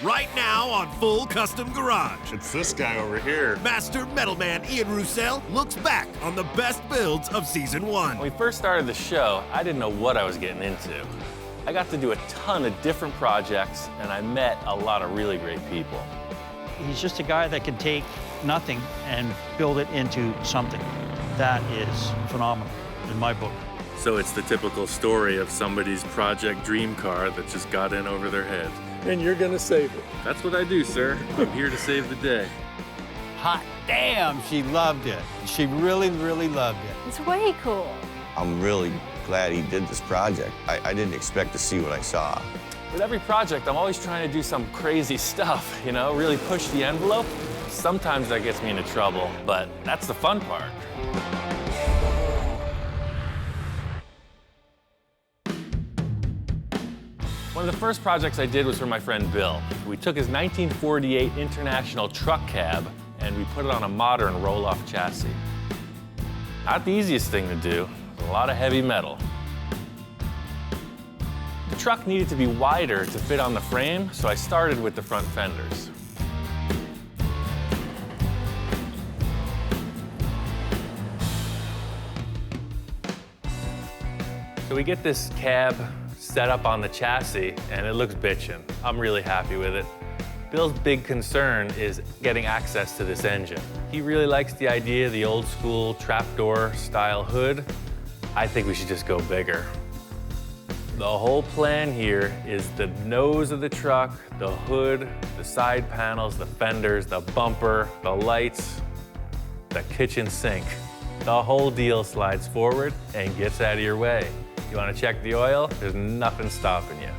right now on Full Custom Garage. It's this guy over here. Master Metalman Ian Roussel looks back on the best builds of Season 1. When we first started the show, I didn't know what I was getting into. I got to do a ton of different projects, and I met a lot of really great people. He's just a guy that can take nothing and build it into something. That is phenomenal in my book. So it's the typical story of somebody's project dream car that just got in over their head. And you're gonna save it. That's what I do, sir. I'm here to save the day. Hot damn, she loved it. She really, really loved it. It's way cool. I'm really glad he did this project. I didn't expect to see what I saw. With every project, I'm always trying to do some crazy stuff, you know, really push the envelope. Sometimes that gets me into trouble, but that's the fun part. One of the first projects I did was for my friend Bill. We took his 1948 International truck cab and we put it on a modern roll-off chassis. Not the easiest thing to do, a lot of heavy metal. The truck needed to be wider to fit on the frame, so I started with the front fenders. So we get this cab set up on the chassis, and it looks bitchin'. I'm really happy with it. Bill's big concern is getting access to this engine. He really likes the idea of the old school trapdoor style hood. I think we should just go bigger. The whole plan here is the nose of the truck, the hood, the side panels, the fenders, the bumper, the lights, the kitchen sink. The whole deal slides forward and gets out of your way. You want to check the oil? There's nothing stopping you.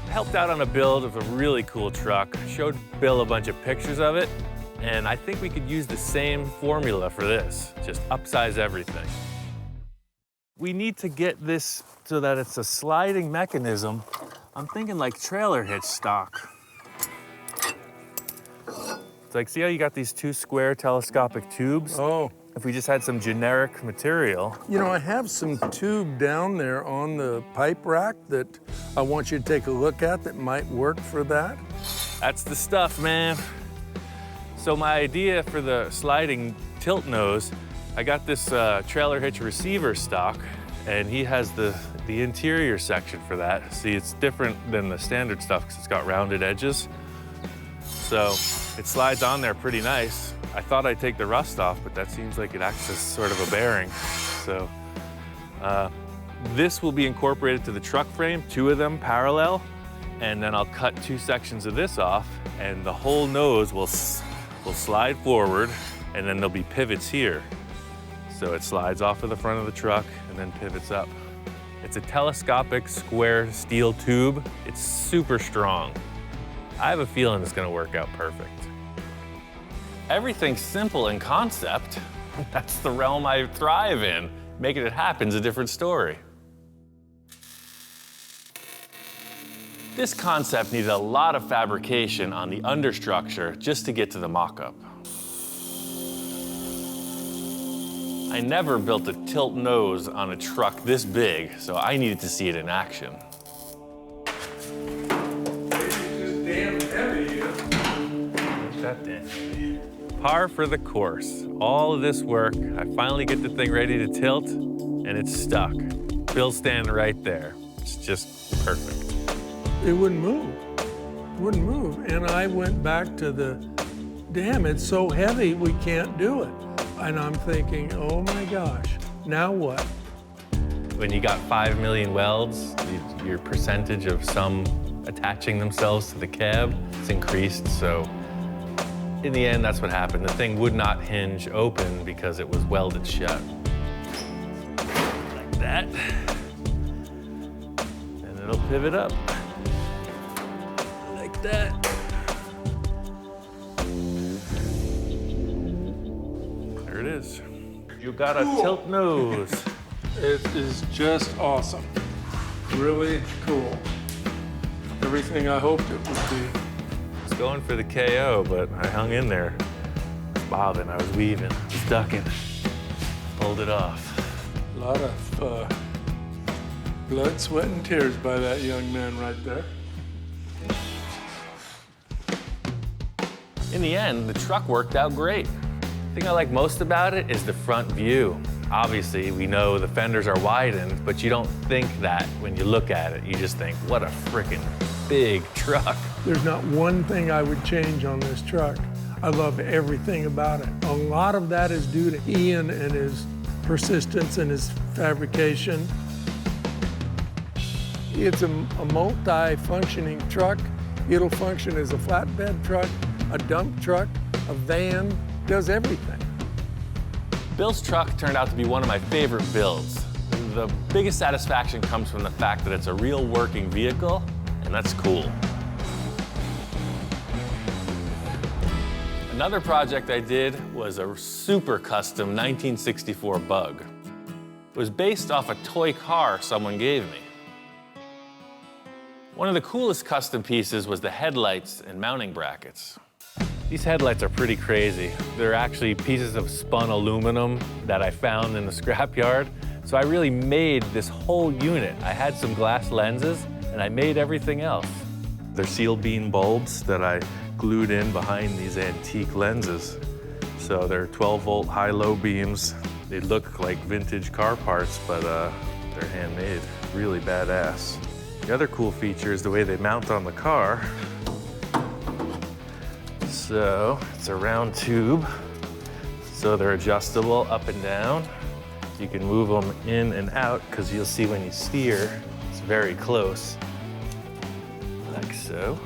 I helped out on a build of a really cool truck, showed Bill a bunch of pictures of it, and I think we could use the same formula for this, just upsize everything. We need to get this so that it's a sliding mechanism. I'm thinking like trailer hitch stock. It's like, see how you got these two square telescopic tubes? Oh. If we just had some generic material. You know, I have some tube down there on the pipe rack that I want you to take a look at that might work for that. That's the stuff, man. So my idea for the sliding tilt nose, I got this trailer hitch receiver stock, and he has the interior section for that. See, it's different than the standard stuff because it's got rounded edges. So it slides on there pretty nice. I thought I'd take the rust off, but that seems like it acts as sort of a bearing. So this will be incorporated to the truck frame, two of them parallel, and then I'll cut two sections of this off, and the whole nose will slide forward, and then there'll be pivots here. So it slides off of the front of the truck and then pivots up. It's a telescopic square steel tube. It's super strong. I have a feeling it's gonna work out perfect. Everything's simple in concept. That's the realm I thrive in. Making it happen's a different story. This concept needed a lot of fabrication on the understructure just to get to the mock-up. I never built a tilt nose on a truck this big, so I needed to see it in action. It's just damn heavy. That damn heavy. Par for the course. All of this work, I finally get the thing ready to tilt, and it's stuck. Bill's standing right there. It's just perfect. It wouldn't move. It wouldn't move. And I went back to the, damn, it's so heavy, we can't do it. And I'm thinking, oh my gosh, now what? When you got 5 million welds, your percentage of some attaching themselves to the cab is increased, so in the end, that's what happened. The thing would not hinge open because it was welded shut. Like that. And it'll pivot up. Like that. There it is. You got a tilt nose. It is just awesome. Really cool. Everything I hoped it would be. I was going for the KO, but I hung in there. I was bobbing, I was weaving, ducking, pulled it off. A lot of blood, sweat, and tears by that young man right there. In the end, the truck worked out great. The thing I like most about it is the front view. Obviously, we know the fenders are widened, but you don't think that when you look at it. You just think, what a frickin' big truck. There's not one thing I would change on this truck. I love everything about it. A lot of that is due to Ian and his persistence and his fabrication. It's a multi-functioning truck. It'll function as a flatbed truck, a dump truck, a van, does everything. Bill's truck turned out to be one of my favorite builds. The biggest satisfaction comes from the fact that it's a real working vehicle, and that's cool. Another project I did was a super custom 1964 Bug. It was based off a toy car someone gave me. One of the coolest custom pieces was the headlights and mounting brackets. These headlights are pretty crazy. They're actually pieces of spun aluminum that I found in the scrapyard. So I really made this whole unit. I had some glass lenses and I made everything else. They're seal beam bulbs that I glued in behind these antique lenses. So they're 12-volt high-low beams. They look like vintage car parts, but they're handmade. Really badass. The other cool feature is the way they mount on the car. So it's a round tube. So they're adjustable up and down. You can move them in and out because you'll see when you steer, it's very close, like so.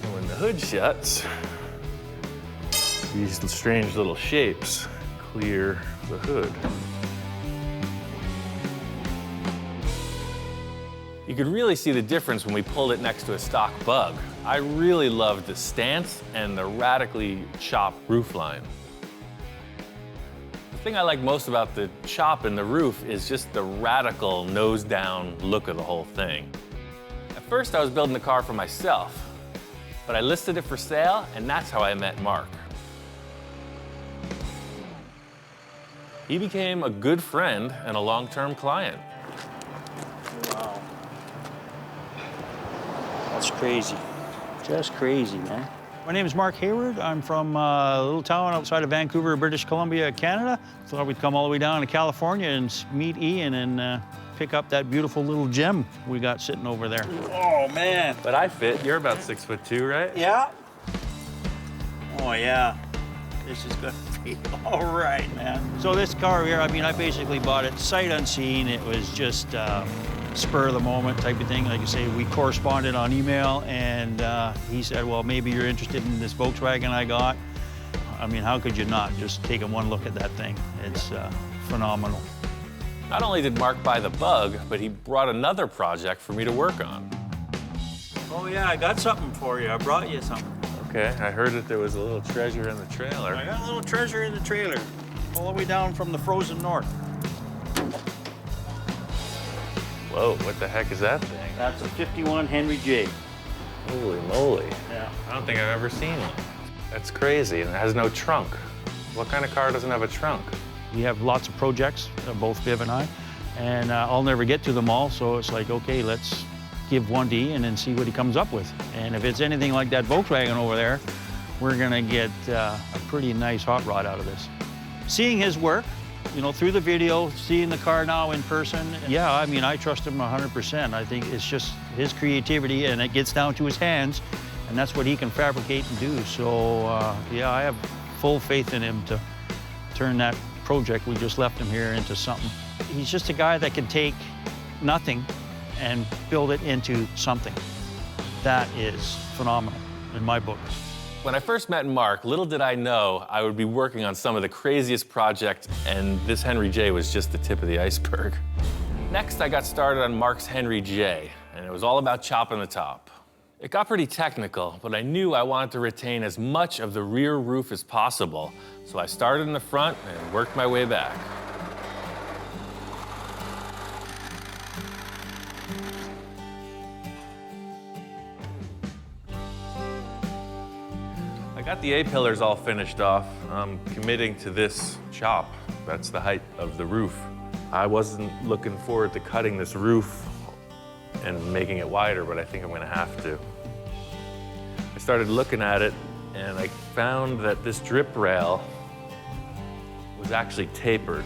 And when the hood shuts, these strange little shapes clear the hood. You could really see the difference when we pulled it next to a stock Bug. I really loved the stance and the radically chopped roofline. The thing I like most about the chop in the roof is just the radical nose-down look of the whole thing. At first, I was building the car for myself, but I listed it for sale, and that's how I met Mark. He became a good friend and a long-term client. Wow. That's crazy. Just crazy, man. My name is Mark Hayward. I'm from a little town outside of Vancouver, British Columbia, Canada. Thought we'd come all the way down to California and meet Ian and pick up that beautiful little gem we got sitting over there. Oh, man. But I fit. You're about 6'2", right? Yeah. Oh, yeah. This is gonna be all right, man. So this car here, I mean, I basically bought it sight unseen. It was just spur of the moment type of thing. Like you say, we corresponded on email, and he said, well, maybe you're interested in this Volkswagen I got. I mean, how could you not? Just taking one look at that thing. It's phenomenal. Not only did Mark buy the Bug, but he brought another project for me to work on. Oh, yeah, I got something for you. I brought you something. Okay, I heard that there was a little treasure in the trailer. I got a little treasure in the trailer, all the way down from the frozen north. Whoa, what the heck is that thing? That's a 51 Henry J. Holy moly. Yeah. I don't think I've ever seen one. That's crazy, and it has no trunk. What kind of car doesn't have a trunk? We have lots of projects, both Viv and I, and I'll never get to them all, so it's like, okay, let's give one to Ian and see what he comes up with. And if it's anything like that Volkswagen over there, we're gonna get a pretty nice hot rod out of this. Seeing his work, you know, through the video, seeing the car now in person, yeah, I mean, I trust him 100%. I think it's just his creativity, and it gets down to his hands, and that's what he can fabricate and do. So, yeah, I have full faith in him to turn that project we just left him here into something. He's just a guy that can take nothing and build it into something. That is phenomenal in my book. When I first met Mark, little did I know I would be working on some of the craziest projects, and this Henry J was just the tip of the iceberg. Next, I got started on Mark's Henry J, and it was all about chopping the top. It got pretty technical, but I knew I wanted to retain as much of the rear roof as possible, so I started in the front and worked my way back. I got the A-pillars all finished off. I'm committing to this chop. That's the height of the roof. I wasn't looking forward to cutting this roof and making it wider, but I think I'm gonna have to. I started looking at it, and I found that this drip rail was actually tapered.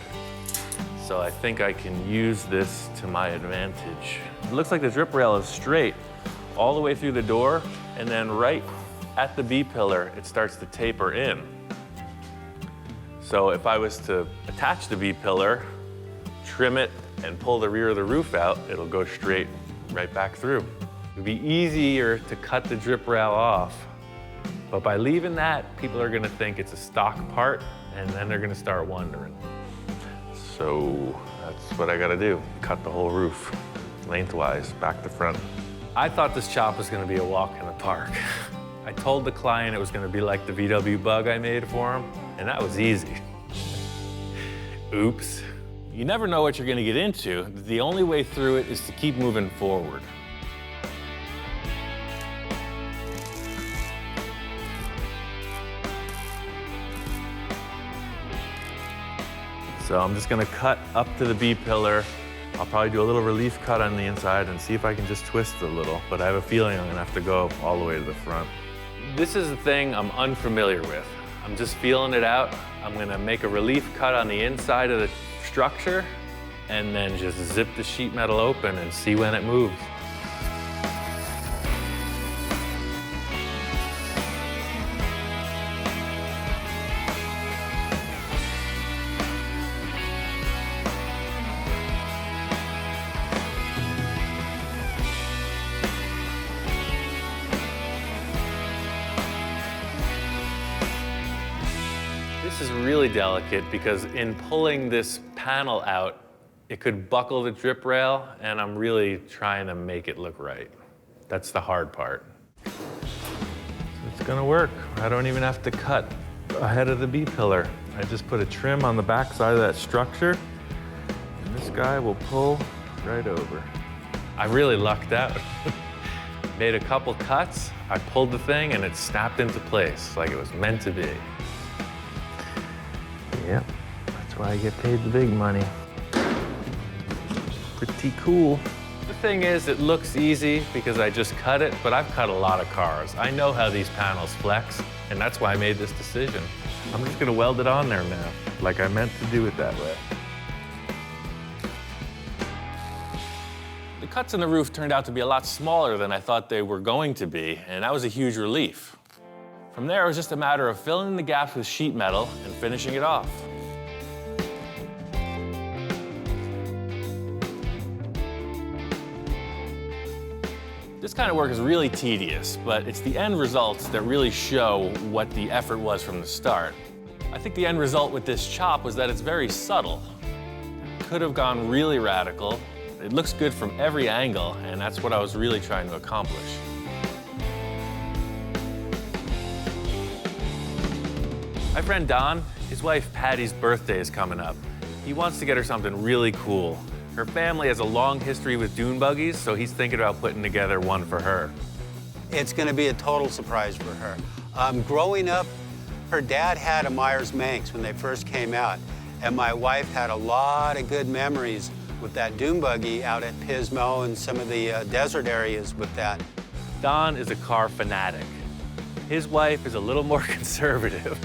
So I think I can use this to my advantage. It looks like the drip rail is straight all the way through the door, and then right at the B-pillar, it starts to taper in. So if I was to attach the B-pillar, trim it, and pull the rear of the roof out, it'll go straight right back through. It'd be easier to cut the drip rail off, but by leaving that, people are gonna think it's a stock part, and then they're gonna start wondering. So that's what I gotta do, cut the whole roof, lengthwise, back to front. I thought this chop was gonna be a walk in the park. I told the client it was gonna be like the VW Bug I made for him, and that was easy. Oops. You never know what you're gonna get into. The only way through it is to keep moving forward. So I'm just gonna cut up to the B-pillar. I'll probably do a little relief cut on the inside and see if I can just twist it a little, but I have a feeling I'm gonna have to go all the way to the front. This is the thing I'm unfamiliar with. I'm just feeling it out. I'm gonna make a relief cut on the inside of the structure and then just zip the sheet metal open and see when it moves. This is really delicate because in pulling this panel out, it could buckle the drip rail, and I'm really trying to make it look right. That's the hard part. It's gonna work. I don't even have to cut ahead of the B-pillar. I just put a trim on the back side of that structure, and this guy will pull right over. I really lucked out. Made a couple cuts, I pulled the thing, and it snapped into place like it was meant to be. Yep, that's why I get paid the big money. Pretty cool. The thing is, it looks easy because I just cut it, but I've cut a lot of cars. I know how these panels flex, and that's why I made this decision. I'm just gonna weld it on there now, like I meant to do it that way. The cuts in the roof turned out to be a lot smaller than I thought they were going to be, and that was a huge relief. From there, it was just a matter of filling the gaps with sheet metal and finishing it off. This kind of work is really tedious, but it's the end results that really show what the effort was from the start. I think the end result with this chop was that it's very subtle. Could have gone really radical. It looks good from every angle, and that's what I was really trying to accomplish. My friend Don, his wife Patty's birthday is coming up. He wants to get her something really cool. Her family has a long history with dune buggies, so he's thinking about putting together one for her. It's going to be a total surprise for her. Growing up, her dad had a Myers Manx when they first came out, and my wife had a lot of good memories with that dune buggy out at Pismo and some of the desert areas with that. Don is a car fanatic. His wife is a little more conservative.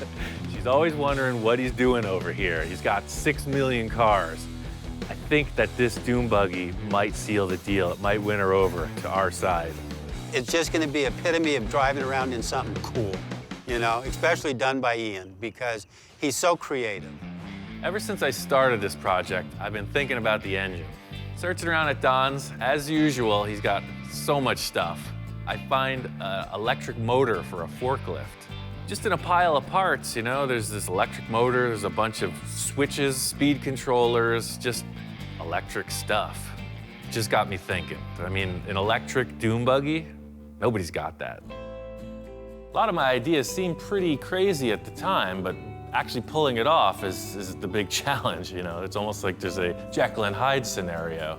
She's always wondering what he's doing over here. He's got 6 million cars. I think that this dune buggy might seal the deal. It might win her over to our side. It's just going to be epitome of driving around in something cool, you know, especially done by Ian, because he's so creative. Ever since I started this project, I've been thinking about the engine. Searching around at Don's, as usual, he's got so much stuff. I find an electric motor for a forklift. Just in a pile of parts, you know, there's this electric motor, there's a bunch of switches, speed controllers, just electric stuff. It just got me thinking. I mean, an electric dune buggy, nobody's got that. A lot of my ideas seem pretty crazy at the time, but actually pulling it off is the big challenge, you know? It's almost like there's a Jekyll and Hyde scenario.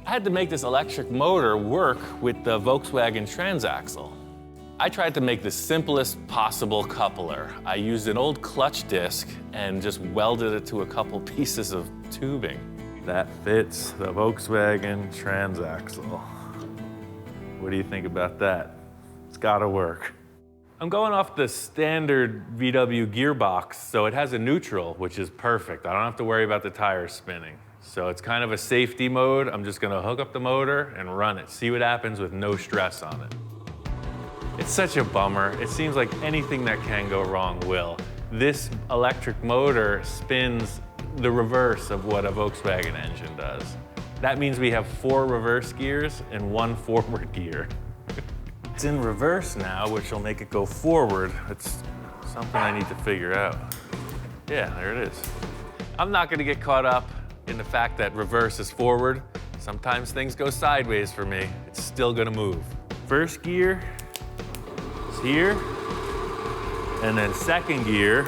I had to make this electric motor work with the Volkswagen transaxle. I tried to make the simplest possible coupler. I used an old clutch disc and just welded it to a couple pieces of tubing. That fits the Volkswagen transaxle. What do you think about that? It's gotta work. I'm going off the standard VW gearbox, so it has a neutral, which is perfect. I don't have to worry about the tires spinning. So it's kind of a safety mode. I'm just gonna hook up the motor and run it, see what happens with no stress on it. It's such a bummer. It seems like anything that can go wrong will. This electric motor spins the reverse of what a Volkswagen engine does. That means we have 4 reverse gears and 1 forward gear. It's in reverse now, which will make it go forward. It's something I need to figure out. Yeah, there it is. I'm not gonna get caught up in the fact that reverse is forward. Sometimes things go sideways for me. It's still gonna move. First gear is here, and then second gear.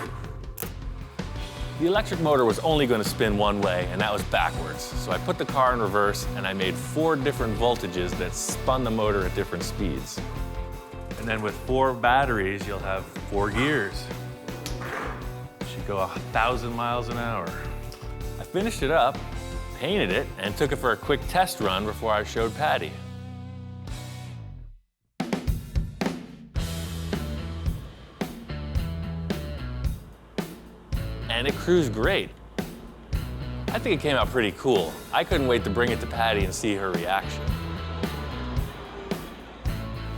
The electric motor was only gonna spin one way, and that was backwards. So I put the car in reverse, and I made 4 different voltages that spun the motor at different speeds. And then with 4 batteries, you'll have 4 gears. Should go 1,000 miles an hour. I finished it up, painted it, and took it for a quick test run before I showed Patty. And it cruised great. I think it came out pretty cool. I couldn't wait to bring it to Patty and see her reaction.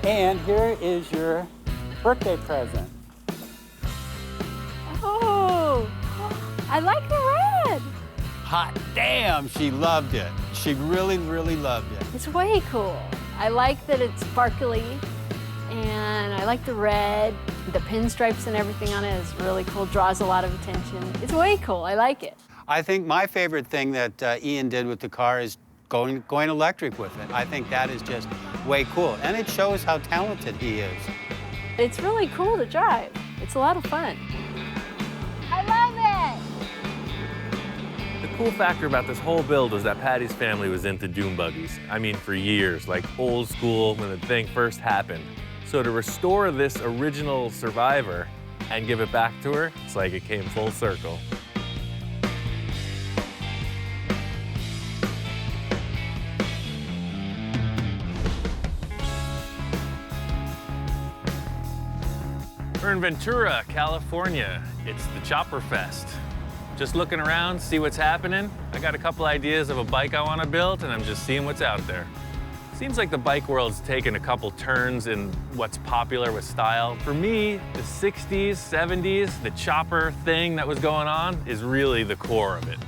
And here is your birthday present. Oh, I like the red. Hot damn, she loved it. She really, really loved it. It's way cool. I like that it's sparkly, and I like the red. The pinstripes and everything on it is really cool, draws a lot of attention. It's way cool, I like it. I think my favorite thing that Ian did with the car is going electric with it. I think that is just way cool, and it shows how talented he is. It's really cool to drive. It's a lot of fun. I love it! The cool factor about this whole build was that Patty's family was into dune buggies. I mean, for years, like old school when the thing first happened. So to restore this original survivor and give it back to her, it's like it came full circle. We're in Ventura, California. It's the Chopper Fest. Just looking around, see what's happening. I got a couple ideas of a bike I want to build, and I'm just seeing what's out there. Seems like the bike world's taken a couple turns in what's popular with style. For me, the 60s, 70s, the chopper thing that was going on is really the core of it.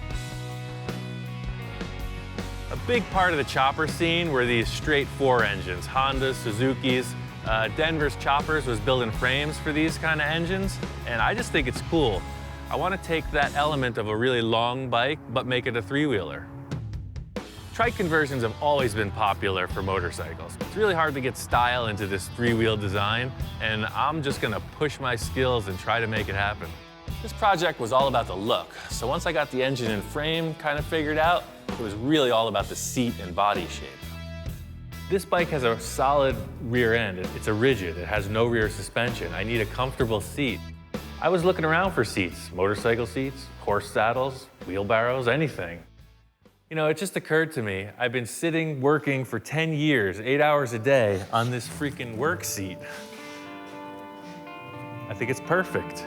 A big part of the chopper scene were these straight 4 engines, Hondas, Suzuki's. Denver's Choppers was building frames for these kind of engines, and I just think it's cool. I want to take that element of a really long bike, but make it a 3-wheeler. Trike conversions have always been popular for motorcycles. It's really hard to get style into this 3-wheel design, and I'm just gonna push my skills and try to make it happen. This project was all about the look, so once I got the engine and frame kind of figured out, it was really all about the seat and body shape. This bike has a solid rear end. It's a rigid, it has no rear suspension. I need a comfortable seat. I was looking around for seats, motorcycle seats, horse saddles, wheelbarrows, anything. You know, it just occurred to me, I've been sitting, working for 10 years, 8 hours a day on this freaking work seat. I think it's perfect.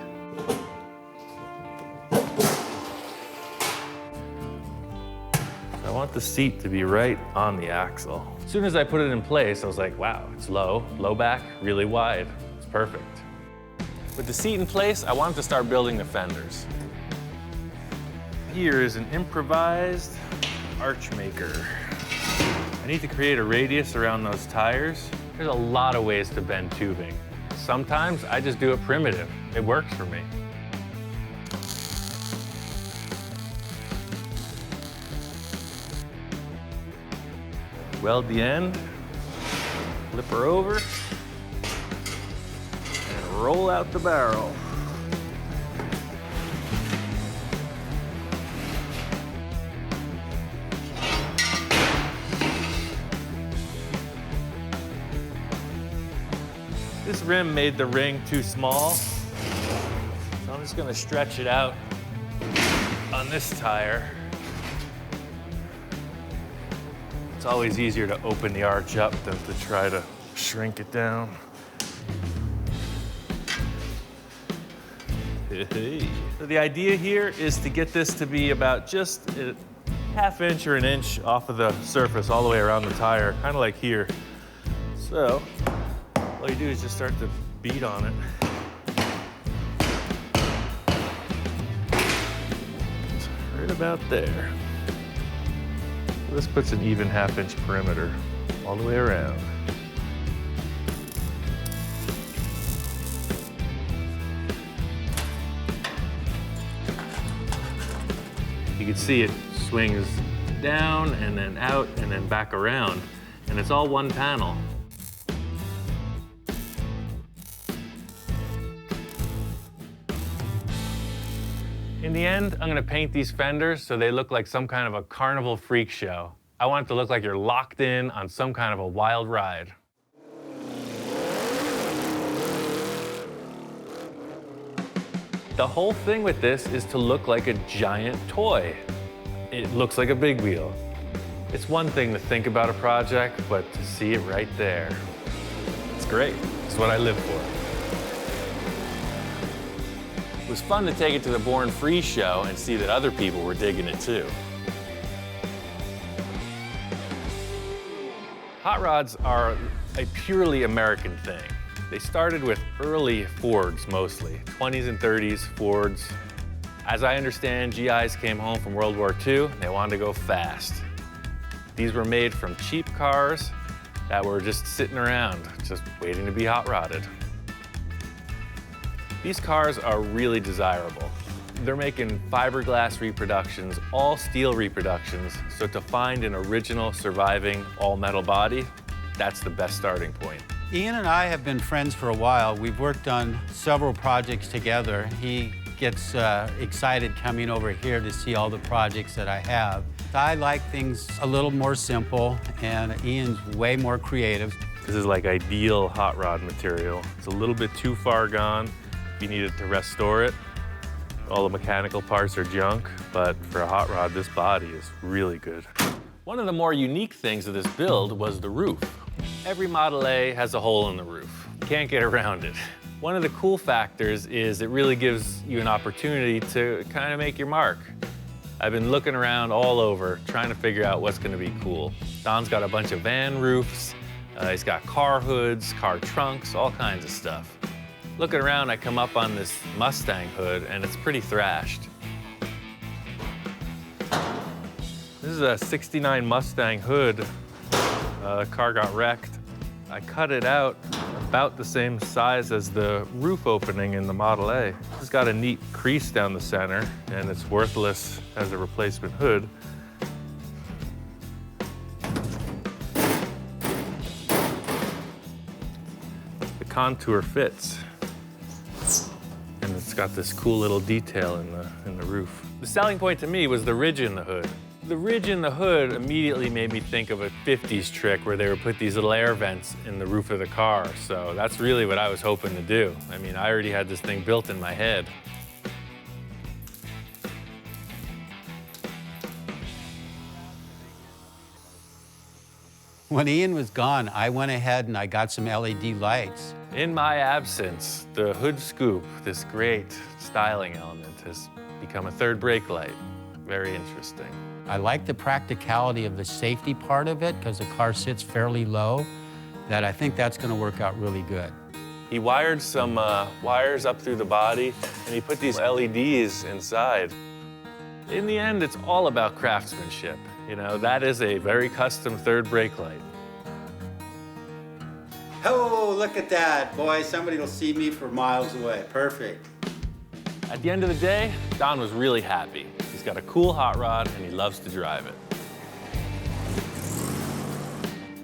I want the seat to be right on the axle. As soon as I put it in place, I was like, wow, it's low back, really wide. It's perfect. With the seat in place, I wanted to start building the fenders. Here is an improvised arch maker. I need to create a radius around those tires. There's a lot of ways to bend tubing. Sometimes I just do it primitive. It works for me. Weld the end, flip her over, and roll out the barrel. This rim made the ring too small, so I'm just gonna stretch it out on this tire. It's always easier to open the arch up than to try to shrink it down. So the idea here is to get this to be about just a ½ or an inch off of the surface all the way around the tire, kind of like here. So all you do is just start to beat on it. It's right about there. This puts an even ½ perimeter all the way around. You can see it swings down and then out and then back around, and it's all one panel. In the end, I'm gonna paint these fenders so they look like some kind of a carnival freak show. I want it to look like you're locked in on some kind of a wild ride. The whole thing with this is to look like a giant toy. It looks like a big wheel. It's one thing to think about a project, but to see it right there, it's great. It's what I live for. It was fun to take it to the Born Free show and see that other people were digging it too. Hot rods are a purely American thing. They started with early Fords mostly, 20s and 30s Fords. As I understand, GIs came home from World War II, they wanted to go fast. These were made from cheap cars that were just sitting around, just waiting to be hot rodded. These cars are really desirable. They're making fiberglass reproductions, all steel reproductions, so to find an original surviving all-metal body, that's the best starting point. Ian and I have been friends for a while. We've worked on several projects together. He gets excited coming over here to see all the projects that I have. I like things a little more simple, and Ian's way more creative. This is like ideal hot rod material. It's a little bit too far gone if you needed to restore it. All the mechanical parts are junk, but for a hot rod, this body is really good. One of the more unique things of this build was the roof. Every Model A has a hole in the roof. Can't get around it. One of the cool factors is it really gives you an opportunity to kind of make your mark. I've been looking around all over, trying to figure out what's gonna be cool. Don's got a bunch of van roofs, he's got car hoods, car trunks, all kinds of stuff. Looking around, I come up on this Mustang hood, and it's pretty thrashed. This is a '69 Mustang hood. The car got wrecked. I cut it out about the same size as the roof opening in the Model A. It's got a neat crease down the center, and it's worthless as a replacement hood. The contour fits, and it's got this cool little detail in the roof. The selling point to me was the ridge in the hood. The ridge in the hood immediately made me think of a 50s trick where they would put these little air vents in the roof of the car. So that's really what I was hoping to do. I mean, I already had this thing built in my head. When Ian was gone, I went ahead and I got some LED lights. In my absence, the hood scoop, this great styling element, has become a third brake light. Very interesting. I like the practicality of the safety part of it because the car sits fairly low, that I think that's going to work out really good. He wired some wires up through the body, and he put these LEDs inside. In the end, it's all about craftsmanship. You know, that is a very custom third brake light. Oh, look at that. Boy, somebody will see me for miles away. Perfect. At the end of the day, Don was really happy. He's got a cool hot rod, and he loves to drive it.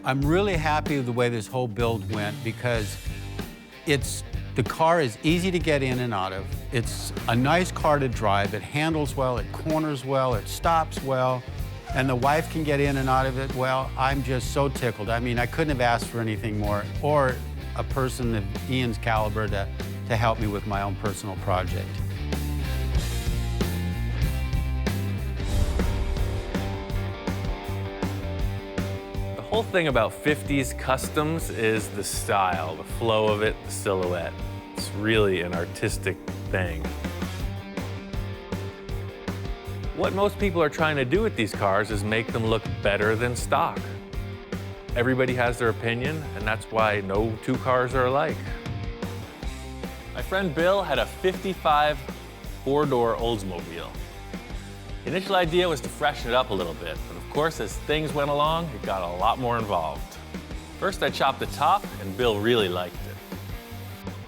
I'm really happy with the way this whole build went because the car is easy to get in and out of. It's a nice car to drive. It handles well, it corners well, it stops well, and the wife can get in and out of it well. I'm just so tickled. I mean, I couldn't have asked for anything more, or a person of Ian's caliber to help me with my own personal project. The whole thing about 50s customs is the style, the flow of it, the silhouette. It's really an artistic thing. What most people are trying to do with these cars is make them look better than stock. Everybody has their opinion, and that's why no two cars are alike. My friend Bill had a 55 four-door Oldsmobile. The initial idea was to freshen it up a little bit, but of course, as things went along, it got a lot more involved. First, I chopped the top, and Bill really liked it.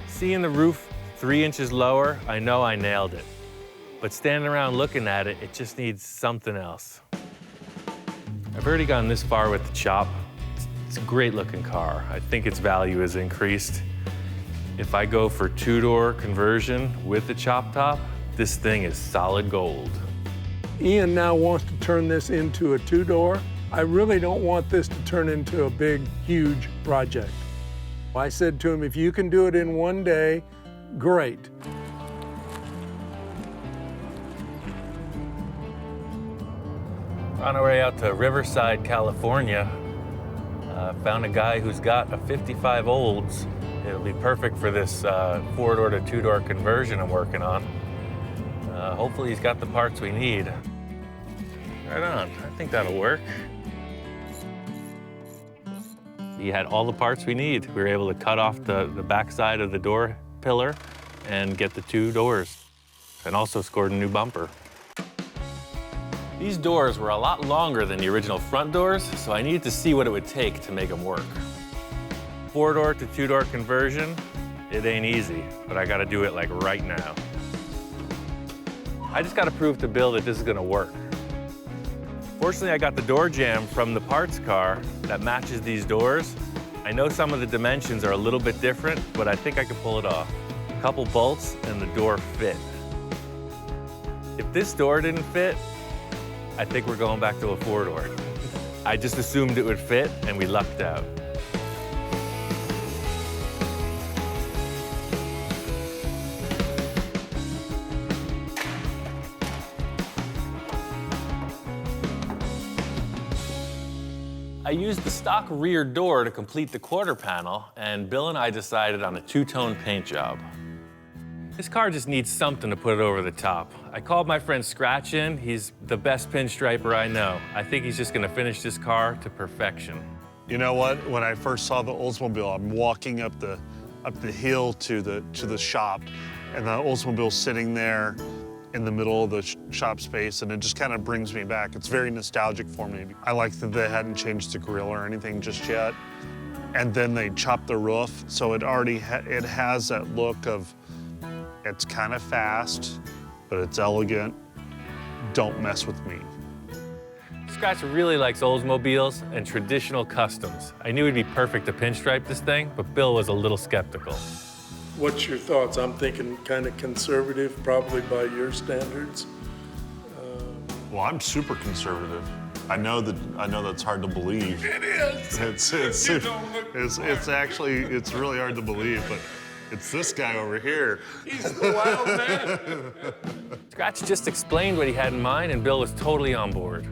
Seeing the roof 3 inches lower, I know I nailed it. But standing around looking at it, it just needs something else. I've already gone this far with the chop. It's a great-looking car. I think its value has increased. If I go for two-door conversion with the chop top, this thing is solid gold. Ian now wants to turn this into a two-door. I really don't want this to turn into a big, huge project. I said to him, if you can do it in one day, great. On our way out to Riverside, California, found a guy who's got a 55 Olds. It'll be perfect for this four-door to two-door conversion I'm working on. Hopefully he's got the parts we need. Right on, I think that'll work. He had all the parts we need. We were able to cut off the backside of the door pillar and get the two doors, and also scored a new bumper. These doors were a lot longer than the original front doors, so I needed to see what it would take to make them work. Four-door to two-door conversion, it ain't easy, but I gotta do it like right now. I just gotta prove to Bill that this is gonna work. Fortunately, I got the door jamb from the parts car that matches these doors. I know some of the dimensions are a little bit different, but I think I can pull it off. A couple bolts and the door fit. If this door didn't fit, I think we're going back to a four-door. I just assumed it would fit, and we lucked out. I used the stock rear door to complete the quarter panel, and Bill and I decided on a two-tone paint job. This car just needs something to put it over the top. I called my friend Scratch in. He's the best pinstriper I know. I think he's just gonna finish this car to perfection. You know what? When I first saw the Oldsmobile, I'm walking up the hill to the shop, and the Oldsmobile's sitting there in the middle of the shop space, and it just kind of brings me back. It's very nostalgic for me. I like that they hadn't changed the grill or anything just yet, and then they chopped the roof, so it already it has that look of, it's kind of fast, but it's elegant. Don't mess with me. Scratch really likes Oldsmobiles and traditional customs. I knew it'd be perfect to pinstripe this thing, but Bill was a little skeptical. What's your thoughts? I'm thinking kind of conservative, probably by your standards. Well, I'm super conservative. I know that's hard to believe. It is. It's actually really hard to believe, but it's this guy over here. He's the wild man. Scratch just explained what he had in mind, and Bill was totally on board.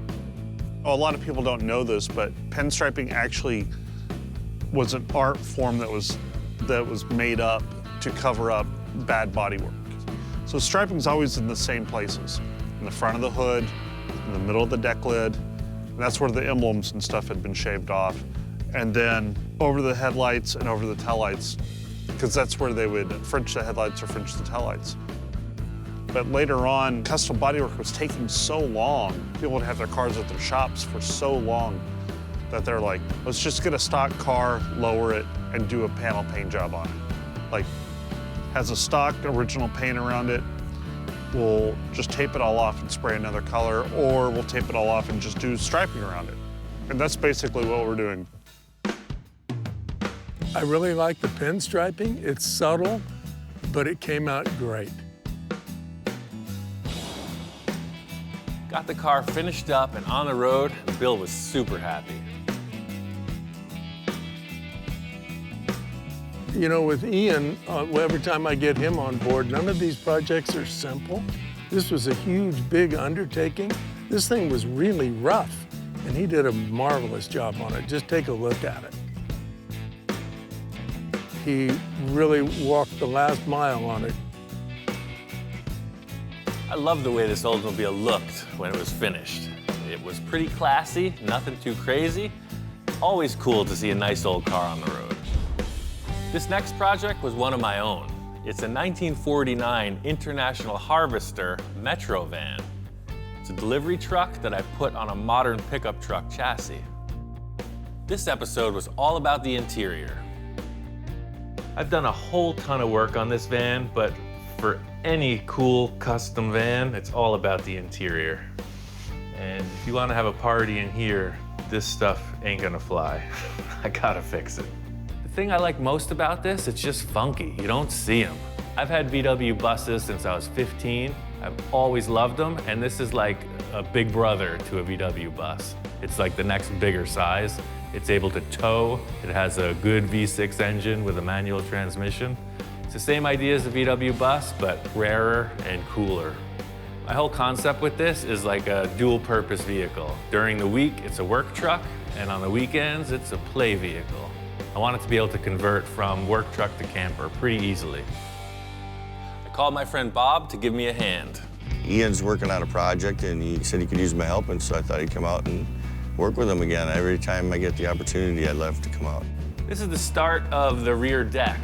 Oh, a lot of people don't know this, but pinstriping actually was an art form that was made up to cover up bad bodywork. So striping's always in the same places, in the front of the hood, in the middle of the deck lid, and that's where the emblems and stuff had been shaved off, and then over the headlights and over the taillights, because that's where they would French the headlights or French the taillights. But later on, custom bodywork was taking so long, people would have their cars at their shops for so long that they're like, let's just get a stock car, lower it, and do a panel paint job on it. Like, has a stock original paint around it, we'll just tape it all off and spray another color, or we'll tape it all off and just do striping around it. And that's basically what we're doing. I really like the pinstriping. It's subtle, but it came out great. Got the car finished up and on the road, and Bill was super happy. You know, with Ian, every time I get him on board, none of these projects are simple. This was a huge, big undertaking. This thing was really rough, and he did a marvelous job on it. Just take a look at it. He really walked the last mile on it. I love the way this Oldsmobile looked when it was finished. It was pretty classy, nothing too crazy. Always cool to see a nice old car on the road. This next project was one of my own. It's a 1949 International Harvester Metro van. It's a delivery truck that I put on a modern pickup truck chassis. This episode was all about the interior. I've done a whole ton of work on this van, but for any cool custom van, it's all about the interior. And if you want to have a party in here, this stuff ain't gonna fly. I gotta fix it. The thing I like most about this, it's just funky. You don't see them. I've had VW buses since I was 15. I've always loved them, and this is like a big brother to a VW bus. It's like the next bigger size. It's able to tow. It has a good V6 engine with a manual transmission. It's the same idea as the VW bus, but rarer and cooler. My whole concept with this is like a dual-purpose vehicle. During the week, it's a work truck, and on the weekends, it's a play vehicle. I want it to be able to convert from work truck to camper pretty easily. I called my friend Bob to give me a hand. Ian's working on a project, and he said he could use my help, and so I thought he'd come out and work with him again. Every time I get the opportunity, I'd love to come out. This is the start of the rear deck.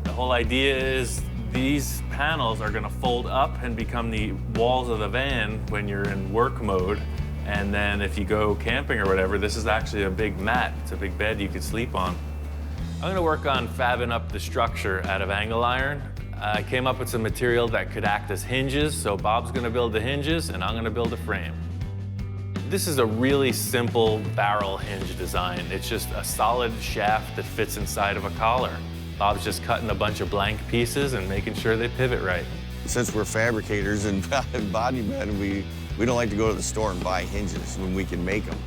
The whole idea is these panels are gonna fold up and become the walls of the van when you're in work mode. And then if you go camping or whatever, this is actually a big mat. It's a big bed you could sleep on. I'm gonna work on fabbing up the structure out of angle iron. I came up with some material that could act as hinges, so Bob's gonna build the hinges and I'm gonna build a frame. This is a really simple barrel hinge design. It's just a solid shaft that fits inside of a collar. Bob's just cutting a bunch of blank pieces and making sure they pivot right. Since we're fabricators and body men, we don't like to go to the store and buy hinges when we can make them.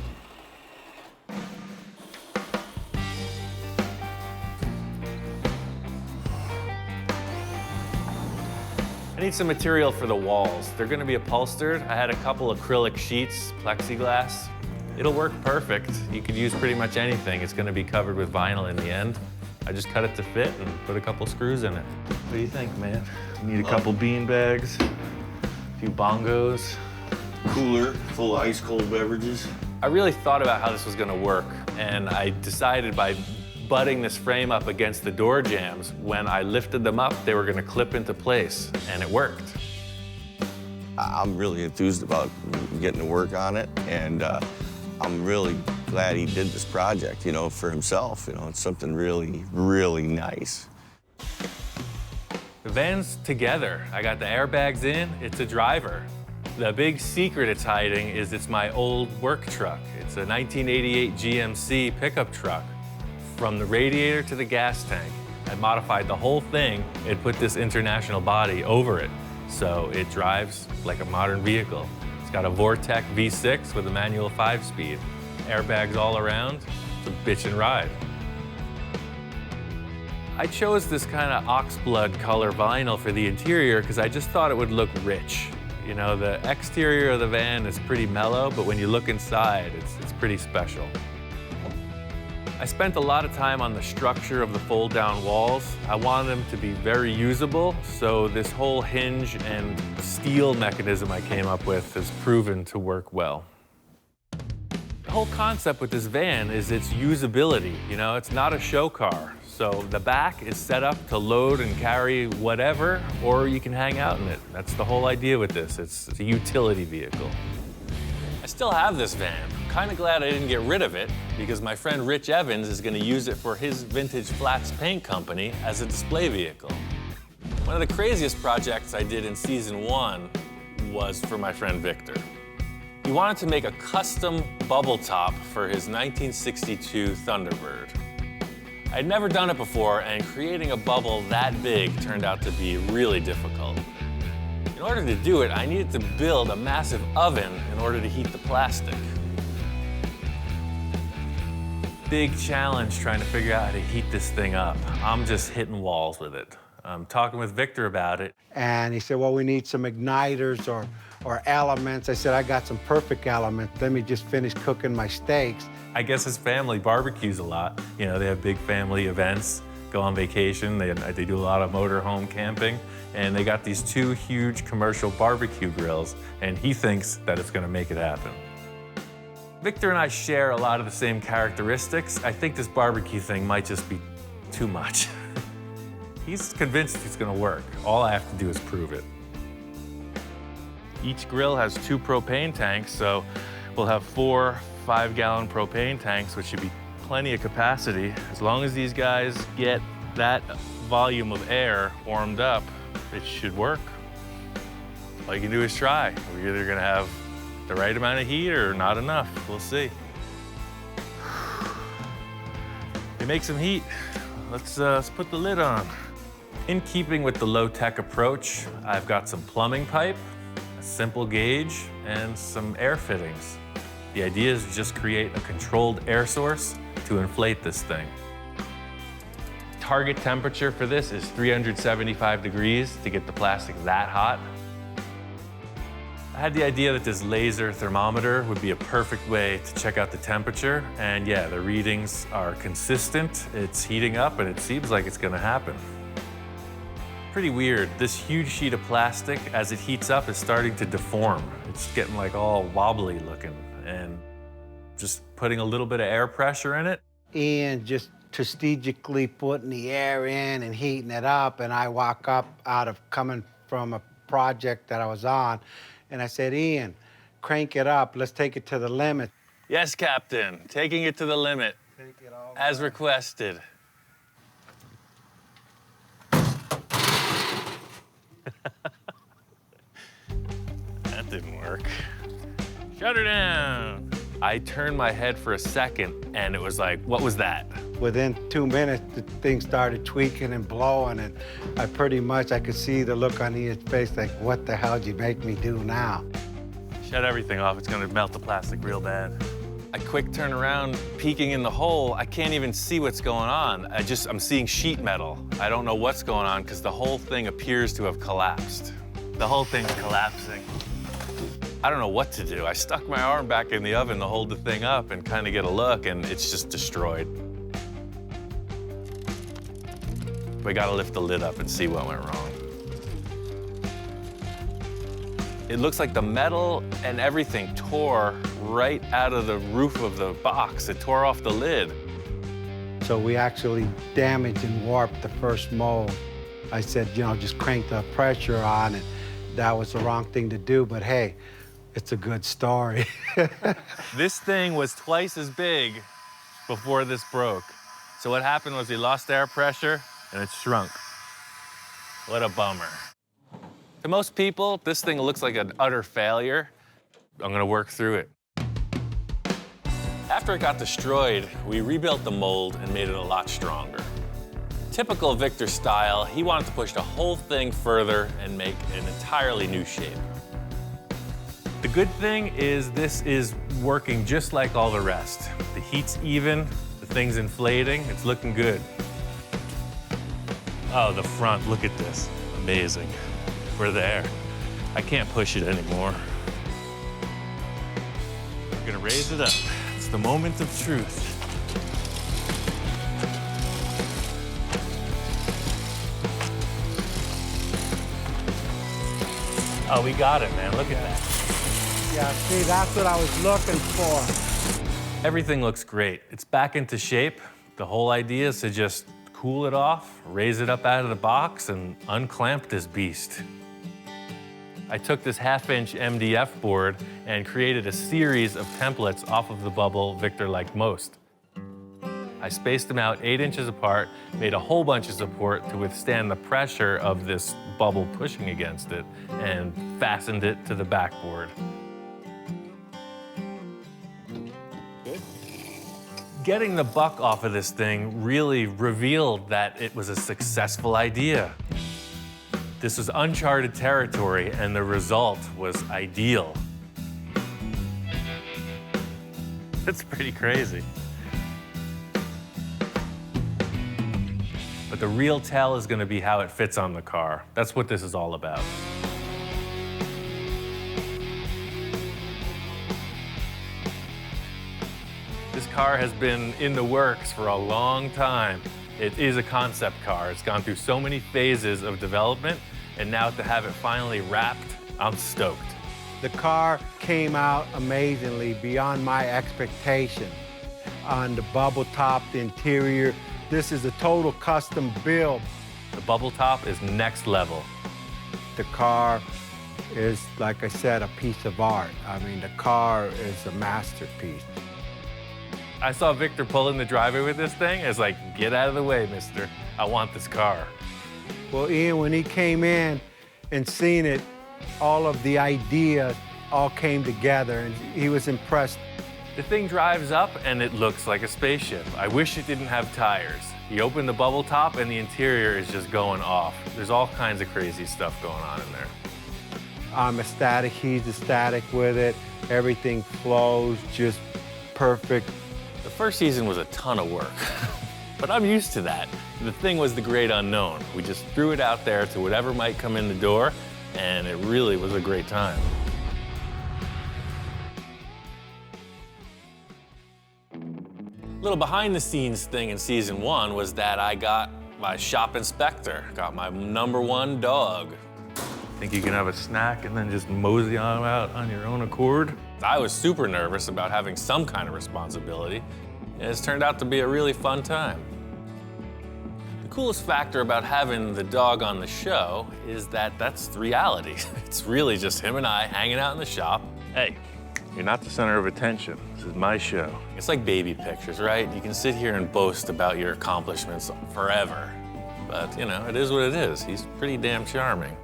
I need some material for the walls. They're gonna be upholstered. I had a couple acrylic sheets, plexiglass. It'll work perfect. You could use pretty much anything. It's gonna be covered with vinyl in the end. I just cut it to fit and put a couple screws in it. What do you think, man? You need a couple bean bags, a few bongos. Cooler, full of ice cold beverages. I really thought about how this was gonna work, and I decided by butting this frame up against the door jambs, when I lifted them up, they were gonna clip into place, and it worked. I'm really enthused about getting to work on it, and I'm really glad he did this project, you know, for himself. You know, it's something really, really nice. The van's together. I got the airbags in, it's a driver. The big secret it's hiding is it's my old work truck. It's a 1988 GMC pickup truck. From the radiator to the gas tank, I modified the whole thing and put this international body over it, so it drives like a modern vehicle. It's got a Vortec V6 with a manual 5-speed. Airbags all around. It's a bitchin' ride. I chose this kind of oxblood color vinyl for the interior because I just thought it would look rich. You know, the exterior of the van is pretty mellow, but when you look inside, it's pretty special. I spent a lot of time on the structure of the fold-down walls. I wanted them to be very usable, so this whole hinge and steel mechanism I came up with has proven to work well. The whole concept with this van is its usability. You know, it's not a show car. So the back is set up to load and carry whatever, or you can hang out in it. That's the whole idea with this. It's a utility vehicle. I still have this van. I'm kind of glad I didn't get rid of it because my friend Rich Evans is going to use it for his vintage flats paint company as a display vehicle. One of the craziest projects I did in season 1 was for my friend Victor. He wanted to make a custom bubble top for his 1962 Thunderbird. I'd never done it before, and creating a bubble that big turned out to be really difficult. In order to do it, I needed to build a massive oven in order to heat the plastic. Big challenge trying to figure out how to heat this thing up. I'm just hitting walls with it. I'm talking with Victor about it. And he said, well, we need some igniters or elements. I said, I got some perfect elements. Let me just finish cooking my steaks. I guess his family barbecues a lot. You know, they have big family events. go on vacation. They do a lot of motorhome camping, and they got these 2 huge commercial barbecue grills, and he thinks that it's gonna make it happen. Victor and I share a lot of the same characteristics. I think this barbecue thing might just be too much. He's convinced it's gonna work. All I have to do is prove it. Each grill has 2 propane tanks, so we'll have 4 5-gallon propane tanks, which should be plenty of capacity. As long as these guys get that volume of air warmed up, it should work. All you can do is try. We're either gonna have the right amount of heat or not enough. We'll see. They make some heat. Let's put the lid on. In keeping with the low-tech approach, I've got some plumbing pipe, a simple gauge, and some air fittings. The idea is to just create a controlled air source to inflate this thing. Target temperature for this is 375 degrees to get the plastic that hot. I had the idea that this laser thermometer would be a perfect way to check out the temperature, and yeah, the readings are consistent, it's heating up, and it seems like it's gonna happen. Pretty weird. This huge sheet of plastic, as it heats up, is starting to deform. It's getting like all wobbly looking, and just putting a little bit of air pressure in it. Ian just strategically putting the air in and heating it up, and I walk up out of coming from a project that I was on, and I said, Ian, crank it up, let's take it to the limit. Yes, Captain, taking it to the limit, as requested. That didn't work. Shut her down. I turned my head for a second, and it was like, what was that? Within 2 minutes, the thing started tweaking and blowing, and I could see the look on Ian's face, like, what the hell did you make me do now? Shut everything off, it's gonna melt the plastic real bad. I quick turn around, peeking in the hole, I can't even see what's going on. I'm seeing sheet metal. I don't know what's going on because the whole thing appears to have collapsed. The whole thing's collapsing. I don't know what to do. I stuck my arm back in the oven to hold the thing up and kind of get a look, and it's just destroyed. We gotta lift the lid up and see what went wrong. It looks like the metal and everything tore right out of the roof of the box. It tore off the lid. So we actually damaged and warped the first mold. I said, you know, just crank the pressure on, and that was the wrong thing to do, but hey, it's a good story. This thing was twice as big before this broke. So what happened was we lost air pressure and it shrunk. What a bummer. To most people, this thing looks like an utter failure. I'm gonna work through it. After it got destroyed, we rebuilt the mold and made it a lot stronger. Typical Victor style, he wanted to push the whole thing further and make an entirely new shape. The good thing is this is working just like all the rest. The heat's even, the thing's inflating, it's looking good. Oh, the front, look at this. Amazing. We're there. I can't push it anymore. I'm gonna raise it up. It's the moment of truth. Oh, we got it, man. Look at that. Yeah, see, that's what I was looking for. Everything looks great. It's back into shape. The whole idea is to just cool it off, raise it up out of the box, and unclamp this beast. I took this 1/2-inch MDF board and created a series of templates off of the bubble Victor liked most. I spaced them out 8 inches apart, made a whole bunch of support to withstand the pressure of this bubble pushing against it, and fastened it to the backboard. Getting the buck off of this thing really revealed that it was a successful idea. This was uncharted territory, and the result was ideal. It's pretty crazy. But the real tell is going to be how it fits on the car. That's what this is all about. This car has been in the works for a long time. It is a concept car. It's gone through so many phases of development, and now to have it finally wrapped, I'm stoked. The car came out amazingly beyond my expectation. On the bubble top, the interior, this is a total custom build. The bubble top is next level. The car is, like I said, a piece of art. I mean, the car is a masterpiece. I saw Victor pull in the driveway with this thing. It's like, get out of the way, mister. I want this car. Well, Ian, when he came in and seen it, all of the ideas all came together, and he was impressed. The thing drives up, and it looks like a spaceship. I wish it didn't have tires. You open the bubble top, and the interior is just going off. There's all kinds of crazy stuff going on in there. I'm ecstatic, he's ecstatic with it. Everything flows just perfect. The first season was a ton of work, but I'm used to that. The thing was the great unknown. We just threw it out there to whatever might come in the door, and it really was a great time. Little behind the scenes thing in season 1 was that I got my shop inspector, got my #1 dog. Think you can have a snack and then just mosey on out on your own accord? I was super nervous about having some kind of responsibility, and it's turned out to be a really fun time. The coolest factor about having the dog on the show is that that's reality. It's really just him and I hanging out in the shop. Hey, you're not the center of attention. This is my show. It's like baby pictures, right? You can sit here and boast about your accomplishments forever. But, you know, it is what it is. He's pretty damn charming.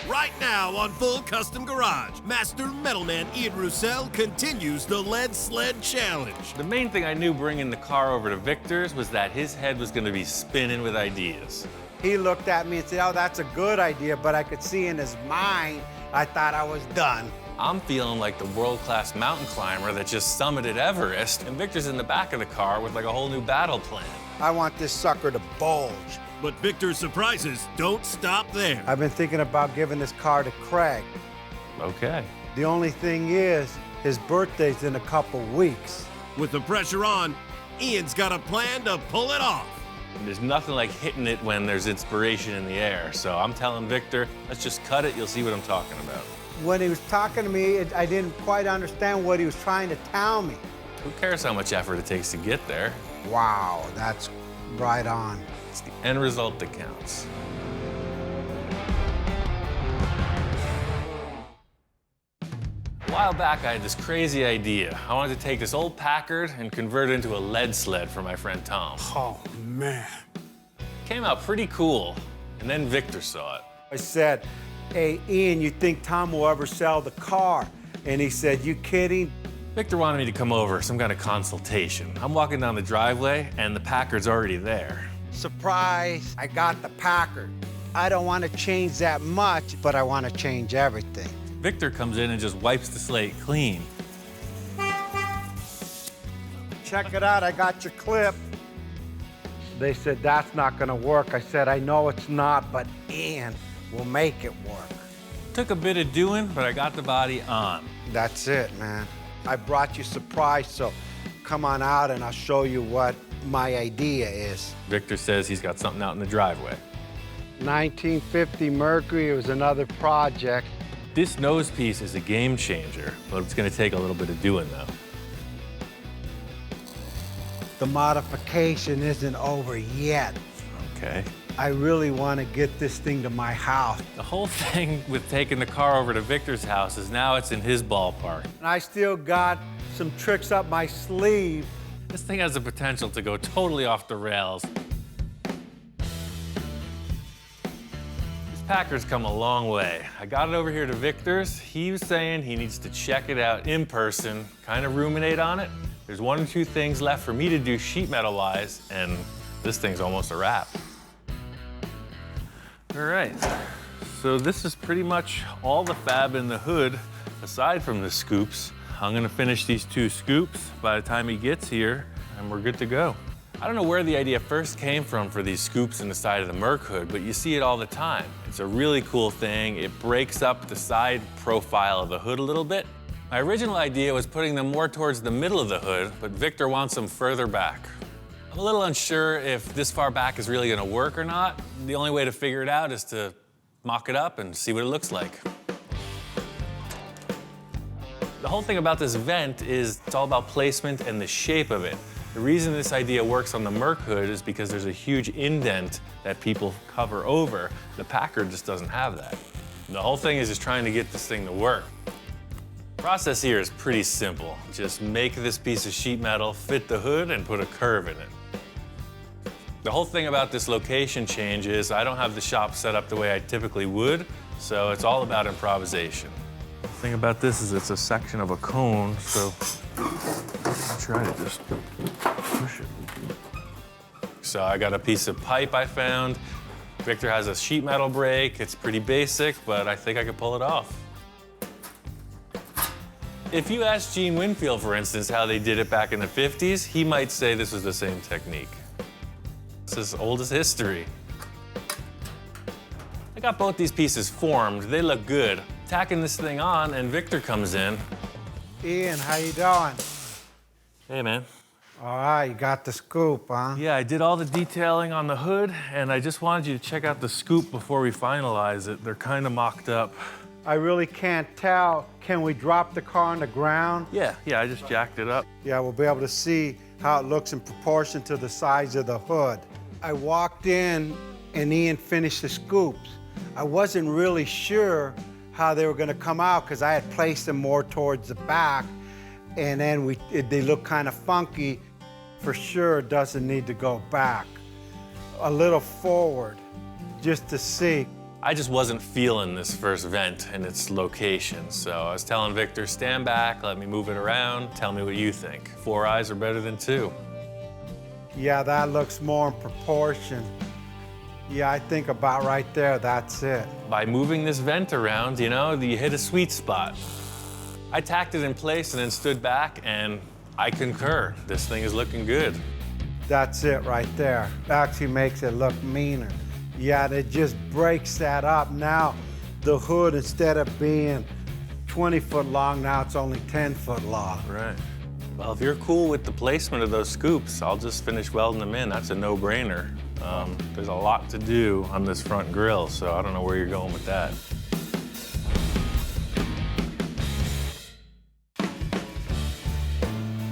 Right now on Full Custom Garage, Master Metalman Ian Roussel continues the Lead Sled Challenge. The main thing I knew bringing the car over to Victor's was that his head was going to be spinning with ideas. He looked at me and said, oh, that's a good idea, but I could see in his mind, I thought I was done. I'm feeling like the world-class mountain climber that just summited Everest, and Victor's in the back of the car with like a whole new battle plan. I want this sucker to bulge. But Victor's surprises don't stop there. I've been thinking about giving this car to Craig. Okay. The only thing is, his birthday's in a couple weeks. With the pressure on, Ian's got a plan to pull it off. And there's nothing like hitting it when there's inspiration in the air. So I'm telling Victor, let's just cut it. You'll see what I'm talking about. When he was talking to me, I didn't quite understand what he was trying to tell me. Who cares how much effort it takes to get there? Wow, that's right on. It's the end result that counts. A while back, I had this crazy idea. I wanted to take this old Packard and convert it into a lead sled for my friend Tom. Oh, man. Came out pretty cool, and then Victor saw it. I said, hey, Ian, you think Tom will ever sell the car? And he said, you kidding? Victor wanted me to come over, some kind of consultation. I'm walking down the driveway, and the Packard's already there. Surprise, I got the Packard. I don't want to change that much, but I want to change everything. Victor comes in and just wipes the slate clean. Check it out, I got your clip. They said, that's not gonna work. I said, I know it's not, but Ian will make it work. Took a bit of doing, but I got the body on. That's it, man. I brought you surprise, so come on out and I'll show you what my idea is. Victor says he's got something out in the driveway. 1950 Mercury, it was another project. This nose piece is a game changer, but it's gonna take a little bit of doing though. The modification isn't over yet. Okay. I really want to get this thing to my house. The whole thing with taking the car over to Victor's house is now it's in his ballpark. And I still got some tricks up my sleeve. This thing has the potential to go totally off the rails. This Packard's come a long way. I got it over here to Victor's. He was saying he needs to check it out in person, kind of ruminate on it. There's 1 or 2 things left for me to do sheet metal-wise, and this thing's almost a wrap. All right, so this is pretty much all the fab in the hood, aside from the scoops. I'm gonna finish these 2 scoops by the time he gets here, and we're good to go. I don't know where the idea first came from for these scoops in the side of the Merc hood, but you see it all the time. It's a really cool thing. It breaks up the side profile of the hood a little bit. My original idea was putting them more towards the middle of the hood, but Victor wants them further back. I'm a little unsure if this far back is really gonna work or not. The only way to figure it out is to mock it up and see what it looks like. The whole thing about this vent is it's all about placement and the shape of it. The reason this idea works on the Merc hood is because there's a huge indent that people cover over. The Packard just doesn't have that. The whole thing is just trying to get this thing to work. The process here is pretty simple. Just make this piece of sheet metal fit the hood and put a curve in it. The whole thing about this location change is I don't have the shop set up the way I typically would, so it's all about improvisation. The thing about this is it's a section of a cone, so I'll try to just push it. So I got a piece of pipe I found. Victor has a sheet metal brake. It's pretty basic, but I think I could pull it off. If you asked Gene Winfield, for instance, how they did it back in the 50s, he might say this was the same technique. It's as old as history. I got both these pieces formed. They look good. Tacking this thing on, and Victor comes in. Ian, how you doing? Hey, man. All right, you got the scoop, huh? Yeah, I did all the detailing on the hood, and I just wanted you to check out the scoop before we finalize it. They're kind of mocked up. I really can't tell. Can we drop the car on the ground? Yeah, I just jacked it up. Yeah, we'll be able to see how it looks in proportion to the size of the hood. I walked in, and Ian finished the scoops. I wasn't really sure how they were going to come out because I had placed them more towards the back, and then they look kind of funky. For sure, it doesn't need to go back. A little forward, just to see. I just wasn't feeling this first vent and its location, so I was telling Victor, stand back, let me move it around, tell me what you think. 4 eyes are better than 2. Yeah, that looks more in proportion. Yeah, I think about right there, that's it. By moving this vent around, you know, you hit a sweet spot. I tacked it in place and then stood back, and I concur. This thing is looking good. That's it right there. Actually makes it look meaner. Yeah, it just breaks that up. Now, the hood, instead of being 20 foot long, now it's only 10 foot long. Right. Well, if you're cool with the placement of those scoops, I'll just finish welding them in. That's a no-brainer. There's a lot to do on this front grille, so I don't know where you're going with that.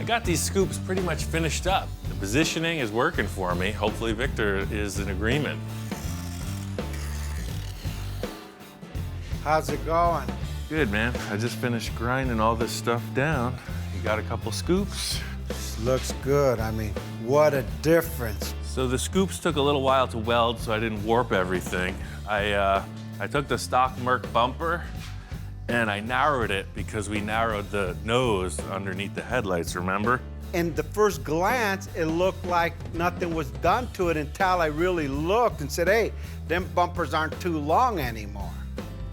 I got these scoops pretty much finished up. The positioning is working for me. Hopefully Victor is in agreement. How's it going? Good, man. I just finished grinding all this stuff down. You got a couple scoops. This looks good. I mean, what a difference. So the scoops took a little while to weld, so I didn't warp everything. I took the stock Merc bumper and I narrowed it because we narrowed the nose underneath the headlights, remember? In the first glance, it looked like nothing was done to it until I really looked and said, hey, them bumpers aren't too long anymore.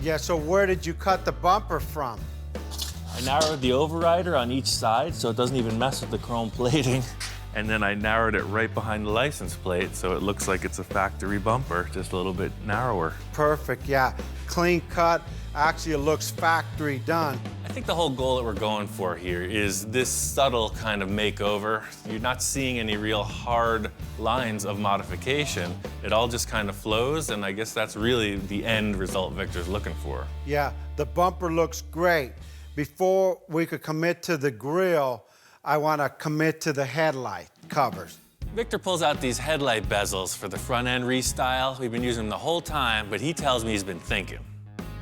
Yeah, so where did you cut the bumper from? I narrowed the overrider on each side so it doesn't even mess with the chrome plating. And then I narrowed it right behind the license plate so it looks like it's a factory bumper, just a little bit narrower. Perfect, yeah. Clean cut. Actually, it looks factory done. I think the whole goal that we're going for here is this subtle kind of makeover. You're not seeing any real hard lines of modification. It all just kind of flows, and I guess that's really the end result Victor's looking for. Yeah, the bumper looks great. Before we could commit to the grille, I want to commit to the headlight covers. Victor pulls out these headlight bezels for the front end restyle. We've been using them the whole time, but he tells me he's been thinking.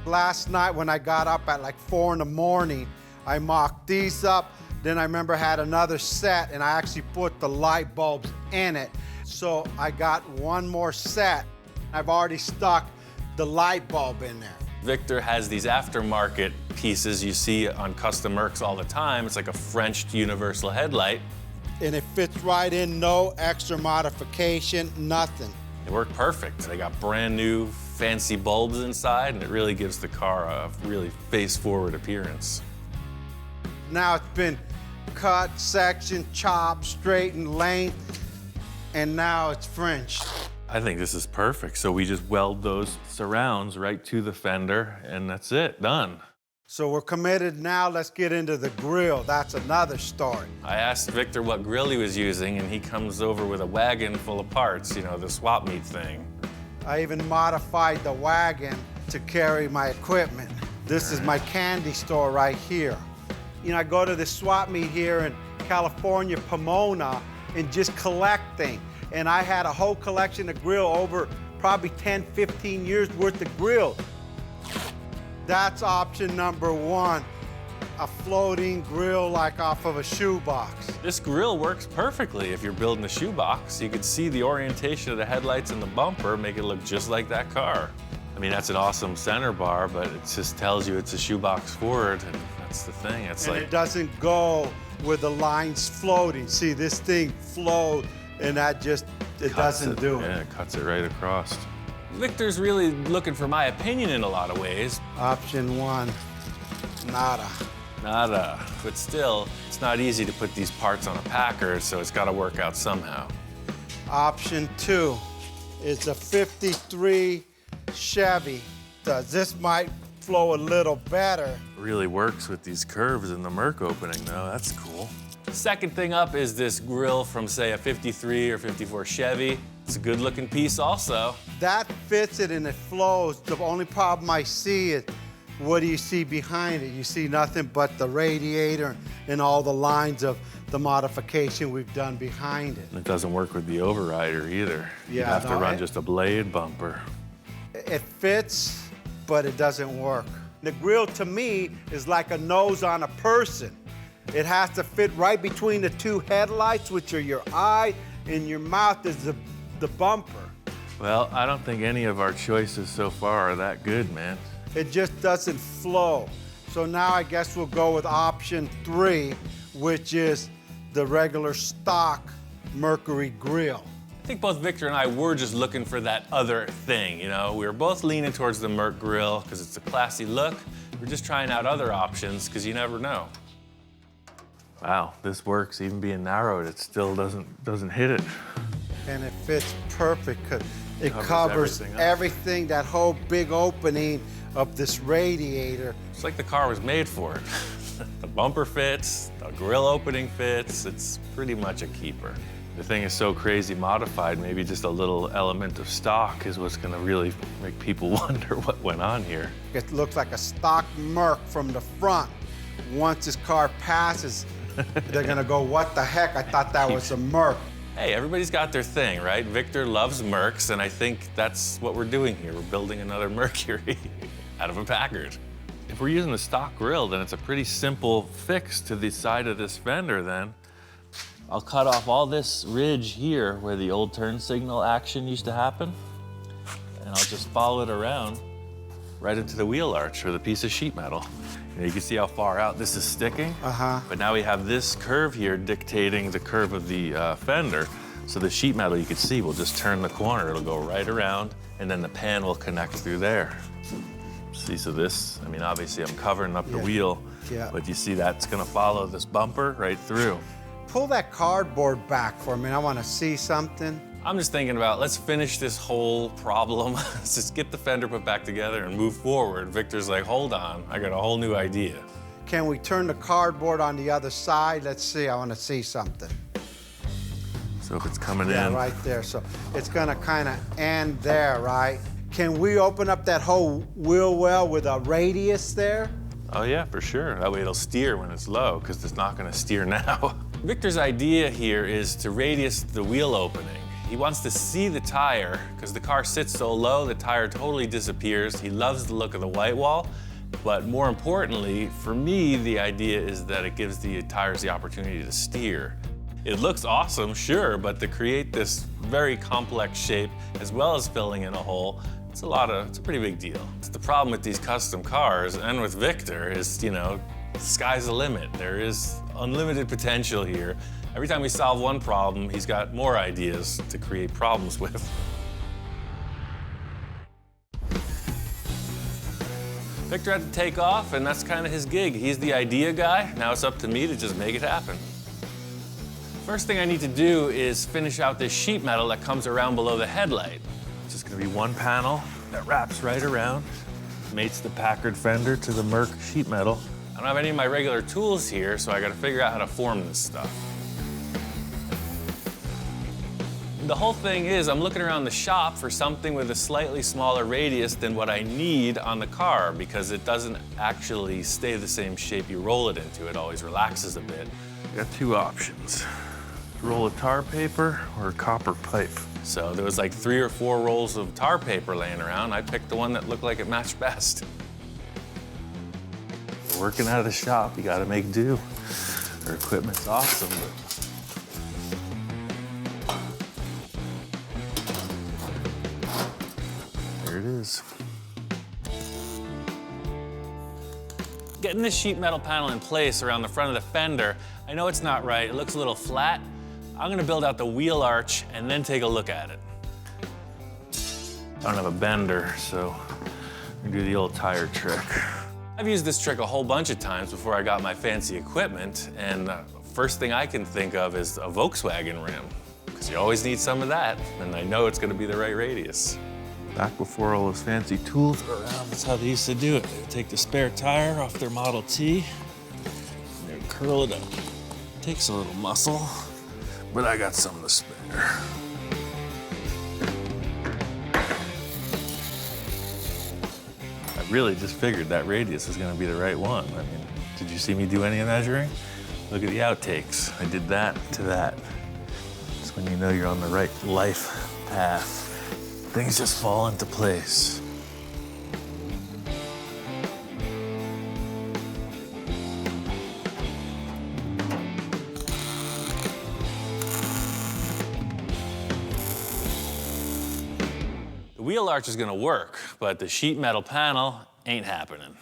Last night when I got up at like 4 in the morning, I mocked these up. Then I remember I had another set and I actually put the light bulbs in it. So I got one more set. I've already stuck the light bulb in there. Victor has these aftermarket pieces you see on custom Mercs all the time. It's like a Frenched universal headlight. And it fits right in, no extra modification, nothing. It worked perfect. They got brand new fancy bulbs inside, and it really gives the car a really face-forward appearance. Now it's been cut, sectioned, chopped, straightened, length, and now it's Frenched. I think this is perfect. So we just weld those surrounds right to the fender, and that's it, done. So we're committed now. Let's get into the grill. That's another story. I asked Victor what grill he was using, and he comes over with a wagon full of parts, you know, the swap meet thing. I even modified the wagon to carry my equipment. This is my candy store right here. You know, I go to the swap meet here in California, Pomona, and just collect things. And I had a whole collection of grill over probably 10, 15 years worth of grill. That's option number one, a floating grill like off of a shoebox. This grill works perfectly if you're building a shoebox. You could see the orientation of the headlights and the bumper, make it look just like that car. I mean, that's an awesome center bar, but it just tells you it's a shoebox Ford, and that's the thing. It's and like, it doesn't go with the lines floating. See, this thing flows, and that just, it doesn't do it. Yeah, it cuts it right across. Victor's really looking for my opinion in a lot of ways. Option one, nada. Nada. But still, it's not easy to put these parts on a Packard, so it's got to work out somehow. Option two is a 53 Chevy. This might flow a little better. It really works with these curves in the Merc opening, though. That's cool. The second thing up is this grill from, say, a 53 or 54 Chevy. It's a good-looking piece also. That fits it and it flows. The only problem I see is, what do you see behind it? You see nothing but the radiator and all the lines of the modification we've done behind it. It doesn't work with the overrider either. Yeah, you have to no, run just a blade bumper. It fits, but it doesn't work. The grill, to me, is like a nose on a person. It has to fit right between the two headlights, which are your eye, and your mouth is the bumper. Well, I don't think any of our choices so far are that good, man. It just doesn't flow. So now I guess we'll go with option three, which is the regular stock Mercury grill. I think both Victor and I were just looking for that other thing, you know? We were both leaning towards the Merc grill because it's a classy look. We're just trying out other options because you never know. Wow, this works. Even being narrowed, it still doesn't hit it. And it fits perfect because it covers everything up. everything, that whole big opening of this radiator. It's like the car was made for it. The bumper fits, the grill opening fits. It's pretty much a keeper. The thing is so crazy modified, maybe just a little element of stock is what's gonna really make people wonder what went on here. It looks like a stock Merc from the front. Once this car passes, they're gonna go, what the heck? I thought that was a Merc. Hey, everybody's got their thing, right? Victor loves Mercs, and I think that's what we're doing here. We're building another Mercury out of a Packard. If we're using the stock grill, then it's a pretty simple fix to the side of this fender then. I'll cut off all this ridge here where the old turn signal action used to happen, and I'll just follow it around right into the wheel arch or the piece of sheet metal. You can see how far out this is sticking. But now we have this curve here dictating the curve of the fender. So the sheet metal, you can see, will just turn the corner. It'll go right around, and then the pan will connect through there. See, so this, I mean, obviously I'm covering up the wheel, but you see that's gonna follow this bumper right through. Pull that cardboard back for me. I want to see something. I'm just thinking about, let's finish this whole problem. Let's just get the fender put back together and move forward. Victor's like, hold on, I got a whole new idea. Can we turn the cardboard on the other side? Let's see, I want to see something. So if it's coming in. Yeah, right there. So it's gonna kind of end there, right? Can we open up that whole wheel well with a radius there? Oh yeah, for sure. That way it'll steer when it's low, because it's not gonna steer now. Victor's idea here is to radius the wheel opening. He wants to see the tire, because the car sits so low, the tire totally disappears. He loves the look of the white wall, but more importantly, for me, the idea is that it gives the tires the opportunity to steer. It looks awesome, sure, but to create this very complex shape, as well as filling in a hole, it's a pretty big deal. It's the problem with these custom cars, and with Victor, is, you know, the sky's the limit. There is unlimited potential here. Every time we solve one problem, he's got more ideas to create problems with. Victor had to take off, and that's kind of his gig. He's the idea guy. Now it's up to me to just make it happen. First thing I need to do is finish out this sheet metal that comes around below the headlight. It's just gonna be one panel that wraps right around. Mates the Packard fender to the Merc sheet metal. I don't have any of my regular tools here, so I gotta figure out how to form this stuff. The whole thing is I'm looking around the shop for something with a slightly smaller radius than what I need on the car because it doesn't actually stay the same shape you roll it into. It always relaxes a bit. I got two options. Roll of tar paper or a copper pipe. So there was like 3 or 4 rolls of tar paper laying around. I picked the one that looked like it matched best. Working out of the shop, you gotta make do. Their equipment's awesome, but there it is. Getting this sheet metal panel in place around the front of the fender, I know it's not right, it looks a little flat. I'm gonna build out the wheel arch and then take a look at it. I don't have a bender, so I'm gonna do the old tire trick. I've used this trick a whole bunch of times before I got my fancy equipment, and first thing I can think of is a Volkswagen rim, because you always need some of that, and I know it's gonna be the right radius. Back before all those fancy tools were around, that's how they used to do it. They would take the spare tire off their Model T, and they would curl it up. It takes a little muscle, but I got some to spare. I really just figured that radius was gonna be the right one. I mean, did you see me do any measuring? Look at the outtakes. I did that to that. It's when you know you're on the right life path. Things just fall into place. The wheel arch is gonna work, but the sheet metal panel ain't happening.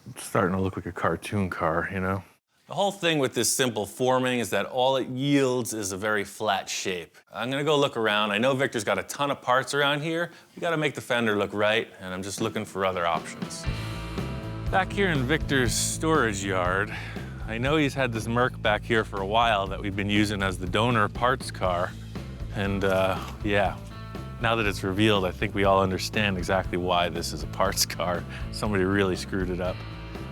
It's starting to look like a cartoon car, you know? The whole thing with this simple forming is that all it yields is a very flat shape. I'm gonna go look around. I know Victor's got a ton of parts around here. We gotta make the fender look right, and I'm just looking for other options. Back here in Victor's storage yard, I know he's had this Merc back here for a while that we've been using as the donor parts car. And yeah, now that it's revealed, I think we all understand exactly why this is a parts car. Somebody really screwed it up.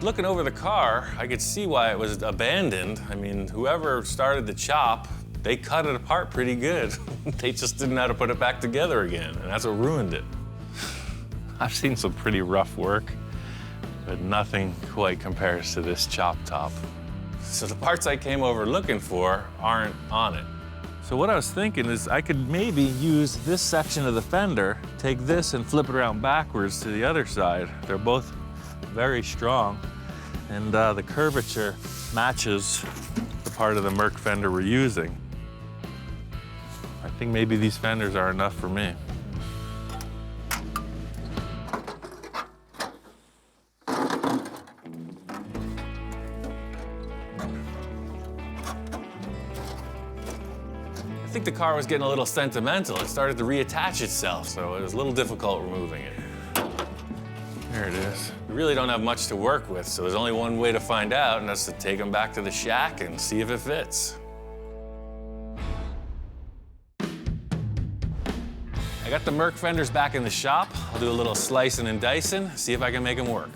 Looking over the car, I could see why it was abandoned. I mean, whoever started the chop, they cut it apart pretty good. They just didn't know how to put it back together again, and that's what ruined it. I've seen some pretty rough work, but nothing quite compares to this chop top. So the parts I came over looking for aren't on it. So what I was thinking is I could maybe use this section of the fender, take this and flip it around backwards to the other side. They're both very strong, and the curvature matches the part of the Merc fender we're using. I think maybe these fenders are enough for me. I think the car was getting a little sentimental. It started to reattach itself, so it was a little difficult removing it. There it is. We really don't have much to work with, so there's only one way to find out, and that's to take them back to the shack and see if it fits. I got the Merc fenders back in the shop. I'll do a little slicing and dicing, see if I can make them work.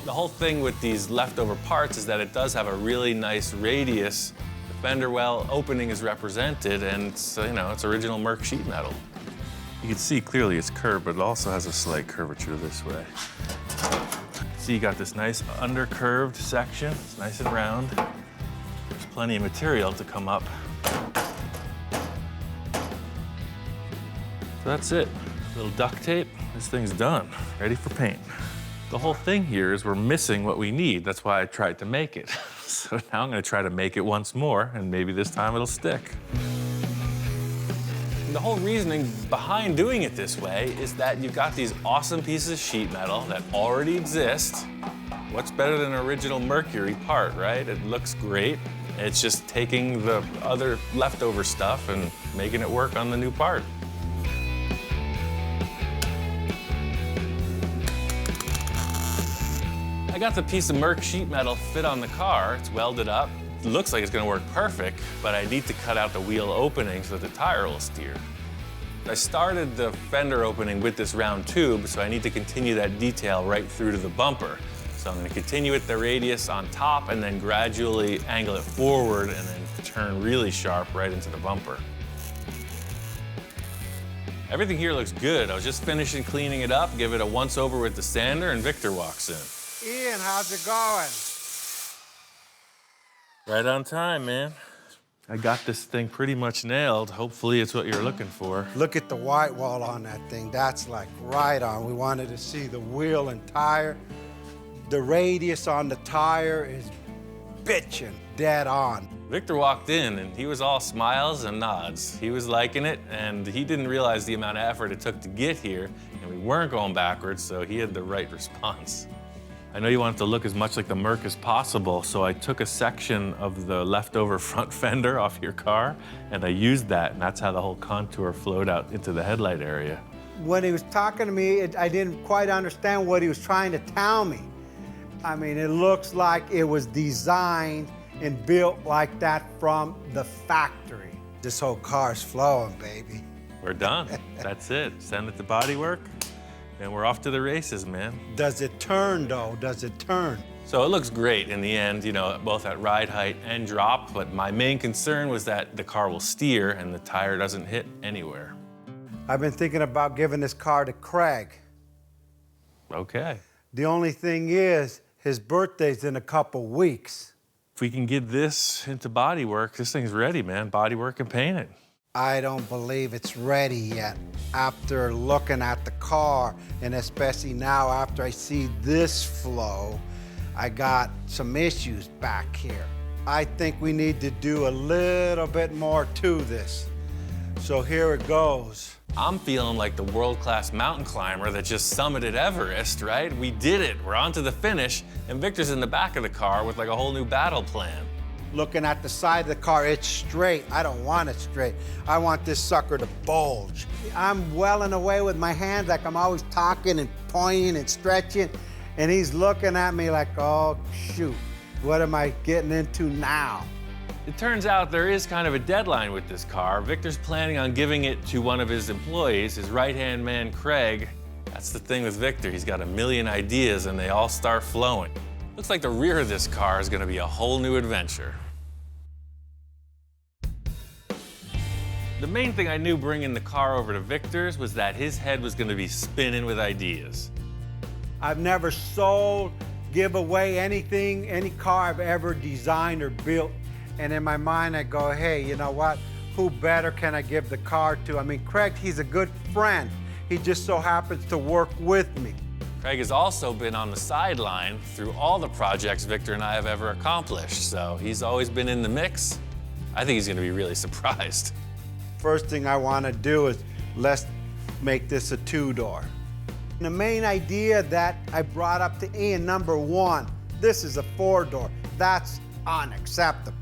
The whole thing with these leftover parts is that it does have a really nice radius. The fender well opening is represented, and it's, you know, it's original Merc sheet metal. You can see clearly it's curved, but it also has a slight curvature this way. See, you got this nice undercurved section. It's nice and round. There's plenty of material to come up. So that's it. A little duct tape. This thing's done, ready for paint. The whole thing here is we're missing what we need. That's why I tried to make it. So now I'm gonna try to make it once more, and maybe this time it'll stick. The whole reasoning behind doing it this way is that you've got these awesome pieces of sheet metal that already exist. What's better than an original Mercury part, right? It looks great. It's just taking the other leftover stuff and making it work on the new part. I got the piece of Merc sheet metal fit on the car. It's welded up. It looks like it's gonna work perfect, but I need to cut out the wheel opening so that the tire will steer. I started the fender opening with this round tube, so I need to continue that detail right through to the bumper. So I'm going to continue with the radius on top and then gradually angle it forward and then turn really sharp right into the bumper. Everything here looks good. I was just finishing cleaning it up, give it a once over with the sander, and Victor walks in. Ian, how's it going? Right on time, man. I got this thing pretty much nailed. Hopefully it's what you're looking for. Look at the white wall on that thing. That's like right on. We wanted to see the wheel and tire. The radius on the tire is bitchin', dead on. Victor walked in and he was all smiles and nods. He was liking it, and he didn't realize the amount of effort it took to get here, and we weren't going backwards, so he had the right response. I know you want it to look as much like the Merc as possible, so I took a section of the leftover front fender off your car, and I used that, and that's how the whole contour flowed out into the headlight area. When he was talking to me, I didn't quite understand what he was trying to tell me. I mean, it looks like it was designed and built like that from the factory. This whole car's flowing, baby. We're done. That's it. Send it to bodywork, and we're off to the races, man. Does it turn, though? Does it turn? So it looks great in the end, you know, both at ride height and drop, but my main concern was that the car will steer and the tire doesn't hit anywhere. I've been thinking about giving this car to Craig. Okay. The only thing is, his birthday's in a couple weeks. If we can get this into bodywork, this thing's ready, man. Bodywork and paint it. I don't believe it's ready yet. After looking at the car, and especially now after I see this flow, I got some issues back here. I think we need to do a little bit more to this. So here it goes. I'm feeling like the world-class mountain climber that just summited Everest, right? We did it, we're on to the finish, and Victor's in the back of the car with like a whole new battle plan. Looking at the side of the car, it's straight. I don't want it straight. I want this sucker to bulge. I'm welling away with my hands like I'm always talking and pointing and stretching, and he's looking at me like, oh, shoot, what am I getting into now? It turns out there is kind of a deadline with this car. Victor's planning on giving it to one of his employees, his right-hand man, Craig. That's the thing with Victor. He's got a million ideas, and they all start flowing. Looks like the rear of this car is going to be a whole new adventure. The main thing I knew bringing the car over to Victor's was that his head was going to be spinning with ideas. I've never sold, give away anything, any car I've ever designed or built. And in my mind, I go, hey, you know what? Who better can I give the car to? I mean, Craig, he's a good friend. He just so happens to work with me. Craig has also been on the sideline through all the projects Victor and I have ever accomplished, so he's always been in the mix. I think he's going to be really surprised. First thing I want to do is let's make this a two-door. The main idea that I brought up to Ian, number one, this is a four-door. That's unacceptable.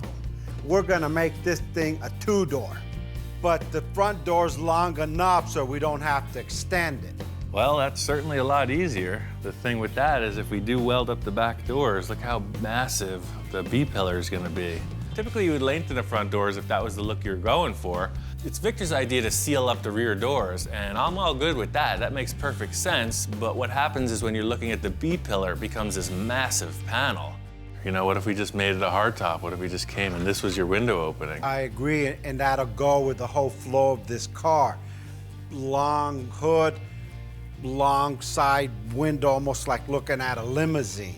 We're going to make this thing a two-door. But the front door's long enough so we don't have to extend it. Well, that's certainly a lot easier. The thing with that is if we do weld up the back doors, look how massive the B-pillar is going to be. Typically, you would lengthen the front doors if that was the look you're going for. It's Victor's idea to seal up the rear doors, and I'm all good with that. That makes perfect sense, but what happens is when you're looking at the B-pillar, it becomes this massive panel. You know, what if we just made it a hardtop? What if we just came and this was your window opening? I agree, and that'll go with the whole flow of this car. Long hood, long side window, almost like looking at a limousine.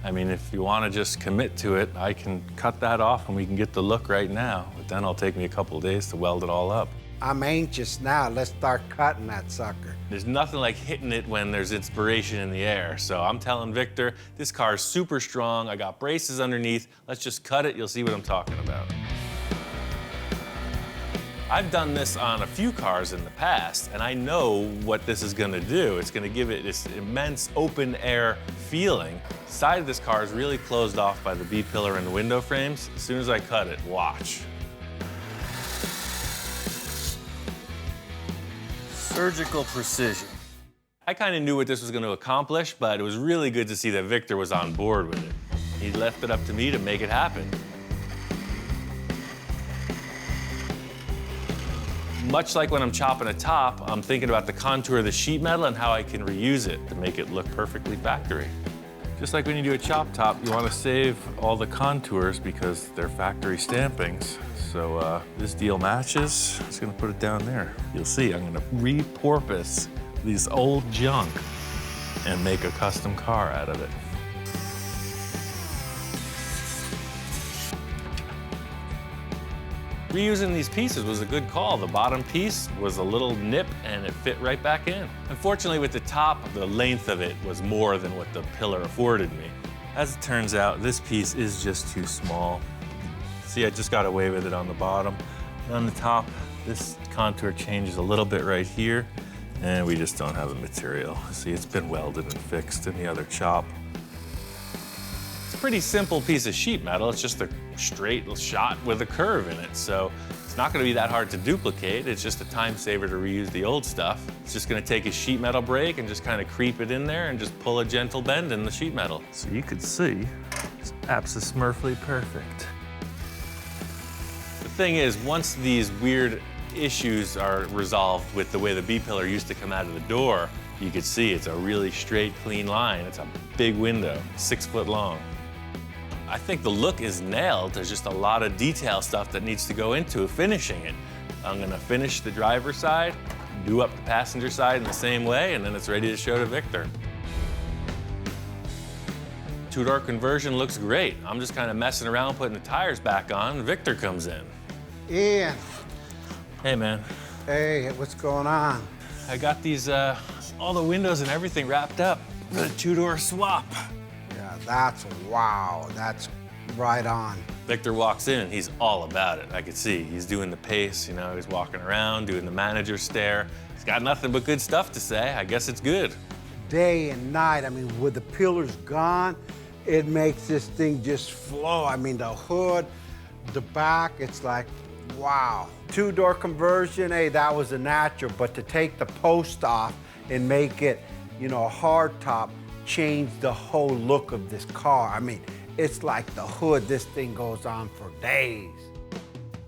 I mean, if you want to just commit to it, I can cut that off and we can get the look right now. But then it'll take me a couple days to weld it all up. I'm anxious now. Let's start cutting that sucker. There's nothing like hitting it when there's inspiration in the air. So I'm telling Victor, this car is super strong. I got braces underneath. Let's just cut it. You'll see what I'm talking about. I've done this on a few cars in the past, and I know what this is going to do. It's going to give it this immense open air feeling. The side of this car is really closed off by the B-pillar and the window frames. As soon as I cut it, watch. Surgical precision. I kind of knew what this was going to accomplish, but it was really good to see that Victor was on board with it. He left it up to me to make it happen. Much like when I'm chopping a top, I'm thinking about the contour of the sheet metal and how I can reuse it to make it look perfectly factory. Just like when you do a chop top, you want to save all the contours because they're factory stampings. So this deal matches. I'm just gonna put it down there. You'll see, I'm gonna repurpose these old junk and make a custom car out of it. Reusing these pieces was a good call. The bottom piece was a little nip and it fit right back in. Unfortunately, with the top, the length of it was more than what the pillar afforded me. As it turns out, this piece is just too small. See, I just got away with it on the bottom. And on the top, this contour changes a little bit right here, and we just don't have the material. See, it's been welded and fixed in the other chop. It's a pretty simple piece of sheet metal. It's just a straight shot with a curve in it. So it's not gonna be that hard to duplicate. It's just a time saver to reuse the old stuff. It's just gonna take a sheet metal brake and just kind of creep it in there and just pull a gentle bend in the sheet metal. So you could see, it's absolutely perfect. The thing is, once these weird issues are resolved with the way the B-pillar used to come out of the door, you could see it's a really straight, clean line. It's a big window, 6 foot long. I think the look is nailed. There's just a lot of detail stuff that needs to go into finishing it. I'm gonna finish the driver's side, do up the passenger side in the same way, and then it's ready to show to Victor. Two-door conversion looks great. I'm just kind of messing around, putting the tires back on. Victor comes in. Ian. Hey, man. Hey, what's going on? I got these, all the windows and everything wrapped up for the two-door swap. Yeah, that's wow. That's right on. Victor walks in and he's all about it. I could see he's doing the pace, you know, he's walking around, doing the manager stare. He's got nothing but good stuff to say. I guess it's good. Day and night, I mean, with the pillars gone, it makes this thing just flow. I mean, the hood, the back, it's like, wow. Two-door conversion, hey, that was a natural, but to take the post off and make it, you know, a hard top, changed the whole look of this car. I mean, it's like the hood, this thing goes on for days.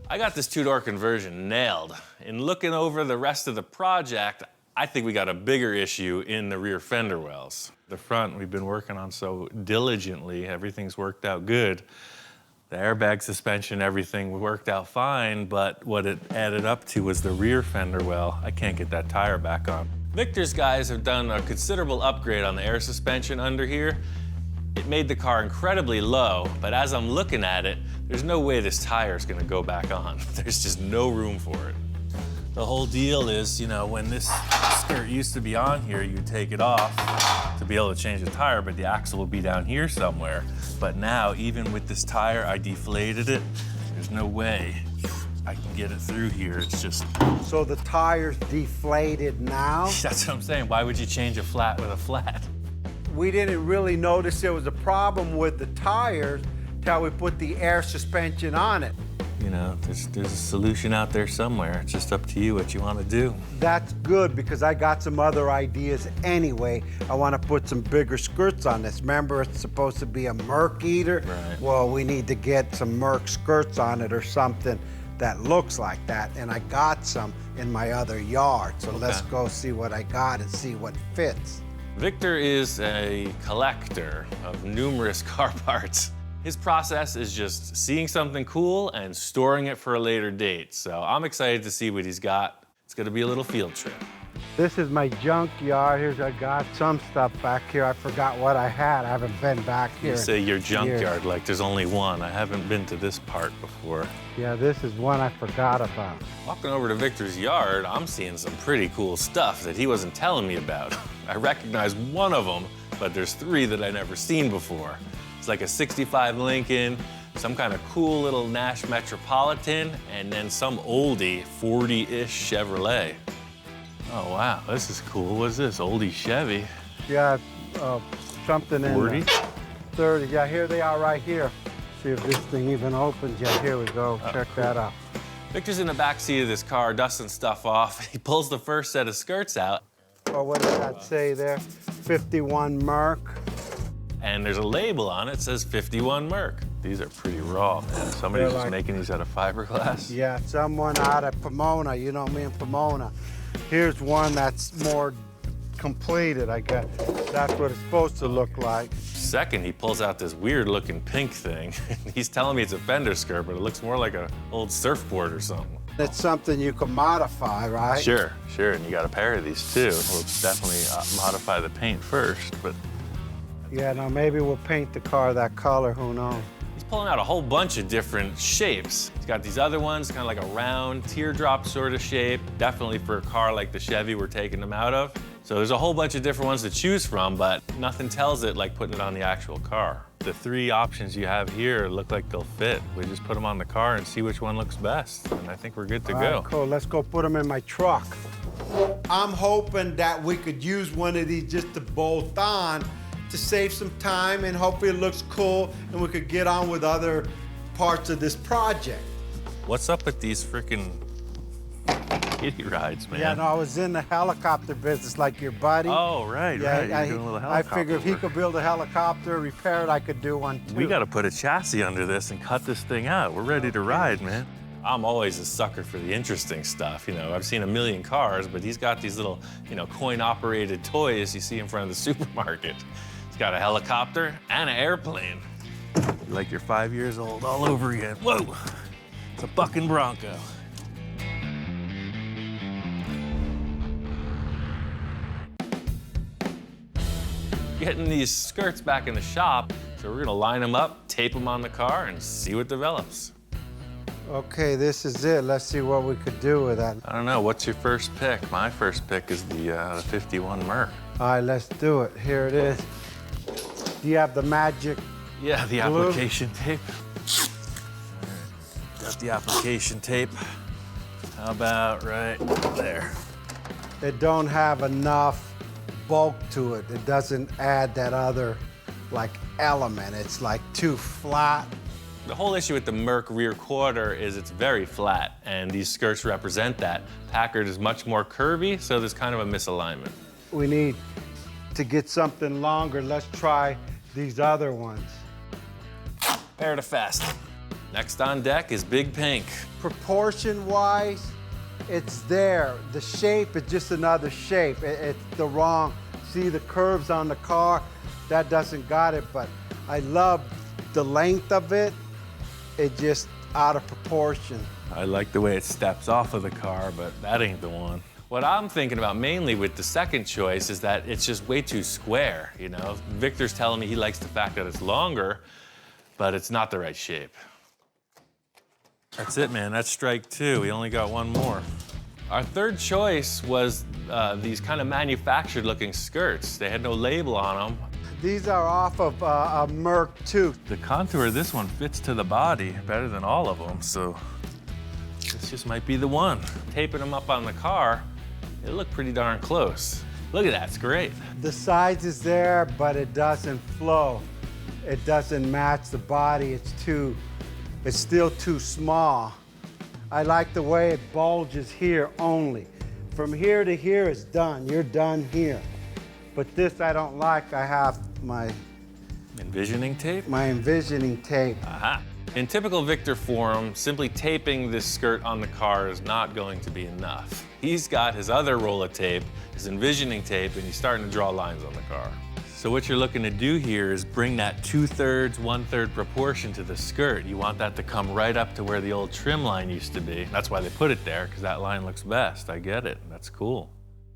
I got this two-door conversion nailed. In looking over the rest of the project, I think we got a bigger issue in the rear fender wells. The front we've been working on so diligently, everything's worked out good. The airbag suspension, everything worked out fine, but what it added up to was the rear fender well. I can't get that tire back on. Victor's guys have done a considerable upgrade on the air suspension under here. It made the car incredibly low, but as I'm looking at it, there's no way this tire is gonna go back on. There's just no room for it. The whole deal is, you know, when this skirt used to be on here, you take it off to be able to change the tire, but the axle will be down here somewhere. But now, even with this tire, I deflated it. There's no way I can get it through here. It's just... So the tire's deflated now? That's what I'm saying. Why would you change a flat with a flat? We didn't really notice there was a problem with the tires till we put the air suspension on it. You know, there's a solution out there somewhere. It's just up to you what you want to do. That's good, because I got some other ideas anyway. I want to put some bigger skirts on this. Remember, it's supposed to be a Merc eater? Right. Well, we need to get some Merc skirts on it or something that looks like that, and I got some in my other yard. So let's go see what I got and see what fits. Victor is a collector of numerous car parts. His process is just seeing something cool and storing it for a later date. So I'm excited to see what he's got. It's gonna be a little field trip. This is my junkyard. Here's, I got some stuff back here. I forgot what I had. I haven't been back here. You say your junkyard like there's only one. I haven't been to this part before. Yeah, this is one I forgot about. Walking over to Victor's yard, I'm seeing some pretty cool stuff that he wasn't telling me about. I recognize one of them, but there's three that I never seen before. It's like a 65 Lincoln, some kind of cool little Nash Metropolitan, and then some oldie 40-ish Chevrolet. Oh, wow, this is cool. What's this, oldie Chevy? Yeah, something in 40? 30. Yeah, here they are right here. See if this thing even opens. Yeah, here we go. Check cool. that out. Victor's in the back seat of this car, dusting stuff off. He pulls the first set of skirts out. Oh, what does that say there? 51 Merc. And there's a label on it that says 51 Merc. These are pretty raw, man. Somebody's just like- making these out of fiberglass. Yeah, someone out of Pomona, you know me in Pomona. Here's one that's more completed, I guess. That's what it's supposed to look like. Second, he pulls out this weird looking pink thing. He's telling me it's a Fender skirt, but it looks more like an old surfboard or something. It's something you can modify, right? Sure, and you got a pair of these too. We'll definitely modify the paint first, but Yeah, no, maybe we'll paint the car that color, who knows? he's pulling out a whole bunch of different shapes. He's got these other ones, kind of like a round teardrop sort of shape. Definitely for a car like the Chevy we're taking them out of. So there's a whole bunch of different ones to choose from, but nothing tells it like putting it on the actual car. The three options you have here look like they'll fit. We just put them on the car and see which one looks best, and I think we're good to All go. right, cool, let's go put them in my truck. I'm hoping that we could use one of these just to bolt on to save some time, and hopefully it looks cool and we could get on with other parts of this project. What's up with these freaking kiddie rides, man? Yeah, no, I was in the helicopter business like your buddy. Oh, right. You're doing a little I helicopter figure if he work. could build a helicopter, repair it, I could do one too. We got to put a chassis under this and cut this thing out. We're ready to ride, man. I'm always a sucker for the interesting stuff. You know, I've seen a million cars, but he's got these little, coin-operated toys you see in front of the supermarket. He's got a helicopter and an airplane. Like you're 5 years old all over again. Whoa, it's a bucking Bronco. Getting these skirts back in the shop, so we're gonna line them up, tape them on the car, and see what develops. Okay, this is it. Let's see what we could do with that. I don't know, what's your first pick? My first pick is the 51 Merc. All right, let's do it. Here it is. Do you have the magic? Yeah, the glue? application tape. Got the application tape. How about right there? It don't have enough bulk to it. It doesn't add that other, element. It's, too flat. The whole issue with the Merc rear quarter is it's very flat, and these skirts represent that. Packard is much more curvy, so there's kind of a misalignment. We need to get something longer. Let's try these other ones. Pair to fast. Next on deck is Big Pink. Proportion-wise, it's there. The shape is just another shape. It's the wrong, see the curves on the car? That doesn't got it, but I love the length of it. It's just out of proportion. I like the way it steps off of the car, but that ain't the one. What I'm thinking about mainly with the second choice is that it's just way too square, Victor's telling me he likes the fact that it's longer, but it's not the right shape. That's it, man. That's strike two. We only got one more. Our third choice was these kind of manufactured-looking skirts. They had no label on them. These are off of a Merc 2. The contour of this one fits to the body better than all of them, so this just might be the one. Taping them up on the car, they look pretty darn close. Look at that, it's great. The size is there, but it doesn't flow. It doesn't match the body. It's still too small. I like the way it bulges here only. From here to here, it's done. You're done here. But this I don't like. I have my Envisioning tape? envisioning tape. Aha. In typical Victor form, simply taping this skirt on the car is not going to be enough. He's got his other roll of tape, his envisioning tape, and he's starting to draw lines on the car. So what you're looking to do here is bring that 2/3, 1/3 proportion to the skirt. You want that to come right up to where the old trim line used to be. That's why they put it there, because that line looks best. I get it. That's cool.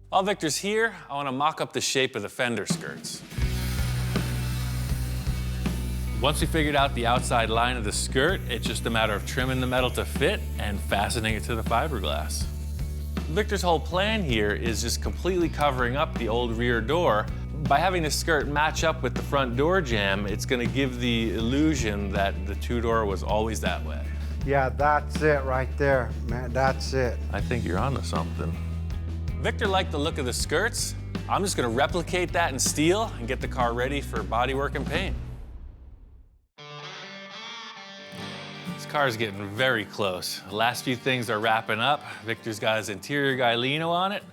While Victor's here, I want to mock up the shape of the fender skirts. Once we figured out the outside line of the skirt, it's just a matter of trimming the metal to fit and fastening it to the fiberglass. Victor's whole plan here is just completely covering up the old rear door. By having the skirt match up with the front door jamb, it's going to give the illusion that the two-door was always that way. Yeah, that's it right there, man. That's it. I think you're onto something. Victor liked the look of the skirts. I'm just going to replicate that in steel and get the car ready for bodywork and paint. This car is getting very close. The last few things are wrapping up. Victor's got his interior guy Lino on it.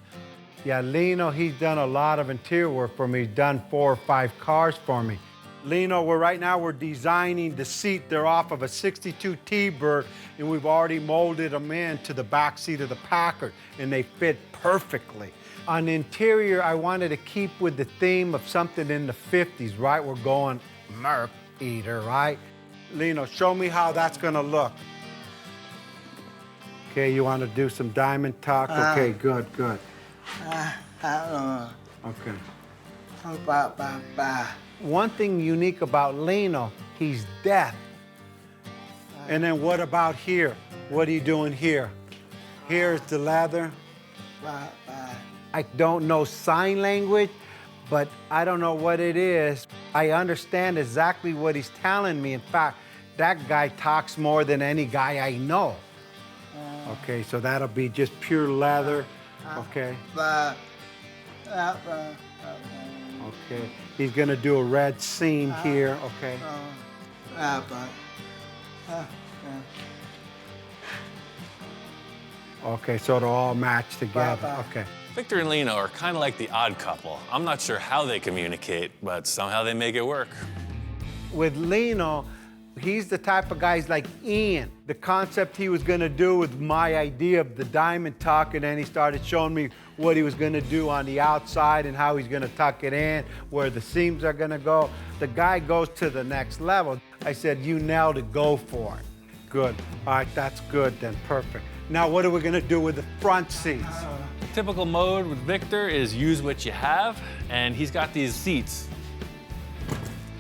Yeah, Lino, he's done a lot of interior work for me. He's done 4 or 5 cars for me. Lino, right now we're designing the seat. They're off of a 62 T-Bird, and we've already molded them into the back seat of the Packard, and they fit perfectly. On the interior, I wanted to keep with the theme of something in the 50s, right? We're going Merc Eater, right? Lino, show me how that's gonna look. Okay, you want to do some diamond tuck? Okay, good. Okay. One thing unique about Lino, he's deaf. And then what about here? What are you doing here? Here's the leather. I don't know sign language, but I don't know what it is. I understand exactly what he's telling me. In fact, that guy talks more than any guy I know. Okay, so that'll be just pure leather. Okay. Okay, he's gonna do a red seam here, okay. Okay, so it'll all match together, okay. Victor and Lino are kind of like the odd couple. I'm not sure how they communicate, but somehow they make it work. With Lino, he's the type of guys like Ian. The concept he was gonna do with my idea of the diamond tuck, and then he started showing me what he was gonna do on the outside and how he's gonna tuck it in, where the seams are gonna go. The guy goes to the next level. I said, you nailed it, go for it. Good, all right, that's good then, perfect. Now what are we gonna do with the front seats? Typical mode with Victor is use what you have, and he's got these seats.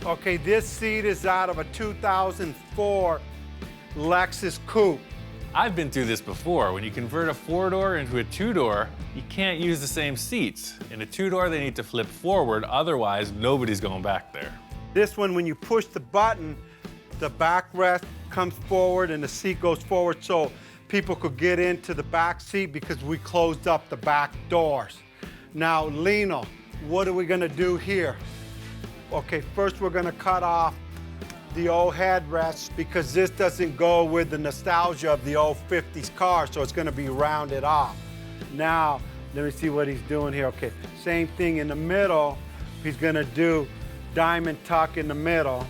Okay, this seat is out of a 2004 Lexus coupe. I've been through this before. When you convert a 4-door into a 2-door, you can't use the same seats. In a 2-door, they need to flip forward, otherwise nobody's going back there. This one, when you push the button, the backrest comes forward and the seat goes forward so people could get into the back seat because we closed up the back doors. Now, Lino, what are we gonna do here? Okay, first we're gonna cut off the old headrest because this doesn't go with the nostalgia of the old 50s car, so it's gonna be rounded off. Now, let me see what he's doing here. Okay, same thing in the middle. He's gonna do diamond tuck in the middle,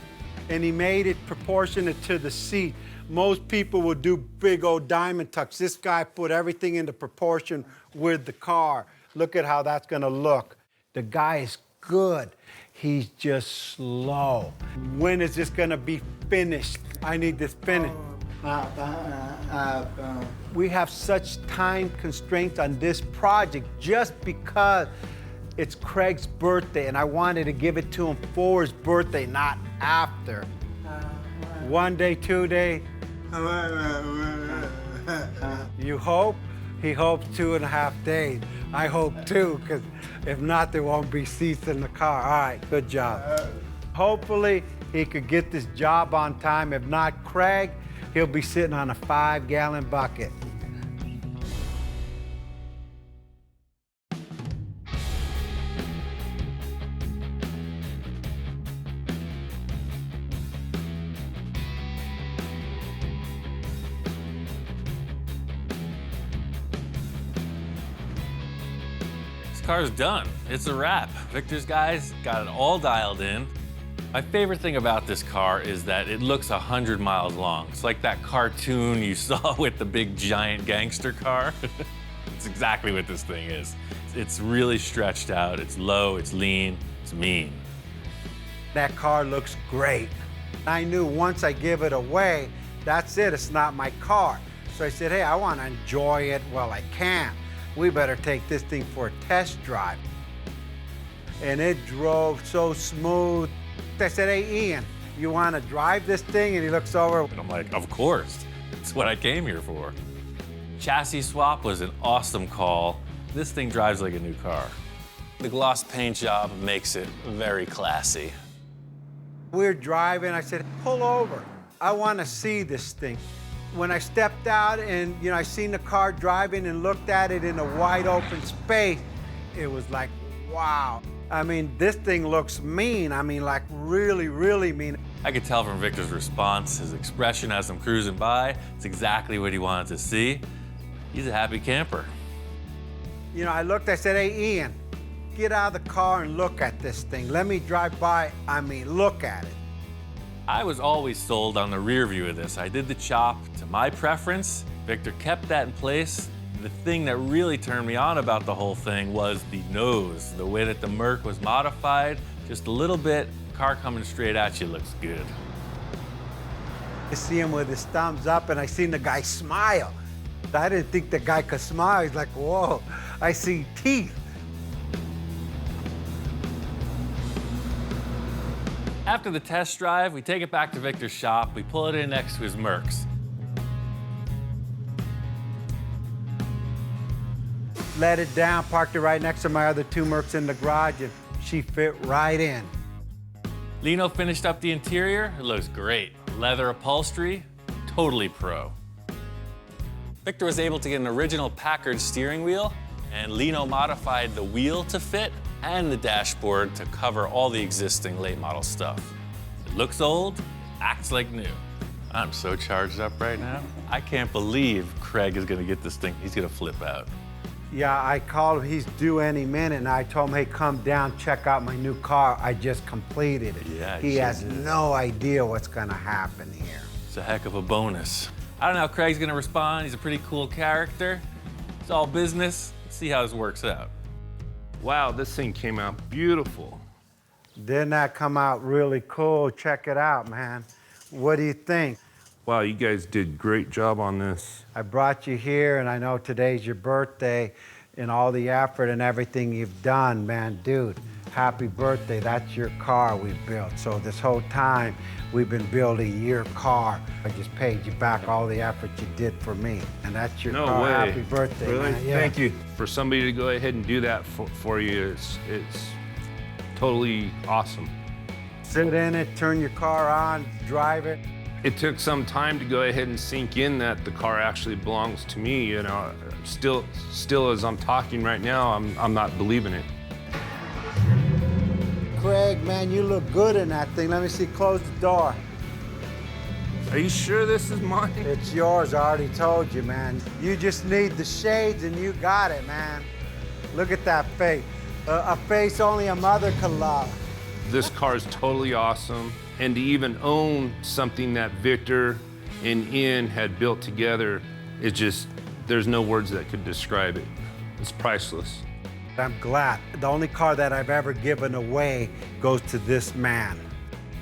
and he made it proportionate to the seat. Most people will do big old diamond tucks. This guy put everything into proportion with the car. Look at how that's gonna look. The guy is good. He's just slow. When is this gonna be finished? I need this finished. We have such time constraints on this project just because it's Craig's birthday and I wanted to give it to him for his birthday, not after. 1 day, 2 day. You hope? He hopes 2.5 days. I hope too, because if not, there won't be seats in the car. All right, good job. Hopefully, he could get this job on time. If not Craig, he'll be sitting on a 5-gallon bucket. Car's done. It's a wrap. Victor's guys got it all dialed in. My favorite thing about this car is that it looks 100 miles long. It's like that cartoon you saw with the big giant gangster car. It's exactly what this thing is. It's really stretched out. It's low, it's lean, it's mean. That car looks great. I knew once I give it away, that's it, it's not my car. So I said, hey, I want to enjoy it while I can. We better take this thing for a test drive. And it drove so smooth. I said, hey, Ian, you want to drive this thing? And he looks over. And I'm like, of course. It's what I came here for. Chassis swap was an awesome call. This thing drives like a new car. The gloss paint job makes it very classy. We're driving. I said, pull over. I want to see this thing. When I stepped out and, I seen the car driving and looked at it in a wide open space, it was like, wow. I mean, this thing looks mean. I mean, like really, really mean. I could tell from Victor's response, his expression as I'm cruising by, it's exactly what he wanted to see. He's a happy camper. I looked, I said, hey, Ian, get out of the car and look at this thing. Let me drive by. I mean, look at it. I was always sold on the rear view of this. I did the chop to my preference. Victor kept that in place. The thing that really turned me on about the whole thing was the nose, the way that the Merc was modified. Just a little bit, car coming straight at you looks good. I see him with his thumbs up, and I seen the guy smile. I didn't think the guy could smile. He's like, whoa, I see teeth. After the test drive, we take it back to Victor's shop. We pull it in next to his Mercs. Let it down, parked it right next to my other 2 Mercs in the garage, and she fit right in. Lino finished up the interior. It looks great. Leather upholstery, totally pro. Victor was able to get an original Packard steering wheel, and Lino modified the wheel to fit and the dashboard to cover all the existing late model stuff. It looks old, acts like new. I'm so charged up right now. I can't believe Craig is gonna get this thing. He's gonna flip out. Yeah, I called him. He's due any minute, and I told him, hey, come down, check out my new car. I just completed it. Yeah, he has no idea what's gonna happen here. It's a heck of a bonus. I don't know how Craig's gonna respond. He's a pretty cool character. It's all business. Let's see how this works out. Wow, this thing came out beautiful. Didn't that come out really cool? Check it out, man. What do you think? Wow, you guys did a great job on this. I brought you here, and I know today's your birthday, and all the effort and everything you've done, man, dude, happy birthday. That's your car we built. So this whole time, we've been building your car. I just paid you back all the effort you did for me, and that's your car. No way. Happy birthday, really? man. Yeah. Thank you. For somebody to go ahead and do that for you, it's totally awesome. Sit in it, turn your car on, drive it. It took some time to go ahead and sink in that the car actually belongs to me. You know, still as I'm talking right now, I'm not believing it. Craig, man, you look good in that thing. Let me see, close the door. Are you sure this is mine? It's yours, I already told you, man. You just need the shades and you got it, man. Look at that face. A face only a mother could love. This car is totally awesome. And to even own something that Victor and Ian had built together, it just, there's no words that could describe it. It's priceless. I'm glad. The only car that I've ever given away goes to this man.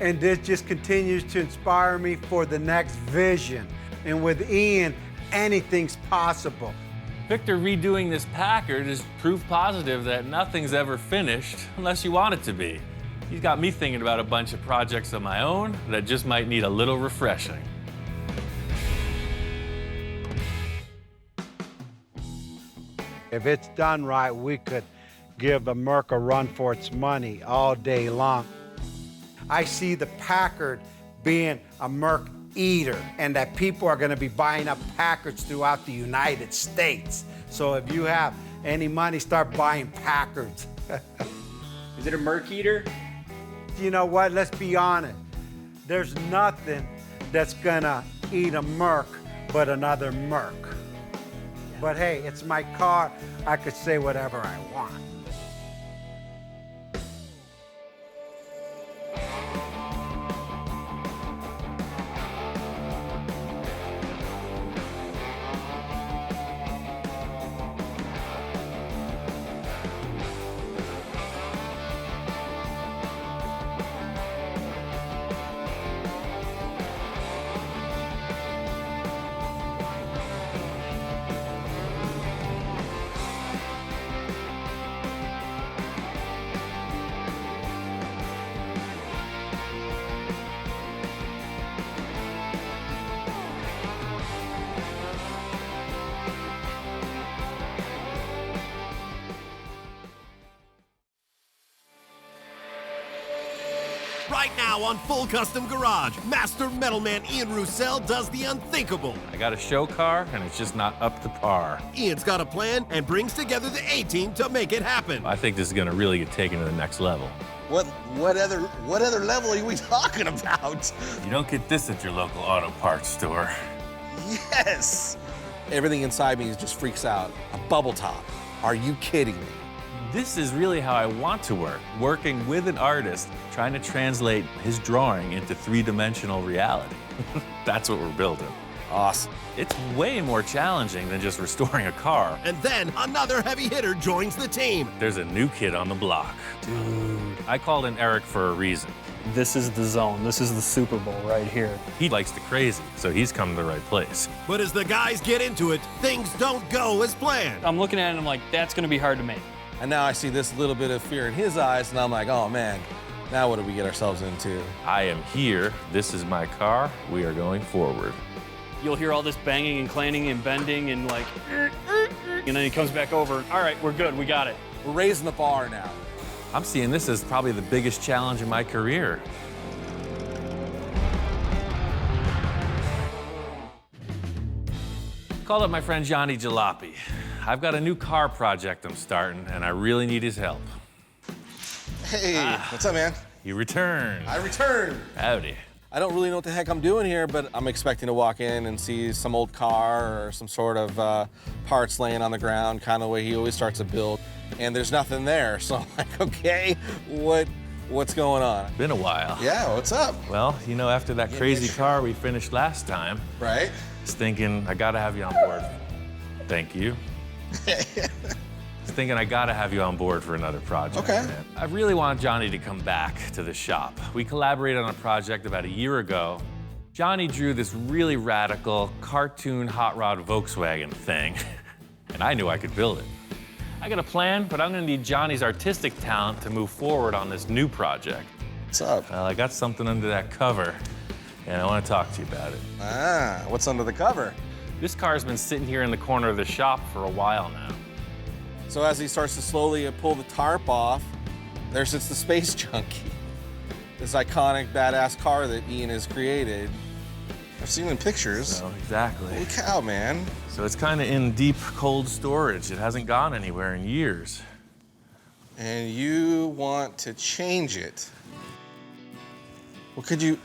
And this just continues to inspire me for the next vision. And with Ian, anything's possible. Victor redoing this Packard is proof positive that nothing's ever finished unless you want it to be. He's got me thinking about a bunch of projects of my own that just might need a little refreshing. If it's done right, we could give a Merc a run for its money all day long. I see the Packard being a Merc eater, and that people are gonna be buying up Packards throughout the United States. So if you have any money, start buying Packards. Is it a Merc eater? You know what, let's be honest. There's nothing that's gonna eat a Merc but another Merc. But hey, it's my car. I could say whatever I want. Right now on Full Custom Garage, Master Metalman Ian Roussel does the unthinkable. I got a show car, and it's just not up to par. Ian's got a plan and brings together the A-team to make it happen. I think this is gonna really get taken to the next level. What other level are we talking about? You don't get this at your local auto parts store. Yes! Everything inside me just freaks out. A bubble top. Are you kidding me? This is really how I want to work, working with an artist, trying to translate his drawing into three-dimensional reality. That's what we're building. Awesome. It's way more challenging than just restoring a car. And then another heavy hitter joins the team. There's a new kid on the block. Dude. I called in Eric for a reason. This is the zone. This is the Super Bowl right here. He likes the crazy, so he's come to the right place. But as the guys get into it, things don't go as planned. I'm looking at it and I'm like, that's gonna be hard to make. And now I see this little bit of fear in his eyes, and I'm like, oh man, now what did we get ourselves into? I am here. This is my car. We are going forward. You'll hear all this banging and clanging and bending and like, and then he comes back over. All right, we're good, we got it. We're raising the bar now. I'm seeing this as probably the biggest challenge in my career. Called up my friend Johnny Jalopy. I've got a new car project I'm starting, and I really need his help. Hey, what's up, man? You returned. I returned. Howdy. I don't really know what the heck I'm doing here, but I'm expecting to walk in and see some old car or some sort of parts laying on the ground, kind of the way he always starts a build. And there's nothing there, so I'm like, okay, what's going on? Been a while. Yeah, what's up? Well, you know, after that crazy car we finished last time, right? I was thinking I gotta have you on board. Thank you. I was thinking I gotta have you on board for another project. Okay. Man. I really want Johnny to come back to the shop. We collaborated on a project about a year ago. Johnny drew this really radical cartoon hot rod Volkswagen thing, and I knew I could build it. I got a plan, but I'm gonna need Johnny's artistic talent to move forward on this new project. What's up? Well, I got something under that cover, and I want to talk to you about it. Ah, what's under the cover? This car's been sitting here in the corner of the shop for a while now. So as he starts to slowly pull the tarp off, there sits the Space Junkie. This iconic, badass car that Ian has created. I've seen it in pictures. So, exactly. Holy cow, man. So it's kind of in deep, cold storage. It hasn't gone anywhere in years. And you want to change it. What could you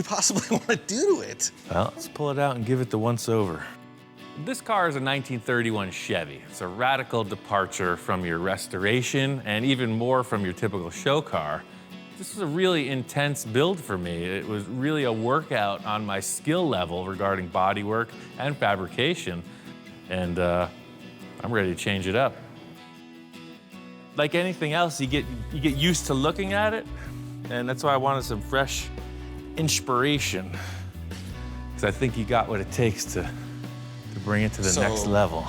possibly want to do to it? Well, let's pull it out and give it the once-over. This car is a 1931 Chevy. It's a radical departure from your restoration and even more from your typical show car. This was a really intense build for me. It was really a workout on my skill level regarding bodywork and fabrication, and I'm ready to change it up. Like anything else, you get used to looking at it, and that's why I wanted some fresh inspiration, because I think you got what it takes to bring it to the next level.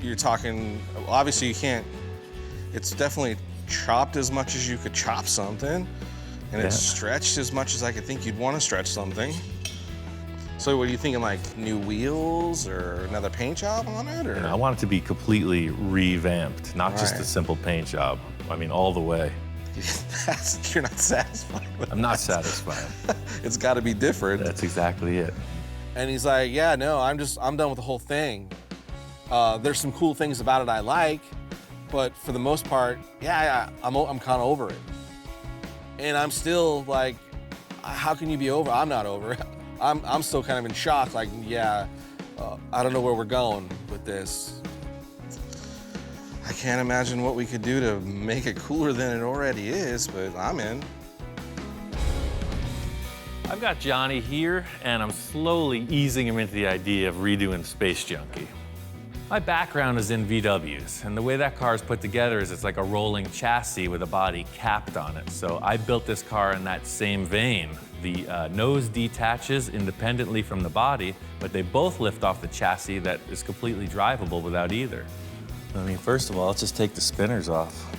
You're talking, obviously you can't, it's definitely chopped as much as you could chop something, and it's stretched as much as I could think you'd want to stretch something. So what are you thinking, like new wheels or another paint job on it? Or? I want it to be completely revamped, not just a simple paint job. I mean, all the way. You're not satisfied with I'm not satisfied. It's got to be different. That's exactly it. And he's like, yeah, no, I'm done with the whole thing. There's some cool things about it I like, but for the most part, I'm kind of over it. And I'm still like, how can you be over? I'm not over it. I'm still kind of in shock, like, I don't know where we're going with this. I can't imagine what we could do to make it cooler than it already is, but I'm in. I've got Johnny here, and I'm slowly easing him into the idea of redoing Space Junkie. My background is in VWs, and the way that car is put together is it's like a rolling chassis with a body capped on it. So I built this car in that same vein. The nose detaches independently from the body, but they both lift off the chassis that is completely drivable without either. I mean, first of all, let's just take the spinners off.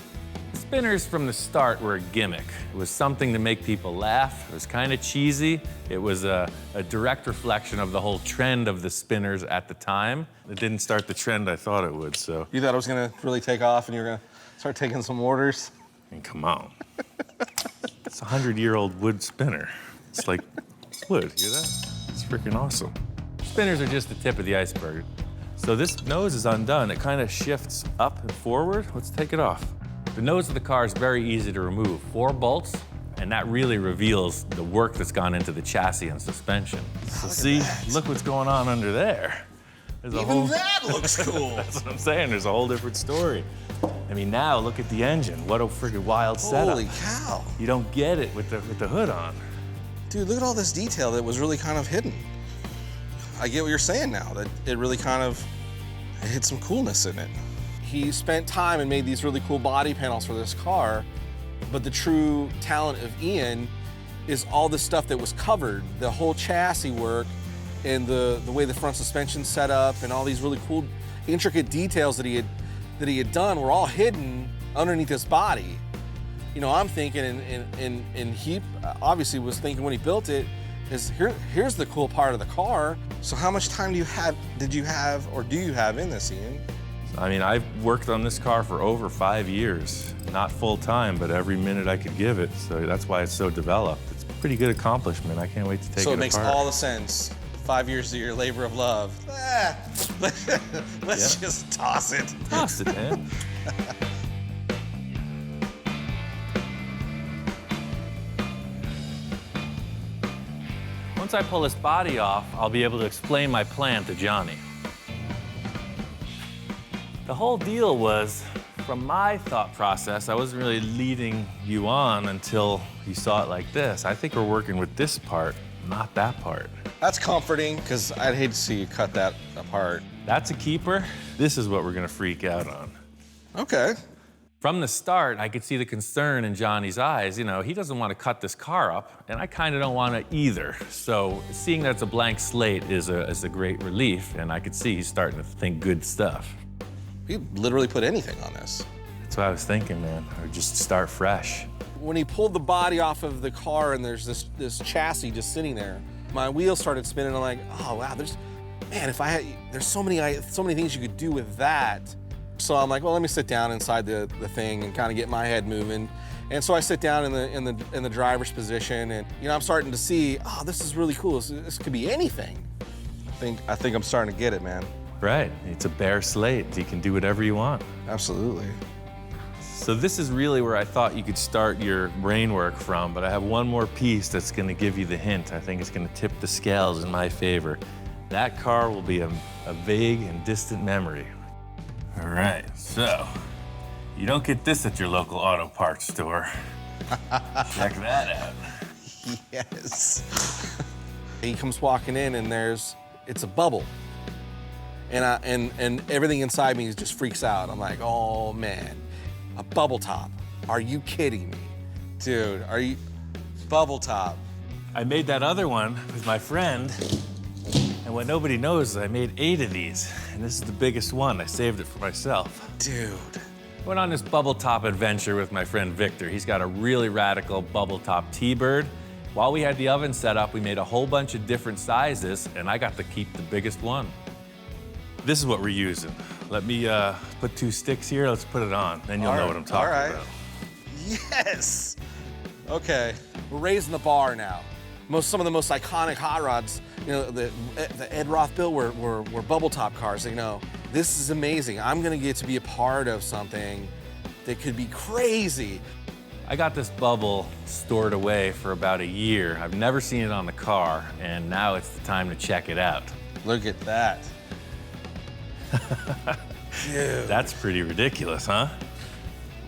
The spinners from the start were a gimmick. It was something to make people laugh. It was kind of cheesy. It was a direct reflection of the whole trend of the spinners at the time. It didn't start the trend I thought it would, so. You thought it was gonna really take off and you were gonna start taking some orders? I mean, come on. It's a 100-year-old wood spinner. It's like, it's wood, you hear that? It's freaking awesome. Spinners are just the tip of the iceberg. So this nose is undone. It kind of shifts up and forward. Let's take it off. The nose of the car is very easy to remove. 4 bolts, and that really reveals the work that's gone into the chassis and suspension. So see, look what's going on under there. Even that looks cool. That's what I'm saying. There's a whole different story. I mean, now look at the engine. What a freaking wild setup. Holy cow. You don't get it with the hood on. Dude, look at all this detail that was really kind of hidden. I get what you're saying now, that it really kind of had some coolness in it. He spent time and made these really cool body panels for this car, but the true talent of Ian is all the stuff that was covered, the whole chassis work and the way the front suspension's set up and all these really cool, intricate details that he had done were all hidden underneath his body. You know, I'm thinking, and he obviously was thinking when he built it, is here's the cool part of the car. So how much time do you have in this, Ian? I mean, I've worked on this car for over 5 years. Not full time, but every minute I could give it. So that's why it's so developed. It's a pretty good accomplishment. I can't wait to take it apart. So it makes all the sense. 5 years of your labor of love. Let's just toss it. Toss it, man. Once I pull this body off, I'll be able to explain my plan to Johnny. The whole deal was, from my thought process, I wasn't really leading you on until you saw it like this. I think we're working with this part, not that part. That's comforting, because I'd hate to see you cut that apart. That's a keeper. This is what we're gonna freak out on. Okay. From the start, I could see the concern in Johnny's eyes. You know, he doesn't want to cut this car up, and I kind of don't want to either. So seeing that it's a blank slate is a great relief, and I could see he's starting to think good stuff. You literally put anything on this. That's what I was thinking, man. Or just start fresh. When he pulled the body off of the car and there's this chassis just sitting there, my wheels started spinning. I'm like, oh wow, there's so many things you could do with that. So I'm like, well, let me sit down inside the thing and kind of get my head moving. And so I sit down in the driver's position, and you know, I'm starting to see, oh, this is really cool. This could be anything. I think I'm starting to get it, man. Right. It's a bare slate. You can do whatever you want. Absolutely. So this is really where I thought you could start your brain work from, but I have one more piece that's going to give you the hint. I think it's going to tip the scales in my favor. That car will be a vague and distant memory. All right, so you don't get this at your local auto parts store. Check that out. Yes. He comes walking in, and it's a bubble. And everything inside me just freaks out. I'm like, oh man, a bubble top. Are you kidding me? Dude, bubble top. I made that other one with my friend, and what nobody knows is I made 8 of these, and this is the biggest one. I saved it for myself. Dude. Went on this bubble top adventure with my friend Victor. He's got a really radical bubble top T-Bird. While we had the oven set up, we made a whole bunch of different sizes, and I got to keep the biggest one. This is what we're using. Let me put 2 sticks here. Let's put it on. Then you'll know what I'm talking about. Yes. Okay. We're raising the bar now. Some of the most iconic hot rods, you know, the Ed Roth built were bubble top cars. You know, this is amazing. I'm gonna get to be a part of something that could be crazy. I got this bubble stored away for about a year. I've never seen it on the car, and now it's the time to check it out. Look at that. Dude. That's pretty ridiculous, huh?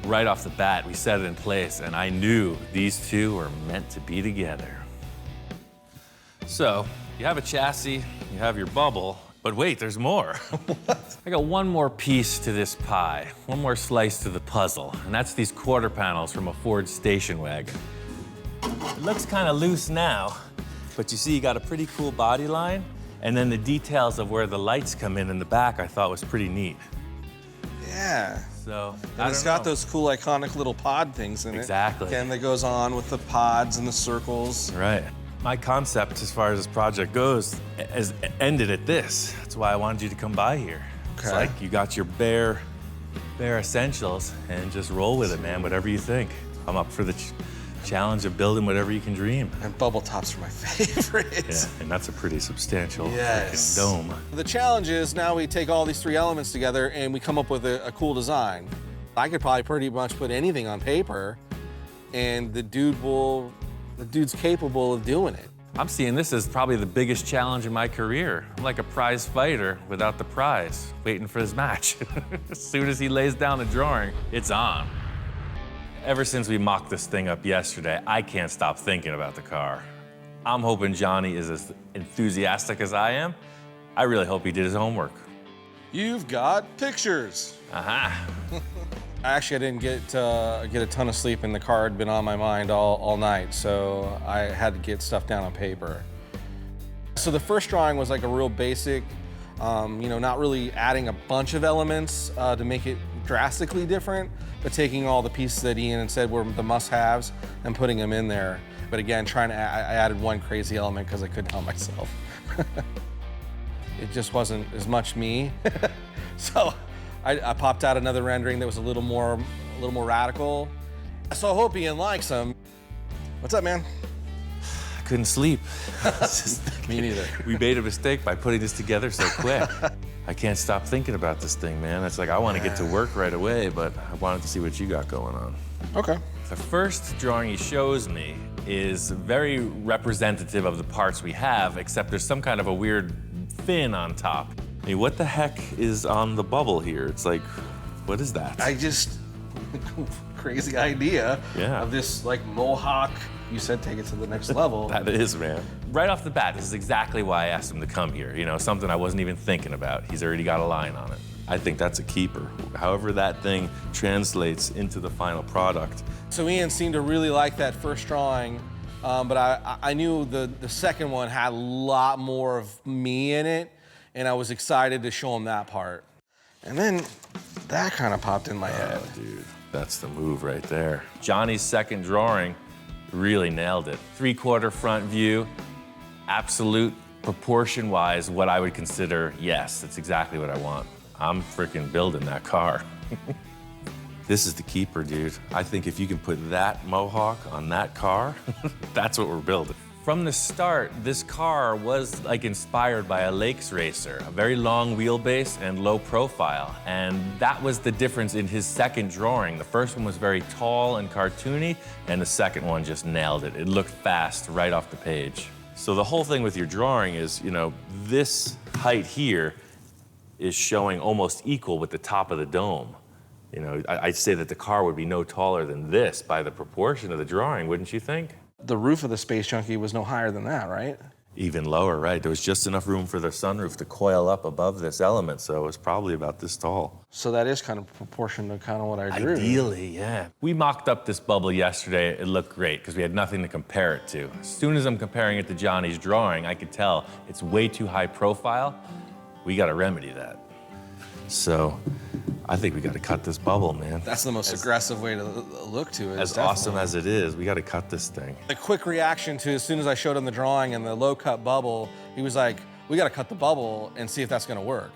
Right off the bat, we set it in place, and I knew these two were meant to be together. So, you have a chassis, you have your bubble, but wait, there's more. What? I got one more piece to this pie, one more slice to the puzzle, and that's these quarter panels from a Ford station wagon. It looks kind of loose now, but you see you got a pretty cool body line, and then the details of where the lights come in the back I thought was pretty neat. Yeah. So, and it's got those cool, iconic little pod things in it. Exactly. And that goes on with the pods and the circles. Right. My concept, as far as this project goes, has ended at this. That's why I wanted you to come by here. Okay. It's like you got your bare essentials and just roll with it, man, whatever you think. I'm up for the challenge of building whatever you can dream. And bubble tops are my favorite. Yeah, and that's a pretty substantial yes. dome. The challenge is now we take all these 3 elements together and we come up with a cool design. I could probably pretty much put anything on paper, and the dude's capable of doing it. I'm seeing this as probably the biggest challenge in my career. I'm like a prize fighter without the prize, waiting for his match. As soon as he lays down the drawing, it's on. Ever since we mocked this thing up yesterday, I can't stop thinking about the car. I'm hoping Johnny is as enthusiastic as I am. I really hope he did his homework. You've got pictures. Aha. Actually, I didn't get a ton of sleep, and the car had been on my mind all night, so I had to get stuff down on paper. So the first drawing was like a real basic, not really adding a bunch of elements to make it drastically different, but taking all the pieces that Ian had said were the must-haves and putting them in there. But again, I added one crazy element because I couldn't help myself. It just wasn't as much me. So I popped out another rendering that was a little more radical. So I hope Ian likes them. What's up, man? I couldn't sleep. Me neither. We made a mistake by putting this together so quick. I can't stop thinking about this thing, man. It's like I want to get to work right away, but I wanted to see what you got going on. Okay. The first drawing he shows me is very representative of the parts we have, except there's some kind of a weird fin on top. I mean, what the heck is on the bubble here? It's like, what is that? Crazy idea of this like mohawk. You said take it to the next level. That is, man. Right off the bat, this is exactly why I asked him to come here. You know, something I wasn't even thinking about. He's already got a line on it. I think that's a keeper. However that thing translates into the final product. So Ian seemed to really like that first drawing, but I knew the second one had a lot more of me in it, and I was excited to show him that part. And then that kind of popped in my head. Oh, dude, that's the move right there. Johnny's second drawing really nailed it. 3/4 front view, absolute proportion-wise, what I would consider, yes, that's exactly what I want. I'm freaking building that car. This is the keeper, dude. I think if you can put that mohawk on that car, that's what we're building. From the start, this car was like inspired by a lakes racer, a very long wheelbase and low profile. And that was the difference in his second drawing. The first one was very tall and cartoony, and the second one just nailed it. It looked fast right off the page. So the whole thing with your drawing is, this height here is showing almost equal with the top of the dome. I'd say that the car would be no taller than this by the proportion of the drawing, wouldn't you think? The roof of the Space Junkie was no higher than that, right? Even lower, right? There was just enough room for the sunroof to coil up above this element, so it was probably about this tall. So that is kind of proportion to kind of what I drew. Ideally, yeah. We mocked up this bubble yesterday. It looked great because we had nothing to compare it to. As soon as I'm comparing it to Johnny's drawing, I could tell it's way too high profile. We got to remedy that. So I think we got to cut this bubble, man. That's the most aggressive way to look to it. As awesome as it is, we got to cut this thing. A quick reaction to as soon as I showed him the drawing and the low cut bubble, he was like, we got to cut the bubble and see if that's going to work.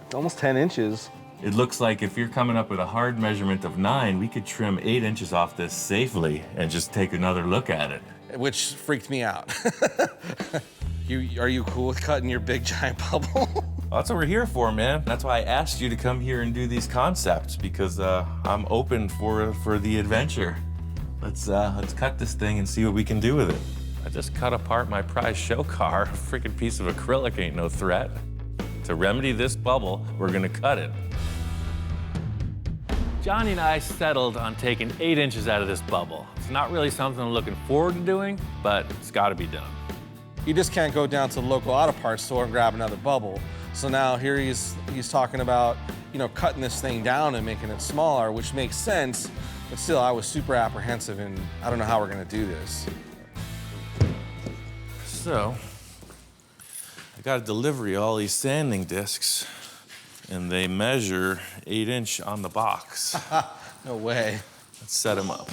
It's almost 10 inches. It looks like if you're coming up with a hard measurement of 9, we could trim 8 inches off this safely and just take another look at it. Which freaked me out. Are you cool with cutting your big giant bubble? Well, that's what we're here for, man. That's why I asked you to come here and do these concepts, because I'm open for the adventure. Let's cut this thing and see what we can do with it. I just cut apart my prize show car. A freaking piece of acrylic ain't no threat. To remedy this bubble, we're gonna cut it. Johnny and I settled on taking 8 inches out of this bubble. It's not really something I'm looking forward to doing, but it's gotta be done. You just can't go down to the local auto parts store and grab another bubble. So now here he's talking about, cutting this thing down and making it smaller, which makes sense, but still I was super apprehensive and I don't know how we're gonna do this. So, I got a delivery of all these sanding discs, and they measure 8-inch on the box. No way. Let's set them up.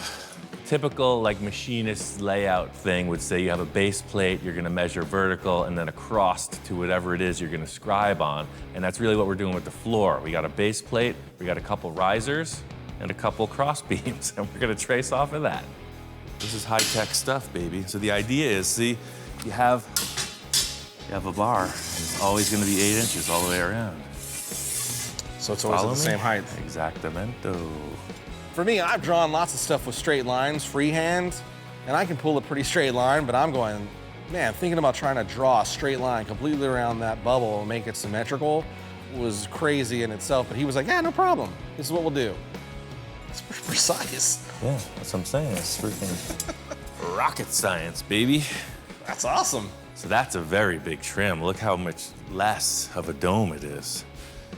Typical machinist layout thing would say you have a base plate, you're gonna measure vertical, and then across to whatever it is you're gonna scribe on. And that's really what we're doing with the floor. We got a base plate, we got a couple risers, and a couple cross beams, and we're gonna trace off of that. This is high-tech stuff, baby. So the idea is, see, you have a bar, and it's always gonna be 8 inches all the way around. So it's always at the same height. Exactamento. For me, I've drawn lots of stuff with straight lines, freehand, and I can pull a pretty straight line, but I'm going, Man, thinking about trying to draw a straight line completely around that bubble and make it symmetrical was crazy in itself, but he was like, yeah, no problem. This is what we'll do. It's pretty precise. Yeah, that's what I'm saying. It's freaking rocket science, baby. That's awesome. So that's a very big trim. Look how much less of a dome it is.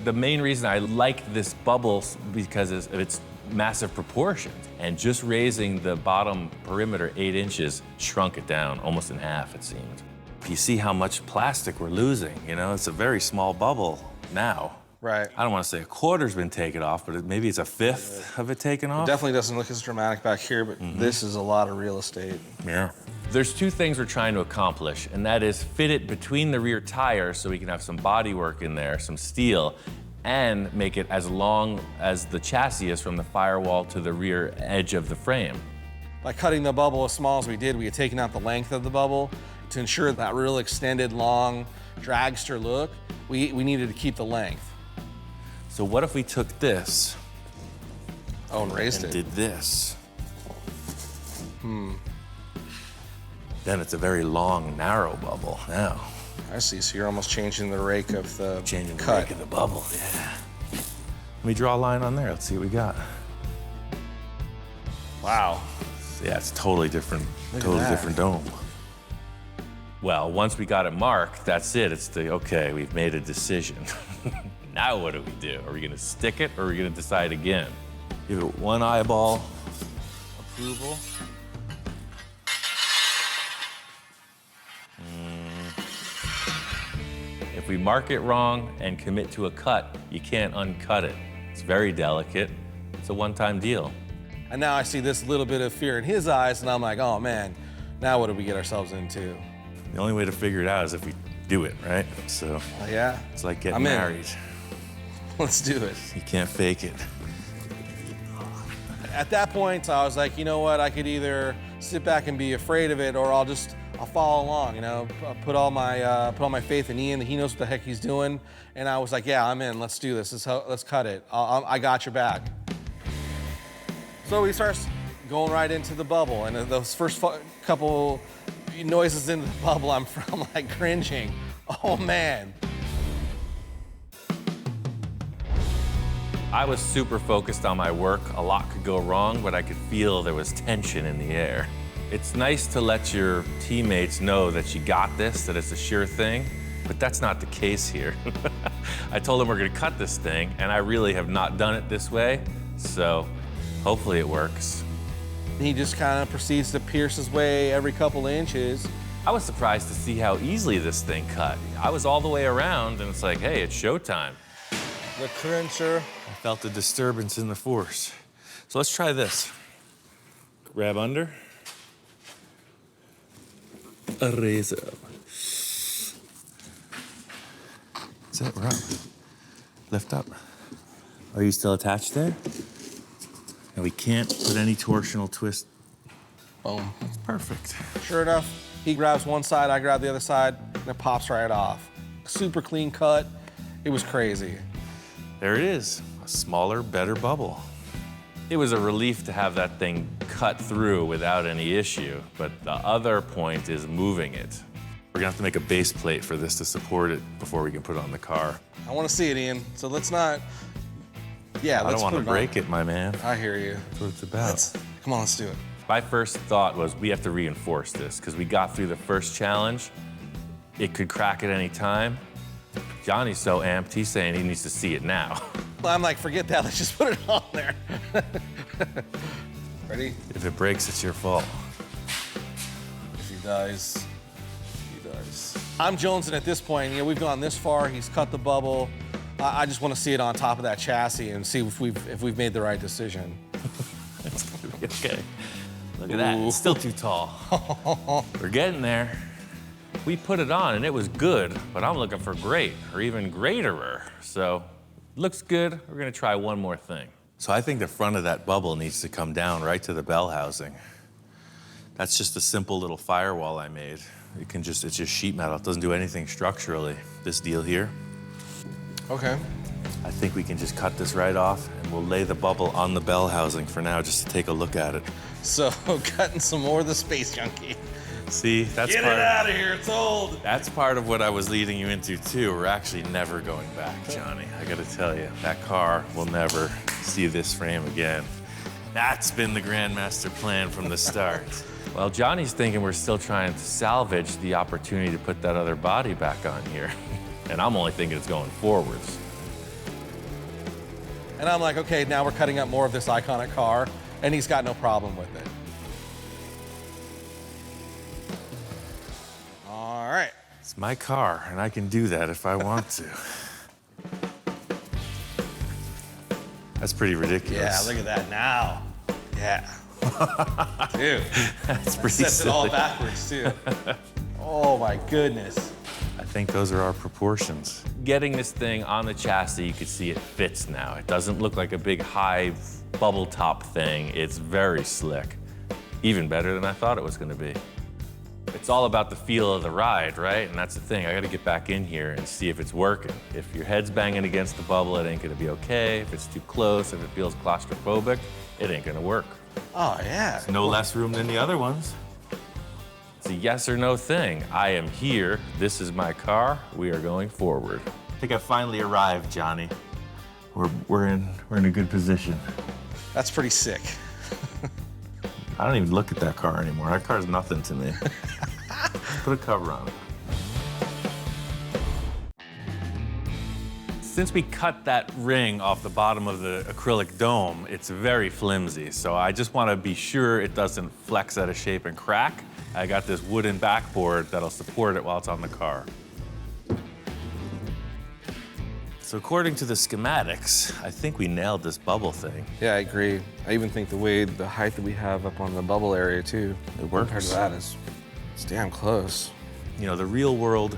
The main reason I like this bubble because of its massive proportions, and just raising the bottom perimeter 8 inches shrunk it down almost in half, it seemed. You see how much plastic we're losing, you know? It's a very small bubble now. Right. I don't want to say a quarter's been taken off, but maybe it's a fifth of it taken off. It definitely doesn't look as dramatic back here, but this is a lot of real estate. Yeah. There's 2 things we're trying to accomplish, and that is fit it between the rear tires so we can have some body work in there, some steel, and make it as long as the chassis is from the firewall to the rear edge of the frame. By cutting the bubble as small as we did, we had taken out the length of the bubble to ensure that real extended, long dragster look. We needed to keep the length. So what if we took this and raised it? Did this? Then it's a very long, narrow bubble now. I see, so you're almost changing the rake of the cut. Rake of the bubble, yeah. Let me draw a line on there, let's see what we got. Wow. Yeah, it's totally different, Look at totally that. different dome. Well, once we got it marked, that's it. It's okay, we've made a decision. Now what do we do? Are we gonna stick it or are we gonna decide again? Give it one eyeball approval. If we mark it wrong and commit to a cut, you can't uncut it. It's very delicate. It's a one-time deal. And now I see this little bit of fear in his eyes, and I'm like, oh man, now what did we get ourselves into? The only way to figure it out is if we do it, right? So yeah, it's like getting I'm in. married. Let's do it. You can't fake it. At that point, I was like, you know what? I could either sit back and be afraid of it, or I'll follow along. You know, put all my faith in Ian. He knows what the heck he's doing. And I was like, yeah, I'm in. Let's do this. Let's cut it. I got your back. So he starts going right into the bubble, and those first couple noises into the bubble, I'm like cringing. Oh man. I was super focused on my work. A lot could go wrong, but I could feel there was tension in the air. It's nice to let your teammates know that you got this, that it's a sure thing, but that's not the case here. I told them we're gonna cut this thing, and I really have not done it this way, so hopefully it works. He just kind of proceeds to pierce his way every couple inches. I was surprised to see how easily this thing cut. I was all the way around, and it's like, hey, it's showtime. The clincher. I felt a disturbance in the force. So let's try this. Grab under. Raise up. That's it, we're up. Lift up. Are you still attached there? And we can't put any torsional twist. Boom. That's perfect. Sure enough, he grabs one side, I grab the other side, and it pops right off. Super clean cut. It was crazy. There it is, a smaller, better bubble. It was a relief to have that thing cut through without any issue, but the other point is moving it. We're gonna have to make a base plate for this to support it before we can put it on the car. I want to see it, Ian. So let's not. Yeah, I let's don't want put to break it, my man. I hear you. That's what it's about. Come on, let's do it. My first thought was we have to reinforce this because we got through the first challenge. It could crack at any time. Johnny's so amped, he's saying he needs to see it now. I'm like, forget that, let's just put it on there. Ready? If it breaks, it's your fault. If he dies, he dies. I'm jonesing at this point. You know, we've gone this far, he's cut the bubble. I just want to see it on top of that chassis and see if we've made the right decision. It's gonna be okay. Look at that, it's still too tall. We're getting there. We put it on and it was good, but I'm looking for great or even greaterer. So, looks good. We're gonna try one more thing. So I think the front of that bubble needs to come down right to the bell housing. That's just a simple little firewall I made. It's just sheet metal. It doesn't do anything structurally. This deal here. Okay. I think we can just cut this right off and we'll lay the bubble on the bell housing for now just to take a look at it. So, cutting some more of the Space Junkie. See, that's Get part it out of here, it's old. That's part of what I was leading you into too. We're actually never going back, Johnny. I gotta tell you, that car will never see this frame again. That's been the Grandmaster plan from the start. Well, Johnny's thinking we're still trying to salvage the opportunity to put that other body back on here. And I'm only thinking it's going forwards. And I'm like, okay, now we're cutting up more of this iconic car, and he's got no problem with it. All right. It's my car, and I can do that if I want to. That's pretty ridiculous. Yeah, look at that now. Yeah. Dude. That's pretty Sets it all silly. backwards, too. Oh, my goodness. I think those are our proportions. Getting this thing on the chassis, you can see it fits now. It doesn't look like a big high bubble top thing. It's very slick. Even better than I thought it was gonna be. It's all about the feel of the ride, right? And that's the thing, I gotta get back in here and see if it's working. If your head's banging against the bubble, it ain't gonna be okay. If it's too close, if it feels claustrophobic, it ain't gonna work. Oh, yeah. There's no less room than the other ones. It's a yes or no thing. I am here, this is my car, we are going forward. I think I finally arrived, Johnny. We're in a good position. That's pretty sick. I don't even look at that car anymore. That car's nothing to me. Put a cover on it. Since we cut that ring off the bottom of the acrylic dome, it's very flimsy. So I just want to be sure it doesn't flex out of shape and crack. I got this wooden backboard that'll support it while it's on the car. So according to the schematics, I think we nailed this bubble thing. Yeah, I agree. I even think the height that we have up on the bubble area, too, It works. compared to that it's damn close. You know, the real world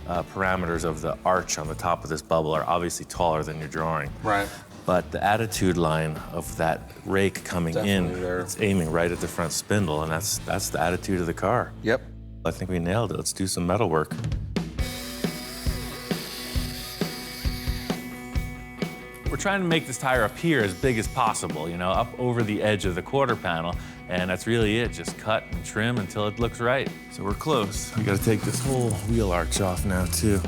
parameters of the arch on the top of this bubble are obviously taller than your drawing. Right. But the attitude line of that rake coming Definitely in, there. it's aiming right at the front spindle, and that's the attitude of the car. Yep. I think we nailed it. Let's do some metal work. We're trying to make this tire appear as big as possible, you know, up over the edge of the quarter panel, and that's really it. Just cut and trim until it looks right. So we're close. We gotta take this whole wheel arch off now, too.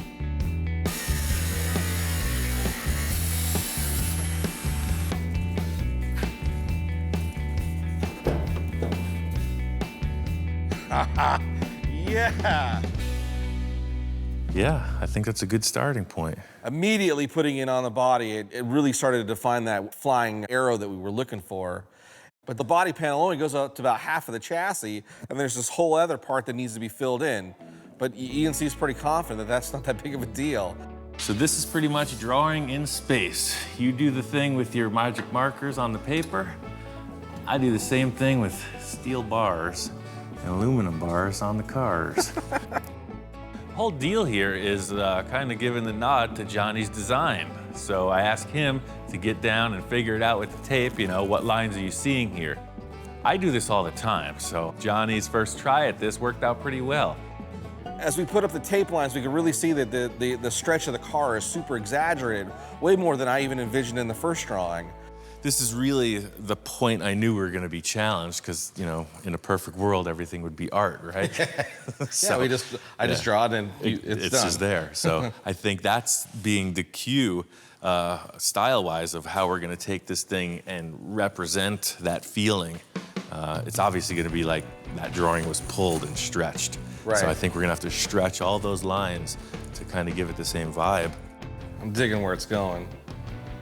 Yeah. Yeah, I think that's a good starting point. Immediately putting it on the body, it really started to define that flying arrow that we were looking for. But the body panel only goes up to about half of the chassis, and there's this whole other part that needs to be filled in. But ENC is pretty confident that that's not that big of a deal. So this is pretty much drawing in space. You do the thing with your magic markers on the paper. I do the same thing with steel bars and aluminum bars on the cars. The whole deal here is kind of giving the nod to Johnny's design. So I asked him to get down and figure it out with the tape, you know, what lines are you seeing here? I do this all the time, so Johnny's first try at this worked out pretty well. As we put up the tape lines, we could really see that the stretch of the car is super exaggerated, way more than I even envisioned in the first drawing. This is really the point I knew we were going to be challenged because, you know, in a perfect world, everything would be art, right? So, yeah, I just draw it and it's done. Just there. So I think that's being the cue, style-wise, of how we're going to take this thing and represent that feeling. It's obviously going to be like that drawing was pulled and stretched. Right. So I think we're going to have to stretch all those lines to kind of give it the same vibe. I'm digging where it's going.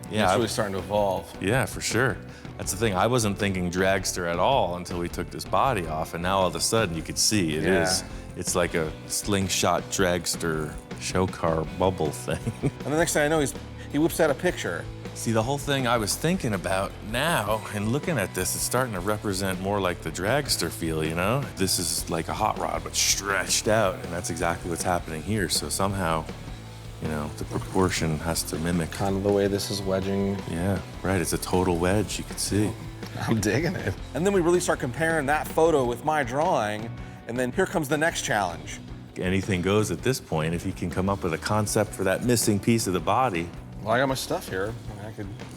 Yeah, It's really starting to evolve. Yeah, for sure. That's the thing. I wasn't thinking dragster at all until we took this body off, and now all of a sudden you could see it is. It's like a slingshot dragster show car bubble thing. And the next thing I know, he whips out a picture. See, the whole thing I was thinking about now and looking at this, it's starting to represent more like the dragster feel, you know? This is like a hot rod, but stretched out, and that's exactly what's happening here. So somehow, you know, the proportion has to mimic. Kind of the way this is wedging. Yeah, right, it's a total wedge, you can see. I'm digging it. And then we really start comparing that photo with my drawing, and then here comes the next challenge. Anything goes at this point. If you can come up with a concept for that missing piece of the body. Well, I got my stuff here.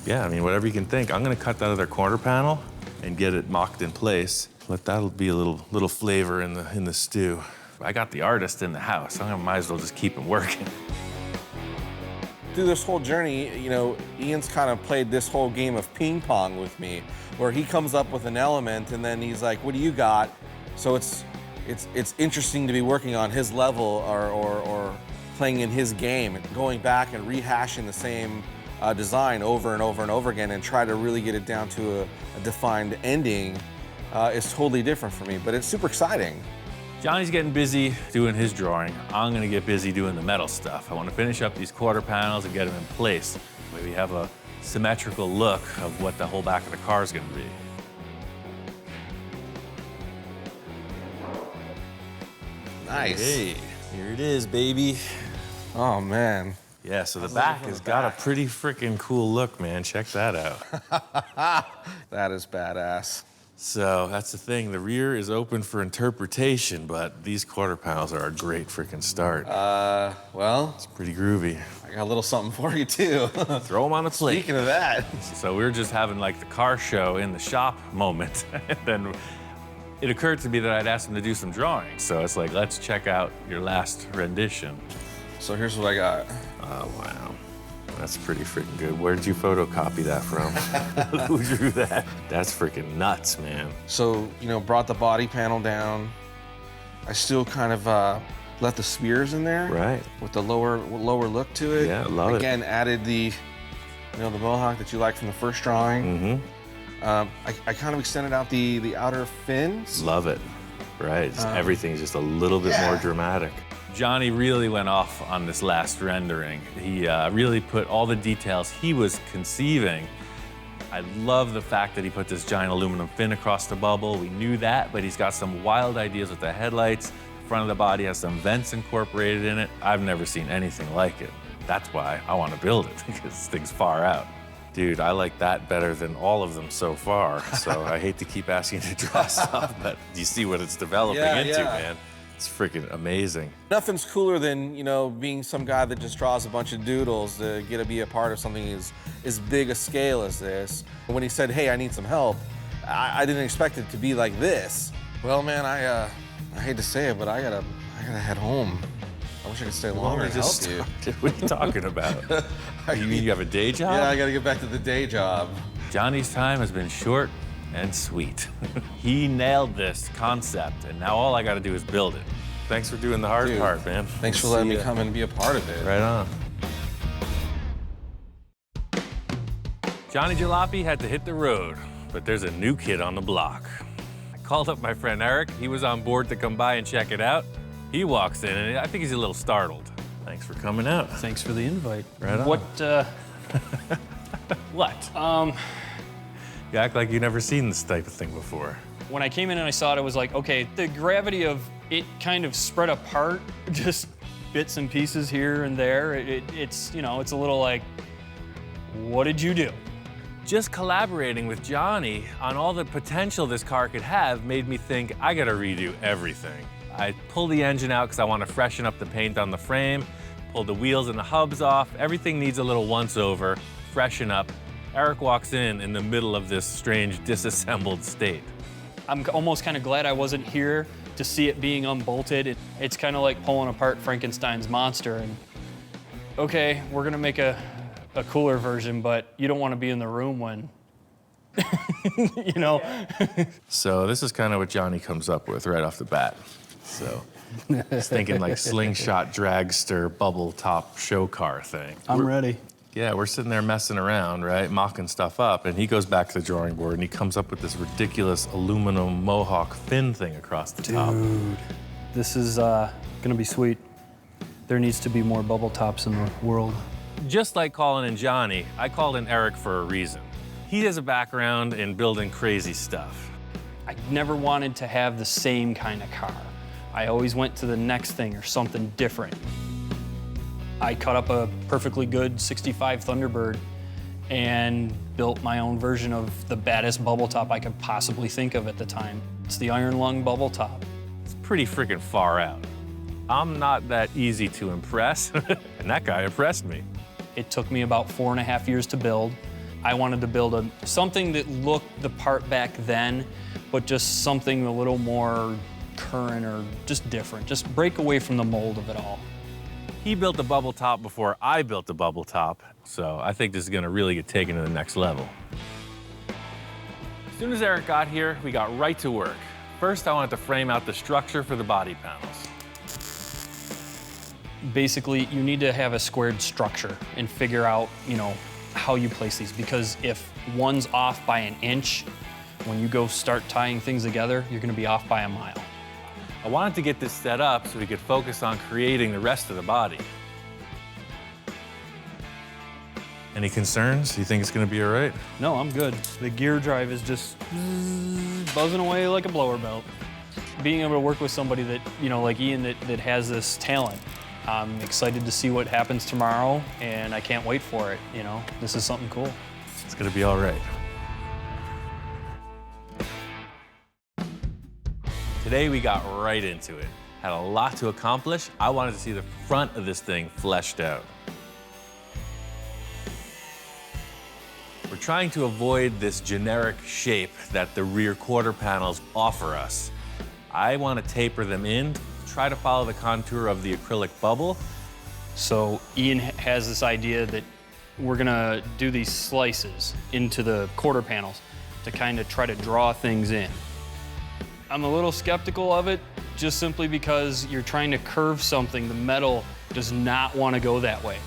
Yeah, I mean, whatever you can think. I'm gonna cut that other corner panel and get it mocked in place. let that be a little flavor in the stew. I got the artist in the house. I might as well just keep him working. Through this whole journey, you know, Ian's kind of played this whole game of ping pong with me, where he comes up with an element and then he's like, what do you got? So it's interesting to be working on his level or playing in his game, and going back and rehashing the same design over and over and over again and try to really get it down to a defined ending is totally different for me, but it's super exciting. Johnny's getting busy doing his drawing. I'm gonna get busy doing the metal stuff. I wanna finish up these quarter panels and get them in place. Maybe have a symmetrical look of what the whole back of the car is gonna be. Nice. Hey, here it is, baby. Oh, man. Yeah, so the back has got a pretty freaking cool look, man. Check that out. That is badass. So that's the thing. The rear is open for interpretation, but these quarter panels are a great freaking start. Well, it's pretty groovy. I got a little something for you too. Throw them on a plate. Speaking of that. So we were just having like the car show in the shop moment. And then it occurred to me that I'd asked him to do some drawing. So it's like, let's check out your last rendition. So here's what I got. Oh, wow. That's pretty freaking good. Where did you photocopy that from? Who drew that? That's freaking nuts, man. So, you know, brought the body panel down. I still kind of left the spears in there. Right. With the lower look to it. Yeah, love it. Again, added the, you know, the mohawk that you liked from the first drawing. Mm-hmm. I kind of extended out the outer fins. Love it. Right. Everything's just a little bit more dramatic. Johnny really went off on this last rendering. He really put all the details he was conceiving. I love the fact that he put this giant aluminum fin across the bubble. We knew that, but he's got some wild ideas with the headlights. The front of the body has some vents incorporated in it. I've never seen anything like it. That's why I want to build it, because this thing's far out. Dude, I like that better than all of them so far. So I hate to keep asking you to draw stuff, but you see what it's developing into, man. It's freaking amazing. Nothing's cooler than, you know, being some guy that just draws a bunch of doodles to get to be a part of something as big a scale as this. When he said, hey, I need some help, I didn't expect it to be like this. Well, man, I hate to say it, but I gotta head home. I wish I could stay longer and help you. What are you talking about? You mean you have a day job? Yeah, I gotta get back to the day job. Johnny's time has been short and sweet. He nailed this concept, and now all I gotta do is build it. Thanks for doing the hard part, man. Thanks for letting me come and be a part of it. Right on. Johnny Jalopy had to hit the road, but there's a new kid on the block. I called up my friend Eric. He was on board to come by and check it out. He walks in, and I think he's a little startled. Thanks for coming out. Thanks for the invite. Right on. What, What? You act like you've never seen this type of thing before. When I came in and I saw it, I was like, okay, the gravity of it kind of spread apart, just bits and pieces here and there. It's, you know, it's a little like, what did you do? Just collaborating with Johnny on all the potential this car could have made me think I gotta redo everything. I pulled the engine out because I want to freshen up the paint on the frame, pulled the wheels and the hubs off. Everything needs a little once-over, freshen up. Eric walks in the middle of this strange disassembled state. I'm almost kind of glad I wasn't here to see it being unbolted. It's kind of like pulling apart Frankenstein's monster. And okay, we're gonna make a cooler version, but you don't want to be in the room when, you know. So this is kind of what Johnny comes up with right off the bat. So he's thinking like slingshot, dragster, bubble top show car thing. I'm ready. Yeah, we're sitting there messing around, right, mocking stuff up, and he goes back to the drawing board and he comes up with this ridiculous aluminum mohawk fin thing across the top. Dude, this is gonna be sweet. There needs to be more bubble tops in the world. Just like calling in Johnny, I called in Eric for a reason. He has a background in building crazy stuff. I never wanted to have the same kind of car. I always went to the next thing or something different. I cut up a perfectly good 65 Thunderbird and built my own version of the baddest bubble top I could possibly think of at the time. It's the iron lung bubble top. It's pretty freaking far out. I'm not that easy to impress, and that guy impressed me. It took me about 4.5 years to build. I wanted to build something that looked the part back then, but just something a little more current or just different. Just break away from the mold of it all. He built a bubble top before I built a bubble top, so I think this is gonna really get taken to the next level. As soon as Eric got here, we got right to work. First, I wanted to frame out the structure for the body panels. Basically, you need to have a squared structure and figure out, how you place these, because if one's off by an inch, when you go start tying things together, you're gonna be off by a mile. I wanted to get this set up so we could focus on creating the rest of the body. Any concerns? You think it's gonna be all right? No, I'm good. The gear drive is just buzzing away like a blower belt. Being able to work with somebody that, like Ian, that has this talent, I'm excited to see what happens tomorrow, and I can't wait for it, This is something cool. It's gonna be all right. Today we got right into it. Had a lot to accomplish. I wanted to see the front of this thing fleshed out. We're trying to avoid this generic shape that the rear quarter panels offer us. I want to taper them in, try to follow the contour of the acrylic bubble. So Ian has this idea that we're gonna do these slices into the quarter panels to kind of try to draw things in. I'm a little skeptical of it, just simply because you're trying to curve something. The metal does not want to go that way.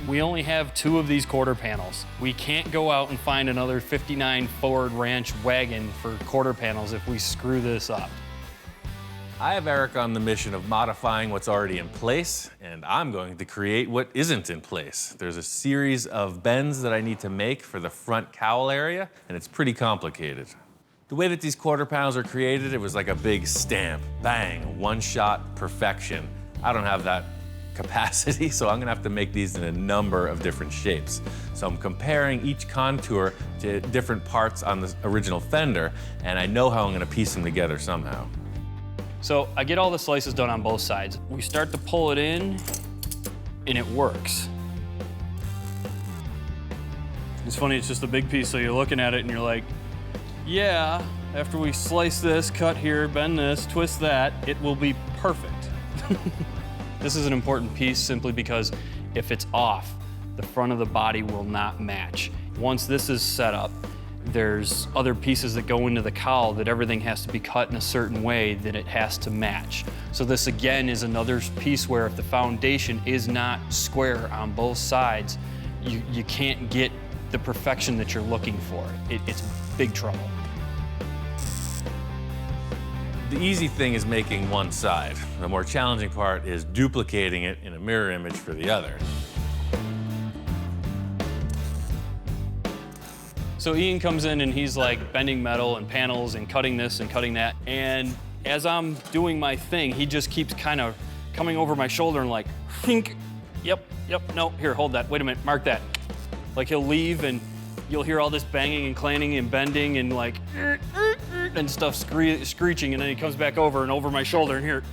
We only have 2 of these quarter panels. We can't go out and find another 59 Ford Ranch wagon for quarter panels if we screw this up. I have Eric on the mission of modifying what's already in place, and I'm going to create what isn't in place. There's a series of bends that I need to make for the front cowl area, and it's pretty complicated. The way that these quarter panels are created, it was like a big stamp. Bang, one-shot perfection. I don't have that capacity, so I'm gonna have to make these in a number of different shapes. So I'm comparing each contour to different parts on the original Fender, and I know how I'm gonna piece them together somehow. So I get all the slices done on both sides. We start to pull it in, and it works. It's funny, it's just a big piece, so you're looking at it and you're like, yeah, after we slice this, cut here, bend this, twist that, it will be perfect. This is an important piece simply because if it's off, the front of the body will not match. Once this is set up, there's other pieces that go into the cowl that everything has to be cut in a certain way that it has to match. So this again is another piece where if the foundation is not square on both sides, you can't get the perfection that you're looking for. It's big trouble. The easy thing is making one side. The more challenging part is duplicating it in a mirror image for the other. So Ian comes in and he's like bending metal and panels and cutting this and cutting that. And as I'm doing my thing, he just keeps kind of coming over my shoulder and like, think, yep, no, here, hold that, wait a minute, mark that. Like he'll leave and you'll hear all this banging and clanging and bending and like, and stuff screeching, and then he comes back over and over my shoulder and here,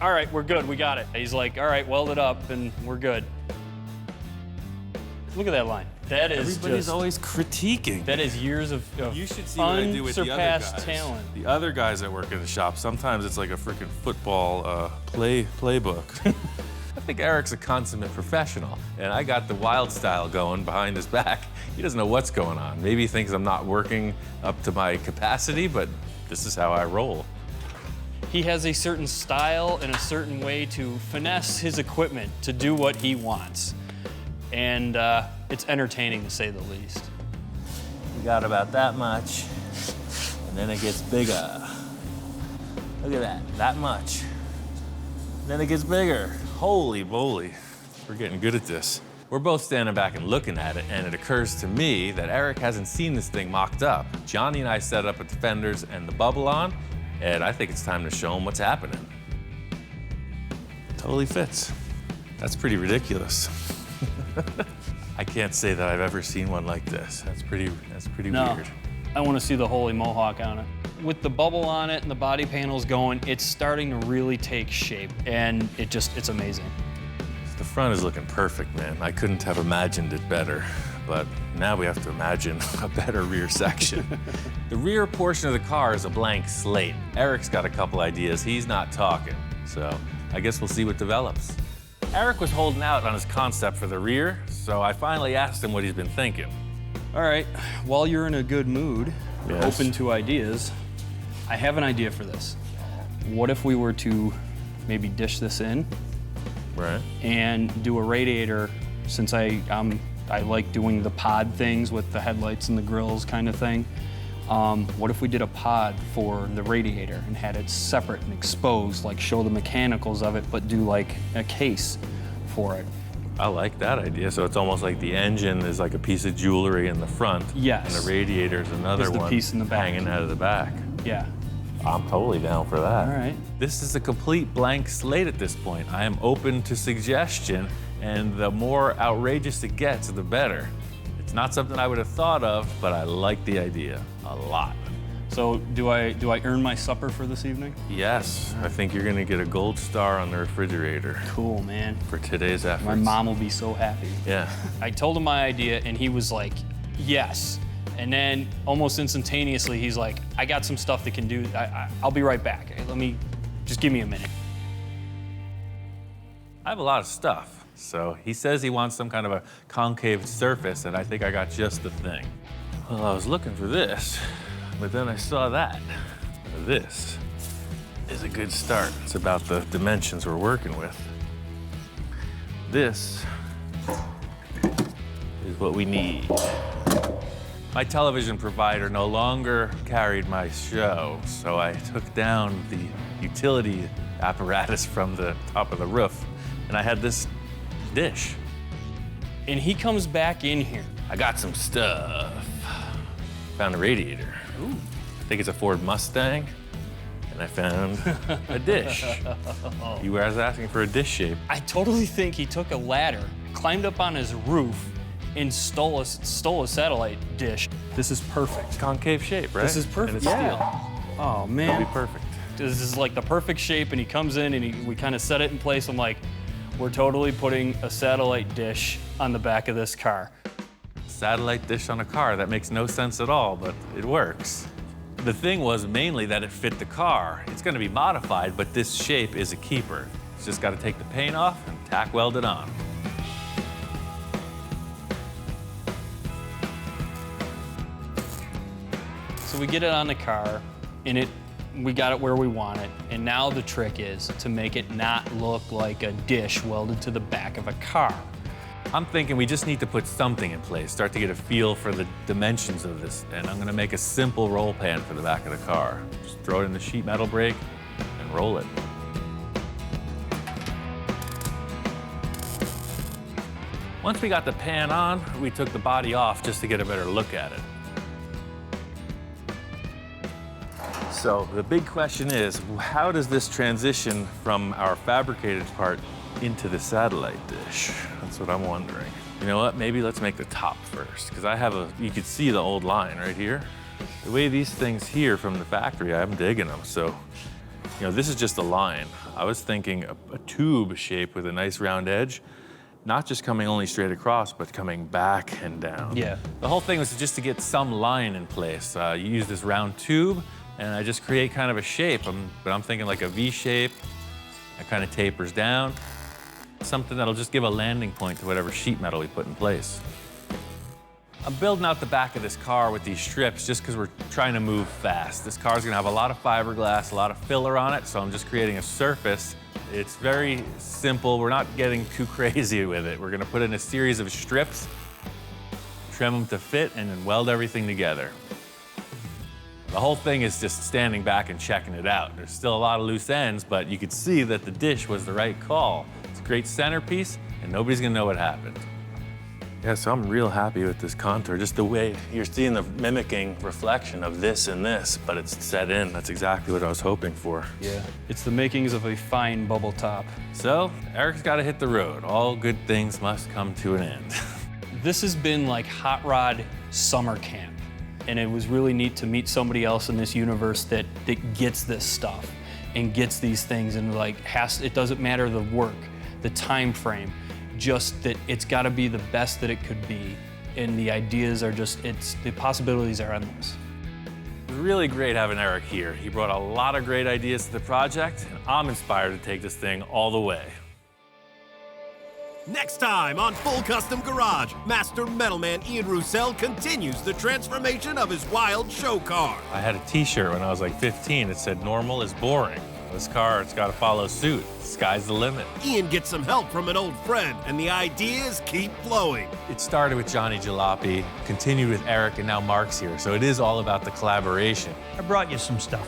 all right, we're good, we got it. He's like, all right, weld it up and we're good. Look at that line. That is Everybody's always critiquing. That is years of You should see what I do with the other guys. unsurpassed talent. The other guys that work in the shop, sometimes it's like a freaking football playbook. I think Eric's a consummate professional, and I got the wild style going behind his back. He doesn't know what's going on. Maybe he thinks I'm not working up to my capacity, but this is how I roll. He has a certain style and a certain way to finesse his equipment to do what he wants. And it's entertaining to say the least. We got about that much, and then it gets bigger. Look at that much. Then it gets bigger. Holy moly, we're getting good at this. We're both standing back and looking at it, and it occurs to me that Eric hasn't seen this thing mocked up. Johnny and I set up with the fenders and the bubble on, and I think it's time to show him what's happening. Totally fits. That's pretty ridiculous. I can't say that I've ever seen one like this. That's pretty weird. I want to see the holy mohawk on it. With the bubble on it and the body panels going, it's starting to really take shape, and it's amazing. The front is looking perfect, man. I couldn't have imagined it better. but now we have to imagine a better rear section. The rear portion of the car is a blank slate. Eric's got a couple ideas. He's not talking, so I guess we'll see what develops. Eric was holding out on his concept for the rear, so I finally asked him what he's been thinking. All right, while you're in a good mood, Yes. open to ideas, I have an idea for this. What if we were to maybe dish this in? Right. And do a radiator, since I like doing the pod things with the headlights and the grills kind of thing. What if we did a pod for the radiator and had it separate and exposed, like show the mechanicals of it, but do like a case for it? I like that idea. So it's almost like the engine is like a piece of jewelry in the front. Yes. And the radiator is another Is the one piece in the back. hanging out of the back. Yeah. I'm totally down for that. All right. This is a complete blank slate at this point. I am open to suggestion, and the more outrageous it gets, the better. It's not something I would have thought of, but I like the idea a lot. So do I earn my supper for this evening? Yes, I think you're gonna get a gold star on the refrigerator. Cool, man. For today's efforts. My mom will be so happy. Yeah. I told him my idea, and he was like, yes. And then almost instantaneously, he's like, I got some stuff that can do, I'll be right back. Just give me a minute. I have a lot of stuff. So he says he wants some kind of a concave surface, and I think I got just the thing. Well, I was looking for this, but then I saw that. This is a good start. It's about the dimensions we're working with. This is what we need. My television provider no longer carried my show, so I took down the utility apparatus from the top of the roof, and I had this dish. And he comes back in here. I got some stuff. Found a radiator. Ooh. I think it's a Ford Mustang, and I found a dish. You were asking for a dish shape. I totally think he took a ladder, climbed up on his roof, and stole a satellite dish. This is perfect. Concave shape, right? This is perfect. And it's Yeah. steel. Oh, man. It'll be perfect. This is like the perfect shape, and he comes in and we kind of set it in place. I'm like, we're totally putting a satellite dish on the back of this car. Satellite dish on a car, that makes no sense at all, but it works. The thing was mainly that it fit the car. It's gonna be modified, but this shape is a keeper. It's just gotta take the paint off and tack weld it on. So we get it on the car, and we got it where we want it, and now the trick is to make it not look like a dish welded to the back of a car. I'm thinking we just need to put something in place, start to get a feel for the dimensions of this, and I'm gonna make a simple roll pan for the back of the car. Just throw it in the sheet metal brake and roll it. Once we got the pan on, we took the body off just to get a better look at it. So the big question is, how does this transition from our fabricated part into the satellite dish? That's what I'm wondering. You know what, maybe let's make the top first, because I have you could see the old line right here. The way these things here from the factory, I'm digging them. So, you know, this is just a line. I was thinking a tube shape with a nice round edge, not just coming only straight across, but coming back and down. Yeah. The whole thing was just to get some line in place. You use this round tube, and I just create kind of a shape. But I'm thinking like a V shape. It kind of tapers down. Something that'll just give a landing point to whatever sheet metal we put in place. I'm building out the back of this car with these strips just because we're trying to move fast. This car's gonna have a lot of fiberglass, a lot of filler on it, so I'm just creating a surface. It's very simple. We're not getting too crazy with it. We're gonna put in a series of strips, trim them to fit, and then weld everything together. The whole thing is just standing back and checking it out. There's still a lot of loose ends, but you could see that the dish was the right call. It's a great centerpiece, and nobody's gonna know what happened. Yeah, so I'm real happy with this contour. Just the way you're seeing the mimicking reflection of this and this, but it's set in. That's exactly what I was hoping for. Yeah, it's the makings of a fine bubble top. So, Eric's gotta hit the road. All good things must come to an end. This has been like hot rod summer camp. And it was really neat to meet somebody else in this universe that gets this stuff and gets these things and like it doesn't matter the work, the time frame, just that it's gotta be the best that it could be. and the ideas are just, the possibilities are endless. It was really great having Eric here. He brought a lot of great ideas to the project, and I'm inspired to take this thing all the way. Next time on Full Custom Garage, Master Metalman Ian Roussel continues the transformation of his wild show car. I had a t-shirt when I was like 15 that said normal is boring. This car, it's got to follow suit. Sky's the limit. Ian gets some help from an old friend, and the ideas keep flowing. It started with Johnny Jalopy, continued with Eric, and now Mark's here. So it is all about the collaboration. I brought you some stuff.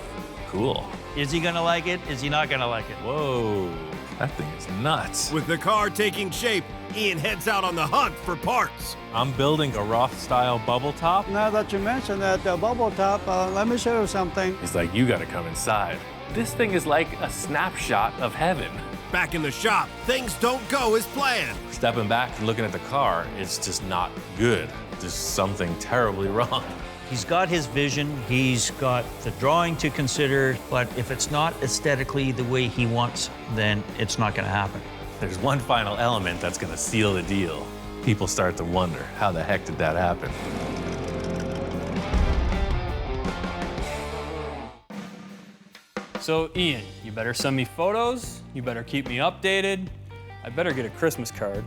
Cool. Is he gonna like it? Is he not gonna like it? Whoa, that thing is nuts. With the car taking shape, Ian heads out on the hunt for parts. I'm building a Roth-style bubble top. Now that you mentioned that bubble top, let me show you something. He's like, you gotta come inside. This thing is like a snapshot of heaven. Back in the shop, things don't go as planned. Stepping back and looking at the car, it's just not good. There's something terribly wrong. He's got his vision, he's got the drawing to consider, but if it's not aesthetically the way he wants, then it's not gonna happen. There's one final element that's gonna seal the deal. People start to wonder, how the heck did that happen? So Ian, you better send me photos, you better keep me updated, I better get a Christmas card.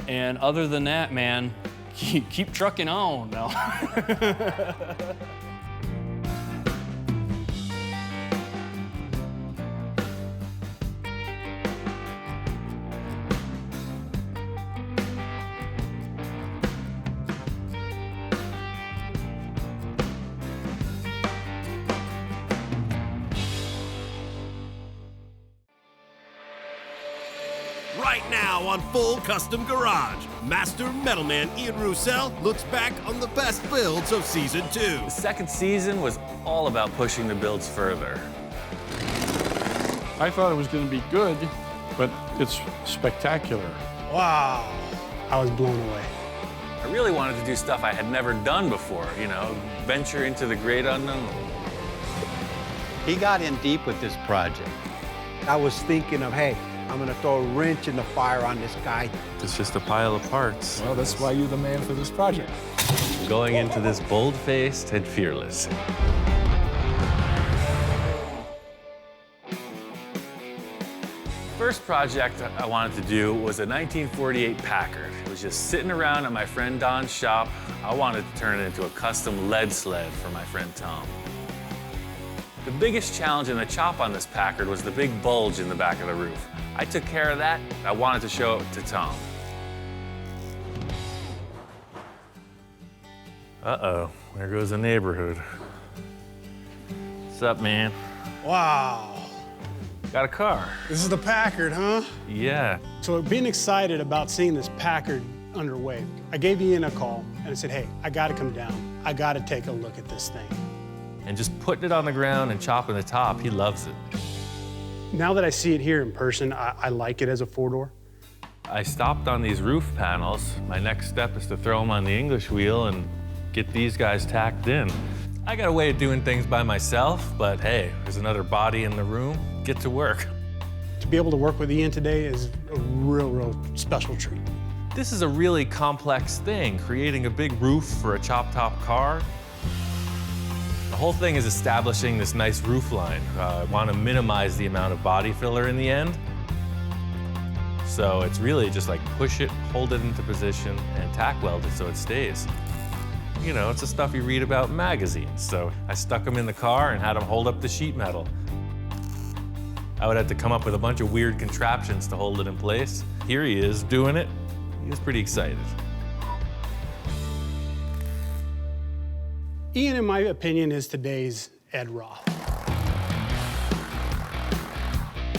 And other than that, man, keep trucking on now. Right now on Full Custom Garage, Master Metalman Ian Roussel looks back on the best builds of Season 2. The second season was all about pushing the builds further. I thought it was going to be good, but it's spectacular. Wow. I was blown away. I really wanted to do stuff I had never done before, you know, venture into the great unknown. He got in deep with this project. I was thinking of, hey, I'm gonna throw a wrench in the fire on this guy. It's just a pile of parts. Well, that's why you're the man for this project. Going into this bold-faced and fearless. First project I wanted to do was a 1948 Packard. It was just sitting around at my friend Don's shop. I wanted to turn it into a custom lead sled for my friend Tom. The biggest challenge in the chop on this Packard was the big bulge in the back of the roof. I took care of that. I wanted to show it to Tom. Uh-oh, there goes the neighborhood. What's up, man? Wow. Got a car. This is the Packard, huh? Yeah. So being excited about seeing this Packard underway, I gave Ian a call and I said, hey, I gotta come down. I gotta take a look at this thing. And just putting it on the ground and chopping the top, he loves it. Now that I see it here in person, I like it as a four-door. I stopped on these roof panels. My next step is to throw them on the English wheel and get these guys tacked in. I got a way of doing things by myself, but hey, there's another body in the room. Get to work. To be able to work with Ian today is a real special treat. This is a really complex thing, creating a big roof for a chop-top car. The whole thing is establishing this nice roof line. I want to minimize the amount of body filler in the end. So it's really just like push it, hold it into position, and tack weld it so it stays. You know, it's the stuff you read about in magazines. So I stuck them in the car and had them hold up the sheet metal. I would have to come up with a bunch of weird contraptions to hold it in place. Here he is doing it. He was pretty excited. Ian, in my opinion, is today's Ed Roth.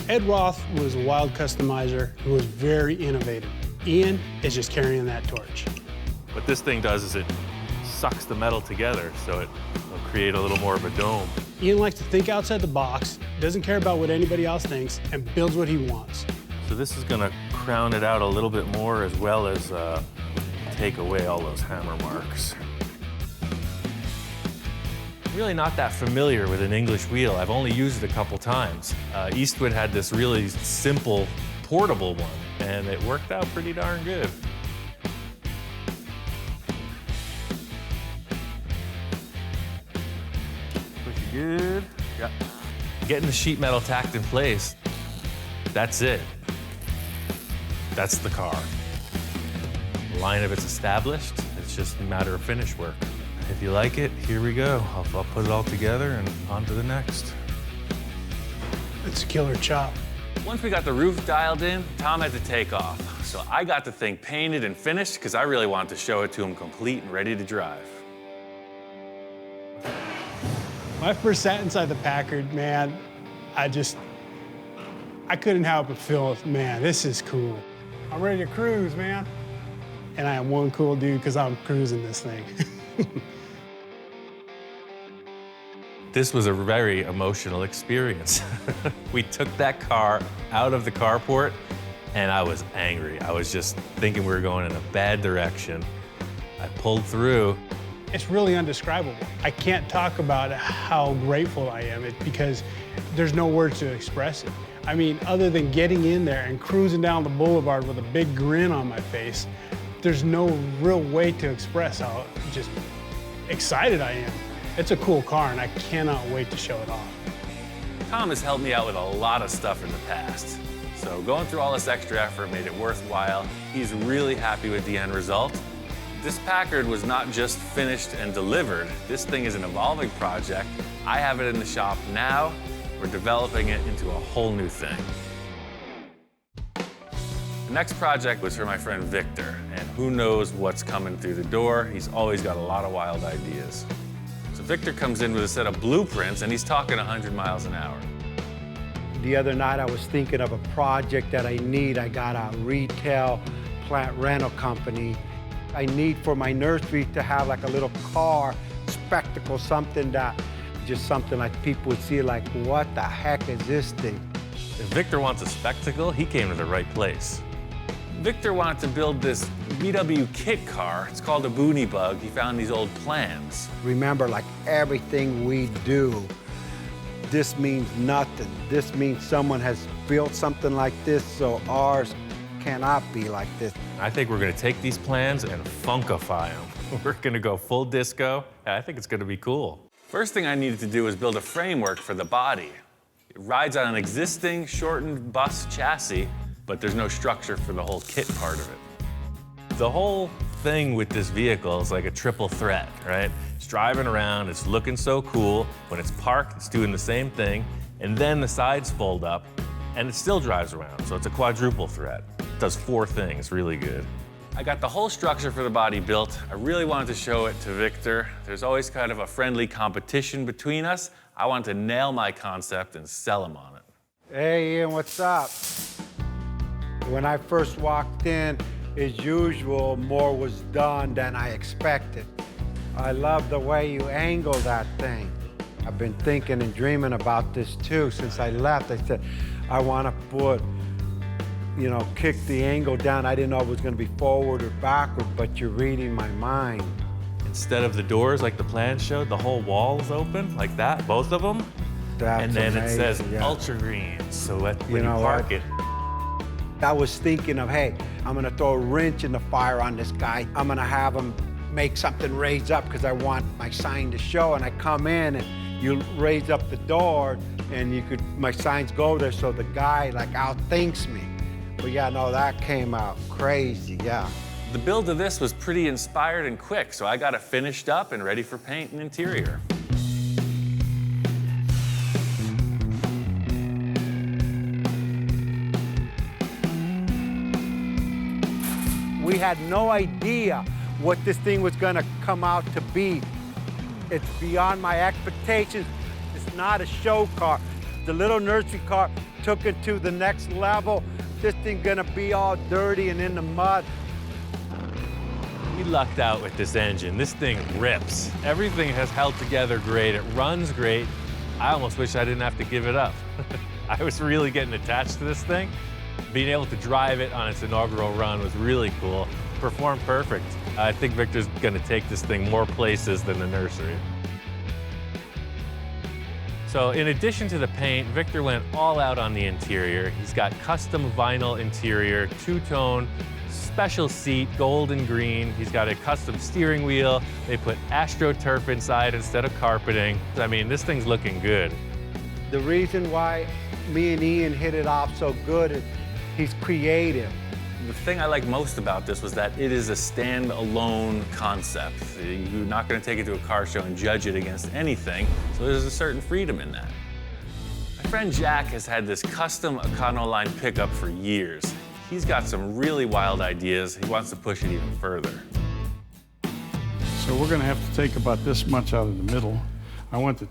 Ed Roth was a wild customizer who was very innovative. Ian is just carrying that torch. What this thing does is it sucks the metal together so it will create a little more of a dome. Ian likes to think outside the box, doesn't care about what anybody else thinks, and builds what he wants. So this is gonna crown it out a little bit more as well as take away all those hammer marks. I'm really not that familiar with an English wheel. I've only used it a couple times. Eastwood had this really simple, portable one, and it worked out pretty darn good. good. Yeah. Getting the sheet metal tacked in place, that's it. That's the car. The line of it's established. It's just a matter of finish work. If you like it, here we go. I'll put it all together and on to the next. It's a killer chop. Once we got the roof dialed in, Tom had to take off. So I got the thing painted and finished because I really wanted to show it to him complete and ready to drive. When I first sat inside the Packard, man, I couldn't help but feel, man, this is cool. I'm ready to cruise, man. And I am one cool dude because I'm cruising this thing. This was a very emotional experience. We took that car out of the carport and I was angry. I was just thinking we were going in a bad direction. I pulled through. It's really undescribable. I can't talk about how grateful I am because there's no words to express it. I mean, other than getting in there and cruising down the boulevard with a big grin on my face, there's no real way to express how just excited I am. It's a cool car and I cannot wait to show it off. Tom has helped me out with a lot of stuff in the past. So going through all this extra effort made it worthwhile. He's really happy with the end result. This Packard was not just finished and delivered. This thing is an evolving project. I have it in the shop now. We're developing it into a whole new thing. The next project was for my friend Victor, and who knows what's coming through the door. He's always got a lot of wild ideas. So Victor comes in with a set of blueprints, and he's talking 100 miles an hour. The other night I was thinking of a project that I need. I got a retail plant rental company. I need for my nursery to have like a little car spectacle, something like people would see like, what the heck is this thing? If Victor wants a spectacle, he came to the right place. Victor wanted to build this VW kit car. It's called a Boonie Bug. He found these old plans. Remember, like everything we do, this means nothing. This means someone has built something like this, so ours cannot be like this. I think we're gonna take these plans and funkify them. We're gonna go full disco. I think it's gonna be cool. First thing I needed to do was build a framework for the body. It rides on an existing shortened bus chassis, but there's no structure for the whole kit part of it. The whole thing with this vehicle is like a triple threat, right? It's driving around, it's looking so cool. When it's parked, it's doing the same thing. And then the sides fold up, and it still drives around. So it's a quadruple threat. It does 4 things really good. I got the whole structure for the body built. I really wanted to show it to Victor. There's always kind of a friendly competition between us. I wanted to nail my concept and sell him on it. Hey, Ian, what's up? When I first walked in, as usual, more was done than I expected. I love the way you angle that thing. I've been thinking and dreaming about this too since I left. I said, I want to put, kick the angle down. I didn't know it was going to be forward or backward, but you're reading my mind. Instead of the doors like the plan showed, the whole wall is open like that, both of them. That's and then amazing, it says yeah. ultra green, so when you park it. I was thinking of, hey, I'm gonna throw a wrench in the fire on this guy. I'm gonna have him make something raise up because I want my sign to show. And I come in and you raise up the door and my signs go there so the guy like outthinks me. But yeah, no, that came out crazy, yeah. The build of this was pretty inspired and quick, so I got it finished up and ready for paint and interior. We had no idea what this thing was gonna come out to be. It's beyond my expectations. It's not a show car. The little nursery car took it to the next level. This thing gonna be all dirty and in the mud. We lucked out with this engine. This thing rips. Everything has held together great. It runs great. I almost wish I didn't have to give it up. I was really getting attached to this thing. Being able to drive it on its inaugural run was really cool. Performed perfect. I think Victor's gonna take this thing more places than the nursery. So in addition to the paint, Victor went all out on the interior. He's got custom vinyl interior, 2-tone Special seat, gold and green. He's got a custom steering wheel. They put AstroTurf inside instead of carpeting. I mean, this thing's looking good. The reason why me and Ian hit it off so good is he's creative. The thing I like most about this was that it is a stand-alone concept. You're not going to take it to a car show and judge it against anything, so there's a certain freedom in that. My friend Jack has had this custom Econoline pickup for years. He's got some really wild ideas. He wants to push it even further. So we're going to have to take about this much out of the middle. I want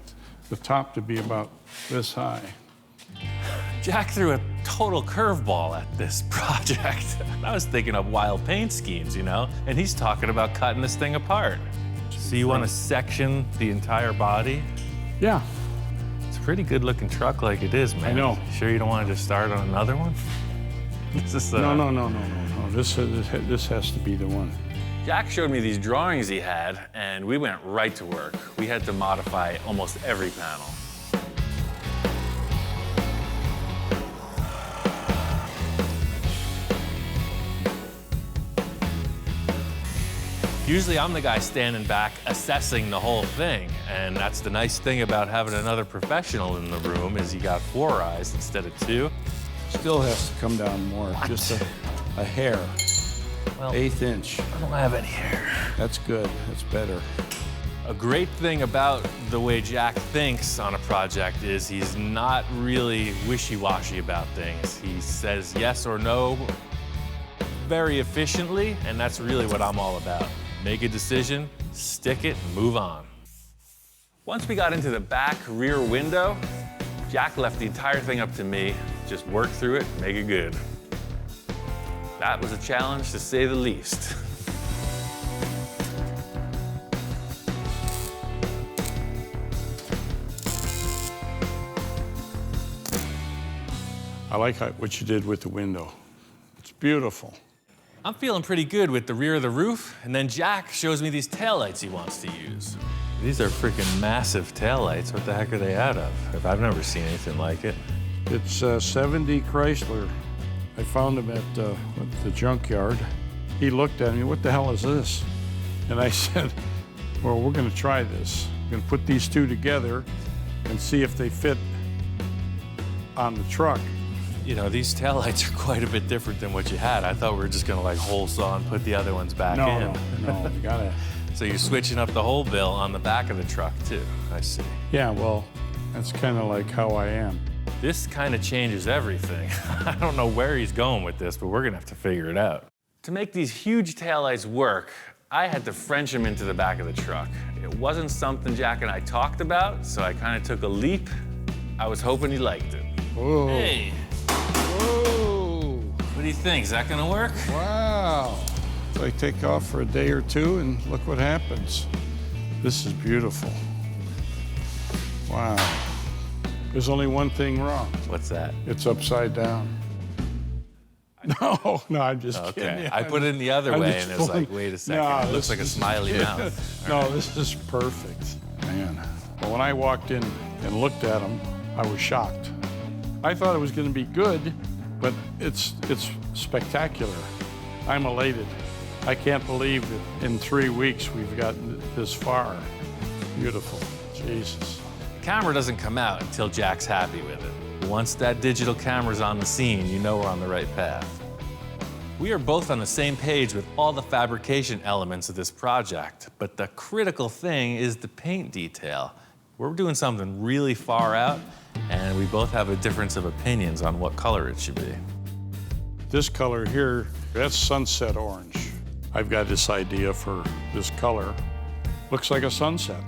the top to be about this high. Jack threw a total curveball at this project. I was thinking of wild paint schemes, you know, and he's talking about cutting this thing apart. So you want to section the entire body? Yeah. It's a pretty good looking truck like it is, man. I know. You sure you don't want to just start on another one? This is, No. This has to be the one. Jack showed me these drawings he had, and we went right to work. We had to modify almost every panel. Usually I'm the guy standing back assessing the whole thing, and that's the nice thing about having another professional in the room is you got 4 eyes instead of 2. Still has to come down more, just a hair. Well, 1/8 inch. I don't have any hair. That's good, that's better. A great thing about the way Jack thinks on a project is he's not really wishy-washy about things. He says yes or no very efficiently, and that's really what I'm all about. Make a decision, stick it, and move on. Once we got into the back rear window, Jack left the entire thing up to me. Just work through it, make it good. That was a challenge, to say the least. I like what you did with the window. It's beautiful. I'm feeling pretty good with the rear of the roof, and then Jack shows me these taillights he wants to use. These are freaking massive taillights. What the heck are they out of? I've never seen anything like it. It's 70 Chrysler. I found him at the junkyard. He looked at me, what the hell is this? And I said, well, we're gonna try this. We're gonna put these two together and see if they fit on the truck. You know, these taillights are quite a bit different than what you had. I thought we were just gonna like hole saw and put the other ones back in. No, you gotta. So you're switching up the whole bill on the back of the truck too, I see. Yeah, well, that's kind of like how I am. This kind of changes everything. I don't know where he's going with this, but we're gonna have to figure it out. To make these huge taillights work, I had to French them into the back of the truck. It wasn't something Jack and I talked about, so I kind of took a leap. I was hoping he liked it. Whoa. Hey. Whoa. What do you think? Is that gonna work? Wow. So I take off for a day or two and look what happens. This is beautiful. Wow. There's only one thing wrong. What's that? It's upside down. No, I'm just kidding. Okay, I put it in the other way and it was like, wait a second, it looks like a smiley mouth. No, this is perfect, man. Well, when I walked in and looked at them, I was shocked. I thought it was gonna be good, but it's spectacular. I'm elated. I can't believe that in 3 weeks we've gotten this far. Beautiful, Jesus. The camera doesn't come out until Jack's happy with it. Once that digital camera's on the scene, you know we're on the right path. We are both on the same page with all the fabrication elements of this project, but the critical thing is the paint detail. We're doing something really far out, and we both have a difference of opinions on what color it should be. This color here, that's sunset orange. I've got this idea for this color. Looks like a sunset.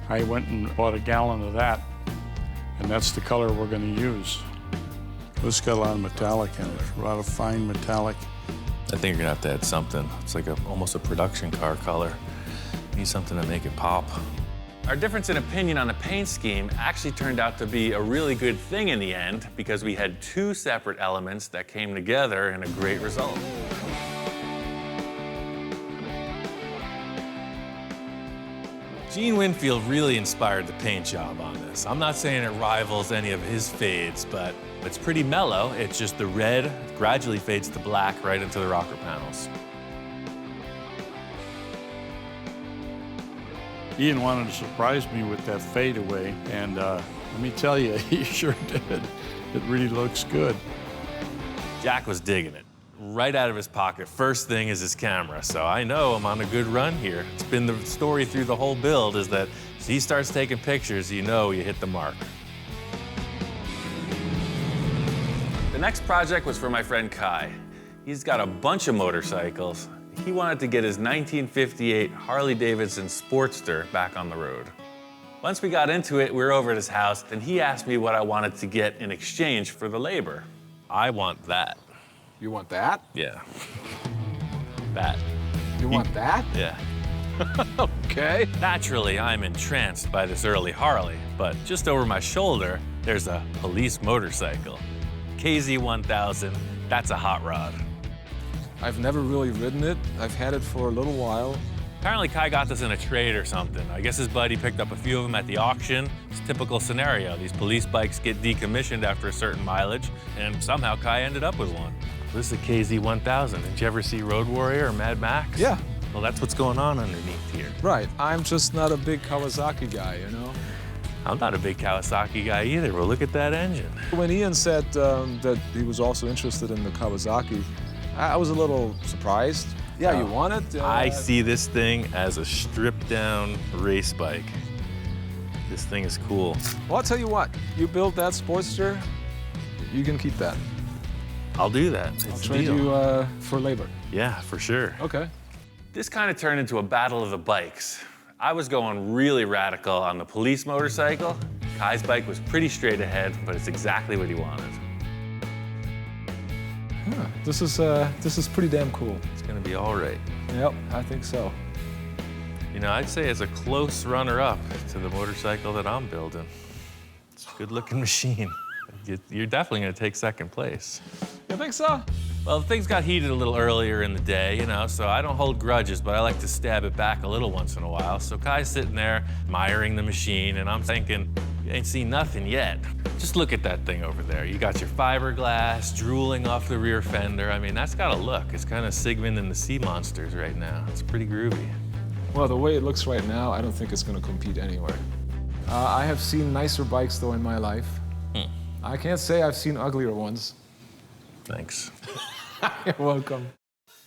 I went and bought a gallon of that, and that's the color we're gonna use. This got a lot of metallic in it, a lot of fine metallic. I think you're gonna have to add something. It's like almost a production car color. You need something to make it pop. Our difference in opinion on the paint scheme actually turned out to be a really good thing in the end because we had 2 separate elements that came together in a great result. Gene Winfield really inspired the paint job on this. I'm not saying it rivals any of his fades, but it's pretty mellow. It's just the red gradually fades to black right into the rocker panels. Ian wanted to surprise me with that fadeaway, and let me tell you, he sure did. It really looks good. Jack was digging it. Right out of his pocket, first thing is his camera, so I know I'm on a good run here. It's been the story through the whole build is that as he starts taking pictures, you know you hit the mark. The next project was for my friend Kai. He's got a bunch of motorcycles. He wanted to get his 1958 Harley-Davidson Sportster back on the road. Once we got into it, we were over at his house, and he asked me what I wanted to get in exchange for the labor. I want that. You want that? Yeah. That. You want that? Yeah. Okay. Naturally, I'm entranced by this early Harley, but just over my shoulder, there's a police motorcycle. KZ1000, that's a hot rod. I've never really ridden it. I've had it for a little while. Apparently Kai got this in a trade or something. I guess his buddy picked up a few of them at the auction. It's a typical scenario. These police bikes get decommissioned after a certain mileage, and somehow Kai ended up with one. This is a KZ1000. Did you ever see Road Warrior or Mad Max? Yeah. Well, that's what's going on underneath here. Right. I'm just not a big Kawasaki guy, you know? I'm not a big Kawasaki guy either, but look at that engine. When Ian said that he was also interested in the Kawasaki, I was a little surprised. Yeah, you want it? I see this thing as a stripped-down race bike. This thing is cool. Well, I'll tell you what. You build that Sportster, you can keep that. I'll do that. I'll trade you for labor. Yeah, for sure. Okay. This kind of turned into a battle of the bikes. I was going really radical on the police motorcycle. Kai's bike was pretty straight ahead, but it's exactly what he wanted. Huh. This is pretty damn cool. It's gonna be all right. Yep, I think so. You know, I'd say it's a close runner-up to the motorcycle that I'm building. It's a good-looking machine. You're definitely gonna take second place. You think so? Well, things got heated a little earlier in the day, you know, so I don't hold grudges, but I like to stab it back a little once in a while. So Kai's sitting there admiring the machine, and I'm thinking, you ain't seen nothing yet. Just look at that thing over there. You got your fiberglass drooling off the rear fender. I mean, that's got a look. It's kind of Sigmund and the Sea Monsters right now. It's pretty groovy. Well, the way it looks right now, I don't think it's going to compete anywhere. I have seen nicer bikes, though, in my life. I can't say I've seen uglier ones. Thanks. You're welcome.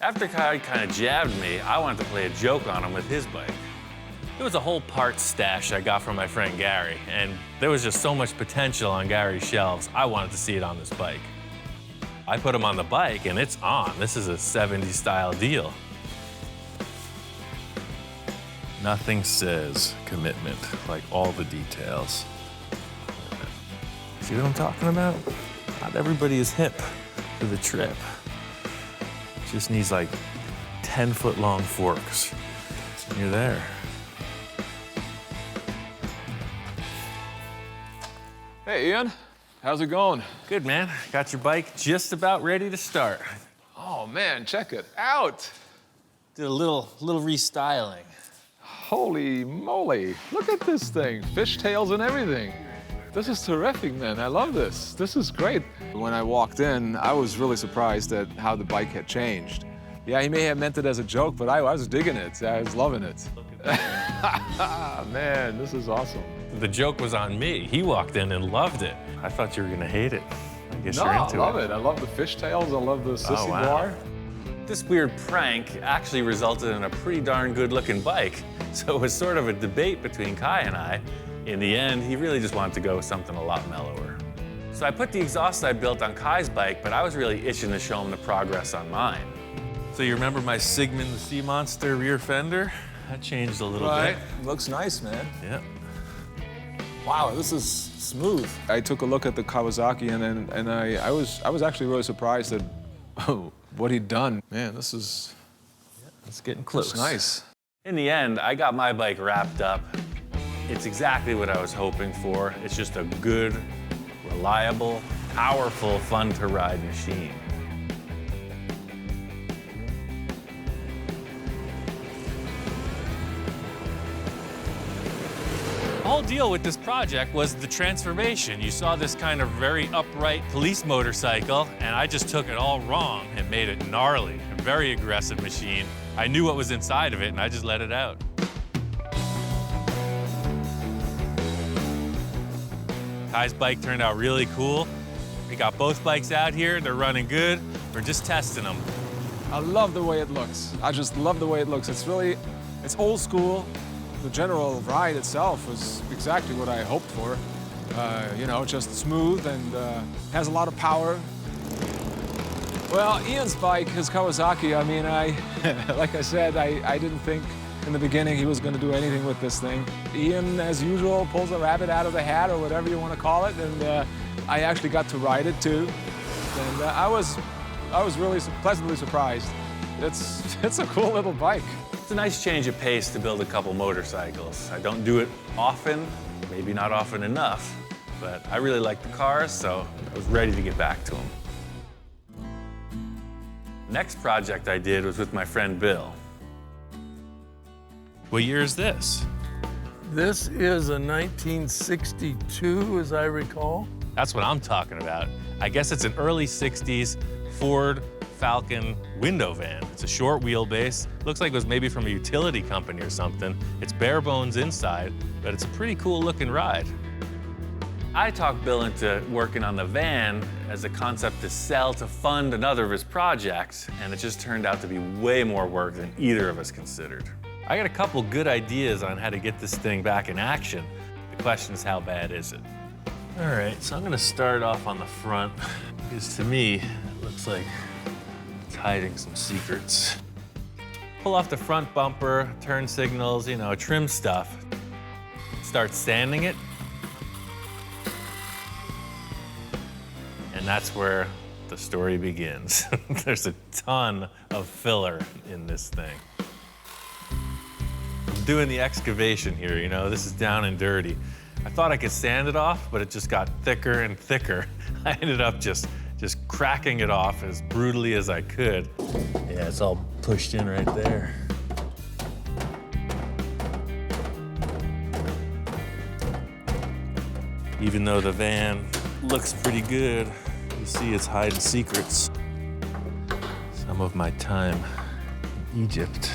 After Kai kind of jabbed me, I wanted to play a joke on him with his bike. It was a whole parts stash I got from my friend Gary, and there was just so much potential on Gary's shelves, I wanted to see it on this bike. I put him on the bike, and it's on. This is a 70s style deal. Nothing says commitment like all the details. See what I'm talking about? Not everybody is hip to the trip. Just needs like 10-foot long forks. And you're there. Hey, Ian. How's it going? Good, man. Got your bike just about ready to start. Oh, man, check it out. Did a little restyling. Holy moly. Look at this thing. Fishtails and everything. This is terrific, man. I love this. This is great. When I walked in, I was really surprised at how the bike had changed. Yeah, he may have meant it as a joke, but I was digging it. I was loving it. Man, this is awesome. The joke was on me. He walked in and loved it. I thought you were gonna hate it. I guess No, you're into it. I love it. I love the fishtails. I love the sissy bar. This weird prank actually resulted in a pretty darn good-looking bike. So it was sort of a debate between Kai and I. In the end, he really just wanted to go with something a lot mellower. So I put the exhaust I built on Kai's bike, but I was really itching to show him the progress on mine. So you remember my Sigmund the Sea Monster rear fender? That changed a little bit. Looks nice, man. Yeah. Wow, this is smooth. I took a look at the Kawasaki and I was actually really surprised at what he'd done. Man, this is it's getting close. It's nice. In the end, I got my bike wrapped up. It's exactly what I was hoping for. It's just a good, reliable, powerful, fun-to-ride machine. The whole deal with this project was the transformation. You saw this kind of very upright police motorcycle, and I just took it all wrong and made it gnarly, a very aggressive machine. I knew what was inside of it, and I just let it out. Kai's bike turned out really cool. We got both bikes out here. They're running good. We're just testing them. I love the way it looks. I just love the way it looks. It's old school. The general ride itself was exactly what I hoped for. You know, just smooth and has a lot of power. Well, Ian's bike, his Kawasaki, I mean, like I said, I didn't think in the beginning he was going to do anything with this thing. Ian, as usual, pulls a rabbit out of the hat or whatever you want to call it, and I actually got to ride it too. And I was really pleasantly surprised. It's a cool little bike. It's a nice change of pace to build a couple motorcycles. I don't do it often, maybe not often enough, but I really like the cars, so I was ready to get back to them. Next project I did was with my friend Bill. What year is this? This is a 1962, as I recall. That's what I'm talking about. I guess it's an early 60s Ford Falcon window van. It's a short wheelbase. Looks like it was maybe from a utility company or something. It's bare bones inside, but it's a pretty cool looking ride. I talked Bill into working on the van as a concept to sell to fund another of his projects, and it just turned out to be way more work than either of us considered. I got a couple good ideas on how to get this thing back in action. The question is, how bad is it? All right, so I'm gonna start off on the front, because to me, it looks like it's hiding some secrets. Pull off the front bumper, turn signals, you know, trim stuff. Start sanding it. And that's where the story begins. There's a ton of filler in this thing. I'm doing the excavation here, you know, this is down and dirty. I thought I could sand it off, but it just got thicker and thicker. I ended up just cracking it off as brutally as I could. Yeah, it's all pushed in right there. Even though the van looks pretty good, you see it's hiding secrets. Some of my time in Egypt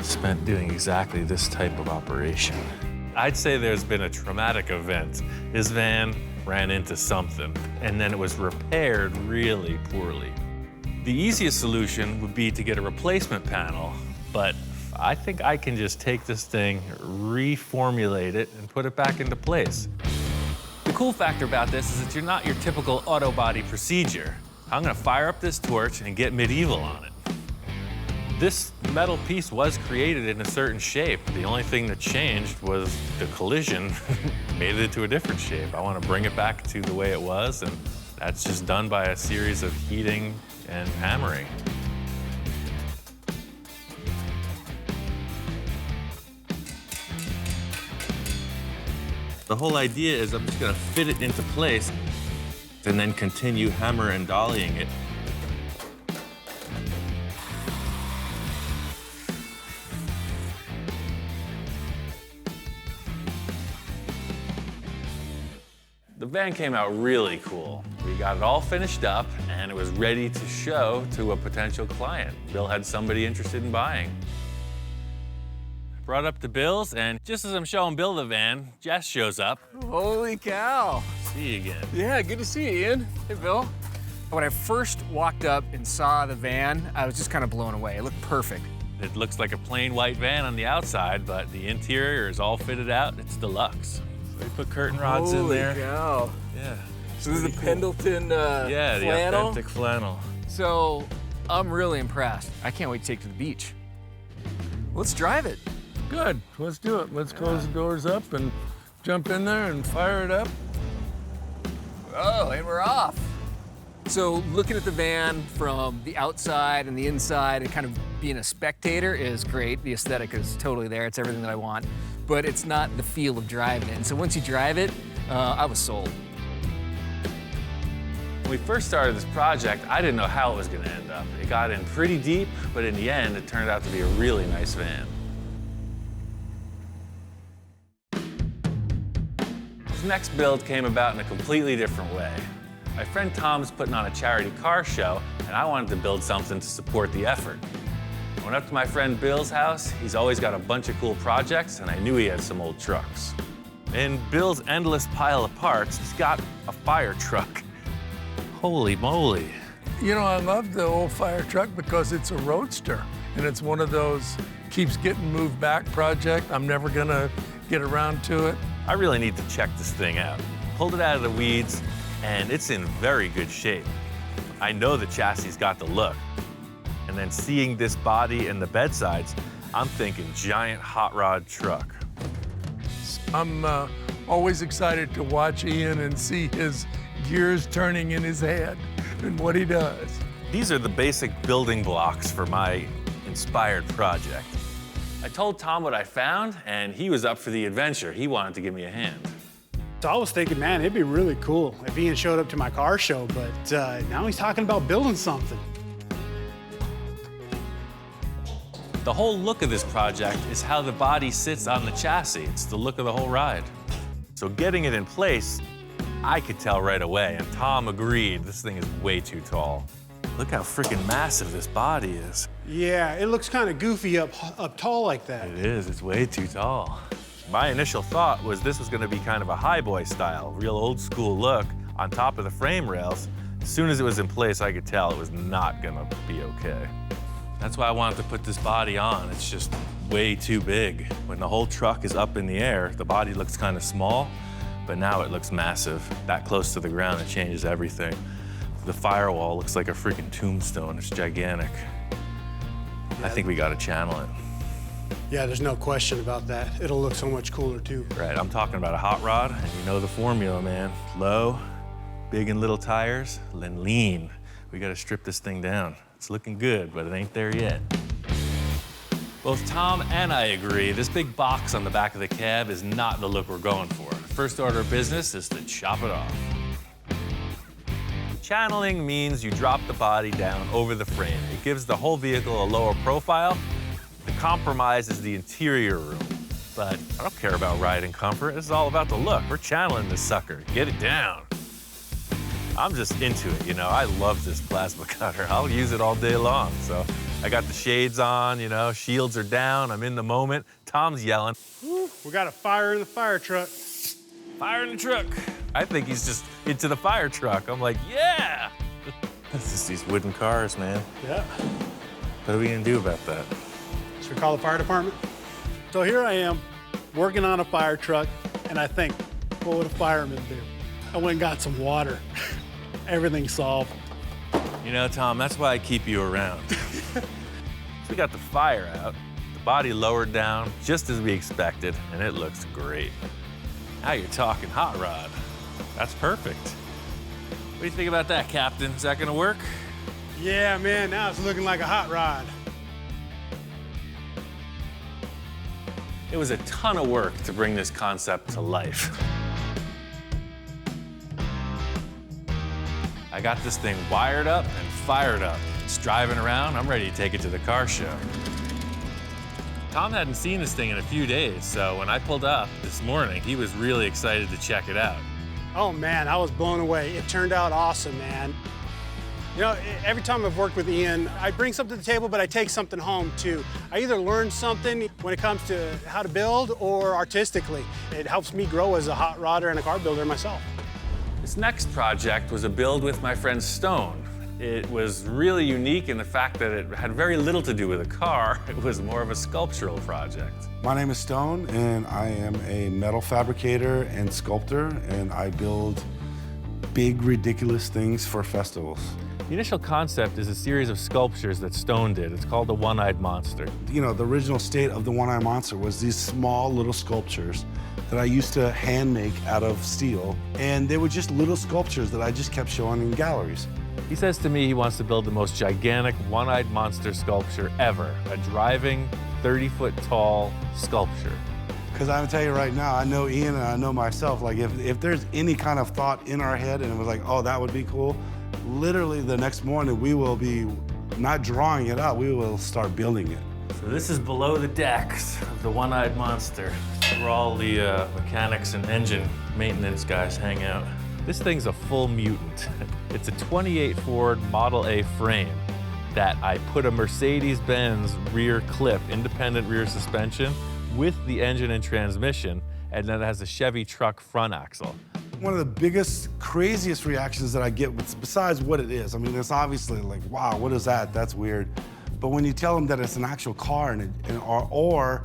spent doing exactly this type of operation. I'd say there's been a traumatic event. This van ran into something, and then it was repaired really poorly. The easiest solution would be to get a replacement panel, but I think I can just take this thing, reformulate it, and put it back into place. The cool factor about this is that you're not your typical auto body procedure. I'm gonna fire up this torch and get medieval on it. This metal piece was created in a certain shape. The only thing that changed was the collision made it into a different shape. I want to bring it back to the way it was, and that's just done by a series of heating and hammering. The whole idea is I'm just going to fit it into place and then continue hammer and dollying it. The van came out really cool. We got it all finished up, and it was ready to show to a potential client. Bill had somebody interested in buying. I brought up the bills, and just as I'm showing Bill the van, Jess shows up. Holy cow. See you again. Yeah, good to see you, Ian. Hey, Bill. When I first walked up and saw the van, I was just kind of blown away. It looked perfect. It looks like a plain white van on the outside, but the interior is all fitted out. It's deluxe. They put curtain rods in there. Holy cow. Yeah. So this is the Pendleton yeah, the flannel? authentic flannel. So I'm really impressed. I can't wait to take it to the beach. Let's drive it. Good, let's do it. Let's close the doors up and jump in there and fire it up. Oh, and we're off. So looking at the van from the outside and the inside and kind of being a spectator is great. The aesthetic is totally there. It's everything that I want. But it's not the feel of driving it. And so once you drive it, I was sold. When we first started this project, I didn't know how it was going to end up. It got in pretty deep, but in the end, it turned out to be a really nice van. This next build came about in a completely different way. My friend Tom's putting on a charity car show, and I wanted to build something to support the effort. I went up to my friend Bill's house. He's always got a bunch of cool projects, and I knew he had some old trucks. In Bill's endless pile of parts, he's got a fire truck. Holy moly. You know, I love the old fire truck because it's a roadster, and it's one of those keeps getting moved back project. I'm never gonna get around to it. I really need to check this thing out. Pulled it out of the weeds, and it's in very good shape. I know the chassis got the look. And then seeing this body and the bedsides, I'm thinking giant hot rod truck. I'm always excited to watch Ian and see his gears turning in his head and what he does. These are the basic building blocks for my inspired project. I told Tom what I found, and he was up for the adventure. He wanted to give me a hand. So I was thinking, man, it'd be really cool if Ian showed up to my car show, but now he's talking about building something. The whole look of this project is how the body sits on the chassis. It's the look of the whole ride. So getting it in place, I could tell right away, and Tom agreed, this thing is way too tall. Look how freaking massive this body is. Yeah, it looks kind of goofy up tall like that. It is, it's way too tall. My initial thought was this was gonna be kind of a highboy style, real old school look on top of the frame rails. As soon as it was in place, I could tell it was not gonna be okay. That's why I wanted to put this body on. It's just way too big. When the whole truck is up in the air, the body looks kind of small, but now it looks massive. That close to the ground, it changes everything. The firewall looks like a freaking tombstone. It's gigantic. I think we gotta channel it. Yeah, there's no question about that. It'll look so much cooler too. Right, I'm talking about a hot rod, and you know the formula, man. Low, big and little tires, then lean. We gotta strip this thing down. It's looking good, but it ain't there yet. Both Tom and I agree, this big box on the back of the cab is not the look we're going for. First order of business is to chop it off. Channeling means you drop the body down over the frame. It gives the whole vehicle a lower profile. The compromise is the interior room. But I don't care about riding comfort. This is all about the look. We're channeling this sucker. Get it down. I'm just into it, you know. I love this plasma cutter. I'll use it all day long. So I got the shades on, you know, shields are down. I'm in the moment. Tom's yelling. Woo, we got a fire in the fire truck. Fire in the truck. I think he's just into the fire truck. I'm like, yeah. It's just these wooden cars, man. Yeah. What are we gonna do about that? Should we call the fire department? So here I am, working on a fire truck, and I think, what would a fireman do? I went and got some water. Everything's solved. You know, Tom, that's why I keep you around. So we got the fire out, the body lowered down, just as we expected, and it looks great. Now you're talking hot rod. That's perfect. What do you think about that, Captain? Is that gonna work? Yeah, man, now it's looking like a hot rod. It was a ton of work to bring this concept to life. I got this thing wired up and fired up. It's driving around. I'm ready to take it to the car show. Tom hadn't seen this thing in a few days, so when I pulled up this morning, he was really excited to check it out. Oh man, I was blown away. It turned out awesome, man. You know, every time I've worked with Ian, I bring something to the table, but I take something home too. I either learn something when it comes to how to build or artistically. It helps me grow as a hot rodder and a car builder myself. This next project was a build with my friend Stone. It was really unique in the fact that it had very little to do with a car. It was more of a sculptural project. My name is Stone, and I am a metal fabricator and sculptor, and I build big, ridiculous things for festivals. The initial concept is a series of sculptures that Stone did. It's called the One-Eyed Monster. You know, the original state of the One-Eyed Monster was these small little sculptures that I used to hand make out of steel, and they were just little sculptures that I just kept showing in galleries. He says to me he wants to build the most gigantic one-eyed monster sculpture ever, a driving 30-foot tall sculpture. Because I'm gonna tell you right now, I know Ian and I know myself, like if there's any kind of thought in our head and it was like, oh, that would be cool, literally the next morning we will be not drawing it out, we will start building it. So this is below the decks of the One-Eyed Monster. Where all the mechanics and engine maintenance guys hang out. This thing's a full mutant. It's a 28 Ford Model A frame that I put a Mercedes-Benz rear clip, independent rear suspension, with the engine and transmission, and then it has a Chevy truck front axle. One of the biggest, craziest reactions that I get, besides what it is, I mean, it's obviously like, wow, what is that? That's weird. But when you tell them that it's an actual car, or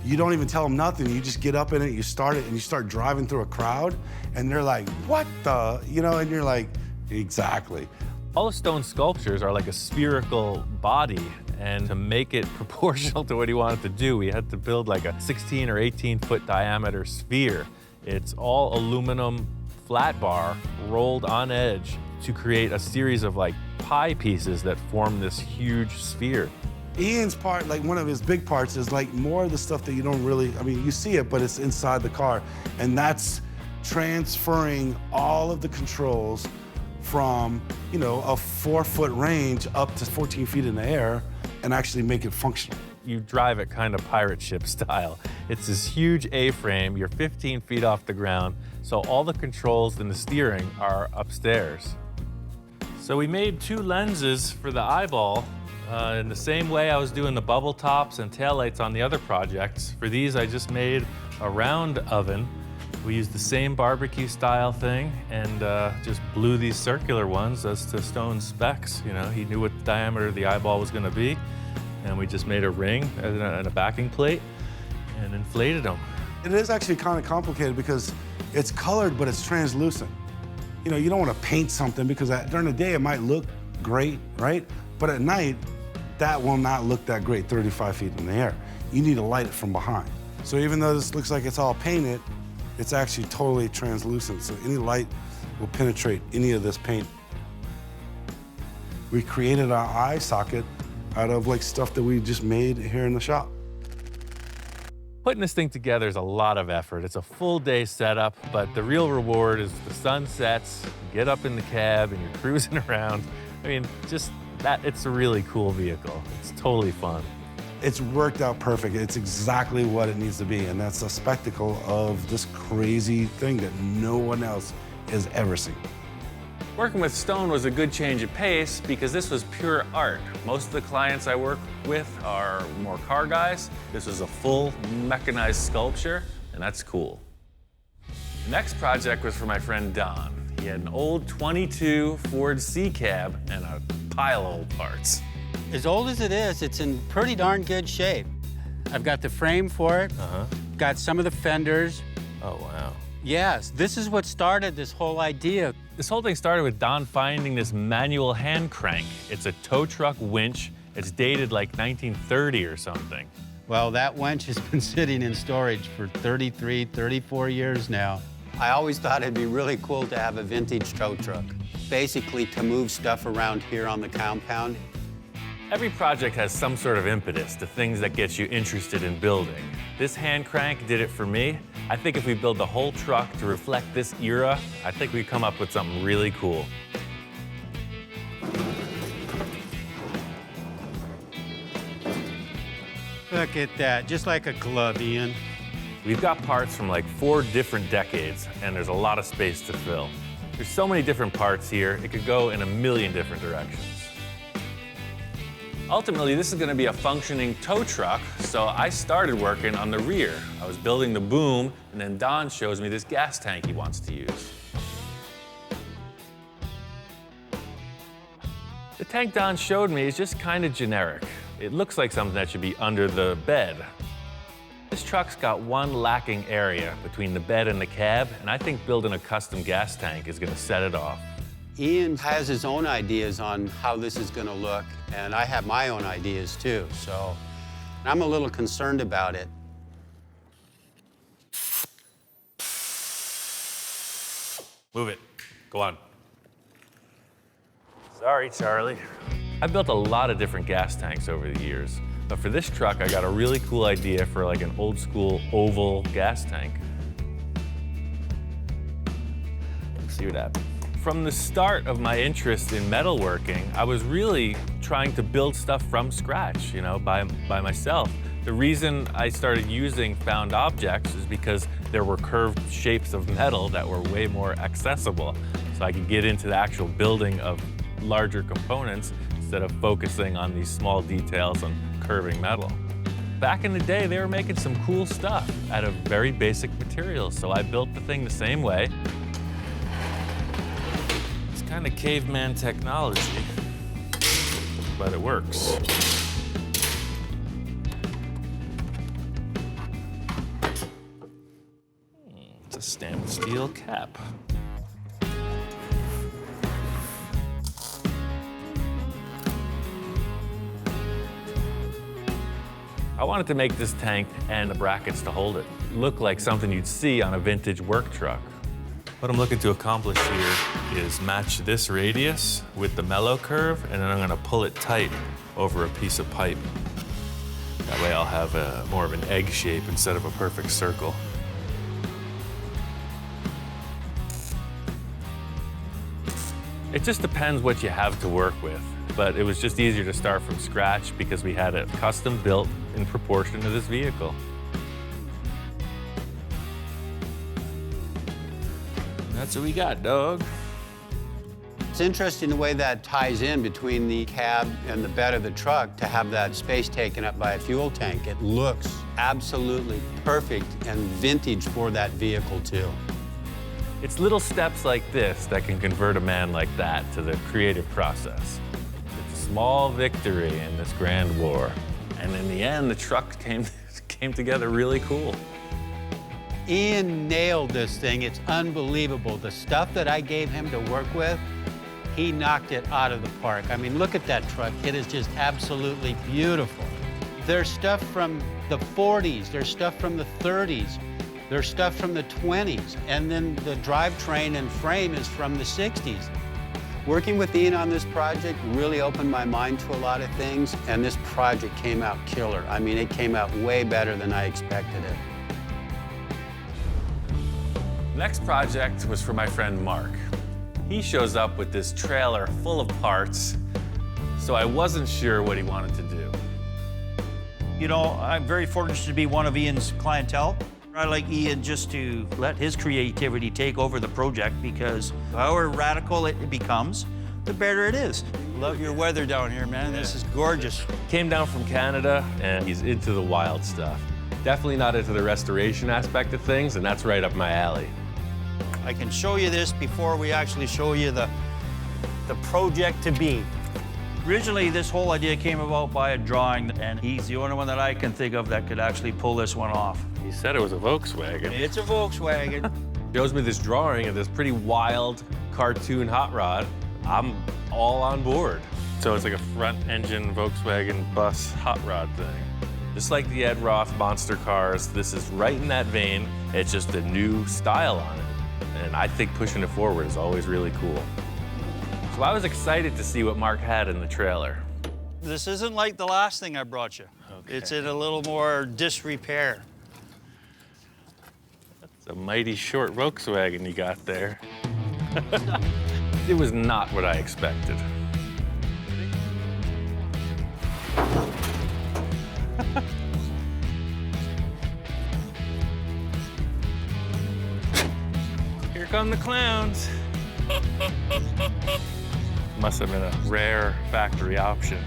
you don't even tell them nothing, you just get up in it, you start it, and you start driving through a crowd, and they're like, what the, you know, and you're like, exactly. All the stone sculptures are like a spherical body, and to make it proportional to what he wanted to do, we had to build like a 16 or 18-foot diameter sphere. It's all aluminum flat bar rolled on edge to create a series of like pie pieces that form this huge sphere. Ian's part, like one of his big parts, is like more of the stuff that you don't really, I mean, you see it, but it's inside the car. And that's transferring all of the controls from, you know, a 4-foot range up to 14 feet in the air and actually make it functional. You drive it kind of pirate ship style. It's this huge A-frame, you're 15 feet off the ground, so all the controls and the steering are upstairs. So we made 2 lenses for the eyeball in the same way I was doing the bubble tops and taillights on the other projects. For these, I just made a round oven. We used the same barbecue style thing and just blew these circular ones as to Stone's specs. You know, he knew what the diameter of the eyeball was gonna be, and we just made a ring and a backing plate and inflated them. It is actually kind of complicated because it's colored, but it's translucent. You know, you don't want to paint something because during the day it might look great, right? But at night, that will not look that great 35 feet in the air. You need to light it from behind. So even though this looks like it's all painted, it's actually totally translucent. So any light will penetrate any of this paint. We created our eye socket out of like stuff that we just made here in the shop. Putting this thing together is a lot of effort. It's a full day setup, but the real reward is the sun sets, you get up in the cab and you're cruising around. I mean, just that, it's a really cool vehicle. It's totally fun. It's worked out perfect. It's exactly what it needs to be, and that's a spectacle of this crazy thing that no one else has ever seen. Working with Stone was a good change of pace because this was pure art. Most of the clients I work with are more car guys. This was a full mechanized sculpture, and that's cool. The next project was for my friend Don. He had an old 22 Ford C-Cab and a pile of old parts. As old as it is, it's in pretty darn good shape. I've got the frame for it, got some of the fenders. Oh, wow. Yes, this is what started this whole idea. This whole thing started with Don finding this manual hand crank. It's a tow truck winch. It's dated like 1930 or something. Well, that winch has been sitting in storage for 33, 34 years now. I always thought it'd be really cool to have a vintage tow truck, basically to move stuff around here on the compound. Every project has some sort of impetus to things that get you interested in building. This hand crank did it for me. I think if we build the whole truck to reflect this era, I think we come up with something really cool. Look at that, just like a glove, Ian. We've got parts from like 4 different decades, and there's a lot of space to fill. There's so many different parts here, it could go in a million different directions. Ultimately, this is gonna be a functioning tow truck, so I started working on the rear. I was building the boom, and then Don shows me this gas tank he wants to use. The tank Don showed me is just kind of generic. It looks like something that should be under the bed. This truck's got one lacking area between the bed and the cab, and I think building a custom gas tank is gonna set it off. Ian has his own ideas on how this is going to look, and I have my own ideas too, so I'm a little concerned about it. Move it. Go on. Sorry, Charlie. I've built a lot of different gas tanks over the years, but for this truck, I got a really cool idea for like an old school oval gas tank. Let's see what happens. From the start of my interest in metalworking, I was really trying to build stuff from scratch, you know, by myself. The reason I started using found objects is because there were curved shapes of metal that were way more accessible. So I could get into the actual building of larger components instead of focusing on these small details on curving metal. Back in the day, they were making some cool stuff out of very basic materials, so I built the thing the same way. It's kind of caveman technology, but it works. It's a stainless steel cap. I wanted to make this tank and the brackets to hold it look like something you'd see on a vintage work truck. What I'm looking to accomplish here is match this radius with the mellow curve, and then I'm gonna pull it tight over a piece of pipe. That way I'll have more of an egg shape instead of a perfect circle. It just depends what you have to work with, but it was just easier to start from scratch because we had it custom built in proportion to this vehicle. That's what we got, dog. It's interesting the way that ties in between the cab and the bed of the truck to have that space taken up by a fuel tank. It looks absolutely perfect and vintage for that vehicle, too. It's little steps like this that can convert a man like that to the creative process. It's a small victory in this grand war. And in the end, the truck came together really cool. Ian nailed this thing. It's unbelievable. The stuff that I gave him to work with, he knocked it out of the park. I mean, look at that truck. It is just absolutely beautiful. There's stuff from the 40s. There's stuff from the 30s. There's stuff from the 20s. And then the drivetrain and frame is from the 60s. Working with Ian on this project really opened my mind to a lot of things, and this project came out killer. I mean, it came out way better than I expected it. Next project was for my friend Mark. He shows up with this trailer full of parts, so I wasn't sure what he wanted to do. You know, I'm very fortunate to be one of Ian's clientele. I like Ian just to let his creativity take over the project, because however radical it becomes, the better it is. Love your weather down here, man. This is gorgeous. Came down from Canada, and he's into the wild stuff. Definitely not into the restoration aspect of things, and that's right up my alley. I can show you this before we actually show you the project to be. Originally, this whole idea came about by a drawing, and he's the only one that I can think of that could actually pull this one off. He said it was a Volkswagen. It's a Volkswagen. Shows me this drawing of this pretty wild cartoon hot rod. I'm all on board. So it's like a front-engine Volkswagen bus hot rod thing. Just like the Ed Roth monster cars, this is right in that vein. It's just a new style on it. And I think pushing it forward is always really cool. So I was excited to see what Mark had in the trailer. This isn't like the last thing I brought you. Okay. It's in a little more disrepair. It's a mighty short Volkswagen you got there. It was not what I expected. Here come the clowns. Must have been a rare factory option.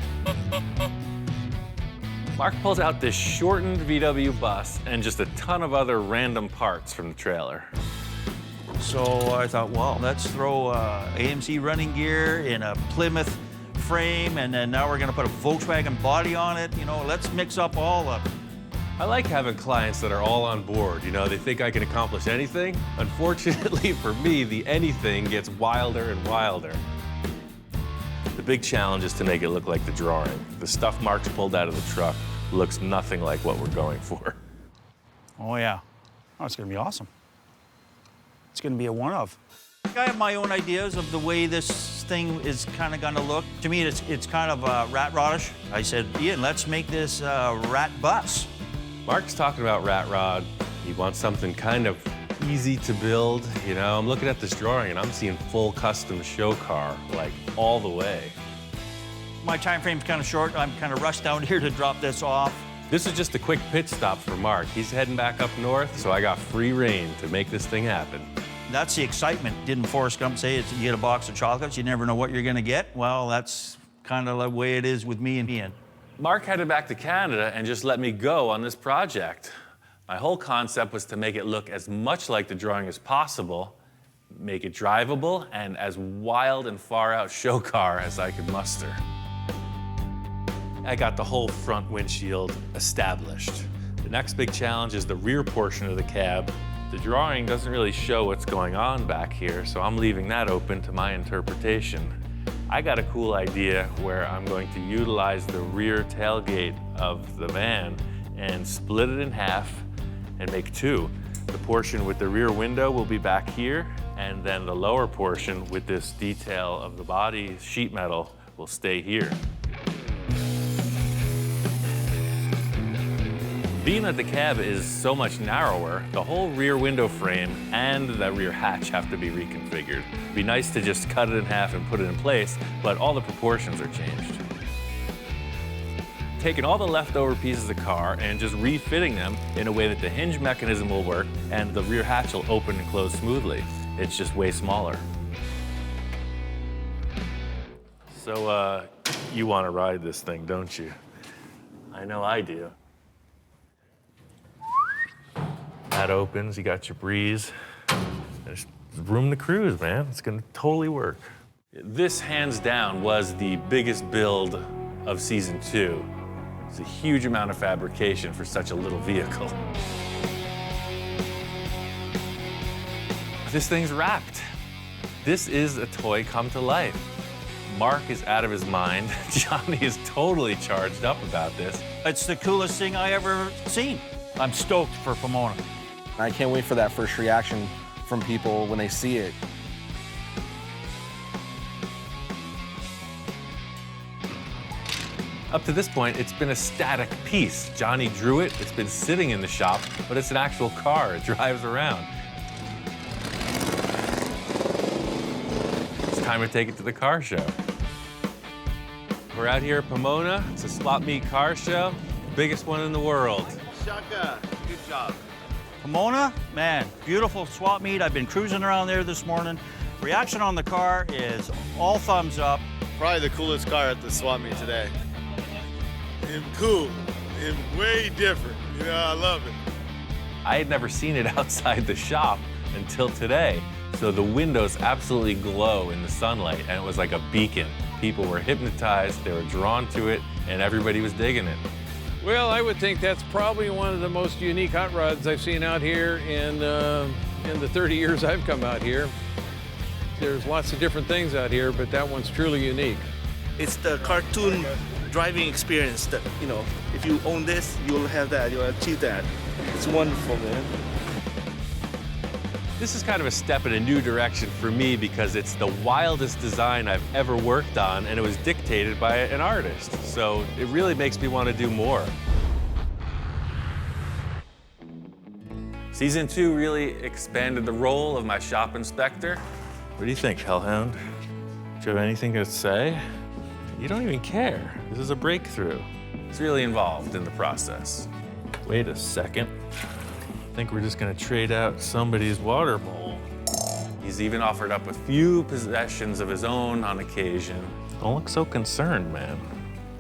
Mark pulls out this shortened VW bus and just a ton of other random parts from the trailer. So I thought, well, let's throw AMC running gear in a Plymouth frame, and then now we're gonna put a Volkswagen body on it. You know, let's mix up all of it. I like having clients that are all on board. You know, they think I can accomplish anything. Unfortunately for me, the anything gets wilder and wilder. The big challenge is to make it look like the drawing. The stuff Mark's pulled out of the truck looks nothing like what we're going for. Oh yeah, oh, it's gonna be awesome. It's gonna be a one-of. I have my own ideas of the way this thing is kind of gonna look. To me, it's kind of rat rodish. I said, Ian, let's make this rat bus. Mark's talking about rat rod. He wants something kind of easy to build. You know, I'm looking at this drawing and I'm seeing full custom show car, like all the way. My time frame's kind of short. I'm kind of rushed down here to drop this off. This is just a quick pit stop for Mark. He's heading back up north, so I got free reign to make this thing happen. That's the excitement. Didn't Forrest Gump say you get a box of chocolates, you never know what you're gonna get? Well, that's kind of the way it is with me and Ian. Mark headed back to Canada and just let me go on this project. My whole concept was to make it look as much like the drawing as possible, make it drivable, and as wild and far out show car as I could muster. I got the whole front windshield established. The next big challenge is the rear portion of the cab. The drawing doesn't really show what's going on back here, so I'm leaving that open to my interpretation. I got a cool idea where I'm going to utilize the rear tailgate of the van and split it in half and make two. The portion with the rear window will be back here, and then the lower portion with this detail of the body sheet metal will stay here. Being that the cab is so much narrower, the whole rear window frame and the rear hatch have to be reconfigured. It'd be nice to just cut it in half and put it in place, but all the proportions are changed. Taking all the leftover pieces of the car and just refitting them in a way that the hinge mechanism will work and the rear hatch will open and close smoothly. It's just way smaller. So, you want to ride this thing, don't you? I know I do. That opens, you got your breeze. There's room to cruise, man. It's gonna totally work. This, hands down, was the biggest build of season 2. It's a huge amount of fabrication for such a little vehicle. This thing's wrapped. This is a toy come to life. Mark is out of his mind. Johnny is totally charged up about this. It's the coolest thing I ever seen. I'm stoked for Pomona. I can't wait for that first reaction from people when they see it. Up to this point, it's been a static piece. Johnny drew it, it's been sitting in the shop, but it's an actual car, it drives around. It's time to take it to the car show. We're out here at Pomona. It's a swap meet car show, the biggest one in the world. Shaka, good job. Pomona, man, beautiful swap meet. I've been cruising around there this morning. Reaction on the car is all thumbs up. Probably the coolest car at the swap meet today. And cool, and way different. You know, I love it. I had never seen it outside the shop until today. So the windows absolutely glow in the sunlight, and it was like a beacon. People were hypnotized, they were drawn to it, and everybody was digging it. Well, I would think that's probably one of the most unique hot rods I've seen out here in the 30 years I've come out here. There's lots of different things out here, but that one's truly unique. It's the cartoon driving experience that, you know, if you own this, you'll have that, you'll achieve that. It's wonderful, man. This is kind of a step in a new direction for me because it's the wildest design I've ever worked on, and it was dictated by an artist. So it really makes me want to do more. Season 2 really expanded the role of my shop inspector. What do you think, Hellhound? Do you have anything to say? You don't even care. This is a breakthrough. It's really involved in the process. Wait a second. I think we're just gonna trade out somebody's water bowl. He's even offered up a few possessions of his own on occasion. Don't look so concerned, man.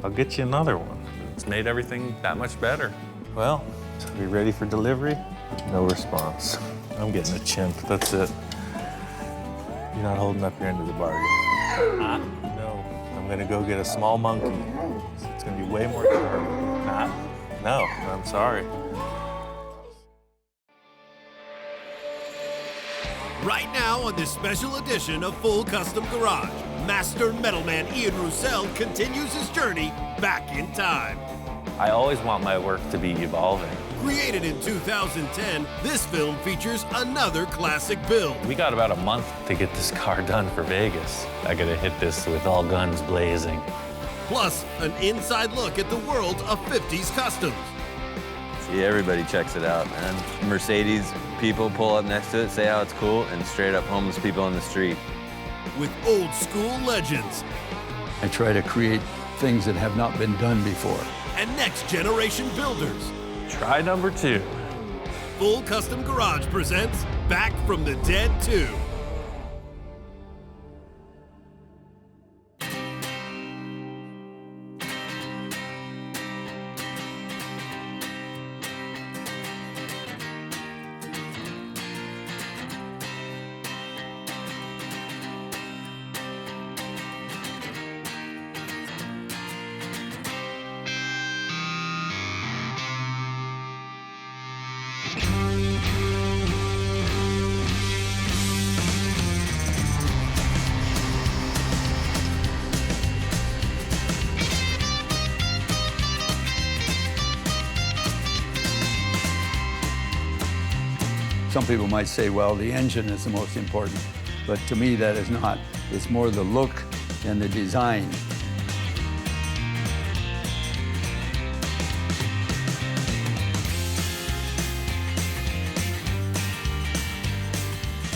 I'll get you another one. It's made everything that much better. Well, are we ready for delivery? No response. I'm getting a chimp, that's it. You're not holding up your end of the bargain. No, I'm gonna go get a small monkey. It's gonna be way more durable. No, I'm sorry. Right now on this special edition of Full Custom Garage, Master Metalman Ian Roussel continues his journey back in time. I always want my work to be evolving. Created in 2010, this film features another classic build. We got about a month to get this car done for Vegas. I gotta hit this with all guns blazing. Plus, an inside look at the world of 50s customs. See, everybody checks it out, man. Mercedes people pull up next to it, say how it's cool, and straight up homeless people on the street. With old school legends. I try to create things that have not been done before. and next-generation builders. Try number 2. Full Custom Garage presents Back from the Dead 2. Some people might say, well, the engine is the most important, but to me that is not. It's more the look and the design.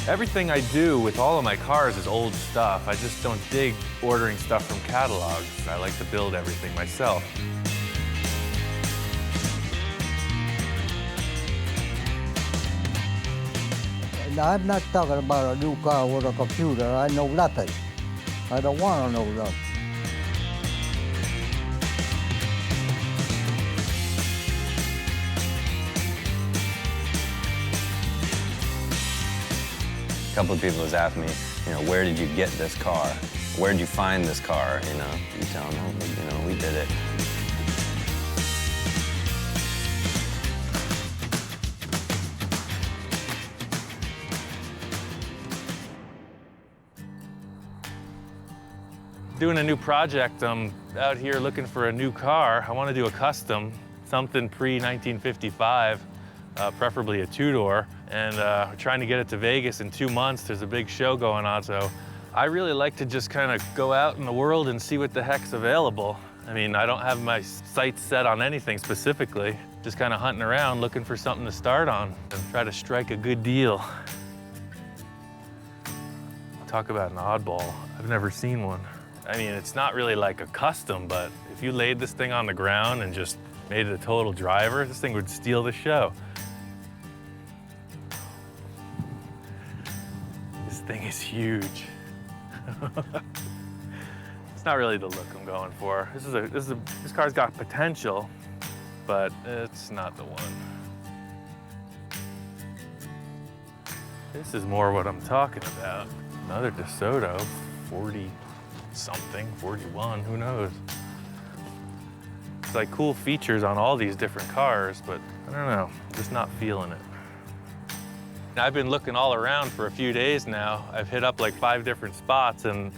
Everything I do with all of my cars is old stuff. I just don't dig ordering stuff from catalogs. I like to build everything myself. I'm not talking about a new car with a computer. I know nothing. I don't want to know nothing. A couple of people has asked me, where did you get this car? Where did you find this car? You tell them, we did it. Doing a new project. I'm out here looking for a new car. I want to do a custom, something pre-1955, preferably a 2-door. And we're trying to get it to Vegas in 2 months. There's a big show going on, so I really like to just kind of go out in the world and see what the heck's available. I mean, I don't have my sights set on anything specifically. Just kind of hunting around, looking for something to start on and try to strike a good deal. Talk about an oddball. I've never seen one. I mean, it's not really like a custom, but if you laid this thing on the ground and just made it a total driver, this thing would steal the show. This thing is huge. It's not really the look I'm going for. This car's got potential, but it's not the one. This is more what I'm talking about. Another DeSoto, 40-something, 41, who knows? It's like cool features on all these different cars, but I don't know, I'm just not feeling it. I've been looking all around for a few days now. I've hit up like 5 different spots, and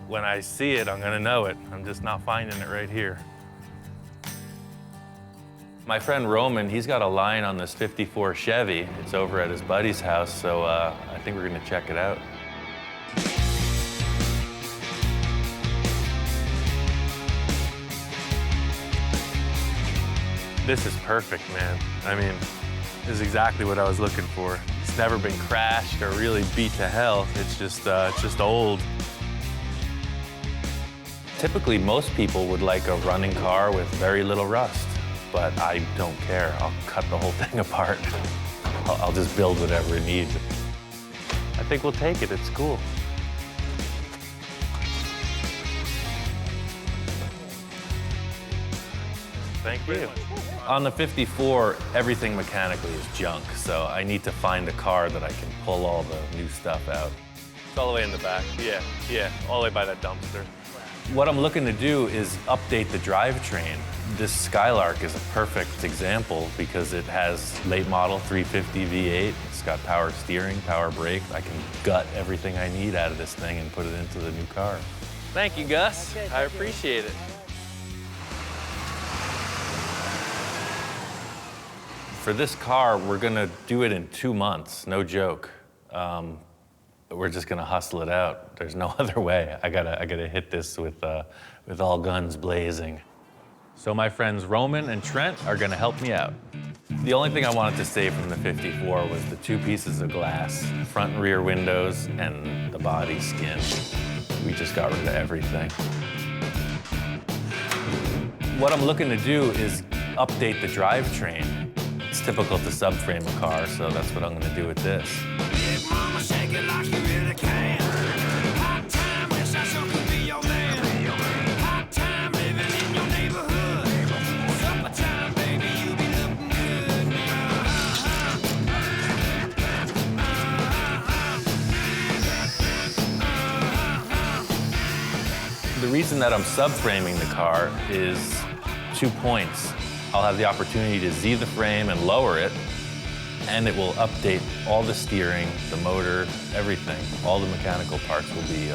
when I see it, I'm gonna know it. I'm just not finding it right here. My friend Roman, he's got a line on this 54 Chevy. It's over at his buddy's house, so I think we're gonna check it out. This is perfect, man. I mean, this is exactly what I was looking for. It's never been crashed or really beat to hell. It's just old. Typically, most people would like a running car with very little rust, but I don't care. I'll cut the whole thing apart. I'll just build whatever it needs. I think we'll take it. It's cool. Thank you. On the 54, everything mechanically is junk, so I need to find a car that I can pull all the new stuff out. It's all the way in the back. Yeah, all the way by that dumpster. What I'm looking to do is update the drivetrain. This Skylark is a perfect example because it has late model 350 V8. It's got power steering, power brakes. I can gut everything I need out of this thing and put it into the new car. Thank you, Gus. I appreciate it. For this car, we're gonna do it in 2 months, no joke. We're just gonna hustle it out. There's no other way. I gotta hit this with all guns blazing. So my friends Roman and Trent are gonna help me out. The only thing I wanted to save from the 54 was the 2 pieces of glass, front and rear windows, and the body skin. We just got rid of everything. What I'm looking to do is update the drivetrain. It's typical to subframe a car, so that's what I'm gonna do with this. Big mama, shake it like you really can. Hot time, wish I sure could be your man. Hot time, living in your neighborhood. Supper time, baby, you be looking good. The reason that I'm subframing the car is 2 points. I'll have the opportunity to Z the frame and lower it, and it will update all the steering, the motor, everything. All the mechanical parts will be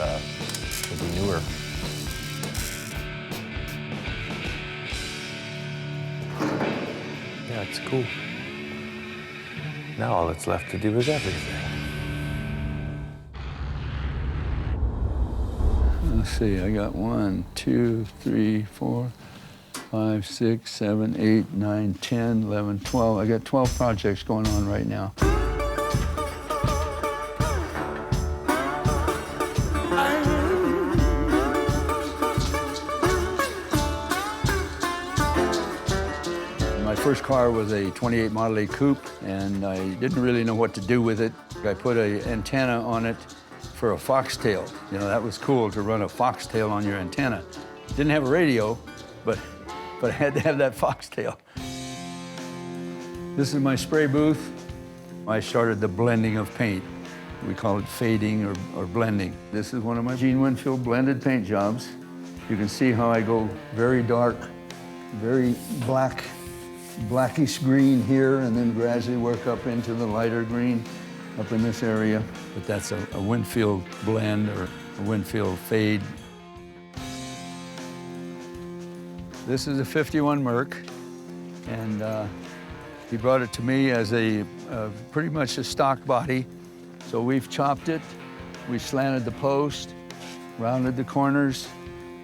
newer. Yeah, it's cool. Now all that's left to do is everything. Let's see, I got 1, 2, 3, 4, 5, 6, 7, 8, 9, 10, 11, 12. I got 12 projects going on right now. My first car was a 28 Model A coupe, and I didn't really know what to do with it. I put an antenna on it for a foxtail. You know, that was cool to run a foxtail on your antenna. Didn't have a radio, but I had to have that foxtail. This is my spray booth. I started the blending of paint. We call it fading or blending. This is one of my Gene Winfield blended paint jobs. You can see how I go very dark, very black, blackish green here, and then gradually work up into the lighter green up in this area. But that's a Winfield blend or a Winfield fade. This is a 51 Merc, and he brought it to me as a pretty much a stock body. So we've chopped it, we slanted the post, rounded the corners,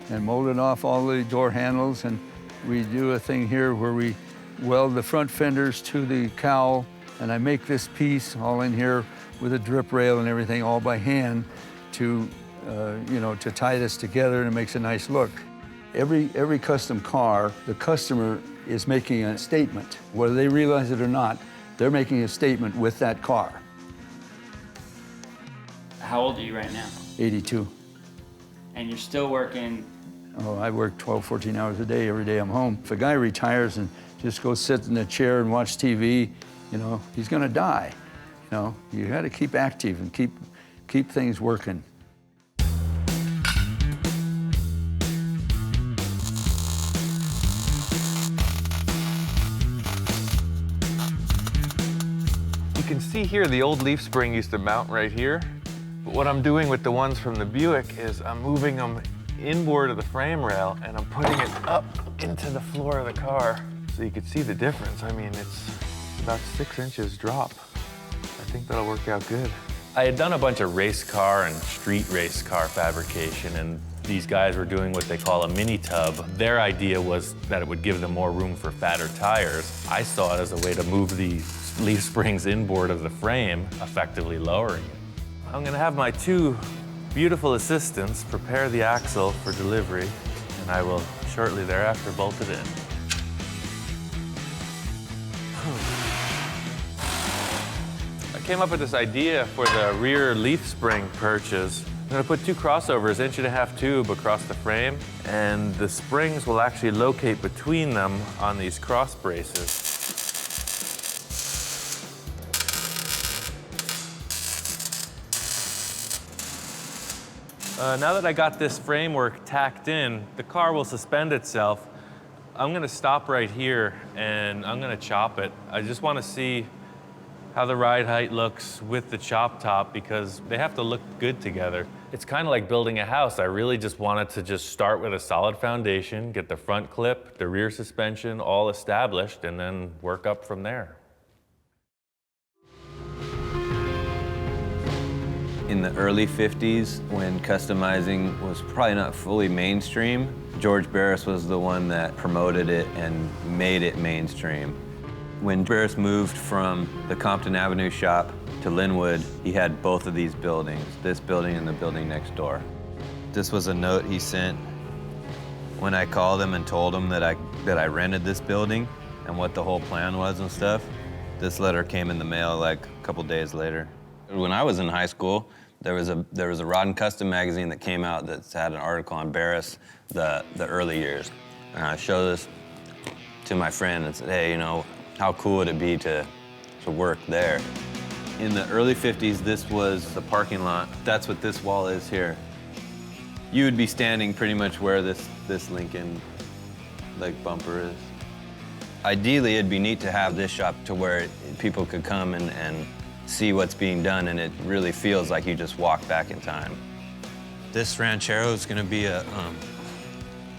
and molded off all the door handles. And we do a thing here where we weld the front fenders to the cowl, and I make this piece all in here with a drip rail and everything, all by hand to, you know, to tie this together, and it makes a nice look. Every custom car, the customer is making a statement. Whether they realize it or not, they're making a statement with that car. How old are you right now? 82. And you're still working? Oh, I work 12, 14 hours a day, every day I'm home. If a guy retires and just goes sit in a chair and watch TV, you know, he's gonna die. You know, you gotta keep active and keep things working. You can see here the old leaf spring used to mount right here. But what I'm doing with the ones from the Buick is I'm moving them inboard of the frame rail, and I'm putting it up into the floor of the car so you can see the difference. I mean, it's about 6 inches drop. I think that'll work out good. I had done a bunch of race car and street race car fabrication, and these guys were doing what they call a mini tub. Their idea was that it would give them more room for fatter tires. I saw it as a way to move the leaf springs inboard of the frame, effectively lowering it. I'm gonna have my 2 beautiful assistants prepare the axle for delivery, and I will shortly thereafter bolt it in. I came up with this idea for the rear leaf spring perches. I'm gonna put 2 crossovers, 1.5" tube across the frame, and the springs will actually locate between them on these cross braces. Now that I got this framework tacked in, the car will suspend itself. I'm gonna stop right here and I'm gonna chop it. I just wanna see how the ride height looks with the chop top, because they have to look good together. It's kind of like building a house. I really just wanted to just start with a solid foundation, get the front clip, the rear suspension all established, and then work up from there. In the early 50s, when customizing was probably not fully mainstream, George Barris was the one that promoted it and made it mainstream. When Barris moved from the Compton Avenue shop to Linwood, he had both of these buildings, this building and the building next door. This was a note he sent When I called him and told him that I rented this building and what the whole plan was and stuff, this letter came in the mail like a couple days later. When I was in high school, there was a Rod and Custom magazine that came out that had an article on Barris, the early years. And I showed this to my friend and said, hey, you know, how cool would it be to work there? In the early 50s, this was the parking lot. That's what this wall is here. You would be standing pretty much where this Lincoln like bumper is. Ideally, it'd be neat to have this shop to where people could come and see what's being done, and it really feels like you just walk back in time. This Ranchero is gonna be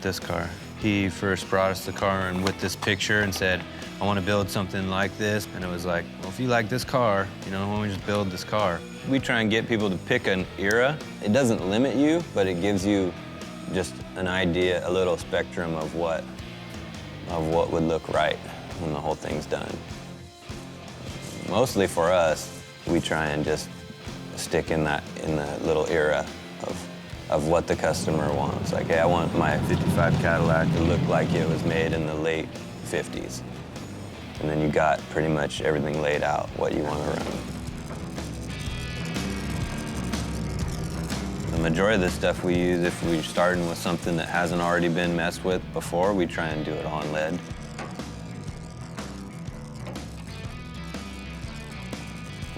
this car. He first brought us the car and with this picture and said, I want to build something like this. And it was like, well, if you like this car, you know, why don't we just build this car? We try and get people to pick an era. It doesn't limit you, but it gives you just an idea, a little spectrum of what would look right when the whole thing's done. Mostly for us, we try and just stick in the little era of what the customer wants. Like, hey, I want my 55 Cadillac to look like it was made in the late 50s. And then you got pretty much everything laid out, what you want to run. The majority of the stuff we use, if we're starting with something that hasn't already been messed with before, we try and do it on lead.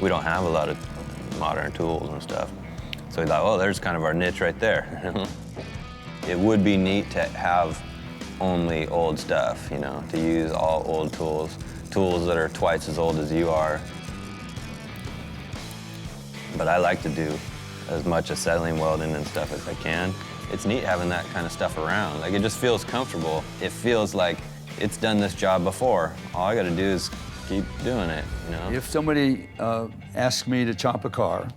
We don't have a lot of modern tools and stuff. So we thought, well, there's kind of our niche right there. It would be neat to have only old stuff, you know, to use all old tools that are twice as old as you are. But I like to do as much acetylene welding and stuff as I can. It's neat having that kind of stuff around. Like, it just feels comfortable. It feels like it's done this job before. All I gotta do is keep doing it, you know? If somebody asks me to chop a car,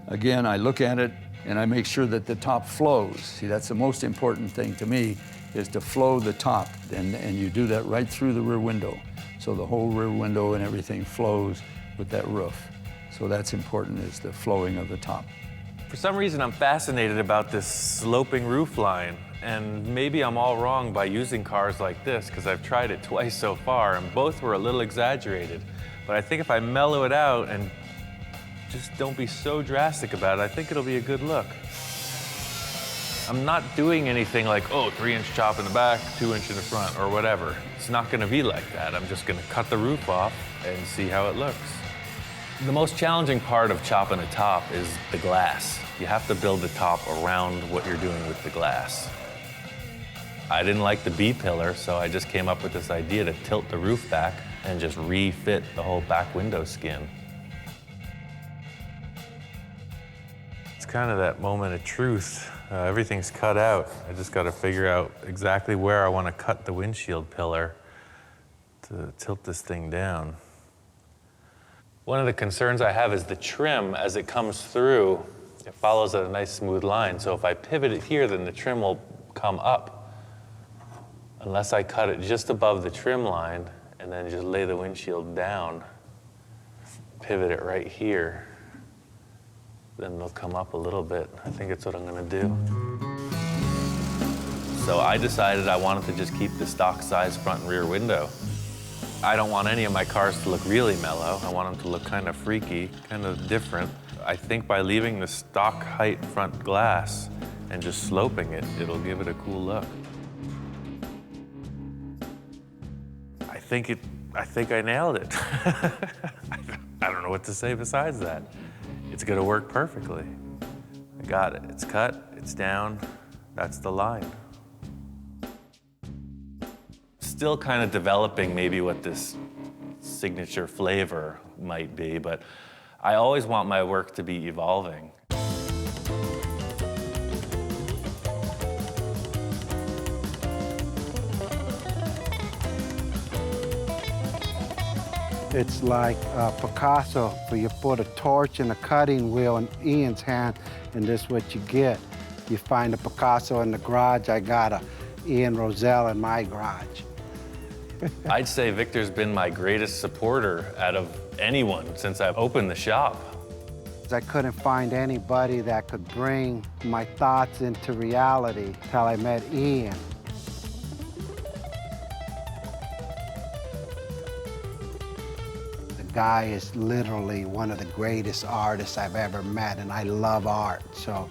again, I look at it and I make sure that the top flows. See, that's the most important thing to me, is to flow the top, and you do that right through the rear window. So the whole rear window and everything flows with that roof. So that's important, is the flowing of the top. For some reason, I'm fascinated about this sloping roof line, and maybe I'm all wrong by using cars like this, because I've tried it twice so far, and both were a little exaggerated. But I think if I mellow it out and just don't be so drastic about it, I think it'll be a good look. I'm not doing anything like, oh, 3-inch chop in the back, 2-inch in the front, or whatever. It's not gonna be like that. I'm just gonna cut the roof off and see how it looks. The most challenging part of chopping a top is the glass. You have to build the top around what you're doing with the glass. I didn't like the B-pillar, so I just came up with this idea to tilt the roof back and just refit the whole back window skin. It's kind of that moment of truth. Everything's cut out. I just got to figure out exactly where I want to cut the windshield pillar to tilt this thing down. One of the concerns I have is the trim as it comes through. It follows a nice smooth line. So if I pivot it here, then the trim will come up. Unless I cut it just above the trim line and then just lay the windshield down, pivot it right here, then they'll come up a little bit. I think it's what I'm gonna do. So I decided I wanted to just keep the stock size front and rear window. I don't want any of my cars to look really mellow. I want them to look kind of freaky, kind of different. I think by leaving the stock height front glass and just sloping it, it'll give it a cool look. I think I nailed it. I don't know what to say besides that. It's gonna work perfectly. I got it. It's cut, it's down, that's the line. Still kind of developing maybe what this signature flavor might be, but I always want my work to be evolving. It's like Picasso, where you put a torch and a cutting wheel in Ian's hand, and this is what you get. You find a Picasso in the garage, I got a Ian Roussel in my garage. I'd say Victor's been my greatest supporter out of anyone since I've opened the shop. I couldn't find anybody that could bring my thoughts into reality till I met Ian. guy is literally one of the greatest artists I've ever met, and I love art. So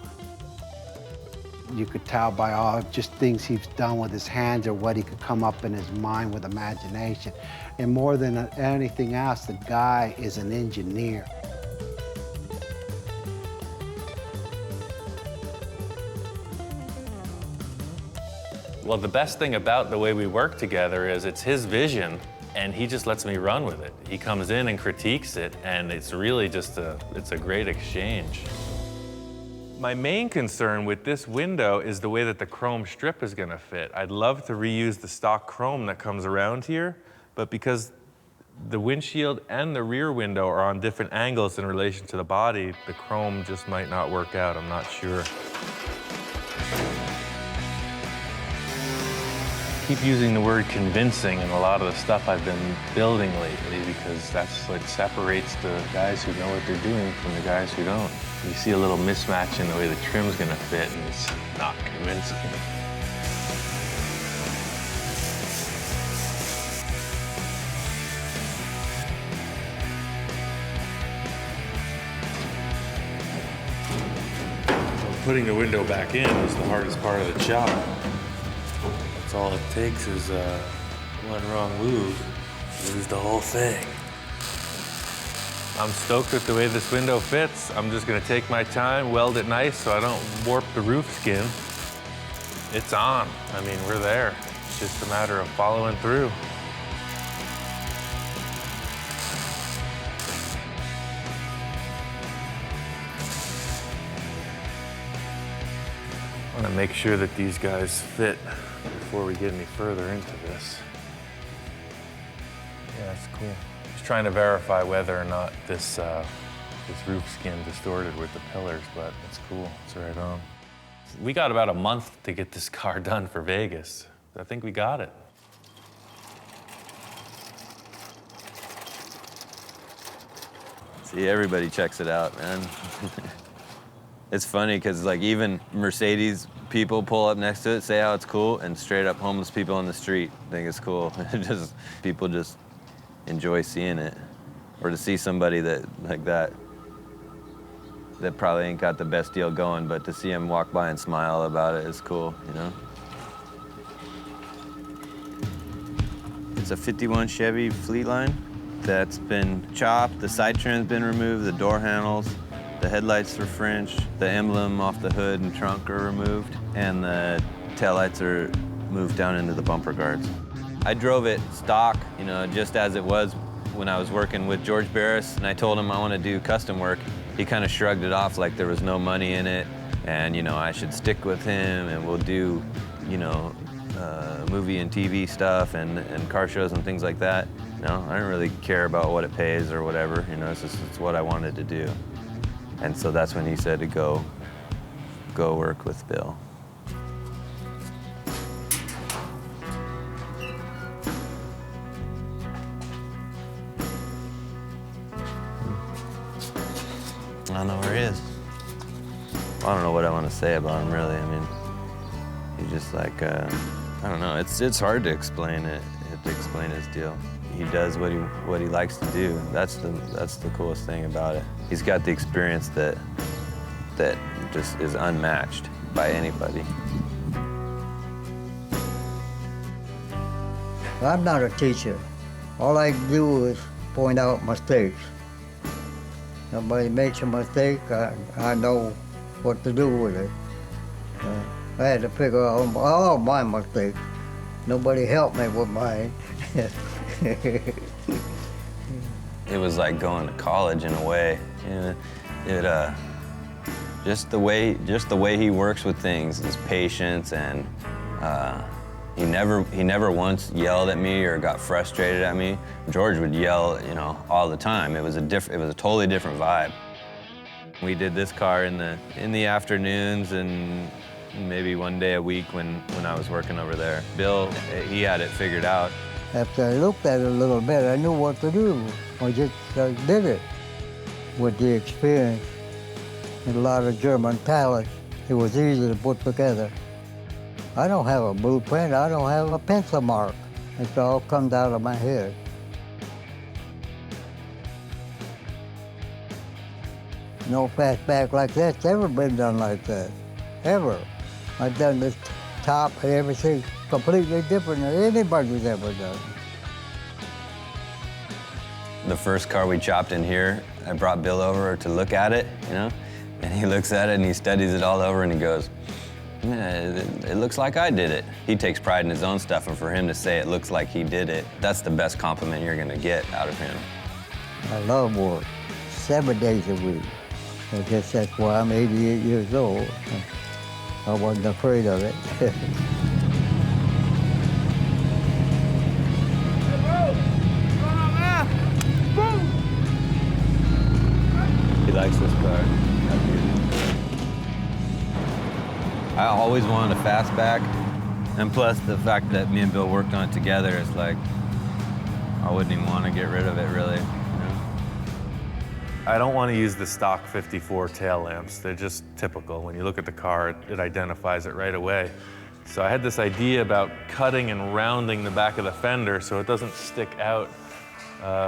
you could tell by all just things he's done with his hands or what he could come up in his mind with imagination. And more than anything else, the guy is an engineer. Well, the best thing about the way we work together is it's his vision, and he just lets me run with it. He comes in and critiques it, and it's really just it's a great exchange. My main concern with this window is the way that the chrome strip is gonna fit. I'd love to reuse the stock chrome that comes around here, but because the windshield and the rear window are on different angles in relation to the body, the chrome just might not work out, I'm not sure. I keep using the word convincing in a lot of the stuff I've been building lately because that's what separates the guys who know what they're doing from the guys who don't. You see a little mismatch in the way the trim's gonna fit, and it's not convincing. Putting the window back in is the hardest part of the job. That's all it takes is one wrong move, lose the whole thing. I'm stoked with the way this window fits. I'm just gonna take my time, weld it nice so I don't warp the roof skin. It's on. I mean, we're there. It's just a matter of following through. I want to make sure that these guys fit before we get any further into this. Yeah, that's cool. Just trying to verify whether or not this roof skin distorted with the pillars, but it's cool. It's right on. We got about a month to get this car done for Vegas. I think we got it. See, everybody checks it out, man. It's funny because like even Mercedes people pull up next to it, say how it's cool, and straight up homeless people on the street think it's cool. People just enjoy seeing it. Or to see somebody that like that probably ain't got the best deal going, but to see him walk by and smile about it is cool, you know? It's a 51 Chevy Fleetline that's been chopped, the side trim's been removed, the door handles, the headlights are French, the emblem off the hood and trunk are removed, and the taillights are moved down into the bumper guards. I drove it stock, you know, just as it was when I was working with George Barris, and I told him I want to do custom work. He kind of shrugged it off like there was no money in it, and, you know, I should stick with him, and we'll do, you know, movie and TV stuff and car shows and things like that. You know, I don't really care about what it pays or whatever, you know, it's what I wanted to do. And so that's when he said to go work with Bill. I don't know where he is. I don't know what I want to say about him, really. I mean, he's just like, I don't know. It's hard to explain it, to explain his deal. He does what he likes to do. That's the coolest thing about it. He's got the experience that just is unmatched by anybody. I'm not a teacher. All I do is point out mistakes. Somebody makes a mistake, I know what to do with it. I had to figure out all my mistakes. Nobody helped me with mine. It was like going to college in a way. You know, just the way he works with things, his patience, and he never once yelled at me or got frustrated at me. George would yell, you know, all the time. It was a totally different vibe. We did this car in the afternoons and maybe one day a week when I was working over there. Bill, he had it figured out. After I looked at it a little bit, I knew what to do. I just did it. With the experience and a lot of German talent, it was easy to put together. I don't have a blueprint, I don't have a pencil mark. It all comes out of my head. No fastback like that's ever been done like that, ever. I've done this top and everything completely different than anybody's ever done. The first car we chopped in here, I brought Bill over to look at it, you know, and he looks at it and he studies it all over and he goes, yeah, it looks like I did it. He takes pride in his own stuff, and for him to say it looks like he did it, that's the best compliment you're gonna get out of him. I love work, 7 days a week. I guess that's why I'm 88 years old. I wasn't afraid of it. He likes this car. I always wanted a fastback, and plus the fact that me and Bill worked on it together, it's like, I wouldn't even want to get rid of it, really. You know? I don't want to use the stock 54 tail lamps. They're just typical. When you look at the car, it identifies it right away. So I had this idea about cutting and rounding the back of the fender so it doesn't stick out.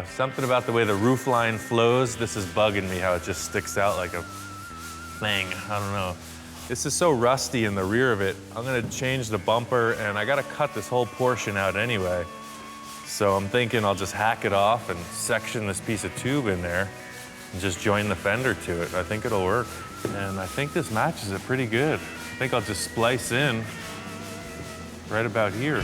Something about the way the roof line flows, this is bugging me, how it just sticks out like a thing. I don't know. This is so rusty in the rear of it. I'm gonna change the bumper, and I gotta cut this whole portion out anyway. So I'm thinking I'll just hack it off and section this piece of tube in there and just join the fender to it. I think it'll work. And I think this matches it pretty good. I think I'll just splice in right about here.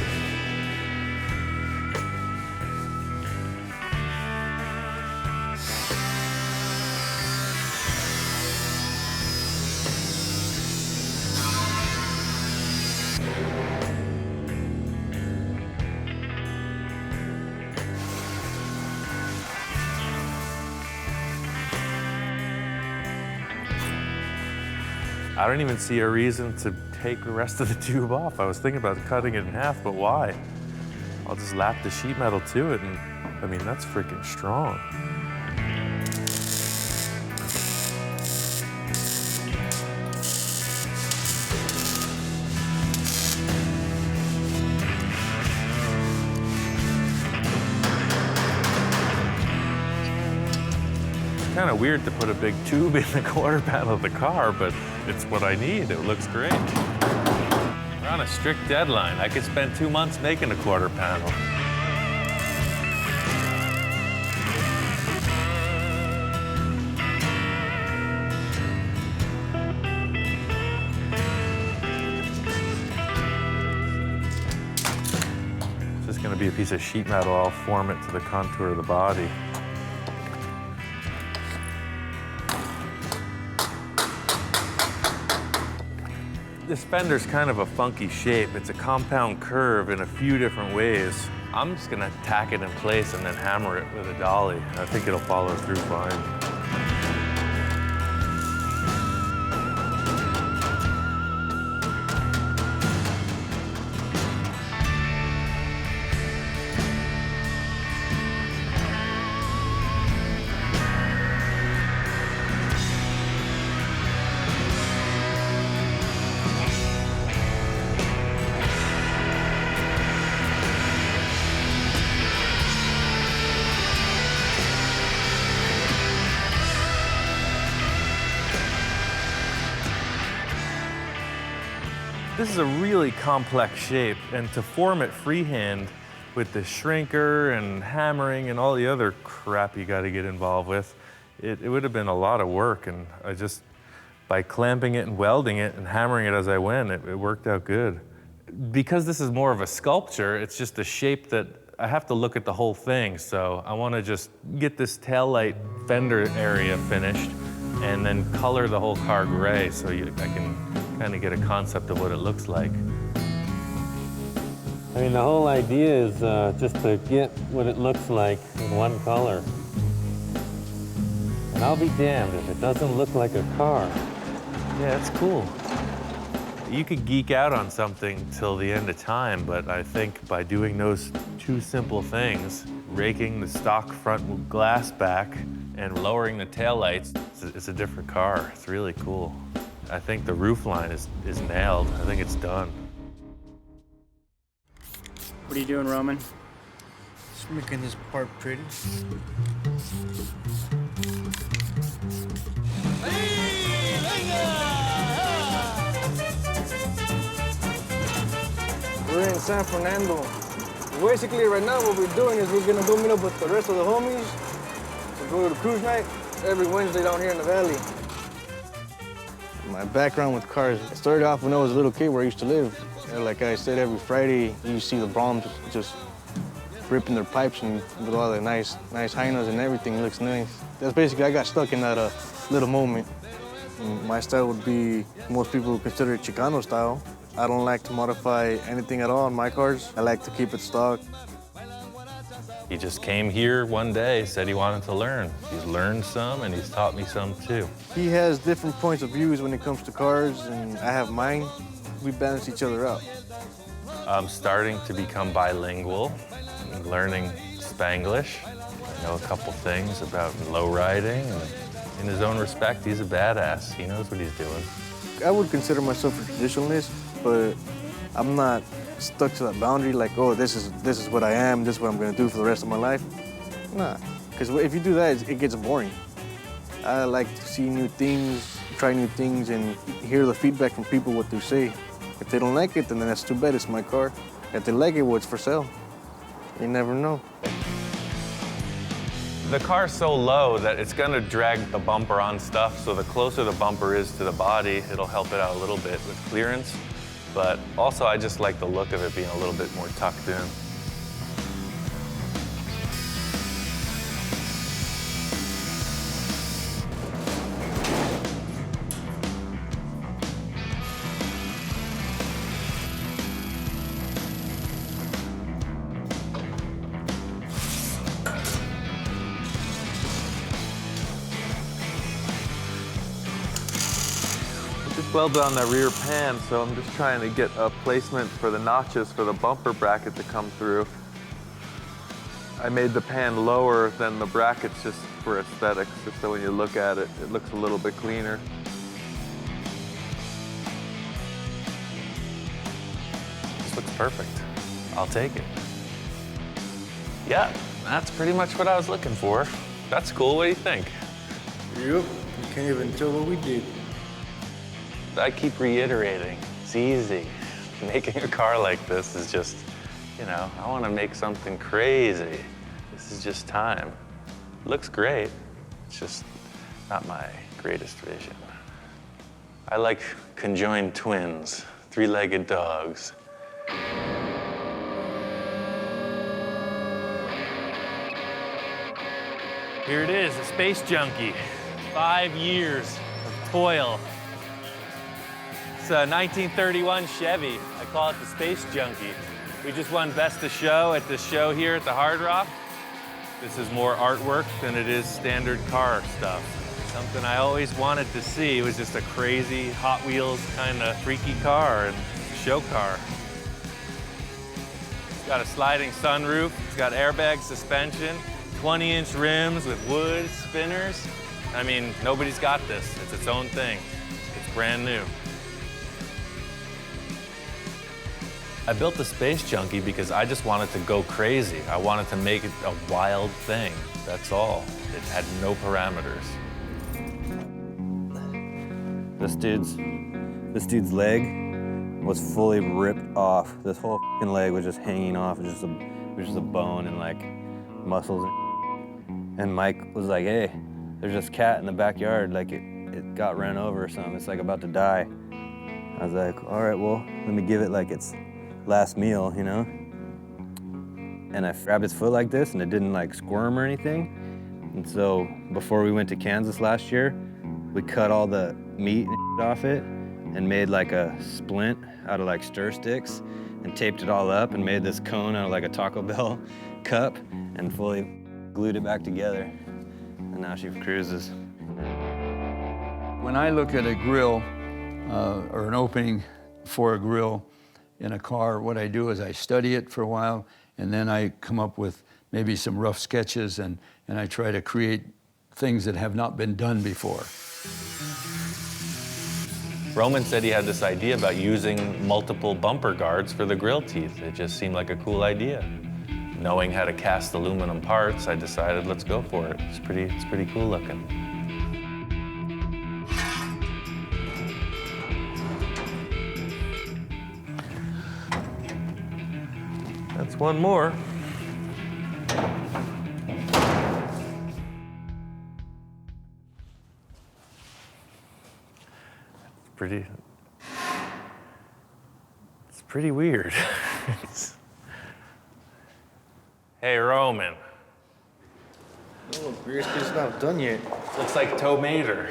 I don't even see a reason to take the rest of the tube off. I was thinking about cutting it in half, but why? I'll just lap the sheet metal to it, and I mean, that's freaking strong. Kind of weird to put a big tube in the quarter panel of the car, but it's what I need. It looks great. We're on a strict deadline. I could spend 2 months making a quarter panel. It's just gonna be a piece of sheet metal. I'll form it to the contour of the body. This fender's kind of a funky shape. It's a compound curve in a few different ways. I'm just gonna tack it in place and then hammer it with a dolly. I think it'll follow through fine. This is a really complex shape, and to form it freehand with the shrinker and hammering and all the other crap you got to get involved with, it would have been a lot of work, and I just, by clamping it and welding it and hammering it as I went, it worked out good. Because this is more of a sculpture, it's just a shape that I have to look at the whole thing, so I want to just get this taillight fender area finished and then color the whole car gray so I can kind of get a concept of what it looks like. I mean, the whole idea is just to get what it looks like in one color. And I'll be damned if it doesn't look like a car. Yeah, it's cool. You could geek out on something till the end of time, but I think by doing those two simple things, raking the stock front glass back and lowering the taillights, it's a different car. It's really cool. I think the roof line is nailed. I think it's done. What are you doing, Roman? Just making this part pretty. Hey, San Fernando. Basically, right now, what we're doing is we're gonna go meet up with the rest of the homies and go to the cruise night every Wednesday down here in the valley. My background with cars, it started off when I was a little kid where I used to live. And like I said, every Friday, you see the Broms just ripping their pipes and with all the nice high-notes and everything, looks nice. That's basically, I got stuck in that little moment. My style would be, most people would consider it Chicano style. I don't like to modify anything at all on my cars. I like to keep it stock. He just came here one day, said he wanted to learn. He's learned some and he's taught me some too. He has different points of views when it comes to cars, and I have mine. We balance each other out. I'm starting to become bilingual, learning Spanglish. I know a couple things about low riding, and in his own respect, he's a badass. He knows what he's doing. I would consider myself a traditionalist, but I'm not stuck to that boundary like, oh, this is what I am, this is what I'm gonna do for the rest of my life. Nah, because if you do that, it gets boring. I like to see new things, try new things, and hear the feedback from people, what they say. If they don't like it, then that's too bad, it's my car. If they like it, well, it's for sale. You never know. The car's so low that it's gonna drag the bumper on stuff, so the closer the bumper is to the body, it'll help it out a little bit with clearance. But also, I just like the look of it being a little bit more tucked in. Welded on that rear pan, so I'm just trying to get a placement for the notches for the bumper bracket to come through. I made the pan lower than the brackets just for aesthetics, just so when you look at it, it looks a little bit cleaner. This looks perfect. I'll take it. Yeah, that's pretty much what I was looking for. That's cool. What do you think? Yep, you can't even tell what we did. I keep reiterating, it's easy. Making a car like this is just, you know, I want to make something crazy. This is just time. It looks great. It's just not my greatest vision. I like conjoined twins, three-legged dogs. Here it is, a space junkie. 5 years of toil. It's a 1931 Chevy. I call it the Space Junkie. We just won Best of Show at the show here at the Hard Rock. This is more artwork than it is standard car stuff. Something I always wanted to see was just a crazy Hot Wheels kind of freaky car and show car. It's got a sliding sunroof. It's got airbag suspension, 20-inch rims with wood spinners. I mean, nobody's got this. It's its own thing. It's brand new. I built the Space Junkie because I just wanted to go crazy. I wanted to make it a wild thing, that's all. It had no parameters. This dude's leg was fully ripped off. This whole f***ing leg was just hanging off. It was just a bone and like muscles. And Mike was like, hey, there's this cat in the backyard, like it got ran over or something. It's like about to die. I was like, all right, well, let me give it like its last meal, you know? And I grabbed its foot like this and it didn't like squirm or anything. And so before we went to Kansas last year, we cut all the meat and off it and made like a splint out of like stir sticks and taped it all up and made this cone out of like a Taco Bell cup and fully glued it back together. And now she cruises. When I look at a grill or an opening for a grill in a car, what I do is I study it for a while, and then I come up with maybe some rough sketches, and I try to create things that have not been done before. Roman said he had this idea about using multiple bumper guards for the grill teeth. It just seemed like a cool idea. Knowing how to cast aluminum parts, I decided let's go for it. It's pretty cool looking. Just one more. It's pretty weird. Hey, Roman. Oh, brisket's not done yet. Looks like tomater.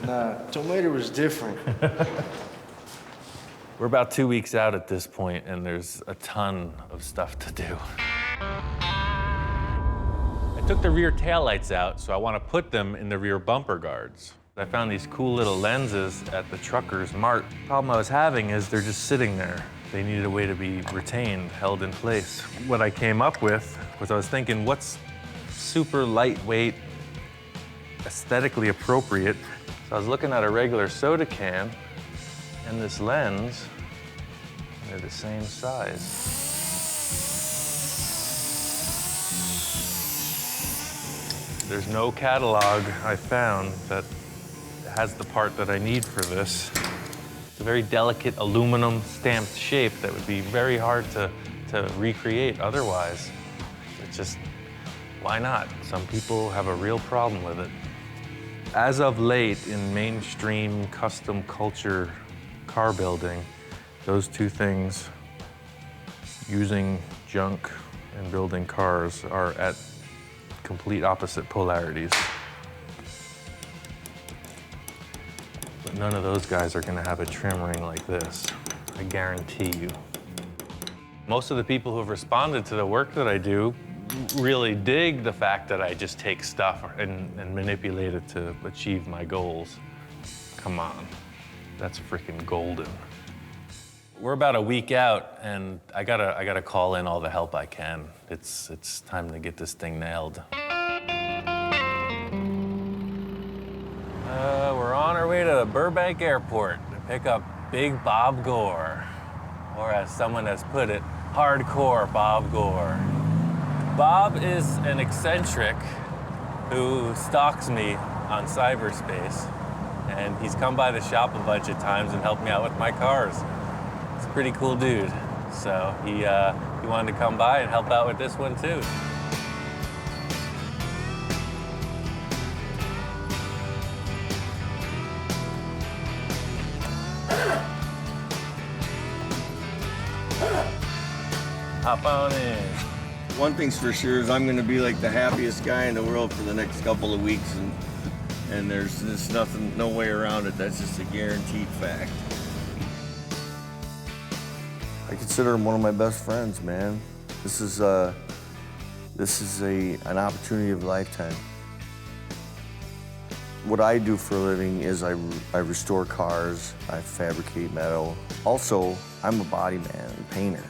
Nah, tomato was different. We're about 2 weeks out at this point, and there's a ton of stuff to do. I took the rear taillights out, so I want to put them in the rear bumper guards. I found these cool little lenses at the trucker's mart. The problem I was having is they're just sitting there. They needed a way to be retained, held in place. What I came up with was I was thinking, what's super lightweight, aesthetically appropriate? So I was looking at a regular soda can and this lens, and they're the same size. There's no catalog I found that has the part that I need for this. It's a very delicate aluminum stamped shape that would be very hard to recreate otherwise. It's just, why not? Some people have a real problem with it. As of late, in mainstream custom culture car building, those two things, using junk and building cars, are at complete opposite polarities. But none of those guys are gonna have a trim ring like this, I guarantee you. Most of the people who have responded to the work that I do really dig the fact that I just take stuff and manipulate it to achieve my goals. Come on, that's freaking golden. We're about a week out, and I gotta call in all the help I can. It's time to get this thing nailed. We're on our way to the Burbank Airport to pick up Big Bob Gore, or as someone has put it, hardcore Bob Gore. Bob is an eccentric who stalks me on cyberspace, and he's come by the shop a bunch of times and helped me out with my cars. He's a pretty cool dude, so he wanted to come by and help out with this one too. Hop on in. One thing's for sure is I'm going to be like the happiest guy in the world for the next couple of weeks, and there's just nothing, no way around it. That's just a guaranteed fact. I consider him one of my best friends, man. This is an opportunity of a lifetime. What I do for a living is I restore cars, I fabricate metal. Also, I'm a body man and painter.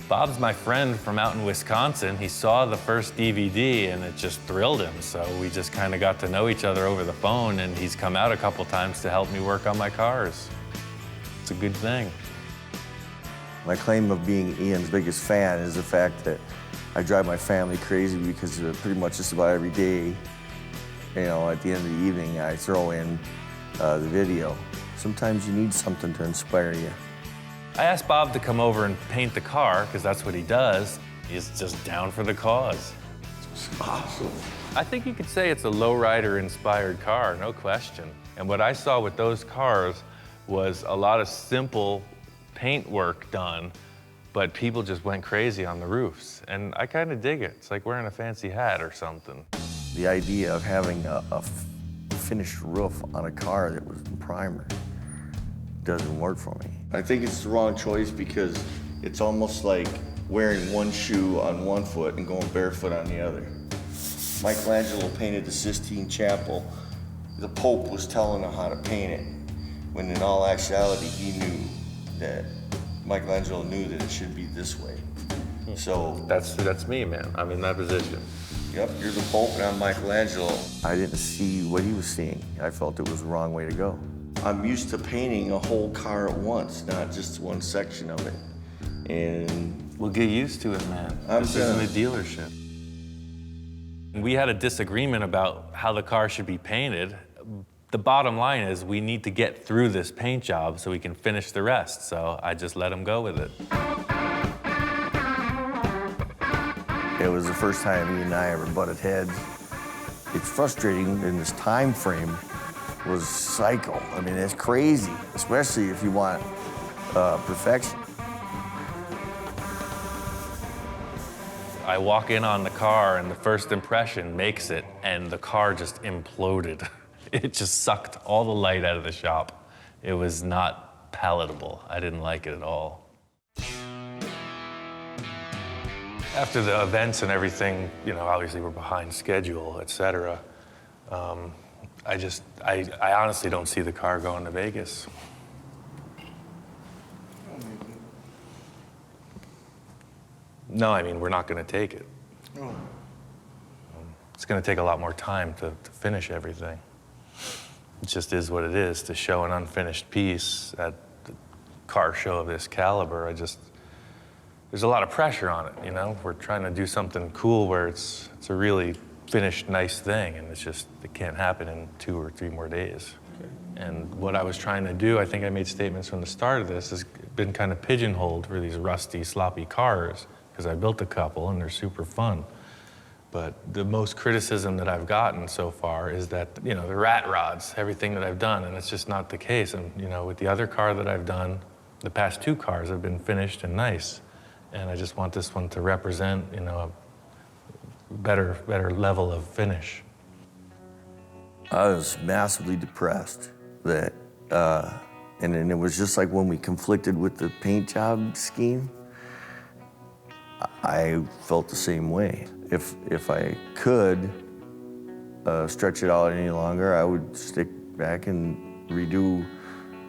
Bob's my friend from out in Wisconsin. He saw the first DVD and it just thrilled him. So we just kind of got to know each other over the phone, and he's come out a couple times to help me work on my cars. It's a good thing. My claim of being Ian's biggest fan is the fact that I drive my family crazy because pretty much just about every day, you know, at the end of the evening, I throw in the video. Sometimes you need something to inspire you. I asked Bob to come over and paint the car, because that's what he does. He's just down for the cause. It's awesome. I think you could say it's a lowrider-inspired car, no question. And what I saw with those cars was a lot of simple paint work done, but people just went crazy on the roofs. And I kind of dig it. It's like wearing a fancy hat or something. The idea of having a finished roof on a car that was in primer doesn't work for me. I think it's the wrong choice because it's almost like wearing one shoe on one foot and going barefoot on the other. Michelangelo painted the Sistine Chapel. The Pope was telling him how to paint it, when in all actuality he knew that Michelangelo knew that it should be this way. So that's me, man. I'm in that position. Yep, you're the Pope and I'm Michelangelo. I didn't see what he was seeing. I felt it was the wrong way to go. I'm used to painting a whole car at once, not just one section of it. And we'll get used to it, man. This isn't a dealership. We had a disagreement about how the car should be painted. The bottom line is we need to get through this paint job so we can finish the rest. So I just let him go with it. It was the first time he and I ever butted heads. It's frustrating in this time frame was psycho. I mean, it's crazy, especially if you want perfection. I walk in on the car and the first impression makes it, and the car just imploded. It just sucked all the light out of the shop. It was not palatable. I didn't like it at all. After the events and everything, you know, obviously we're behind schedule, et cetera. I honestly don't see the car going to Vegas. No, I mean, we're not going to take it. Oh. It's going to take a lot more time to finish everything. It just is what it is. To show an unfinished piece at the car show of this caliber, there's a lot of pressure on it, you know? We're trying to do something cool where it's a really finished, nice thing, and it can't happen in 2 or 3 more days. Okay. And what I was trying to do, I think I made statements from the start of this, has been kind of pigeonholed for these rusty, sloppy cars, because I built a couple and they're super fun. But the most criticism that I've gotten so far is that, you know, the rat rods, everything that I've done, and it's just not the case. And, you know, with the other car that I've done, the past 2 cars have been finished and nice. And I just want this one to represent, you know, a better level of finish. I was massively depressed that, and then it was just like when we conflicted with the paint job scheme, I felt the same way. If I could stretch it out any longer, I would stick back and redo, you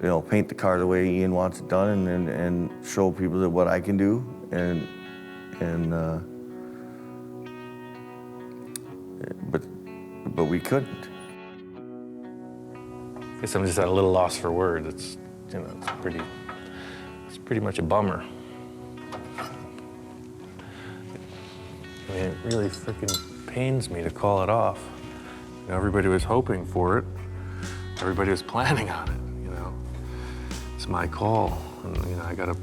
know, paint the car the way Ian wants it done, and show people that what I can do, but we couldn't. I guess I'm just at a little loss for words. It's, you know, it's pretty much a bummer. I mean, it really freaking pains me to call it off. You know, everybody was hoping for it. Everybody was planning on it, you know. It's my call, and, you know, I gotta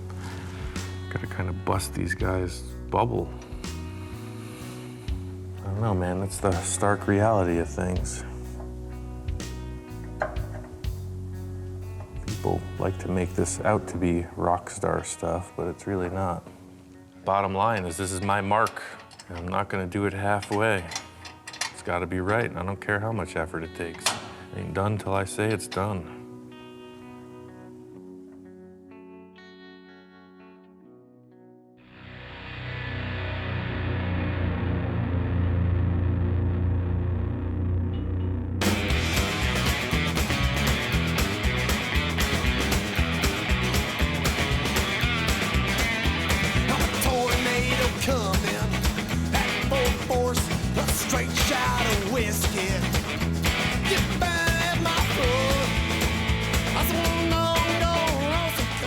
kind of bust these guys' bubble. I don't know, man, that's the stark reality of things. People like to make this out to be rock star stuff, but it's really not. Bottom line is, this is my mark. And I'm not gonna do it halfway. It's gotta be right, and I don't care how much effort it takes. It ain't done till I say it's done.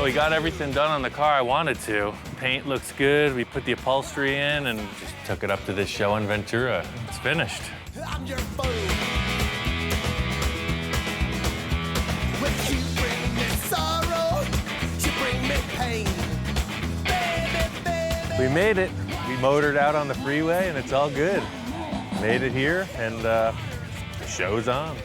We got everything done on the car I wanted to. Paint looks good. We put the upholstery in and just took it up to this show in Ventura. It's finished. I'm your foe. When you bring me sorrow, you bring me pain. Baby, baby. We made it. We motored out on the freeway and it's all good. Made it here and the show's on.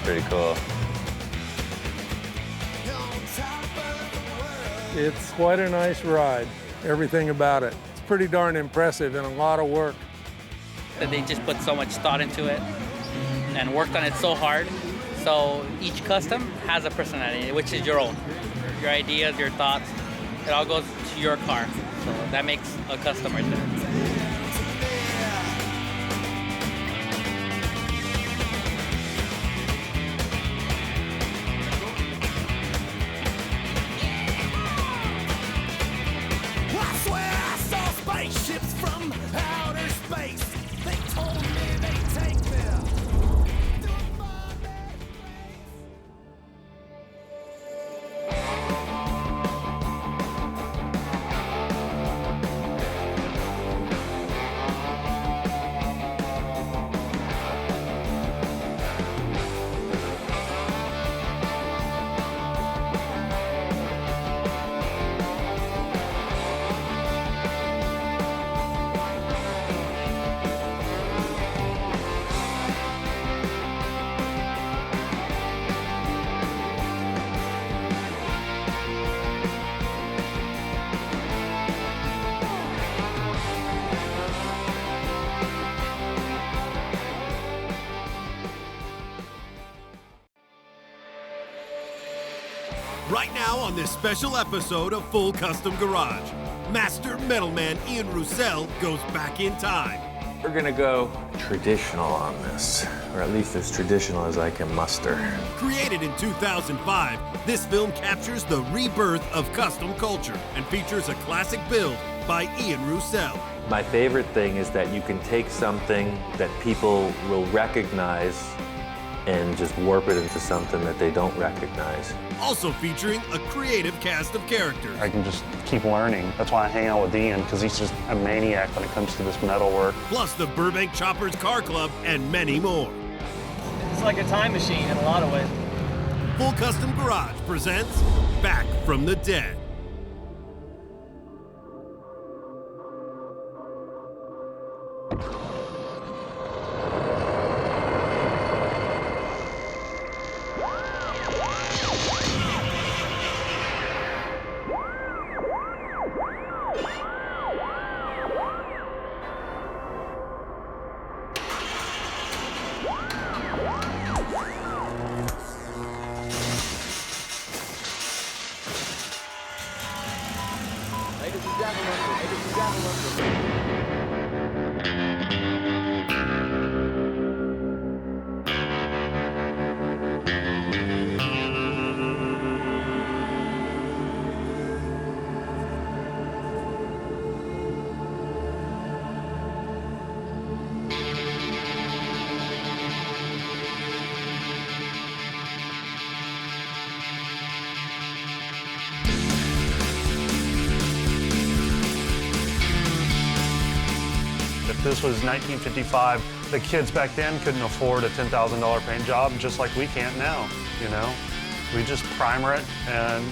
Pretty cool. It's quite a nice ride, everything about it. It's pretty darn impressive and a lot of work. They just put so much thought into it and worked on it so hard. So each custom has a personality, which is your own. Your ideas, your thoughts, it all goes to your car. So that makes a custom right there. Now on this special episode of Full Custom Garage, Master Metalman Ian Roussel goes back in time. We're gonna go traditional on this, or at least as traditional as I can muster. Created in 2005, this film captures the rebirth of custom culture and features a classic build by Ian Roussel. My favorite thing is that you can take something that people will recognize and just warp it into something that they don't recognize. Also featuring a creative cast of characters. I can just keep learning. That's why I hang out with Ian, because he's just a maniac when it comes to this metal work. Plus the Burbank Choppers Car Club and many more. It's like a time machine in a lot of ways. Full Custom Garage presents Back from the Dead. If this was 1955, the kids back then couldn't afford a $10,000 paint job just like we can't now, you know? We just primer it and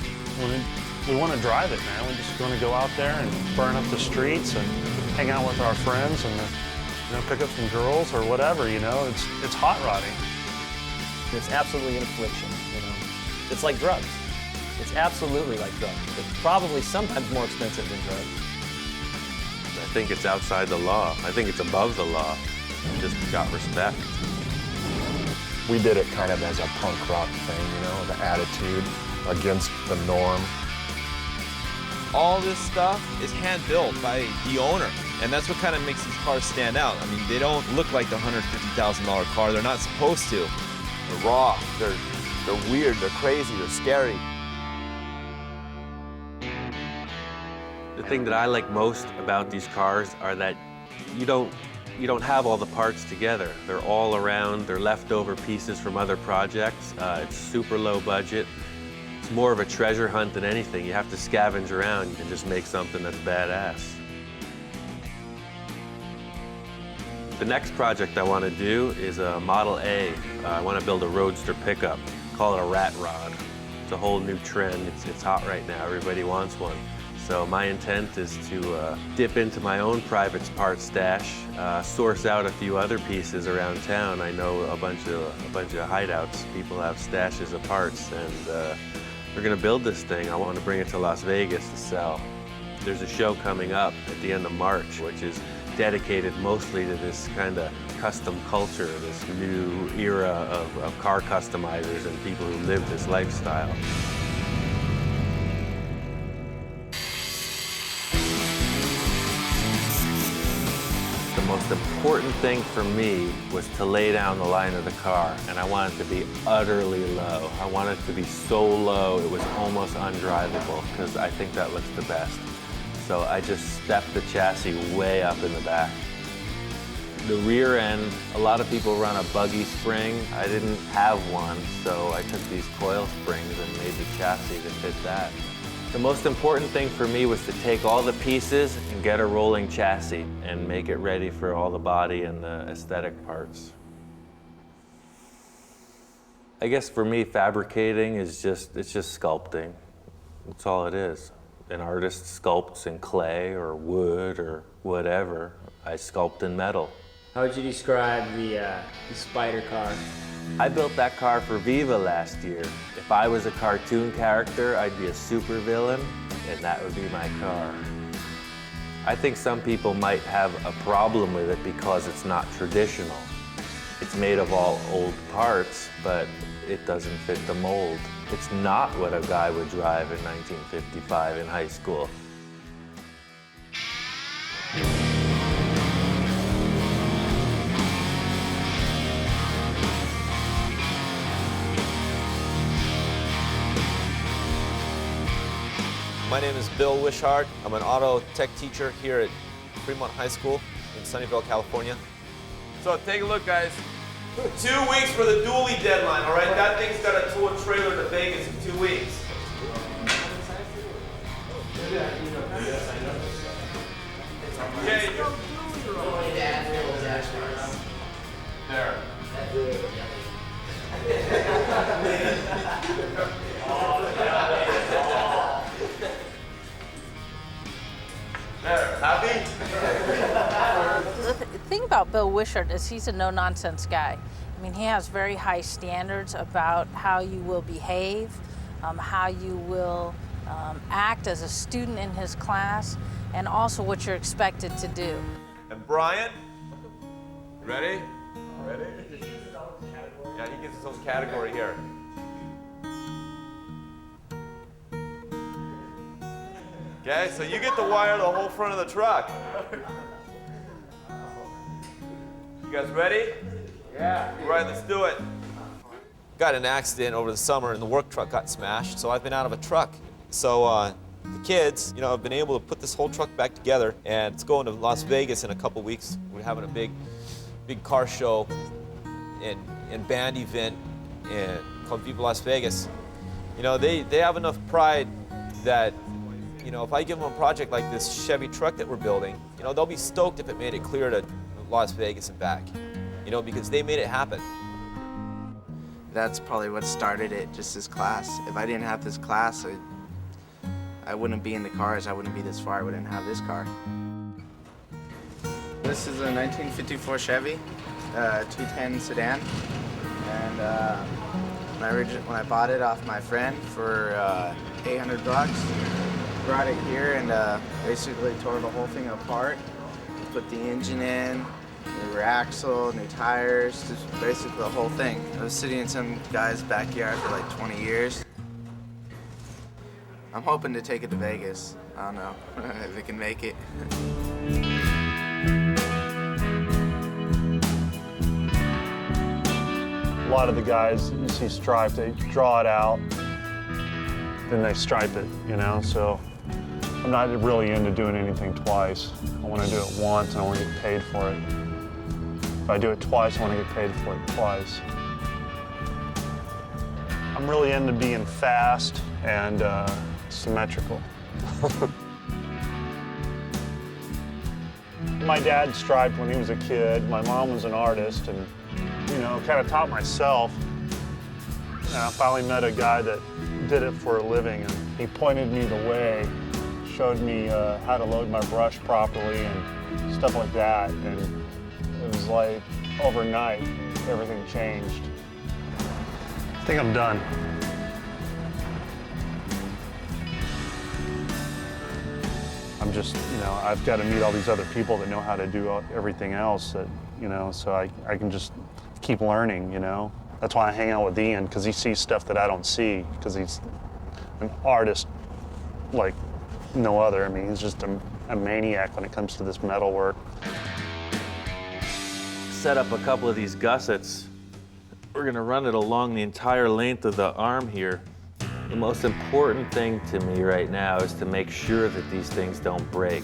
we want to drive it, man. We're just going to go out there and burn up the streets and hang out with our friends and, you know, pick up some girls or whatever, you know? It's hot rodding. It's absolutely an affliction, you know. It's like drugs. It's absolutely like drugs. It's probably sometimes more expensive than drugs. I think it's outside the law. I think it's above the law. Just got respect. We did it kind of as a punk rock thing, you know, the attitude against the norm. All this stuff is hand-built by the owner, and that's what kind of makes these cars stand out. I mean, they don't look like the $150,000 car. They're not supposed to. They're raw, they're weird, they're crazy, they're scary. The thing that I like most about these cars are that you don't have all the parts together. They're all around, they're leftover pieces from other projects. It's super low budget. It's more of a treasure hunt than anything. You have to scavenge around and just make something that's badass. The next project I want to do is a Model A. I want to build a roadster pickup. Call it a rat rod. It's a whole new trend. It's hot right now. Everybody wants one. So my intent is to dip into my own private parts stash, source out a few other pieces around town. I know a bunch of hideouts. People have stashes of parts, and we're gonna build this thing. I want to bring it to Las Vegas to sell. There's a show coming up at the end of March, which is dedicated mostly to this kind of custom culture, this new era of car customizers and people who live this lifestyle. The most important thing for me was to lay down the line of the car, and I want it to be utterly low. I want it to be so low it was almost undrivable, because I think that looks the best. So I just stepped the chassis way up in the back. The rear end, a lot of people run a buggy spring. I didn't have one, so I took these coil springs and made the chassis to fit that. The most important thing for me was to take all the pieces and get a rolling chassis and make it ready for all the body and the aesthetic parts. I guess for me, fabricating is just sculpting. That's all it is. An artist sculpts in clay or wood or whatever. I sculpt in metal. How would you describe the spider car? I built that car for Viva last year. If I was a cartoon character, I'd be a supervillain, and that would be my car. I think some people might have a problem with it because it's not traditional. It's made of all old parts, but it doesn't fit the mold. It's not what a guy would drive in 1955 in high school. My name is Bill Wishart. I'm an auto tech teacher here at Fremont High School in Sunnyvale, California. So take a look, guys. 2 weeks for the dually deadline, all right? That thing's got to tow a trailer to Vegas in 2 weeks. Okay. There. There, happy? The thing about Bill Wishart is he's a no-nonsense guy. I mean, he has very high standards about how you will behave, how you will act as a student in his class, and also what you're expected to do. And Brian, you ready? Ready? Yeah, he gets his own category here. Okay, so you get to wire the whole front of the truck. You guys ready? Yeah. All right, let's do it. Got in an accident over the summer and the work truck got smashed, so I've been out of a truck. So the kids, you know, have been able to put this whole truck back together, and it's going to Las Vegas in a couple weeks. We're having a big car show and band event called Viva Las Vegas. You know, they have enough pride that, you know, if I give them a project like this Chevy truck that we're building, you know, they'll be stoked if it made it clear to Las Vegas and back, you know, because they made it happen. That's probably what started it, just this class. If I didn't have this class, I wouldn't be in the cars. I wouldn't be this far. I wouldn't have this car. This is a 1954 Chevy, 210 sedan. And when I bought it off my friend for $800, brought it here and basically tore the whole thing apart. Put the engine in, new rear axle, new tires, just basically the whole thing. I was sitting in some guy's backyard for like 20 years. I'm hoping to take it to Vegas. I don't know if it can make it. A lot of the guys you see striped, they draw it out, then they stripe it, you know? So I'm not really into doing anything twice. I want to do it once and I want to get paid for it. If I do it twice, I want to get paid for it twice. I'm really into being fast and symmetrical. My dad striped when he was a kid. My mom was an artist, and you know, kind of taught myself. And I finally met a guy that did it for a living, and he pointed me the way, showed me how to load my brush properly and stuff like that. And it was like overnight, everything changed. I think I'm done. I'm just, you know, I've got to meet all these other people that know how to do everything else that, you know, so I can just keep learning, you know. That's why I hang out with Ian, because he sees stuff that I don't see, because he's an artist like no other. I mean, he's just a maniac when it comes to this metal work. Set up a couple of these gussets. We're gonna run it along the entire length of the arm here. The most important thing to me right now is to make sure that these things don't break.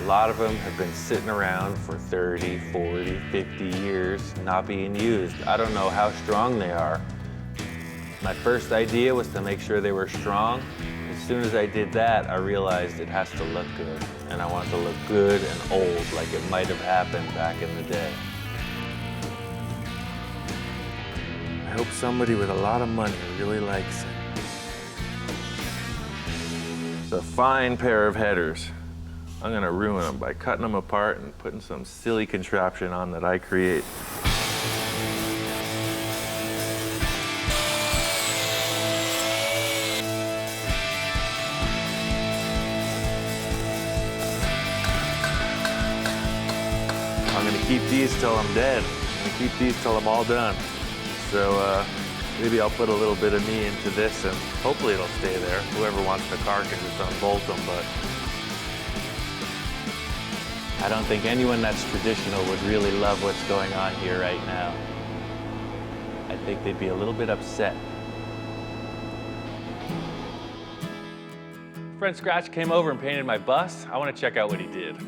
A lot of them have been sitting around for 30, 40, 50 years, not being used. I don't know how strong they are. My first idea was to make sure they were strong. As soon as I did that, I realized it has to look good. And I want it to look good and old, like it might have happened back in the day. I hope somebody with a lot of money really likes it. It's a fine pair of headers. I'm gonna ruin them by cutting them apart and putting some silly contraption on that I create. I'm gonna keep these till I'm dead. I'm gonna keep these till I'm all done. So Maybe I'll put a little bit of me into this and hopefully it'll stay there. Whoever wants the car can just unbolt them, but I don't think anyone that's traditional would really love what's going on here right now. I think they'd be a little bit upset. Friend Scratch came over and painted my bus. I want to check out what he did. I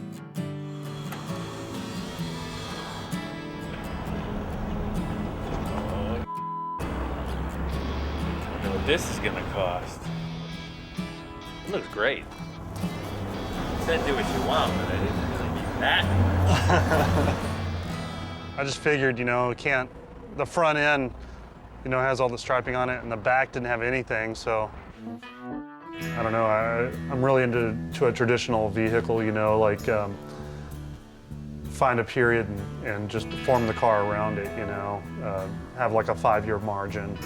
don't know what this is gonna cost. It looks great. You said do what you want, but I didn't really need that. I just figured, you know, the front end, you know, has all the striping on it, and the back didn't have anything, so I don't know. I'm really into a traditional vehicle, you know, like find a period and just form the car around it, you know, have like a 5-year margin.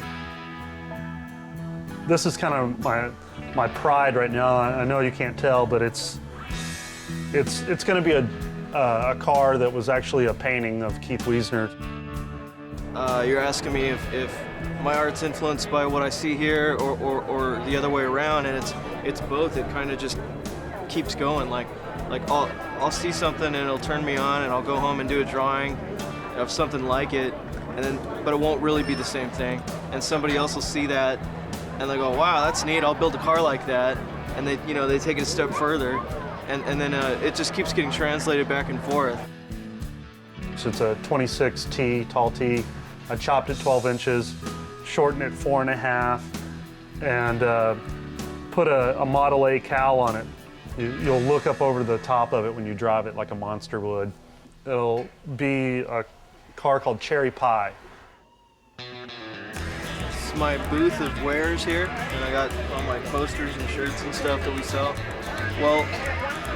This is kind of my pride right now. I know you can't tell, but it's going to be a car that was actually a painting of Keith Wiesner. You're asking me if my art's influenced by what I see here or the other way around, and it's both. It kind of just keeps going. Like I'll see something and it'll turn me on, and I'll go home and do a drawing of something like it, but it won't really be the same thing. And somebody else will see that, and they go, "Wow, that's neat. I'll build a car like that." And they take it a step further, and then it just keeps getting translated back and forth. So it's a 26T, tall T. I chopped it 12 inches, shortened it 4.5, and put a Model A cowl on it. You'll look up over the top of it when you drive it like a monster would. It'll be a car called Cherry Pie. This is my booth of wares here, and I got all my posters and shirts and stuff that we sell. Well,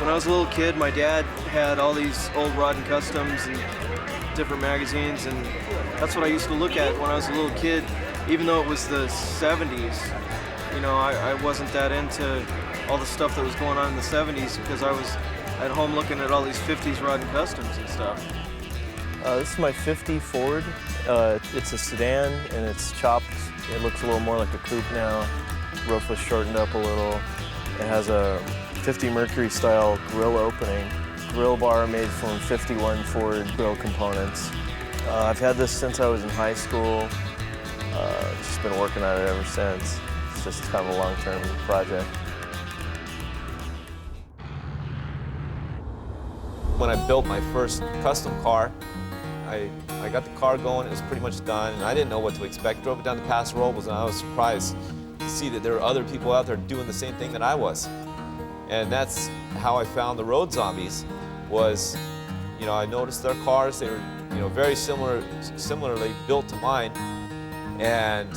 when I was a little kid, my dad had all these old Rod and Customs and different magazines, and that's what I used to look at when I was a little kid, even though it was the 70s. You know, I wasn't that into all the stuff that was going on in the 70s because I was at home looking at all these 50s Rod and Customs and stuff. This is my 50 Ford. It's a sedan and it's chopped. It looks a little more like a coupe now. Roof was shortened up a little. It has a 50 Mercury style grill opening. Grill bar made from 51 Ford grill components. I've had this since I was in high school. Just been working on it ever since. It's just kind of a long-term project. When I built my first custom car, I got the car going, it was pretty much done, and I didn't know what to expect. Drove it down to Paso Robles, and I was surprised to see that there were other people out there doing the same thing that I was. And that's how I found the Road Zombies. Was, you know, I noticed their cars, they were, you know, very similarly built to mine, and,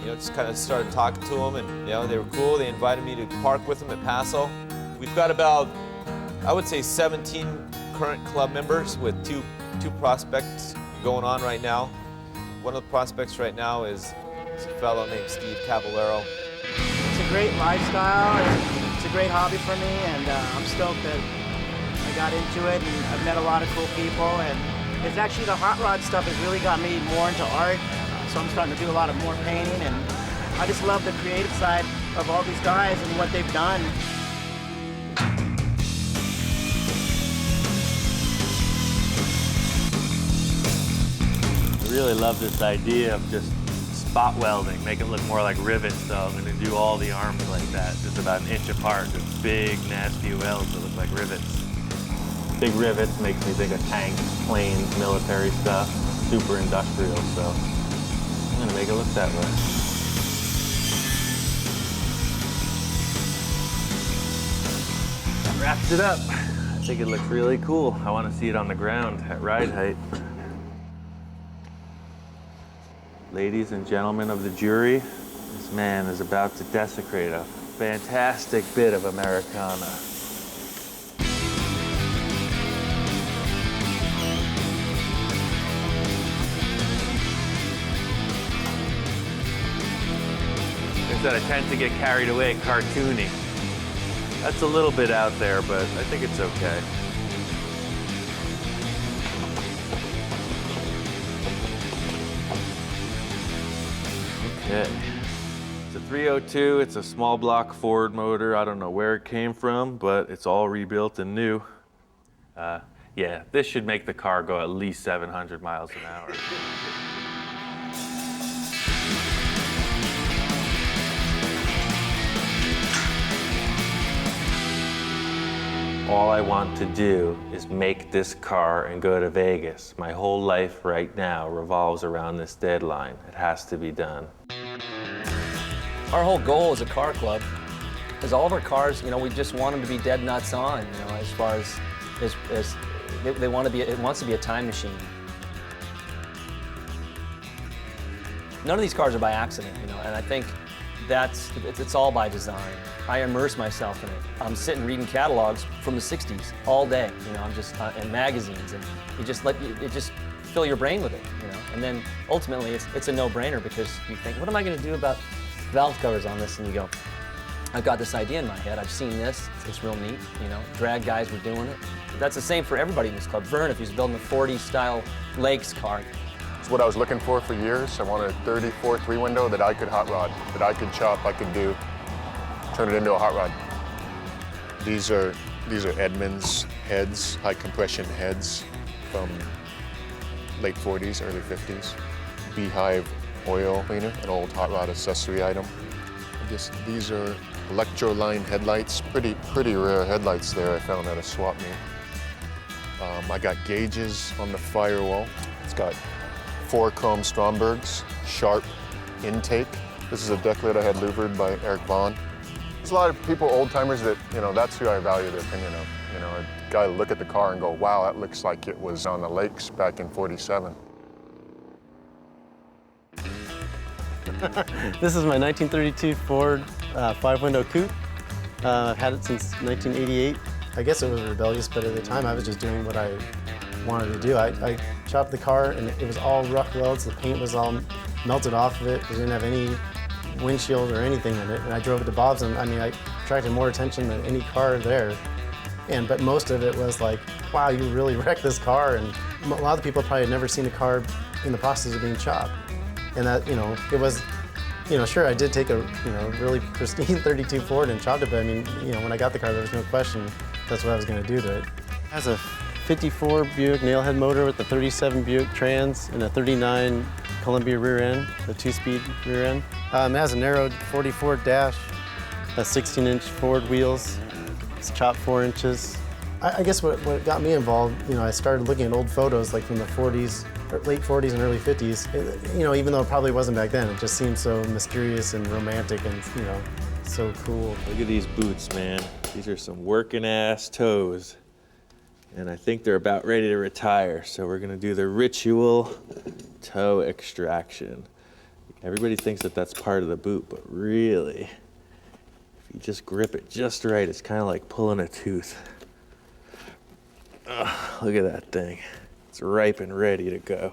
you know, just kind of started talking to them, and, you know, they were cool. They invited me to park with them at Paso. We've got about, I would say, 17 current club members with two prospects going on right now. One of the prospects right now is a fellow named Steve Cavallero. It's a great lifestyle. It's a great hobby for me, and I'm stoked that I got into it, and I've met a lot of cool people, and it's actually the hot rod stuff has really got me more into art, so I'm starting to do a lot of more painting, and I just love the creative side of all these guys and what they've done. I really love this idea of just spot welding, make it look more like rivets, so I'm going to do all the arms like that, just about an inch apart, just big, nasty welds that look like rivets. Big rivets makes me think of tanks, planes, military stuff, super industrial, so I'm going to make it look that way. That wraps it up. I think it looks really cool. I want to see it on the ground at ride height. Ladies and gentlemen of the jury, this man is about to desecrate a fantastic bit of Americana. I tend to get carried away cartoony. That's a little bit out there, but I think it's okay. Okay. It's a 302, it's a small block Ford motor. I don't know where it came from, but it's all rebuilt and new. Yeah, this should make the car go at least 700 miles an hour. All I want to do is make this car and go to Vegas. My whole life right now revolves around this deadline. It has to be done. Our whole goal as a car club is all of our cars, you know, we just want them to be dead nuts on, you know, as far as they want to be, it wants to be a time machine. None of these cars are by accident, you know, and I think it's all by design. I immerse myself in it. I'm sitting reading catalogs from the 60s all day, you know, I'm just, and magazines, and you just fill your brain with it, you know, and then ultimately it's a no-brainer because you think, what am I going to do about valve covers on this? And you go, I've got this idea in my head, I've seen this, it's real neat, you know, drag guys were doing it. That's the same for everybody in this club. Vern, if he's building a 40 style Lakes car. It's what I was looking for years. I wanted a 34 three-window that I could hot rod, that I could chop, I could turn it into a hot rod. These are Edmunds heads, high compression heads from late 40s, early 50s. Beehive oil cleaner, an old hot rod accessory item. These are electro-line headlights, pretty rare headlights there I found at a swap meet. I got gauges on the firewall. It's got 4 chrome Strombergs, sharp intake. This is a deck lid I had louvered by Eric Vaughn. There's a lot of people, old timers, that, you know, that's who I value their opinion of. You know, a guy look at the car and go, wow, that looks like it was on the lakes back in '47. This is my 1932 Ford 5-window coupe. I've had it since 1988. I guess it was rebellious, but at the time I was just doing what I wanted to do. I chopped the car and it was all rough welds. The paint was all melted off of it. It didn't have any windshield or anything in it. And I drove it to Bob's, and I mean, I attracted more attention than any car there. But most of it was like, wow, you really wrecked this car. And a lot of people probably had never seen a car in the process of being chopped. And that, you know, it was, you know, sure, I did take a, you know, really pristine 32 Ford and chopped it, but I mean, you know, when I got the car, there was no question that's what I was going to do to it. It has a 54 Buick nailhead motor with a 37 Buick trans and a 39 Columbia rear end, a 2-speed rear end. It has a narrowed 44 dash, a 16-inch Ford wheels. It's chopped 4 inches. I guess what got me involved, you know, I started looking at old photos like from the 40s, or late 40s and early 50s. You know, even though it probably wasn't back then, it just seemed so mysterious and romantic and, you know, so cool. Look at these boots, man. These are some working ass toes. And I think they're about ready to retire. So we're gonna do the ritual toe extraction. Everybody thinks that that's part of the boot, but really, if you just grip it just right, it's kind of like pulling a tooth. Look at that thing. It's ripe and ready to go.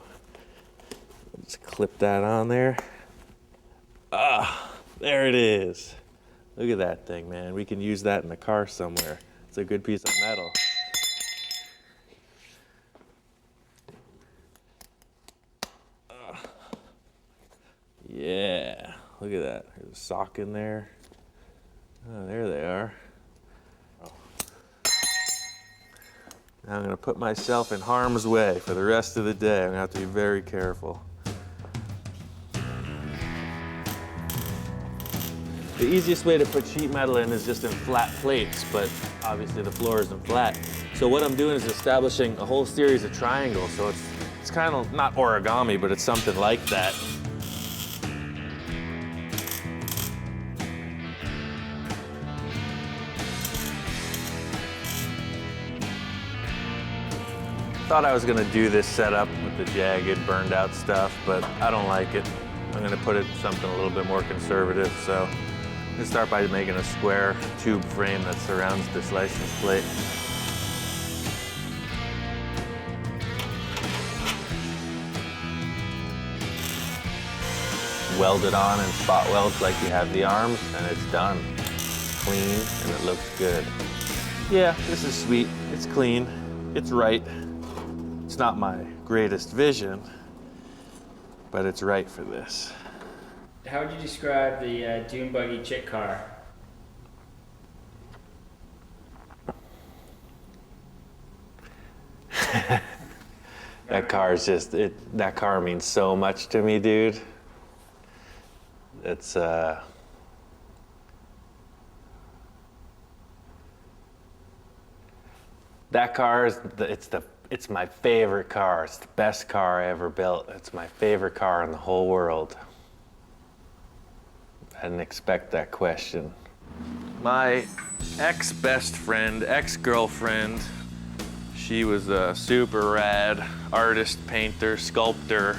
Just clip that on there. There it is. Look at that thing, man. We can use that in the car somewhere. It's a good piece of metal. Yeah, look at that. There's a sock in there. Oh, there they are. Now I'm gonna put myself in harm's way for the rest of the day. I'm gonna have to be very careful. The easiest way to put sheet metal in is just in flat plates, but obviously the floor isn't flat. So what I'm doing is establishing a whole series of triangles. So it's kind of not origami, but it's something like that. Thought I was gonna do this setup with the jagged, burned out stuff, but I don't like it. I'm gonna put it something a little bit more conservative. So I'm gonna start by making a square tube frame that surrounds this license plate. Weld it on and spot weld like you have the arms, and it's done. Clean, and it looks good. Yeah, this is sweet. It's clean. It's right. It's not my greatest vision, but it's right for this. How would you describe the Dune buggy chick car? That car is just, that car means so much to me, dude. It's, that car is, it's my favorite car. It's the best car I ever built. It's my favorite car in the whole world. I didn't expect that question. My ex-best friend, ex-girlfriend, she was a super rad artist, painter, sculptor.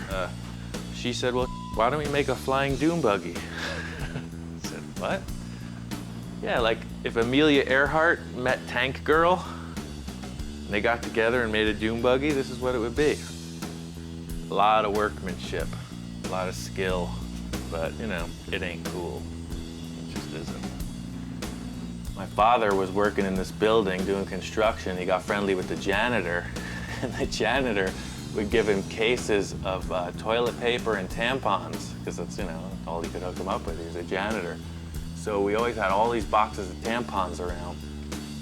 She said, well, why don't we make a flying dune buggy? I said, what? Yeah, like if Amelia Earhart met Tank Girl, and they got together and made a dune buggy, this is what it would be. A lot of workmanship, a lot of skill, but you know, it ain't cool. It just isn't. My father was working in this building doing construction. He got friendly with the janitor, and the janitor would give him cases of toilet paper and tampons, because that's, you know, all he could hook him up with. He was a janitor. So we always had all these boxes of tampons around,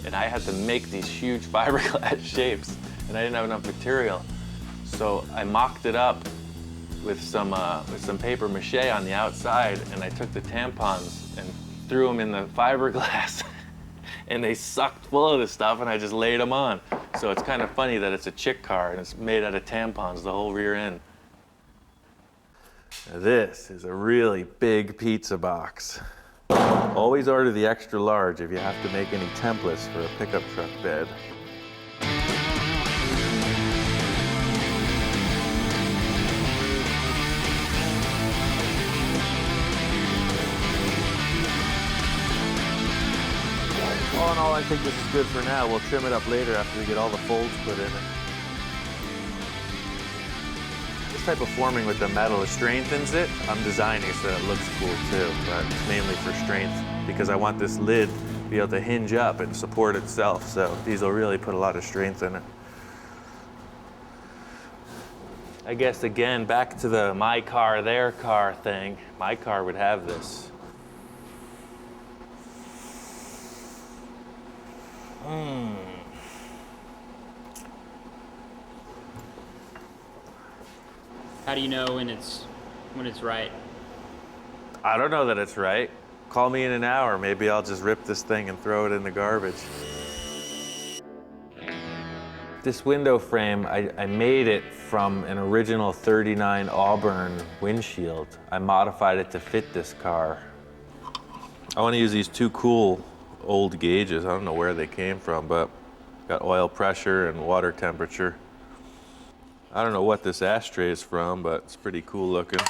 and I had to make these huge fiberglass shapes, and I didn't have enough material. So I mocked it up with some paper mache on the outside, and I took the tampons and threw them in the fiberglass. And they sucked full of this stuff, and I just laid them on. So it's kind of funny that it's a chick car, and it's made out of tampons, the whole rear end. Now this is a really big pizza box. Always order the extra large if you have to make any templates for a pickup truck bed. All in all, I think this is good for now. We'll trim it up later after we get all the folds put in it. This type of forming with the metal strengthens it. I'm designing so that it looks cool too, but it's mainly for strength because I want this lid to be able to hinge up and support itself. So these will really put a lot of strength in it. I guess again, back to the my car, their car thing. My car would have this. How do you know when it's right? I don't know that it's right. Call me in an hour. Maybe I'll just rip this thing and throw it in the garbage. This window frame, I made it from an original '39 Auburn windshield. I modified it to fit this car. I want to use these two cool old gauges. I don't know where they came from, but got oil pressure and water temperature. I don't know what this ashtray is from, but it's pretty cool looking.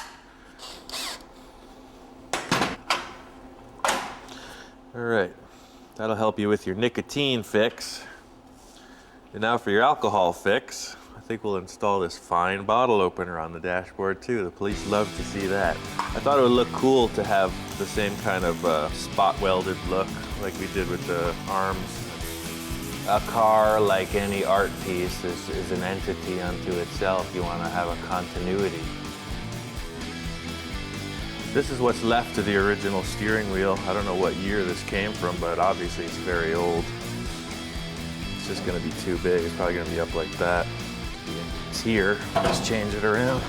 All right, that'll help you with your nicotine fix. And now for your alcohol fix, I think we'll install this fine bottle opener on the dashboard too. The police love to see that. I thought it would look cool to have the same kind of spot welded look like we did with the arms. A car, like any art piece, is an entity unto itself. You want to have a continuity. This is what's left of the original steering wheel. I don't know what year this came from, but obviously it's very old. It's just going to be too big. It's probably going to be up like that. It's here. Just change it around.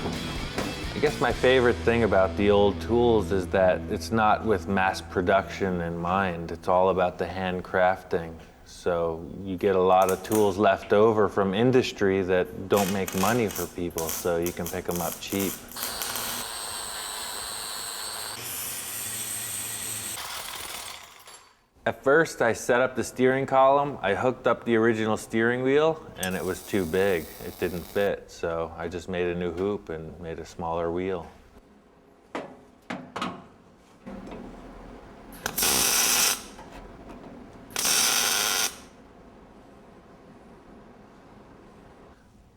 I guess my favorite thing about the old tools is that it's not with mass production in mind. It's all about the handcrafting. So you get a lot of tools left over from industry that don't make money for people, so you can pick them up cheap. At first, I set up the steering column. I hooked up the original steering wheel, and it was too big. It didn't fit, so I just made a new hoop and made a smaller wheel.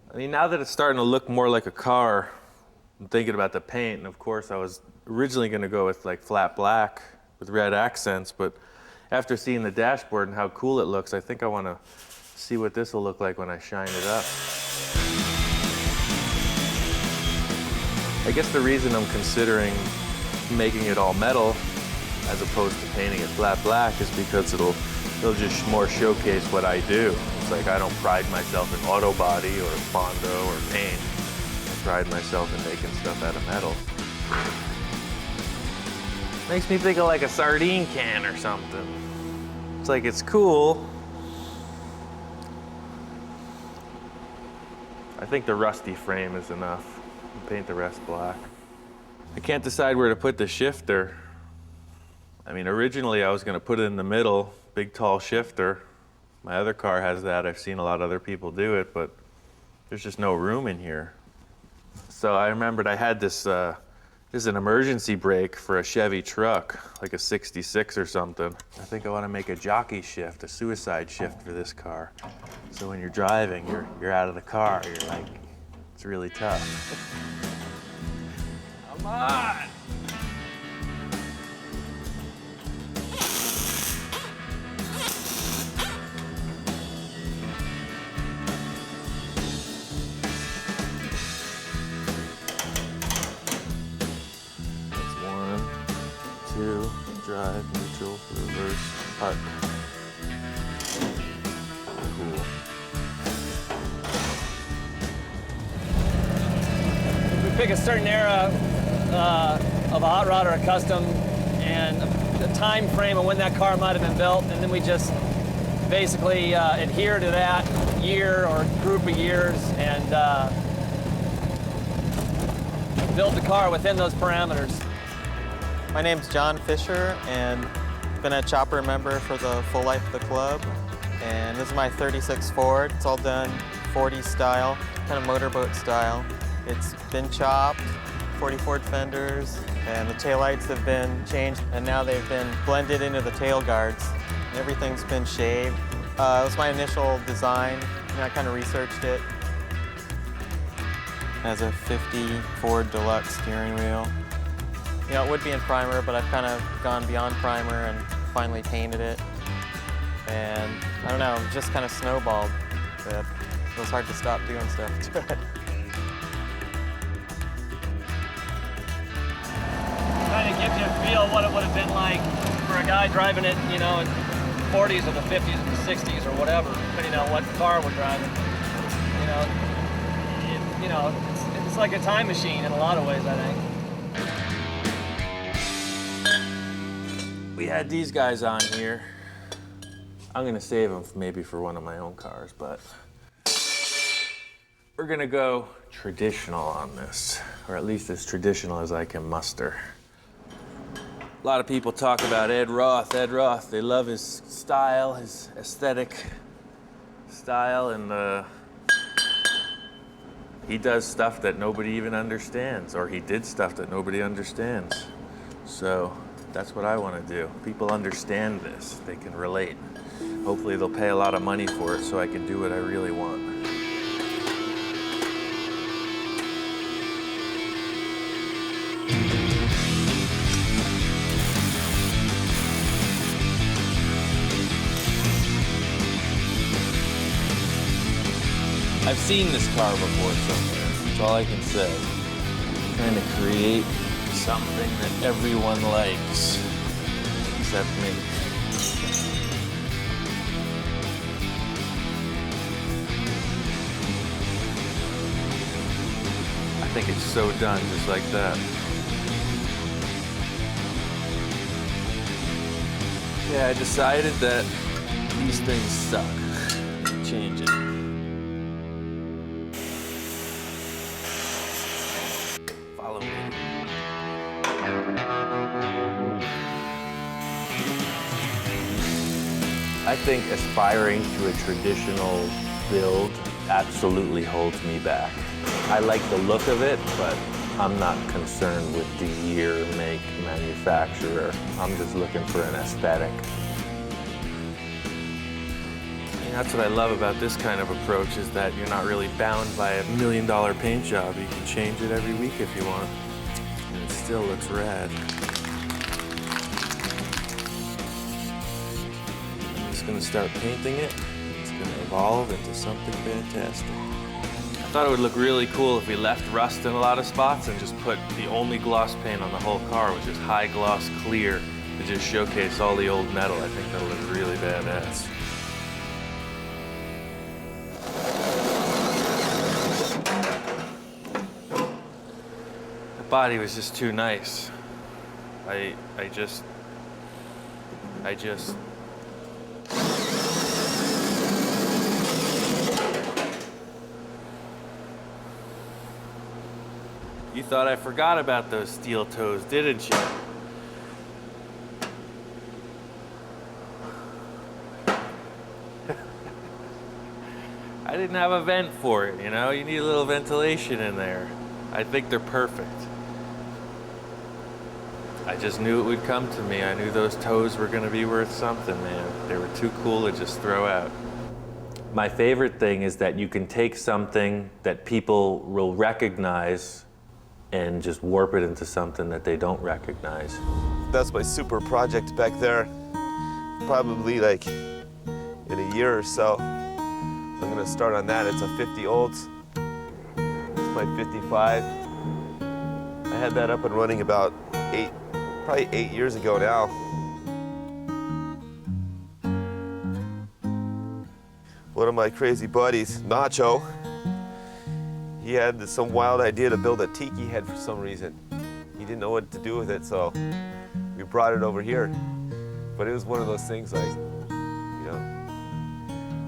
I mean, now that it's starting to look more like a car, I'm thinking about the paint, and of course, I was originally going to go with like flat black with red accents, but after seeing the dashboard and how cool it looks, I think I want to see what this will look like when I shine it up. I guess the reason I'm considering making it all metal as opposed to painting it flat black is because it'll just more showcase what I do. It's like I don't pride myself in auto body or Fondo or paint. I pride myself in making stuff out of metal. Makes me think of like a sardine can or something. It's like it's cool. I think the rusty frame is enough. Paint the rest black. I can't decide where to put the shifter. I mean, originally I was gonna put it in the middle, big tall shifter. My other car has that. I've seen a lot of other people do it, but there's just no room in here. So I remembered I had this is an emergency brake for a Chevy truck, like a 66 or something. I think I want to make a jockey shift, a suicide shift for this car. So when you're driving, you're out of the car. You're like, it's really tough. Come on! Two, drive, neutral, reverse, park. Cool. If we pick a certain era of a hot rod or a custom and the time frame of when that car might have been built, and then we just basically adhere to that year or group of years and build the car within those parameters. My name's John Fisher, and been a chopper member for the full life of the club. And this is my 36 Ford. It's all done 40 style, kind of motorboat style. It's been chopped, 40 Ford fenders, and the taillights have been changed, and now they've been blended into the tail guards. And everything's been shaved. It was my initial design, and I kind of researched it. It has a 50 Ford Deluxe steering wheel. You know, it would be in primer, but I've kind of gone beyond primer and finally painted it. And I don't know, it just kind of snowballed. It was hard to stop doing stuff to it. Kind of gives you a feel of what it would have been like for a guy driving it, you know, in the 40s or the 50s or the 60s or whatever, depending on what car we're driving. You know, it's like a time machine in a lot of ways, I think. We had these guys on here. I'm gonna save them maybe for one of my own cars, but we're gonna go traditional on this, or at least as traditional as I can muster. A lot of people talk about Ed Roth. They love his style, his aesthetic style, and he does stuff that nobody even understands, or he did stuff that nobody understands. So that's what I want to do. People understand this. They can relate. Hopefully they'll pay a lot of money for it so I can do what I really want. I've seen this car before somewhere. That's all I can say. I'm trying to create something that everyone likes, except me. I think it's so done, just like that. Yeah, I decided that these things suck. Change it. Follow me. I think aspiring to a traditional build absolutely holds me back. I like the look of it, but I'm not concerned with the year, make, manufacturer. I'm just looking for an aesthetic. And that's what I love about this kind of approach, is that you're not really bound by a $1 million paint job. You can change it every week if you want, and it still looks rad. I'm just gonna start painting it. It's gonna evolve into something fantastic. I thought it would look really cool if we left rust in a lot of spots and just put the only gloss paint on the whole car, which is high gloss clear, to just showcase all the old metal. I think that'll look really badass. The body was just too nice. I just You thought I forgot about those steel toes, didn't you? I didn't have a vent for it, you know? You need a little ventilation in there. I think they're perfect. I just knew it would come to me. I knew those toes were gonna be worth something, man. They were too cool to just throw out. My favorite thing is that you can take something that people will recognize and just warp it into something that they don't recognize. That's my super project back there. Probably like in a year or so, I'm gonna start on that. It's a 50 Olds. It's my 55. I had that up and running about probably 8 years ago now. One of my crazy buddies, Nacho, he had some wild idea to build a Tiki head for some reason. He didn't know what to do with it, so we brought it over here. But it was one of those things like, you know,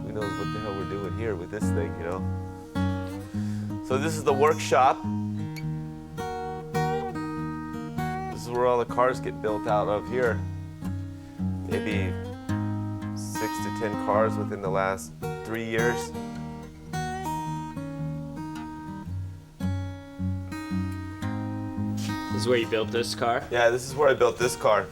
who knows what the hell we're doing here with this thing, you know? So this is the workshop. This is where all the cars get built out of here. Maybe 6 to 10 cars within the last 3 years. This is where you built this car? Yeah, this is where I built this car.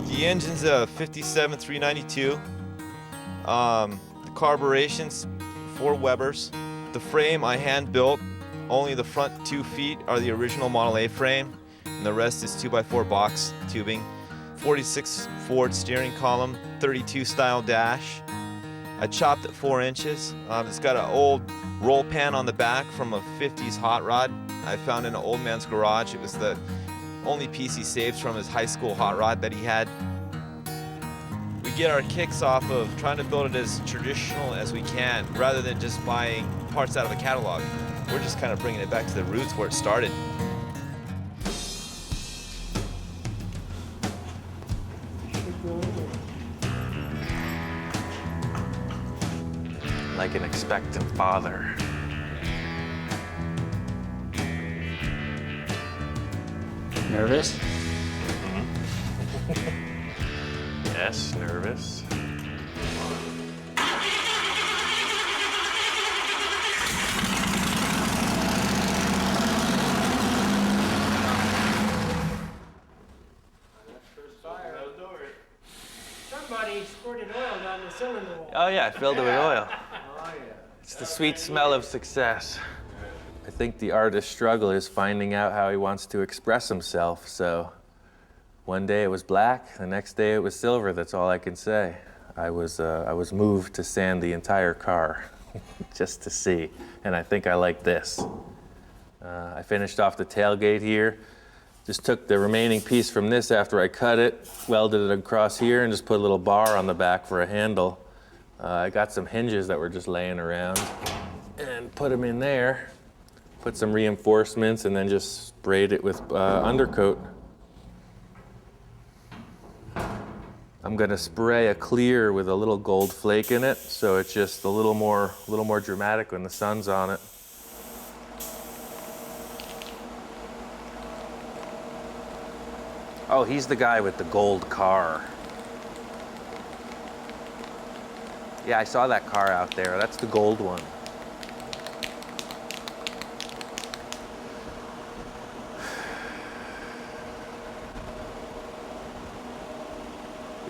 The engine's a 57 392. The carburetion's 4 Webers. The frame I hand built. Only the front 2 feet are the original Model A frame, and the rest is 2x4 box tubing. 46 Ford steering column, 32 style dash. I chopped it 4 inches. It's got an old roll pan on the back from a 50s hot rod I found in an old man's garage. It was the only piece he saved from his high school hot rod that he had. We get our kicks off of trying to build it as traditional as we can, rather than just buying parts out of a catalog. We're just kind of bringing it back to the roots where it started. Like an expectant father. Nervous? Yes, nervous. Somebody squirted oil down the cylinder wall. Oh yeah, I filled it with oil. It's the sweet smell of success. I think the artist's struggle is finding out how he wants to express himself, so one day it was black, the next day it was silver, that's all I can say. I was moved to sand the entire car, just to see, and I think I like this. I finished off the tailgate here, just took the remaining piece from this after I cut it, welded it across here, and just put a little bar on the back for a handle. I got some hinges that were just laying around, and put them in there. Put some reinforcements and then just sprayed it with undercoat. I'm gonna spray a clear with a little gold flake in it, so it's just a little more dramatic when the sun's on it. Oh, he's the guy with the gold car. Yeah, I saw that car out there. That's the gold one.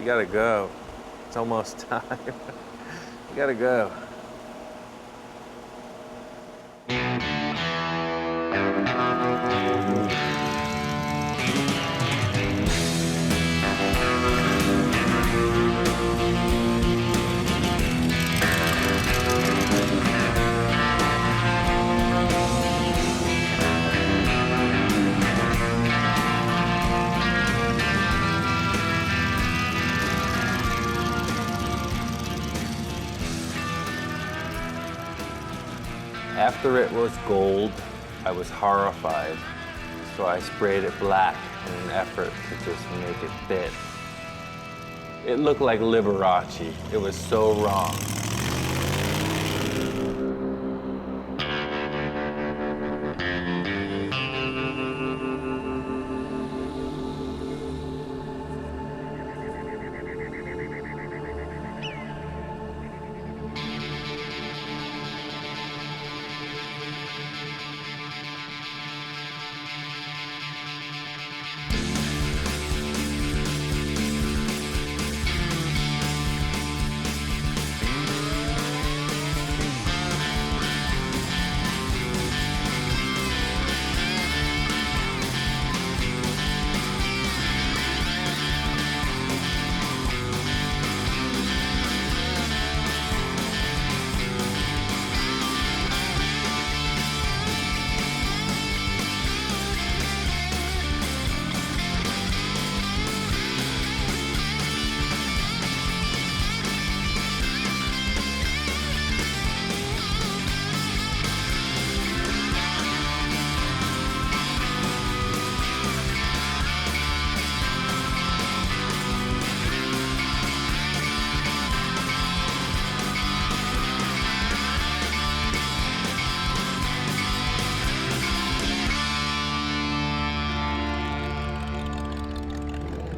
You gotta go. It's almost time. You gotta go. After it was gold, I was horrified, so I sprayed it black in an effort to just make it fit. It looked like Liberace. It was so wrong.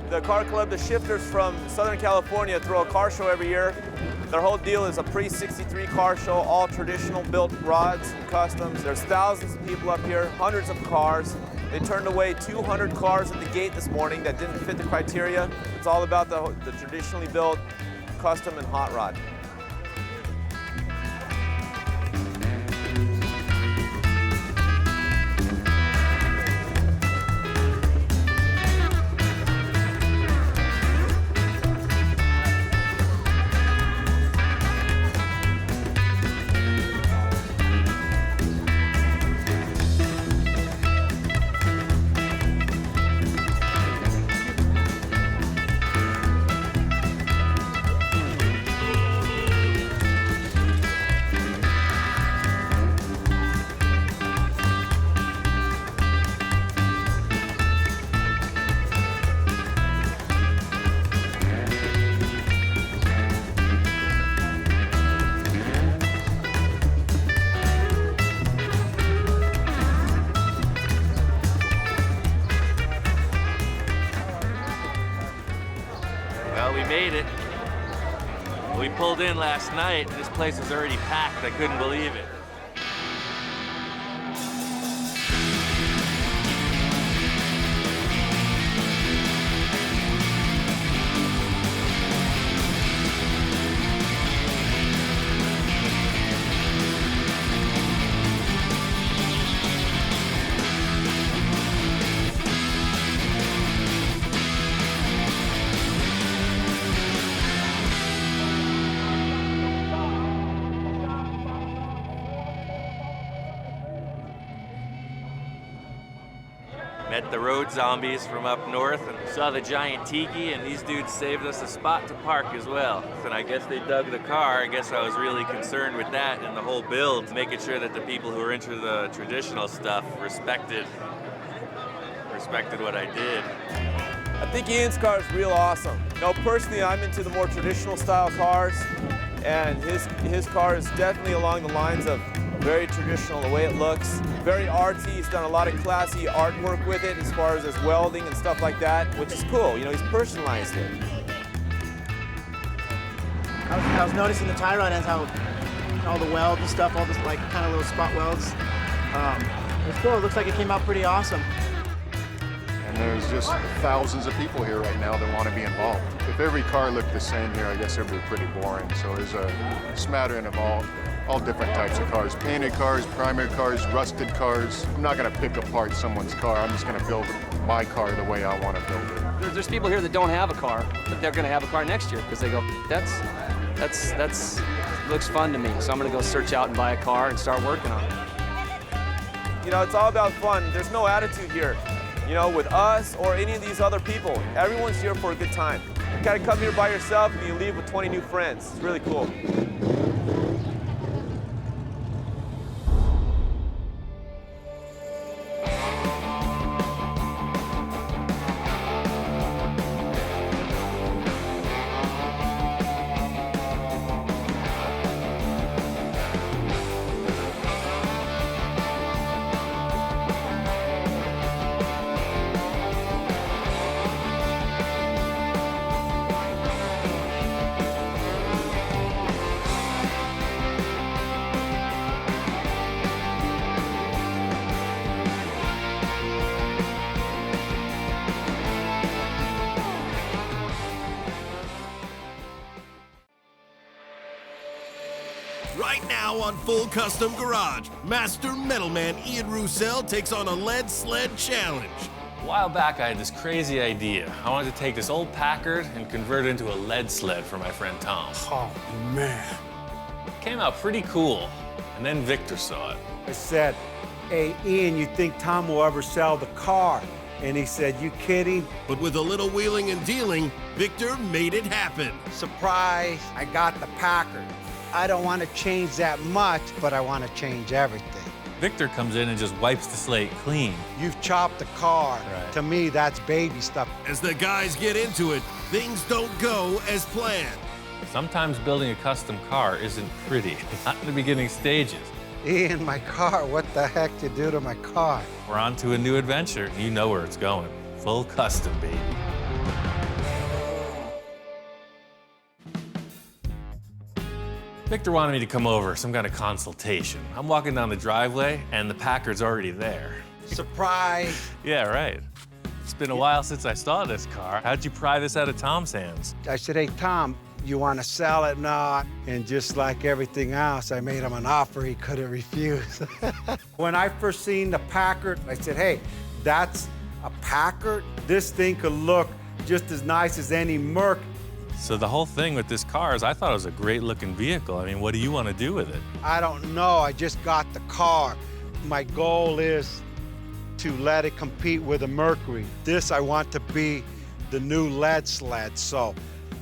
The car club, the Shifters from Southern California, throw a car show every year. Their whole deal is a pre-63 car show, all traditional built rods and customs. There's thousands of people up here, hundreds of cars. They turned away 200 cars at the gate this morning that didn't fit the criteria. It's all about the traditionally built custom and hot rod. We pulled in last night, and this place was already packed. I couldn't believe it. Met the road zombies from up north and saw the giant Tiki, and these dudes saved us a spot to park as well. And I guess they dug the car. I guess I was really concerned with that and the whole build, making sure that the people who were into the traditional stuff respected what I did. I think Ian's car is real awesome. You know, personally, I'm into the more traditional style cars, and his car is definitely along the lines of very traditional, the way it looks. Very artsy. He's done a lot of classy artwork with it as far as his welding and stuff like that, which is cool. You know, he's personalized it. I was noticing the tie rod ends, how all the welds and stuff, all this like kind of little spot welds. It's cool. It looks like it came out pretty awesome. And and there's just thousands of people here right now that want to be involved. If every car looked the same here, I guess it would be pretty boring. So there's a smattering of all different types of cars. Painted cars, primer cars, rusted cars. I'm not going to pick apart someone's car. I'm just going to build my car the way I want to build it. There's people here that don't have a car, but they're going to have a car next year because they go, that's looks fun to me. So I'm going to go search out and buy a car and start working on it. You know, it's all about fun. There's no attitude here, you know, with us or any of these other people. Everyone's here for a good time. You kind of come here by yourself and you leave with 20 new friends. It's really cool. Right now on Full Custom Garage, Master Metalman Ian Roussel takes on a lead sled challenge. A while back, I had this crazy idea. I wanted to take this old Packard and convert it into a lead sled for my friend Tom. Oh, man. It came out pretty cool, and then Victor saw it. I said, hey, Ian, you think Tom will ever sell the car? And he said, you kidding? But with a little wheeling and dealing, Victor made it happen. Surprise, I got the Packard. I don't want to change that much, but I want to change everything. Victor comes in and just wipes the slate clean. You've chopped the car. Right. To me, that's baby stuff. As the guys get into it, things don't go as planned. Sometimes building a custom car isn't pretty, not in the beginning stages. Ian, my car, what the heck you do to my car? We're on to a new adventure. You know where it's going. Full custom, baby. Victor wanted me to come over, some kind of consultation. I'm walking down the driveway, and the Packard's already there. Surprise! Yeah, right. It's been a while since I saw this car. How'd you pry this out of Tom's hands? I said, hey, Tom, you want to sell it? No. And just like everything else, I made him an offer he couldn't refuse. When I first seen the Packard, I said, hey, that's a Packard? This thing could look just as nice as any Merc. So the whole thing with this car is I thought it was a great looking vehicle. I mean, what do you want to do with it? I don't know. I just got the car. My goal is to let it compete with a Mercury. This I want to be the new lead sled. So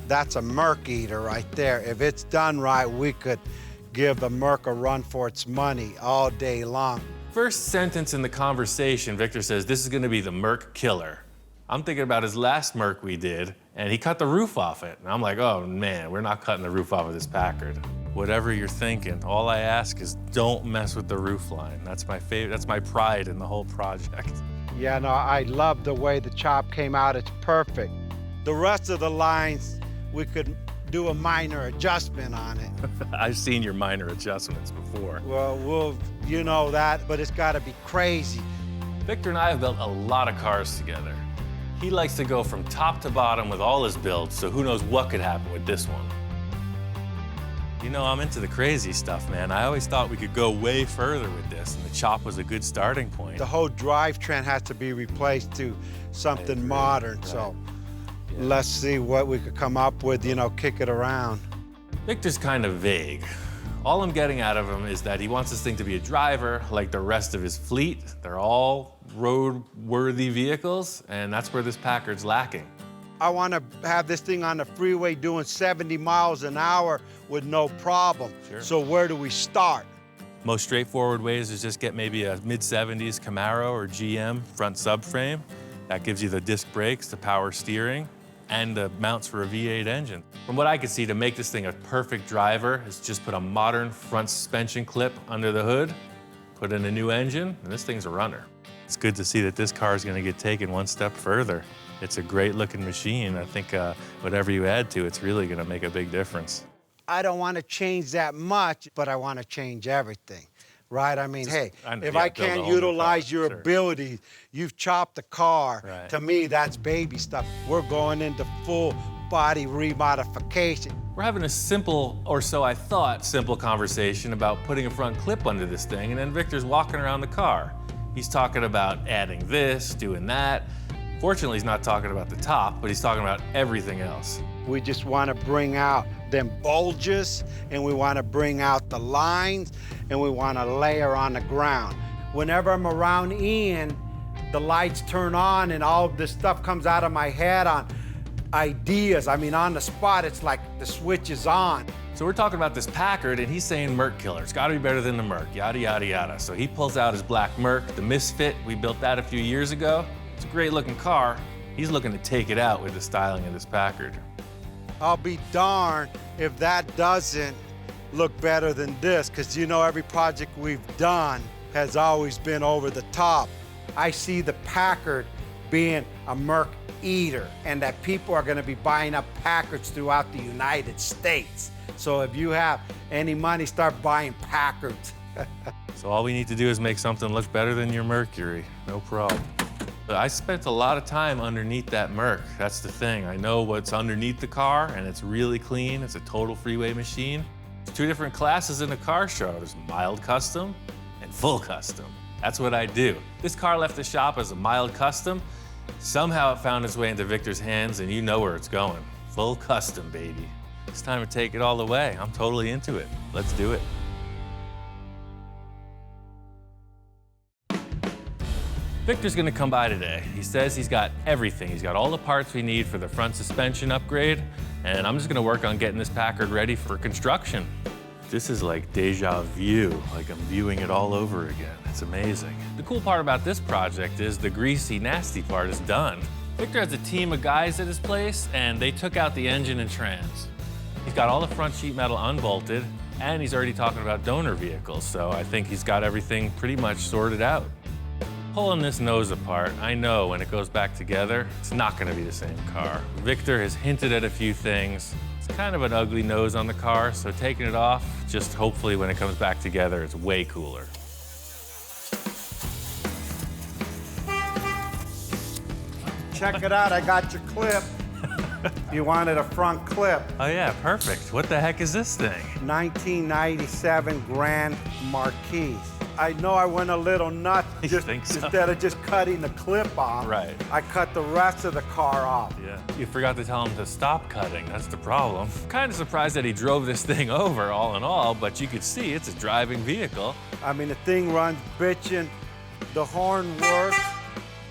that's a Merc eater right there. If it's done right, we could give the Merc a run for its money all day long. First sentence in the conversation, Victor says, this is going to be the Merc killer. I'm thinking about his last Merc we did, and he cut the roof off it. And I'm like, oh man, we're not cutting the roof off of this Packard. Whatever you're thinking, all I ask is don't mess with the roof line. That's my favorite, that's my pride in the whole project. Yeah, no, I love the way the chop came out. It's perfect. The rest of the lines, we could do a minor adjustment on it. I've seen your minor adjustments before. Well, you know that, but it's gotta be crazy. Victor and I have built a lot of cars together. He likes to go from top to bottom with all his builds, so who knows what could happen with this one. You know, I'm into the crazy stuff, man. I always thought we could go way further with this, and the chop was a good starting point. The whole drivetrain has to be replaced to something modern, right. So let's see what we could come up with, you know, kick it around. Victor's kind of vague. All I'm getting out of him is that he wants this thing to be a driver like the rest of his fleet. They're all road-worthy vehicles, and that's where this Packard's lacking. I want to have this thing on the freeway doing 70 miles an hour with no problem. Sure. So where do we start? Most straightforward ways is just get maybe a mid-70s Camaro or GM front subframe. That gives you the disc brakes, the power steering, and the mounts for a V8 engine. From what I could see, to make this thing a perfect driver is just put a modern front suspension clip under the hood, put in a new engine, and this thing's a runner. It's good to see that this car is going to get taken one step further. It's a great looking machine. I think whatever you add to it's really going to make a big difference. I don't want to change that much, but I want to change everything. right? I mean, hey, I know, if yeah, I build a can't whole new car, utilize your sure. ability, you've chopped the car. Right. To me, that's baby stuff. We're going into full body remodification. We're having a simple, or so I thought, simple conversation about putting a front clip under this thing, and then Victor's walking around the car. He's talking about adding this, doing that. Fortunately, he's not talking about the top, but he's talking about everything else. We just want to bring out them bulges, and we want to bring out the lines, and we want to layer on the ground. Whenever I'm around Ian, the lights turn on and all of this stuff comes out of my head on ideas. I mean, on the spot, it's like the switch is on. So we're talking about this Packard, and he's saying Merc killer. It's gotta be better than the Merc, yada, yada, yada. So he pulls out his black Merc, the Misfit. We built that a few years ago. It's a great looking car. He's looking to take it out with the styling of this Packard. I'll be darned if that doesn't look better than this, because you know every project we've done has always been over the top. I see the Packard being a Merc eater, and that people are going to be buying up Packards throughout the United States. So if you have any money, start buying Packards. So all we need to do is make something look better than your Mercury. No problem. But I spent a lot of time underneath that Merc. That's the thing. I know what's underneath the car, and it's really clean. It's a total freeway machine. There's two different classes in a car show. There's mild custom and full custom. That's what I do. This car left the shop as a mild custom. Somehow it found its way into Victor's hands, and you know where it's going. Full custom, baby. It's time to take it all the way. I'm totally into it. Let's do it. Victor's gonna come by today. He says he's got everything. He's got all the parts we need for the front suspension upgrade, and I'm just gonna work on getting this Packard ready for construction. This is like deja vu, like I'm viewing it all over again. It's amazing. The cool part about this project is the greasy, nasty part is done. Victor has a team of guys at his place, and they took out the engine and trans. He's got all the front sheet metal unbolted, and he's already talking about donor vehicles, so I think he's got everything pretty much sorted out. Pulling this nose apart, I know when it goes back together, it's not gonna be the same car. Victor has hinted at a few things. It's kind of an ugly nose on the car, so taking it off, just hopefully when it comes back together, it's way cooler. Check it out, I got your clip. You wanted a front clip. Oh yeah, perfect. What the heck is this thing? 1997 Grand Marquis. I know I went a little nuts just instead of just cutting the clip off. Right. I cut the rest of the car off. Yeah. You forgot to tell him to stop cutting. That's the problem. Kind of surprised that he drove this thing over, all in all, but you could see it's a driving vehicle. I mean, the thing runs bitchin', the horn works,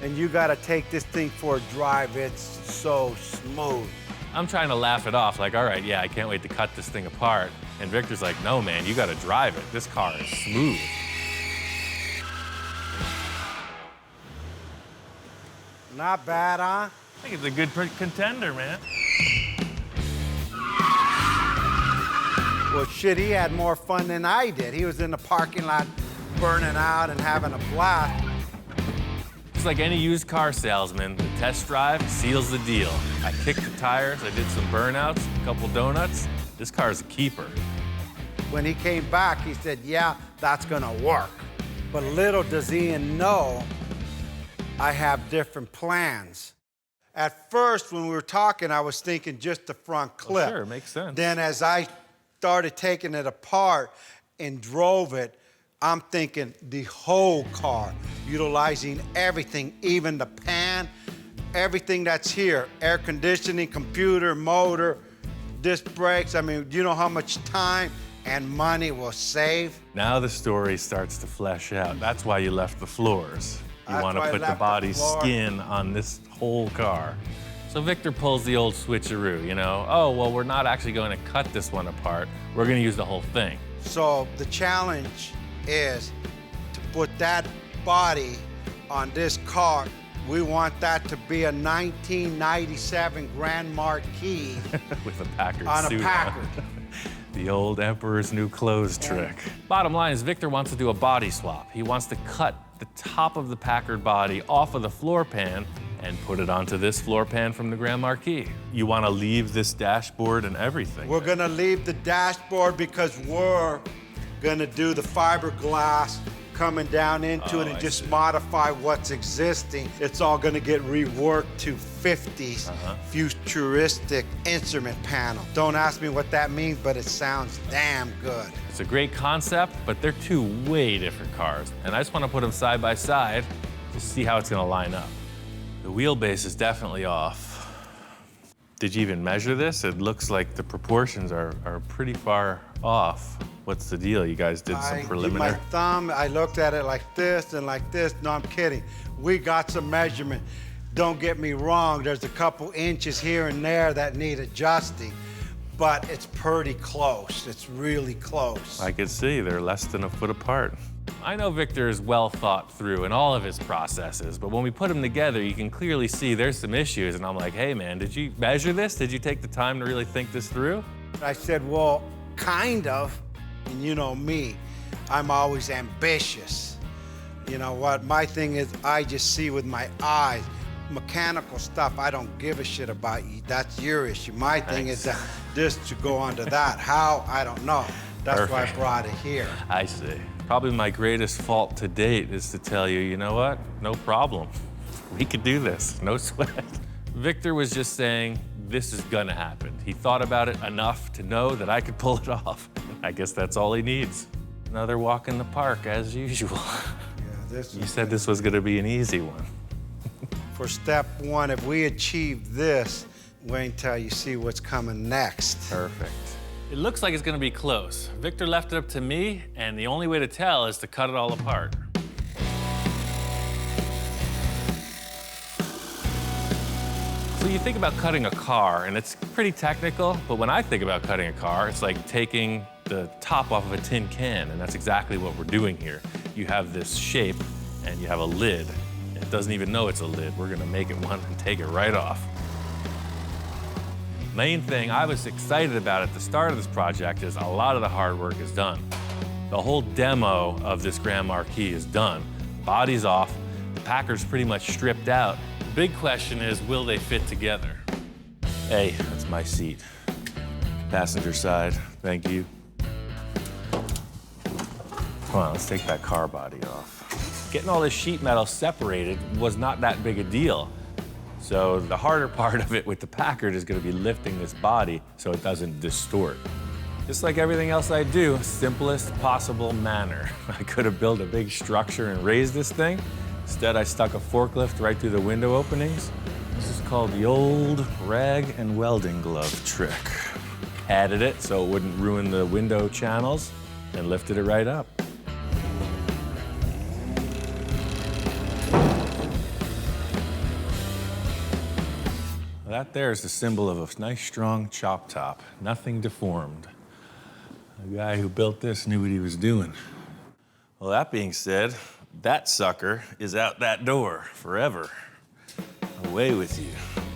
and you gotta take this thing for a drive. It's so smooth. I'm trying to laugh it off, like, all right, yeah, I can't wait to cut this thing apart. And Victor's like, no, man, you gotta drive it. This car is smooth. Not bad, huh? I think it's a good contender, man. Well, shit, he had more fun than I did. He was in the parking lot burning out and having a blast. Just like any used car salesman, the test drive seals the deal. I kicked the tires, I did some burnouts, a couple donuts. This car's a keeper. When he came back, he said, yeah, that's gonna work. But little does Ian know, I have different plans. At first, when we were talking, I was thinking just the front clip. Oh, sure, makes sense. Then as I started taking it apart and drove it, I'm thinking the whole car, utilizing everything, even the pan, everything that's here, air conditioning, computer, motor, disc brakes. I mean, do you know how much time and money will save? Now the story starts to flesh out. That's why you left the floors. You want to put the body skin on this whole car. So Victor pulls the old switcheroo, you know? Oh, well, we're not actually going to cut this one apart. We're going to use the whole thing. So the challenge is to put that body on this car. We want that to be a 1997 Grand Marquis. With a Packard on suit a Packard. The old Emperor's New Clothes trick. Bottom line is Victor wants to do a body swap. He wants to cut the top of the Packard body off of the floor pan and put it onto this floor pan from the Grand Marquis. You want to leave this dashboard and everything. We're gonna leave the dashboard because we're Gonna do the fiberglass coming down into it and just modify what's existing. It's all gonna get reworked to 50s futuristic instrument panel. Don't ask me what that means, but it sounds damn good. It's a great concept, but they're two way different cars. And I just want to put them side by side to see how it's going to line up. The wheelbase is definitely off. Did you even measure this? It looks like the proportions are pretty far off. What's the deal? You guys did some preliminary? My thumb, I looked at it like this and like this. No, I'm kidding. We got some measurement. Don't get me wrong, there's a couple inches here and there that need adjusting, but it's pretty close. It's really close. I could see they're less than a foot apart. I know Victor is well thought through in all of his processes, but when we put them together, you can clearly see there's some issues, and I'm like, hey man, did you measure this? Did you take the time to really think this through? I said, well, kind of. And you know me, I'm always ambitious. You know what, my thing is I just see with my eyes. Mechanical stuff, I don't give a shit about you. That's your issue. My thing is that this to go onto that. How, I don't know. That's why I brought it here. I see. Probably my greatest fault to date is to tell you, you know what? No problem. We could do this, no sweat. Victor was just saying, this is gonna happen. He thought about it enough to know that I could pull it off. I guess that's all he needs. Another walk in the park, as usual. You said this was gonna be an easy one. For step one, if we achieve this, wait until you see what's coming next. Perfect. It looks like it's gonna be close. Victor left it up to me, and the only way to tell is to cut it all apart. So you think about cutting a car, and it's pretty technical, but when I think about cutting a car, it's like taking the top off of a tin can, and that's exactly what we're doing here. You have this shape, and you have a lid. It doesn't even know it's a lid. We're gonna make it one and take it right off. Main thing I was excited about at the start of this project is a lot of the hard work is done. The whole demo of this Grand Marquis is done. Body's off, the Packard's pretty much stripped out. The big question is, will they fit together? Hey, that's my seat. Passenger side, thank you. Come on, let's take that car body off. Getting all this sheet metal separated was not that big a deal. So the harder part of it with the Packard is gonna be lifting this body so it doesn't distort. Just like everything else I do, simplest possible manner. I could have built a big structure and raised this thing. Instead, I stuck a forklift right through the window openings. This is called the old rag and welding glove trick. Added it so it wouldn't ruin the window channels and lifted it right up. That there is the symbol of a nice, strong chop top. Nothing deformed. The guy who built this knew what he was doing. Well, that being said, that sucker is out that door forever. Away with you.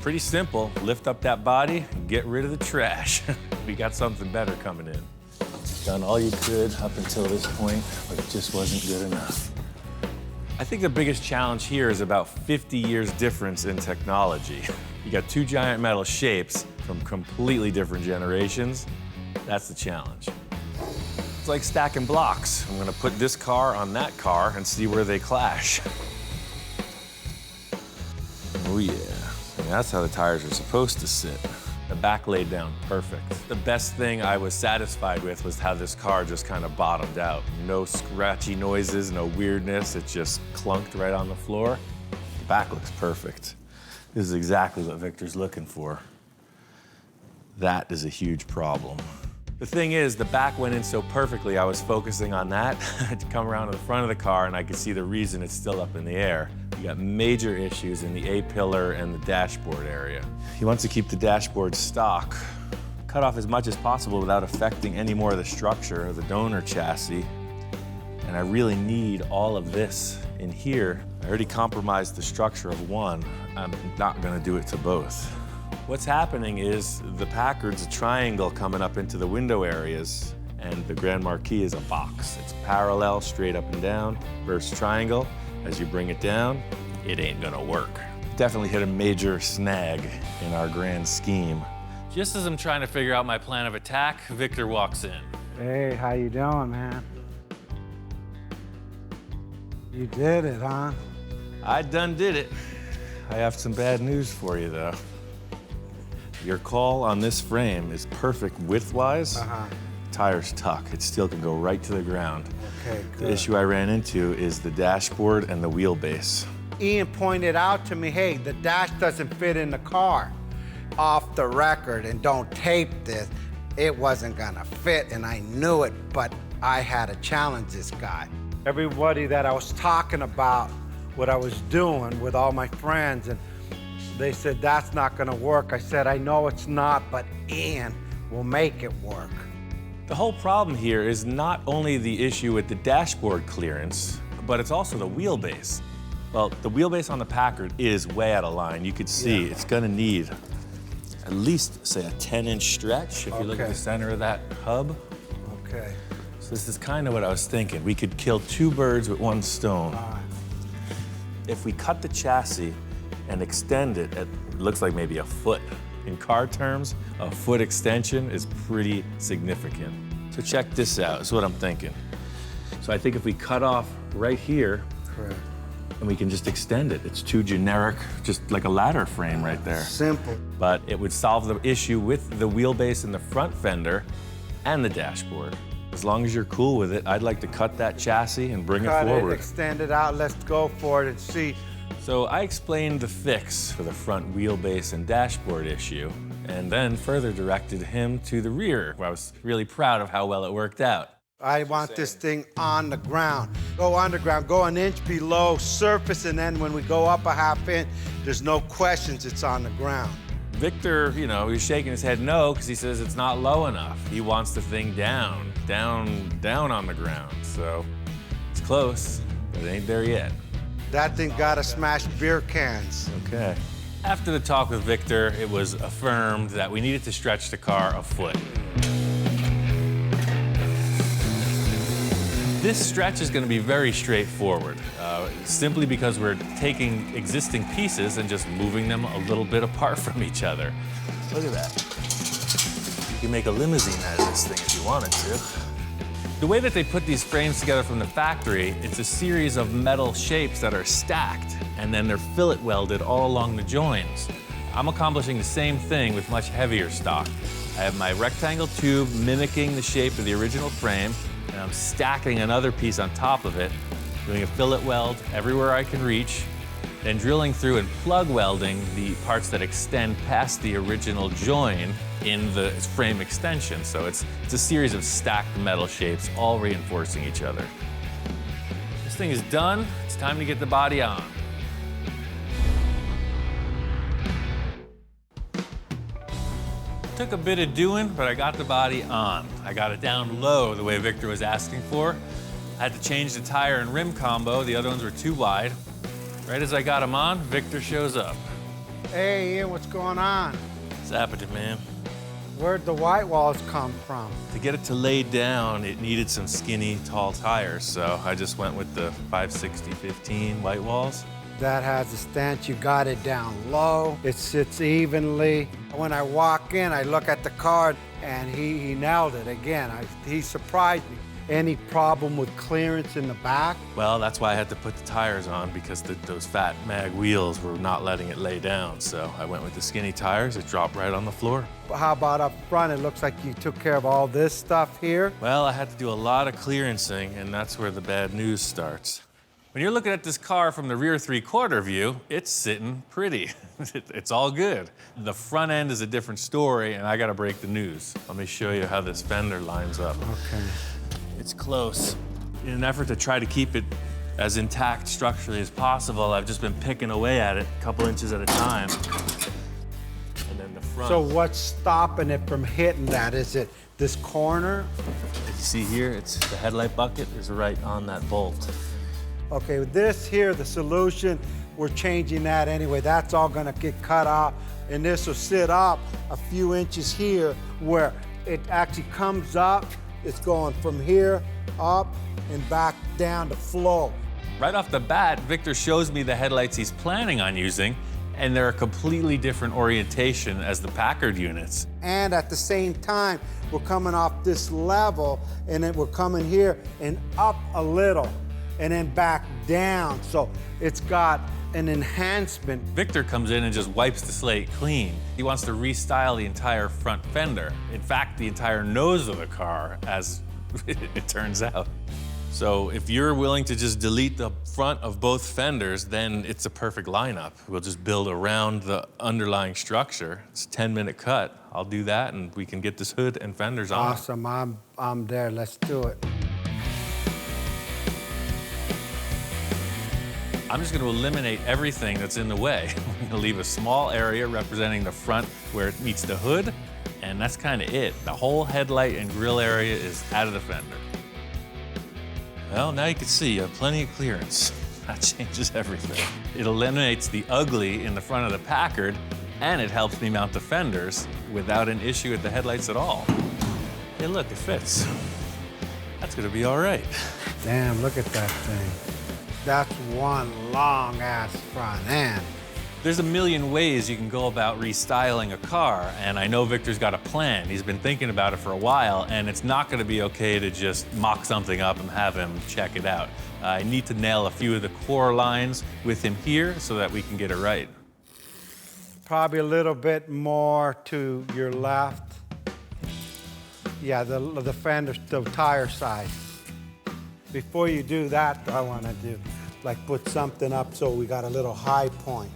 Pretty simple. Lift up that body and get rid of the trash. We got something better coming in. Done all you could up until this point, but it just wasn't good enough. I think the biggest challenge here is about 50 years difference in technology. You got two giant metal shapes from completely different generations. That's the challenge. It's like stacking blocks. I'm gonna put this car on that car and see where they clash. Oh yeah, and that's how the tires are supposed to sit. The back laid down perfect. The best thing I was satisfied with was how this car just kind of bottomed out. No scratchy noises, no weirdness. It just clunked right on the floor. The back looks perfect. This is exactly what Victor's looking for. That is a huge problem. The thing is, the back went in so perfectly, I was focusing on that. I had to come around to the front of the car and I could see the reason it's still up in the air. You got major issues in the A-pillar and the dashboard area. He wants to keep the dashboard stock, cut off as much as possible without affecting any more of the structure of the donor chassis. And I really need all of this in here. I already compromised the structure of one. I'm not gonna do it to both. What's happening is the Packard's a triangle coming up into the window areas, and the Grand Marquis is a box. It's parallel, straight up and down, versus triangle. As you bring it down, it ain't gonna work. Definitely hit a major snag in our grand scheme. Just as I'm trying to figure out my plan of attack, Victor walks in. Hey, how you doing, man? You did it, huh? I done did it. I have some bad news for you, though. Your call on this frame is perfect width-wise. Tires tuck. It still can go right to the ground. Okay, good. The issue I ran into is the dashboard and the wheelbase. Ian pointed out to me, hey, the dash doesn't fit in the car. Off the record, and don't tape this, it wasn't gonna fit, and I knew it, but I had to challenge this guy. Everybody that I was talking about what I was doing with all my friends, and they said, that's not gonna work. I said, I know it's not, but Ian will make it work. The whole problem here is not only the issue with the dashboard clearance, but it's also the wheelbase. Well, the wheelbase on the Packard is way out of line. You could see it's gonna need at least, say, a 10-inch stretch if you look at the center of that hub. Okay. So this is kind of what I was thinking. We could kill two birds with one stone. If we cut the chassis and extend it, it looks like maybe a foot. In car terms, a foot extension is pretty significant. So check this out, is what I'm thinking. So I think if we cut off right here, and we can just extend it. It's too generic, just like a ladder frame right there. Simple. But it would solve the issue with the wheelbase in the front fender and the dashboard. As long as you're cool with it, I'd like to cut that chassis and bring it forward. Extend it out, let's go for it and see. So I explained the fix for the front wheelbase and dashboard issue, and then further directed him to the rear, where I was really proud of how well it worked out. I want this thing on the ground. Go underground, go an inch below surface, and then when we go up a half inch, there's no questions, it's on the ground. Victor, you know, he's shaking his head no, because he says it's not low enough. He wants the thing down on the ground. So it's close, but it ain't there yet. That thing gotta smash beer cans. Okay. After the talk with Victor, it was affirmed that we needed to stretch the car a foot. This stretch is going to be very straightforward, simply because we're taking existing pieces and just moving them a little bit apart from each other. Look at that. You can make a limousine out of this thing if you wanted to. The way that they put these frames together from the factory, it's a series of metal shapes that are stacked, and then they're fillet welded all along the joins. I'm accomplishing the same thing with much heavier stock. I have my rectangle tube mimicking the shape of the original frame, and I'm stacking another piece on top of it, doing a fillet weld everywhere I can reach, then drilling through and plug welding the parts that extend past the original join in the frame extension. So it's a series of stacked metal shapes, all reinforcing each other. This thing is done. It's time to get the body on. Took a bit of doing, but I got the body on. I got it down low the way Victor was asking for. I had to change the tire and rim combo. The other ones were too wide. Right as I got them on, Victor shows up. Hey, Ian, what's going on? What's happening, man? Where'd the white walls come from? To get it to lay down, it needed some skinny, tall tires, so I just went with the 560/15 white walls. That has a stance, you got it down low, it sits evenly. When I walk in, I look at the car, and he nailed it again. He surprised me. Any problem with clearance in the back? Well, that's why I had to put the tires on, because those fat mag wheels were not letting it lay down. So I went with the skinny tires, it dropped right on the floor. How about up front? It looks like you took care of all this stuff here. Well, I had to do a lot of clearancing, and that's where the bad news starts. When you're looking at this car from the rear three-quarter view, it's sitting pretty. It's all good. The front end is a different story, and I gotta break the news. Let me show you how this fender lines up. Okay. It's close. In an effort to try to keep it as intact structurally as possible, I've just been picking away at it a couple inches at a time. And then the front. So what's stopping it from hitting that? Is it this corner? If you see here, it's the headlight bucket is right on that bolt. Okay, with this here, the solution, we're changing that anyway. That's all gonna get cut off, and this will sit up a few inches here where it actually comes up. It's going from here up and back down to flow. Right off the bat, Victor shows me the headlights he's planning on using, and they're a completely different orientation as the Packard units. And at the same time, we're coming off this level, and then we're coming here and up a little. and then back down. So it's got an enhancement. Victor comes in and just wipes the slate clean. He wants to restyle the entire front fender. In fact, the entire nose of the car, as it turns out. So if you're willing to just delete the front of both fenders, then it's a perfect lineup. We'll just build around the underlying structure. It's a 10-minute cut. I'll do that, and we can get this hood and fenders on. Awesome, I'm there, let's do it. I'm just going to eliminate everything that's in the way. I'm going to leave a small area representing the front where it meets the hood, and that's kind of it. The whole headlight and grille area is out of the fender. Well, now you can see you have plenty of clearance. That changes everything. It eliminates the ugly in the front of the Packard, and it helps me mount the fenders without an issue with the headlights at all. Hey, look, it fits. That's going to be all right. Damn, look at that thing. That's one long-ass front end. There's a million ways you can go about restyling a car, and I know Victor's got a plan. He's been thinking about it for a while, and it's not going to be okay to just mock something up and have him check it out. I need to nail a few of the core lines with him here so that we can get it right. Probably a little bit more to your left. Yeah, the fender, the tire size. Before you do that, I want to do, like, put something up so we got a little high point.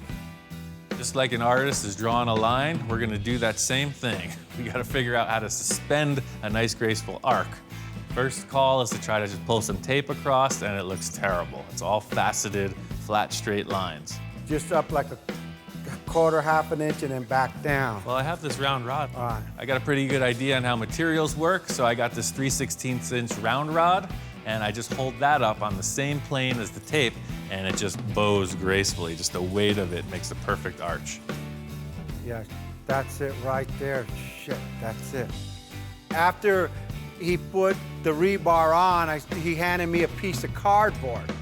Just like an artist is drawing a line, we're gonna do that same thing. We gotta figure out how to suspend a nice, graceful arc. First call is to try to just pull some tape across, and it looks terrible. It's all faceted, flat, straight lines. Just up like a quarter, half an inch, and then back down. Well, I have this round rod. I got a pretty good idea on how materials work, so I got this 3/16" round rod, and I just hold that up on the same plane as the tape, and it just bows gracefully. Just the weight of it makes a perfect arch. Yeah, that's it right there. Shit, that's it. After he put the rebar on, he handed me a piece of cardboard.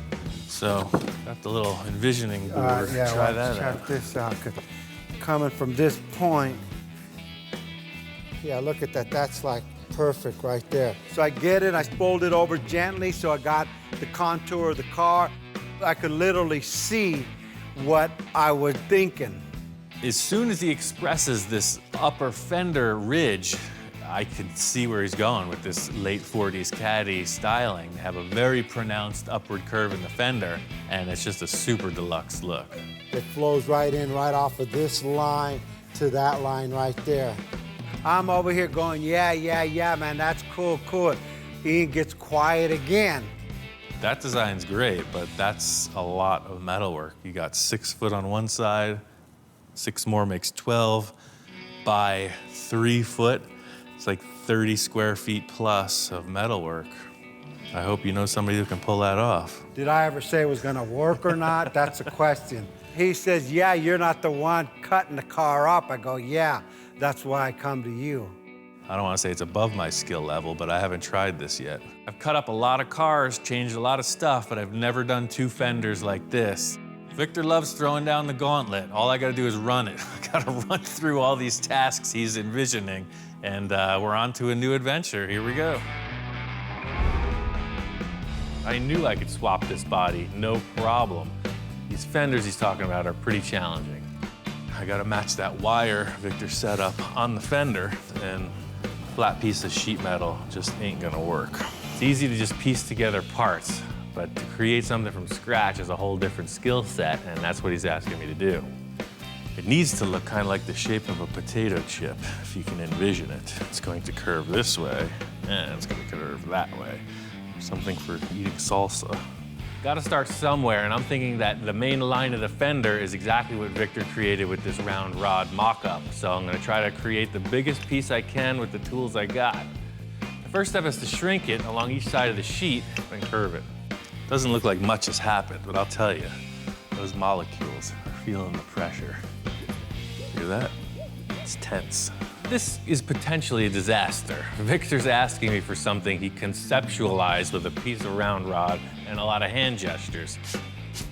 So, got the little envisioning board. Yeah, Try well, that check out. this out. Coming from this point, yeah, look at that. That's like perfect right there. So I get it, I fold it over gently so I got the contour of the car. I could literally see what I was thinking. As soon as he expresses this upper fender ridge, I could see where he's going with this late 40s caddy styling. They have a very pronounced upward curve in the fender, and it's just a super deluxe look. It flows right in, right off of this line to that line right there. I'm over here going, yeah, man, that's cool. Ian gets quiet again. That design's great, but that's a lot of metalwork. You got 6 foot on one side, 6 more makes 12, by 3 foot. It's like 30 square feet plus of metalwork. I hope you know somebody who can pull that off. Did I ever say it was gonna work or not? That's a question. He says, yeah, you're not the one cutting the car up. I go, yeah, that's why I come to you. I don't want to say it's above my skill level, but I haven't tried this yet. I've cut up a lot of cars, changed a lot of stuff, but I've never done 2 fenders like this. Victor loves throwing down the gauntlet. All I gotta do is run it. I gotta run through all these tasks he's envisioning, and we're on to a new adventure. Here we go. I knew I could swap this body, no problem. These fenders he's talking about are pretty challenging. I gotta match that wire Victor set up on the fender, and a flat piece of sheet metal just ain't gonna work. It's easy to just piece together parts, but to create something from scratch is a whole different skill set, and that's what he's asking me to do. It needs to look kind of like the shape of a potato chip, if you can envision it. It's going to curve this way, and it's going to curve that way. Something for eating salsa. Gotta start somewhere, and I'm thinking that the main line of the fender is exactly what Victor created with this round rod mock-up. So I'm gonna try to create the biggest piece I can with the tools I got. The first step is to shrink it along each side of the sheet and curve it. Doesn't look like much has happened, but I'll tell you, those molecules are feeling the pressure. Hear that? It's tense. This is potentially a disaster. Victor's asking me for something he conceptualized with a piece of round rod and a lot of hand gestures.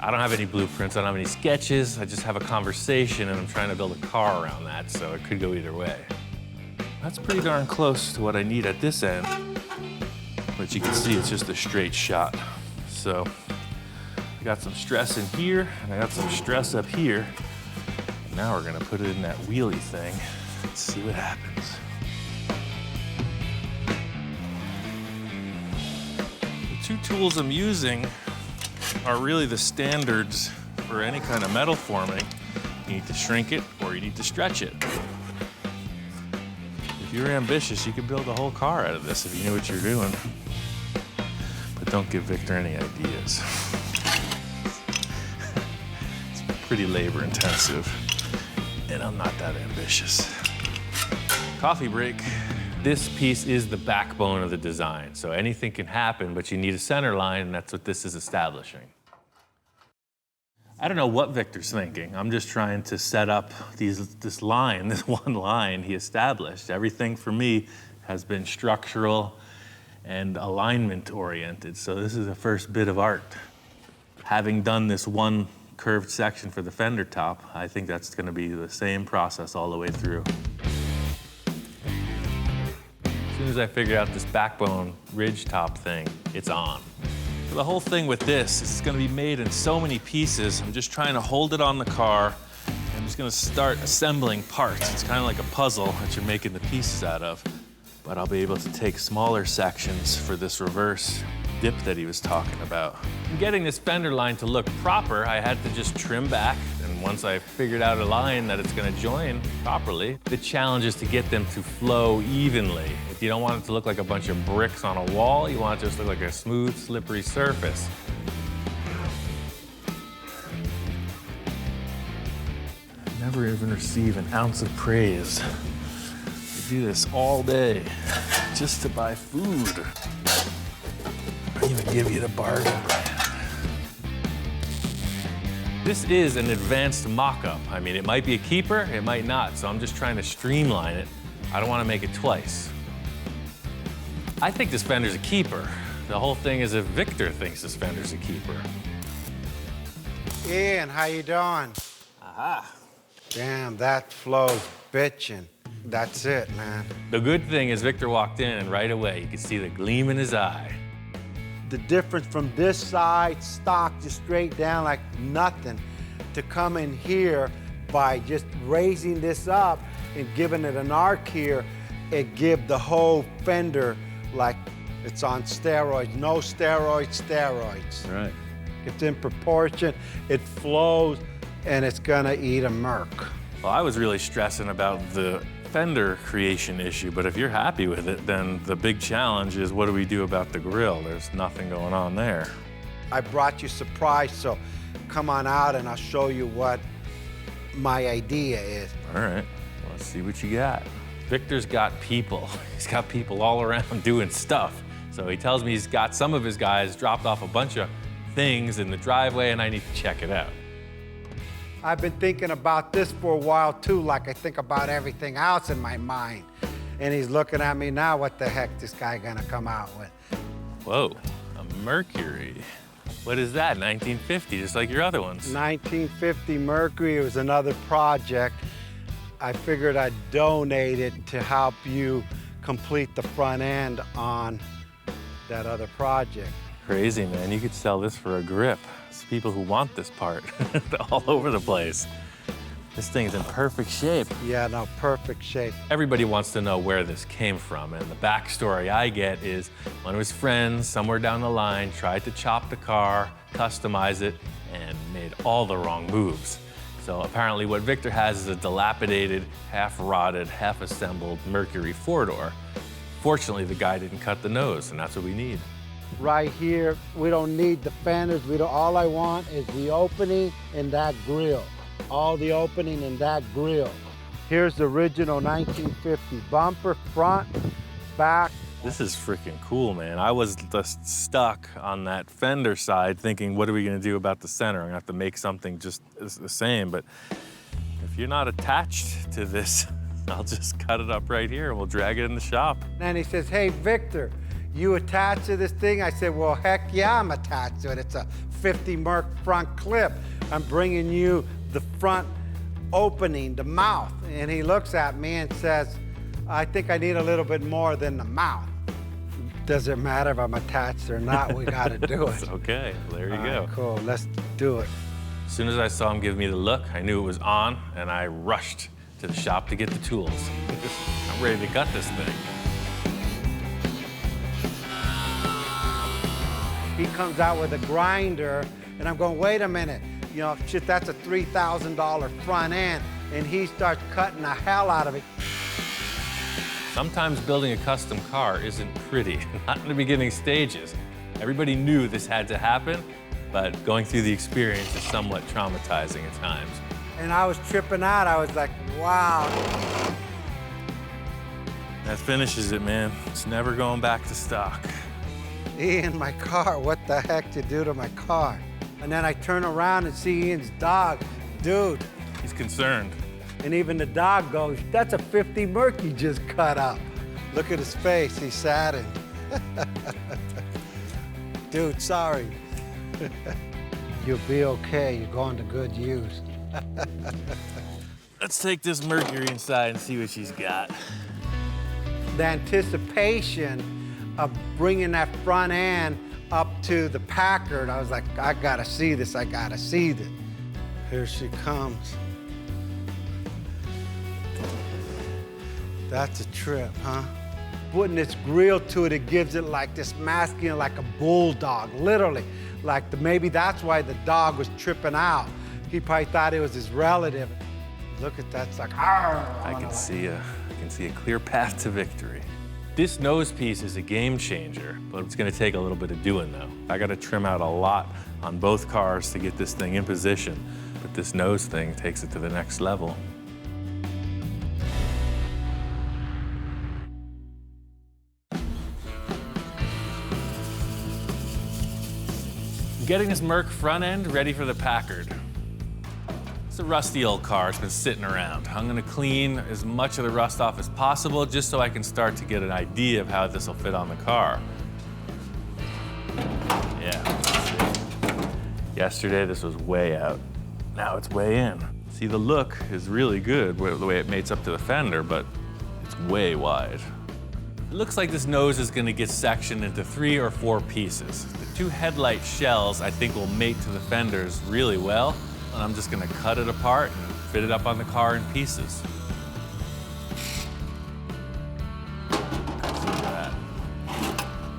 I don't have any blueprints, I don't have any sketches, I just have a conversation and I'm trying to build a car around that, so it could go either way. That's pretty darn close to what I need at this end, but you can see it's just a straight shot. So I got some stress in here, and I got some stress up here. Now we're gonna put it in that wheelie thing. Let's see what happens. The two tools I'm using are really the standards for any kind of metal forming. You need to shrink it or you need to stretch it. If you're ambitious, you could build a whole car out of this if you knew what you're doing. But don't give Victor any ideas. It's pretty labor intensive, and I'm not that ambitious. Coffee break. This piece is the backbone of the design, so anything can happen, but you need a center line, and that's what this is establishing. I don't know what Victor's thinking. I'm just trying to set up this line, this one line he established. Everything for me has been structural and alignment oriented, so this is the first bit of art. Having done this one curved section for the fender top, I think that's gonna be the same process all the way through. As soon as I figured out this backbone ridge top thing, it's on. So the whole thing with this is it's gonna be made in so many pieces. I'm just trying to hold it on the car. I'm just gonna start assembling parts. It's kind of like a puzzle that you're making the pieces out of. But I'll be able to take smaller sections for this reverse dip that he was talking about. In getting this fender line to look proper, I had to just trim back. And once I figured out a line that it's gonna join properly, the challenge is to get them to flow evenly. If you don't want it to look like a bunch of bricks on a wall, you want it to just look like a smooth, slippery surface. I never even receive an ounce of praise. I do this all day just to buy food. I even give you the bargain brand. This is an advanced mock-up. I mean, it might be a keeper, it might not, so I'm just trying to streamline it. I don't want to make it twice. I think this fender's a keeper. The whole thing is if Victor thinks this fender's a keeper. Ian, how you doing? Aha. Damn, that flow's bitchin'. That's it, man. The good thing is Victor walked in and right away you could see the gleam in his eye. The difference from this side, stock, just straight down like nothing, to come in here by just raising this up and giving it an arc here, it give the whole fender like it's on steroids. No steroids, steroids. Right. It's in proportion, it flows, and it's gonna eat a Merc. Well, I was really stressing about the fender creation issue, but if you're happy with it, then the big challenge is what do we do about the grill? There's nothing going on there. I brought you surprise, so come on out and I'll show you what my idea is. All right, let's see what you got. Victor's got people. He's got people all around doing stuff. So he tells me he's got some of his guys dropped off a bunch of things in the driveway and I need to check it out. I've been thinking about this for a while too, like I think about everything else in my mind. And he's looking at me now, what the heck this guy gonna come out with? Whoa, a Mercury. What is that, 1950, just like your other ones? 1950 Mercury, it was another project. I figured I'd donate it to help you complete the front end on that other project. Crazy, man, you could sell this for a grip. It's people who want this part all over the place. This thing's in perfect shape. Yeah, no, perfect shape. Everybody wants to know where this came from, and the backstory I get is one of his friends somewhere down the line tried to chop the car, customize it, and made all the wrong moves. So apparently what Victor has is a dilapidated, half-rotted, half-assembled Mercury four-door. Fortunately, the guy didn't cut the nose, and that's what we need. Right here, we don't need the fenders. All I want is the opening in that grill. All the opening in that grill. Here's the original 1950 bumper, front, back. This is freaking cool, man. I was just stuck on that fender side thinking, what are we gonna do about the center? I'm gonna have to make something just the same, but if you're not attached to this, I'll just cut it up right here and we'll drag it in the shop. And he says, hey, Victor, you attached to this thing? I said, well, heck yeah, I'm attached to it. It's a 50 Merc front clip. I'm bringing you the front opening, the mouth. And he looks at me and says, I think I need a little bit more than the mouth. Doesn't matter if I'm attached or not, we gotta do it. It's okay, there you All go. right, cool, let's do it. As soon as I saw him give me the look, I knew it was on, and I rushed to the shop to get the tools. I'm ready to cut this thing. He comes out with a grinder, and I'm going, wait a minute, you know, shit, that's a $3,000 front end, and he starts cutting the hell out of it. Sometimes building a custom car isn't pretty, not in the beginning stages. Everybody knew this had to happen, but going through the experience is somewhat traumatizing at times. And I was tripping out. I was like, wow. That finishes it, man. It's never going back to stock. Ian, my car, what the heck you do to my car? And then I turn around and see Ian's dog. Dude. He's concerned. And even the dog goes, that's a 50 Merc you just cut up. Look at his face, he's saddened. Dude, sorry. You'll be okay, you're going to good use. Let's take this Mercury inside and see what she's got. The anticipation of bringing that front end up to the Packard, I was like, I gotta see this, I gotta see this. Here she comes. That's a trip, huh? Putting this grill to it, it gives it like this masculine, like a bulldog, literally. Like maybe that's why the dog was tripping out. He probably thought it was his relative. Look at that, it's like, I can see a clear path to victory. This nose piece is a game changer, but it's gonna take a little bit of doing though. I gotta trim out a lot on both cars to get this thing in position, but this nose thing takes it to the next level. Getting this Merc front end ready for the Packard. It's a rusty old car, it's been sitting around. I'm gonna clean as much of the rust off as possible just so I can start to get an idea of how this will fit on the car. Yeah, yesterday this was way out. Now it's way in. See, the look is really good, the way it mates up to the fender, but it's way wide. It looks like this nose is gonna get sectioned into 3 or 4 pieces. The 2 headlight shells I think will mate to the fenders really well, and I'm just gonna cut it apart and fit it up on the car in pieces. See that?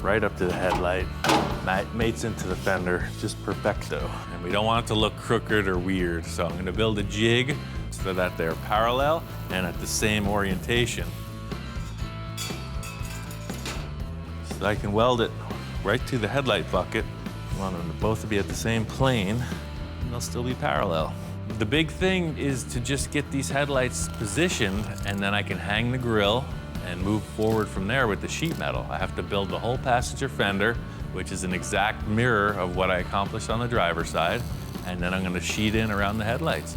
Right up to the headlight. Mates into the fender, just perfecto. And we don't want it to look crooked or weird, so I'm gonna build a jig so that they're parallel and at the same orientation. So I can weld it right to the headlight bucket. I want them to both be at the same plane, and they'll still be parallel. The big thing is to just get these headlights positioned, and then I can hang the grille and move forward from there with the sheet metal. I have to build the whole passenger fender, which is an exact mirror of what I accomplished on the driver's side, and then I'm gonna sheet in around the headlights.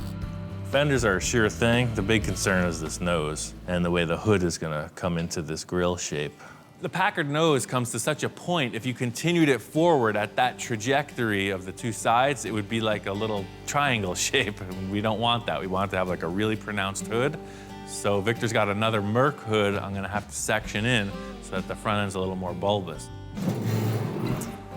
Fenders are a sure thing. The big concern is this nose and the way the hood is gonna come into this grille shape. The Packard nose comes to such a point, if you continued it forward at that trajectory of the 2 sides, it would be like a little triangle shape. We don't want that. We want it to have like a really pronounced hood. So Victor's got another Merc hood I'm gonna have to section in so that the front end's a little more bulbous.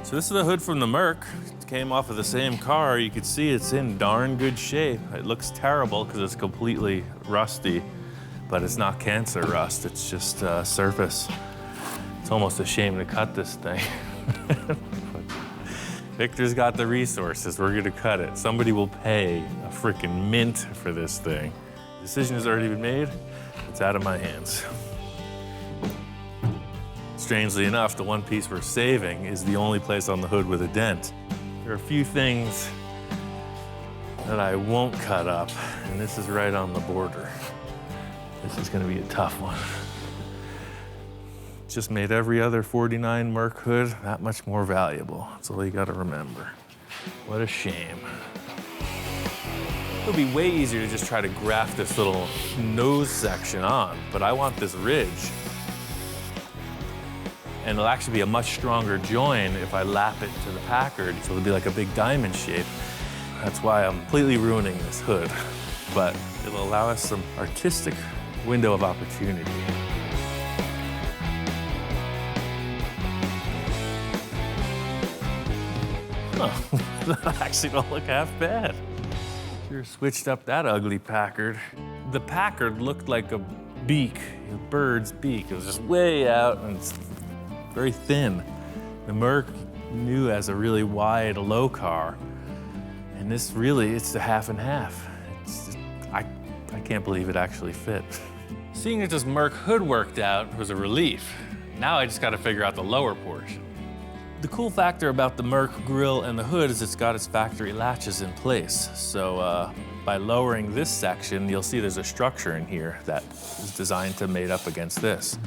So this is the hood from the Merc. It came off of the same car. You can see it's in darn good shape. It looks terrible because it's completely rusty, but it's not cancer rust, it's just surface. It's almost a shame to cut this thing. Victor's got the resources, we're gonna cut it. Somebody will pay a freaking mint for this thing. The decision has already been made, it's out of my hands. Strangely enough, the one piece we're saving is the only place on the hood with a dent. There are a few things that I won't cut up, and this is right on the border. This is gonna be a tough one. Just made every other 49 Merc hood that much more valuable. That's all you gotta remember. What a shame. It would be way easier to just try to graft this little nose section on, but I want this ridge. And it'll actually be a much stronger join if I lap it to the Packard, so it'll be like a big diamond shape. That's why I'm completely ruining this hood, but it'll allow us some artistic window of opportunity. Oh, that actually don't look half bad. Sure switched up that ugly Packard. The Packard looked like a beak, a bird's beak. It was just way out and it's very thin. The Merc knew as a really wide, low car. And this really, it's a half and half. It's just, I can't believe it actually fit. Seeing that this Merc hood worked out was a relief. Now I just got to figure out the lower portion. The cool factor about the Merc grille and the hood is it's got its factory latches in place. So by lowering this section, you'll see there's a structure in here that is designed to mate up against this.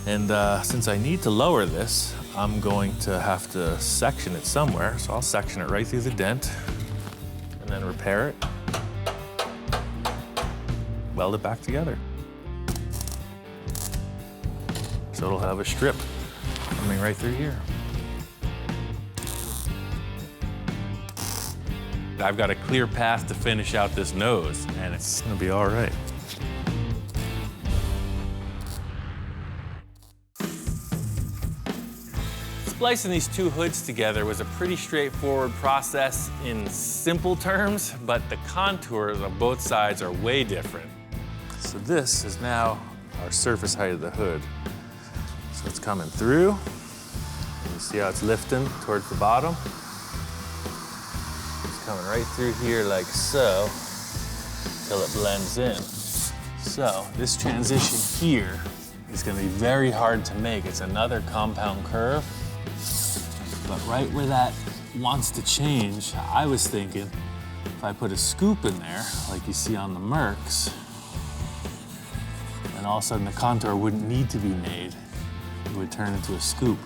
And since I need to lower this, I'm going to have to section it somewhere. So I'll section it right through the dent and then repair it, weld it back together. So it'll have a strip coming right through here. I've got a clear path to finish out this nose, and it's gonna be all right. Splicing these two hoods together was a pretty straightforward process in simple terms, but the contours on both sides are way different. So this is now our surface height of the hood. So it's coming through. You see how it's lifting towards the bottom? It's coming right through here like so, till it blends in. So this transition here is gonna be very hard to make. It's another compound curve. But right where that wants to change, I was thinking if I put a scoop in there, like you see on the Mercs, then all of a sudden the contour wouldn't need to be made. It would turn into a scoop.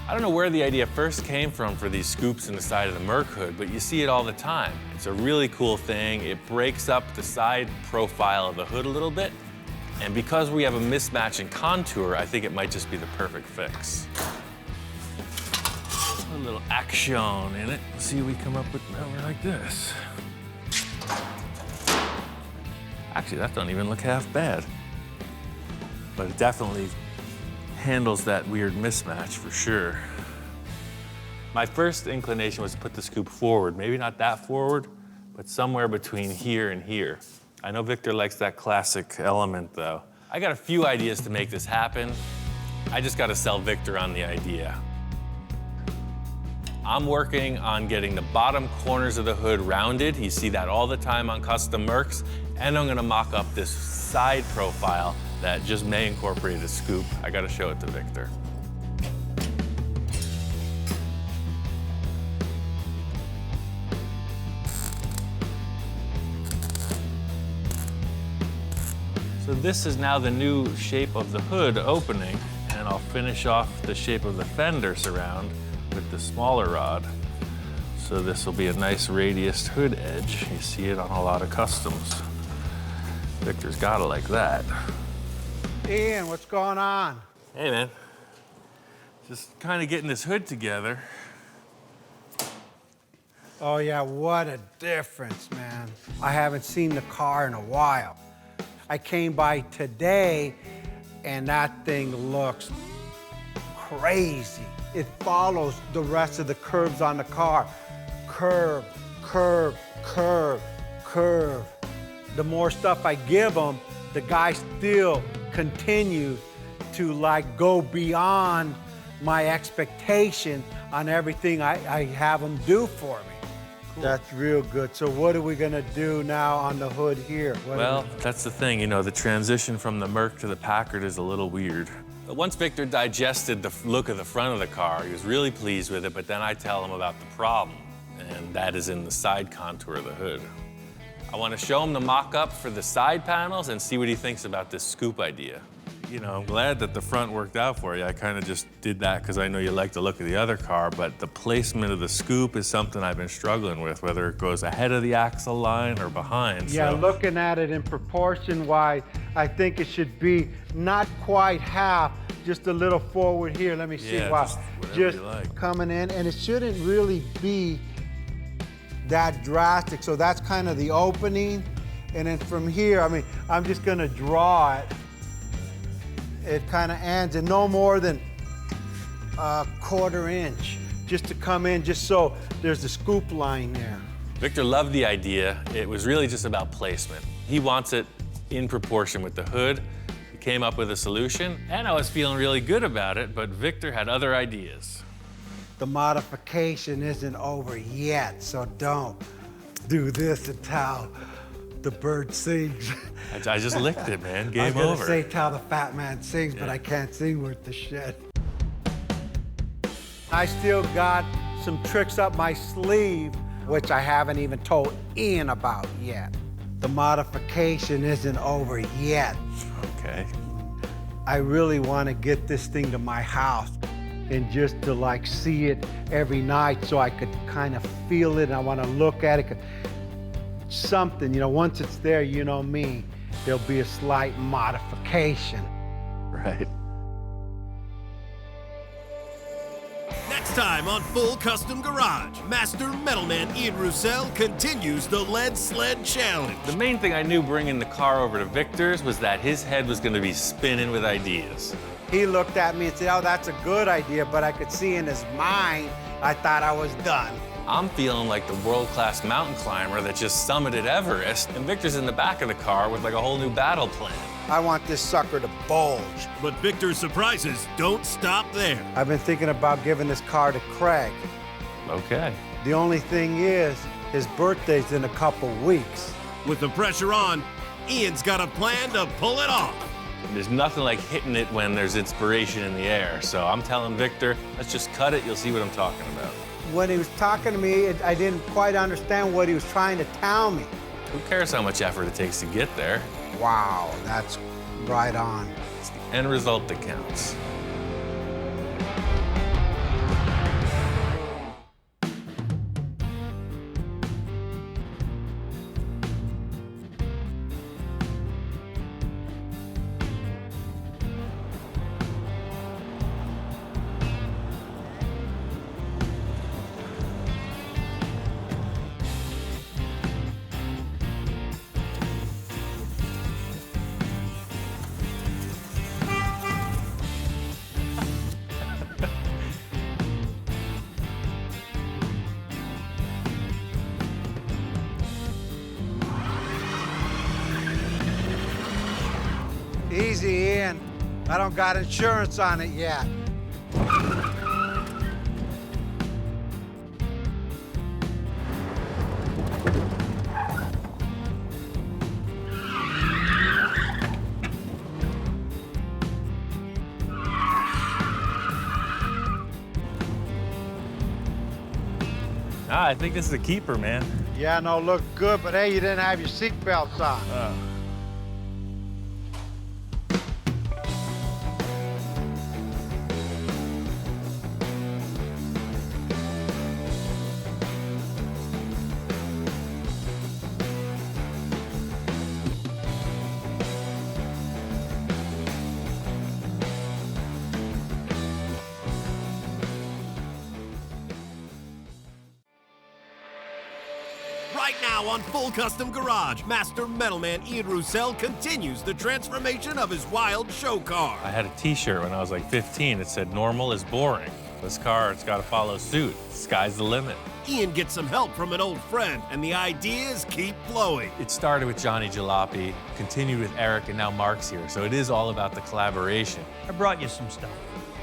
I don't know where the idea first came from for these scoops in the side of the Merc hood, but you see it all the time. It's a really cool thing. It breaks up the side profile of the hood a little bit. And because we have a mismatch in contour, I think it might just be the perfect fix. A little action in it. See, we come up with number like this. Actually, that don't even look half bad. But it definitely handles that weird mismatch for sure. My first inclination was to put the scoop forward. Maybe not that forward, but somewhere between here and here. I know Victor likes that classic element though. I got a few ideas to make this happen. I just got to sell Victor on the idea. I'm working on getting the bottom corners of the hood rounded. You see that all the time on custom Mercs. And I'm gonna mock up this side profile that just may incorporate a scoop. I gotta show it to Victor. So this is now the new shape of the hood opening, and I'll finish off the shape of the fender surround with the smaller rod. So this will be a nice radius hood edge. You see it on a lot of customs. Victor's got it like that. Ian, what's going on? Hey, man. Just kind of getting this hood together. Oh, yeah, what a difference, man. I haven't seen the car in a while. I came by today, and that thing looks crazy. It follows the rest of the curves on the car. Curve, curve, curve, curve. The more stuff I give them, the guy still continues to like go beyond my expectation on everything I have them do for me. Cool. That's real good. So what are we gonna do now on the hood here? Well, that's the thing, you know, the transition from the Merc to the Packard is a little weird. Once Victor digested the look of the front of the car, he was really pleased with it, but then I tell him about the problem, and that is in the side contour of the hood. I want to show him the mock-up for the side panels and see what he thinks about this scoop idea. You know, I'm glad that the front worked out for you. I kind of just did that because I know you like the look of the other car, but the placement of the scoop is something I've been struggling with, whether it goes ahead of the axle line or behind. Yeah, so. Looking at it in proportion-wise, I think it should be not quite half, just a little forward here. Let me see. Yeah, Wow. just whatever Just you like. coming in, and it shouldn't really be that drastic. So that's kind of the opening. And then from here, I mean, I'm just gonna draw it. It kind of ends in no more than a 1/4 inch. just to come in, just so there's a scoop line there. Victor loved the idea. It was really just about placement. He wants it in proportion with the hood. He came up with a solution, and I was feeling really good about it, but Victor had other ideas. The modification isn't over yet, so don't do this until the bird sings. I just licked it, man. Game I was gonna over. say till the fat man sings, but I can't sing worth the shit. I still got some tricks up my sleeve, which I haven't even told Ian about yet. The modification isn't over yet. Okay. I really want to get this thing to my house and just to like see it every night so I could kind of feel it and I want to look at it. Something, you know, once it's there, you know me, there'll be a slight modification. Right. Next time on Full Custom Garage, Master Metalman Ian Roussel continues the Lead Sled Challenge. The main thing I knew bringing the car over to Victor's was that his head was going to be spinning with ideas. He looked at me and said, oh, that's a good idea, but I could see in his mind, I thought I was done. I'm feeling like the world-class mountain climber that just summited Everest, and Victor's in the back of the car with like a whole new battle plan. I want this sucker to bulge. But Victor's surprises don't stop there. I've been thinking about giving this car to Craig. Okay. The only thing is, his birthday's in a couple weeks. With the pressure on, Ian's got a plan to pull it off. There's nothing like hitting it when there's inspiration in the air. So I'm telling Victor, let's just cut it. You'll see what I'm talking about. When he was talking to me, I didn't quite understand what he was trying to tell me. Who cares how much effort it takes to get there? Wow, that's right on. It's the end result that counts. Easy, Ian. I don't got insurance on it yet. I think this is a keeper, man. Yeah, no, look good, but hey, you didn't have your seatbelts on. Right now on Full Custom Garage, Master Metalman Ian Roussel continues the transformation of his wild show car. I had a t-shirt when I was like 15 that said normal is boring. This car, it's got to follow suit. Sky's the limit. Ian gets some help from an old friend, and the ideas keep flowing. It started with Johnny Jalopy, continued with Eric, and now Mark's here. So it is all about the collaboration. I brought you some stuff.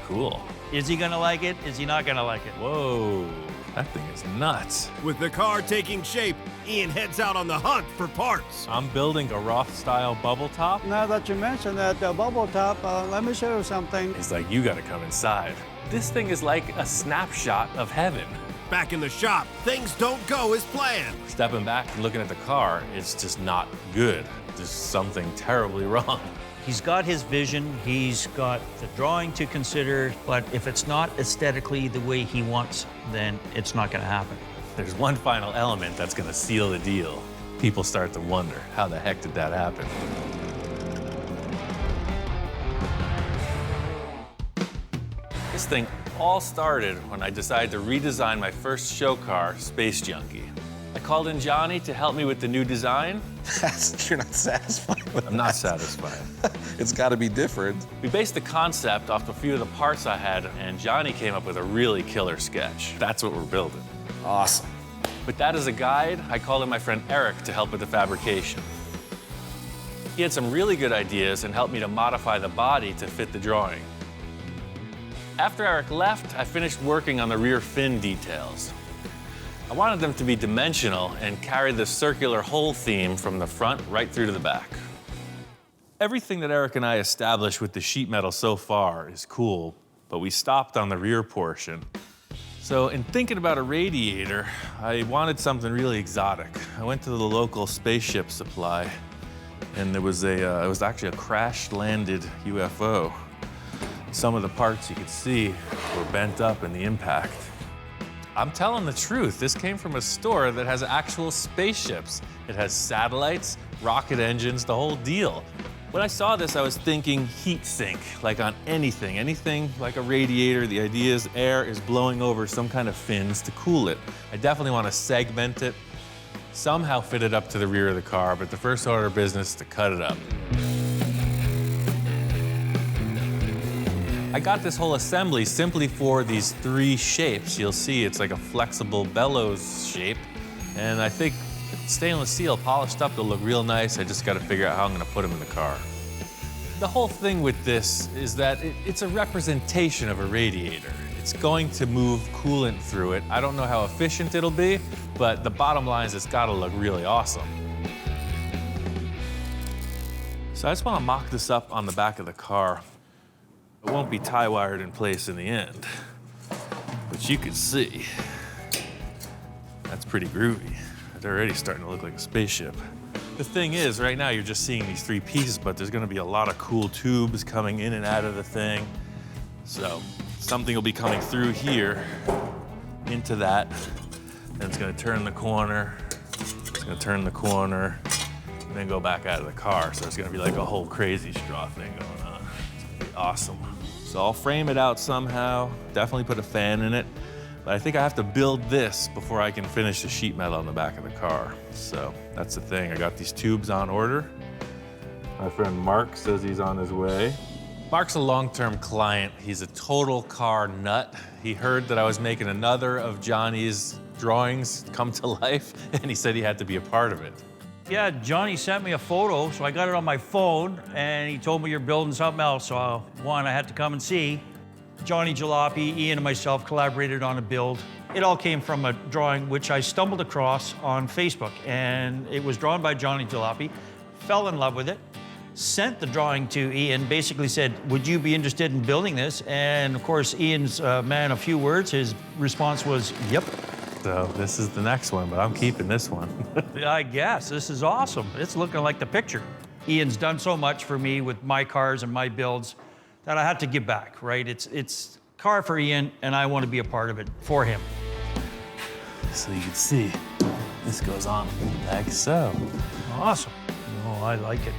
Cool. Is he gonna like it? Is he not gonna like it? Whoa, that thing is nuts. With the car taking shape, Ian heads out on the hunt for parts. I'm building a Roth-style bubble top. Now that you mentioned that bubble top, let me show you something. It's like, you gotta come inside. This thing is like a snapshot of heaven. Back in the shop, things don't go as planned. Stepping back and looking at the car, it's just not good. There's something terribly wrong. He's got his vision, he's got the drawing to consider, but if it's not aesthetically the way he wants, then it's not gonna happen. There's one final element that's gonna seal the deal. People start to wonder, how the heck did that happen? This thing all started when I decided to redesign my first show car, Space Junkie. I called in Johnny to help me with the new design. You're not satisfied with I'm not satisfied. It's got to be different. We based the concept off a few of the parts I had, and Johnny came up with a really killer sketch. That's what we're building. Awesome. With that as a guide, I called in my friend Eric to help with the fabrication. He had some really good ideas and helped me to modify the body to fit the drawing. After Eric left, I finished working on the rear fin details. I wanted them to be dimensional and carry the circular hole theme from the front right through to the back. Everything that Eric and I established with the sheet metal so far is cool, but we stopped on the rear portion. So in thinking about a radiator, I wanted something really exotic. I went to the local spaceship supply, and there was it was actually a crash-landed UFO. Some of the parts you could see were bent up in the impact. I'm telling the truth, this came from a store that has actual spaceships. It has satellites, rocket engines, the whole deal. When I saw this, I was thinking heat sink, like on anything like a radiator. The idea is air is blowing over some kind of fins to cool it. I definitely want to segment it, somehow fit it up to the rear of the car, but the first order of business is to cut it up. I got this whole assembly simply for these 3 shapes. You'll see it's like a flexible bellows shape, and I think stainless steel polished up, they'll look real nice. I just got to figure out how I'm going to put them in the car. The whole thing with this is that it's a representation of a radiator. It's going to move coolant through it. I don't know how efficient it'll be, but the bottom line is it's got to look really awesome. So I just want to mock this up on the back of the car. It won't be tie wired in place in the end, but you can see that's pretty groovy. It's already starting to look like a spaceship. The thing is, right now you're just seeing these 3 pieces, but there's gonna be a lot of cool tubes coming in and out of the thing. So something will be coming through here into that, then it's gonna turn the corner, it's gonna turn the corner, and then go back out of the car. So it's gonna be like a whole crazy straw thing going on. It's gonna be awesome. So I'll frame it out somehow, definitely put a fan in it, but I think I have to build this before I can finish the sheet metal on the back of the car. So that's the thing. I got these tubes on order. My friend Mark says he's on his way. Mark's a long-term client. He's a total car nut. He heard that I was making another of Johnny's drawings come to life, and he said he had to be a part of it. Yeah, Johnny sent me a photo, so I got it on my phone, and he told me you're building something else, so I had to come and see. Johnny Jalopy, Ian, and myself collaborated on a build. It all came from a drawing which I stumbled across on Facebook, and it was drawn by Johnny Jalopy, fell in love with it, sent the drawing to Ian, basically said, would you be interested in building this? And of course, Ian's man of few words, his response was, yep. So this is the next one, but I'm keeping this one. I guess, this is awesome. It's looking like the picture. Ian's done so much for me with my cars and my builds that I had to give back, right? It's a car for Ian, and I want to be a part of it for him. So you can see, this goes on like so. Awesome. Oh, I like it.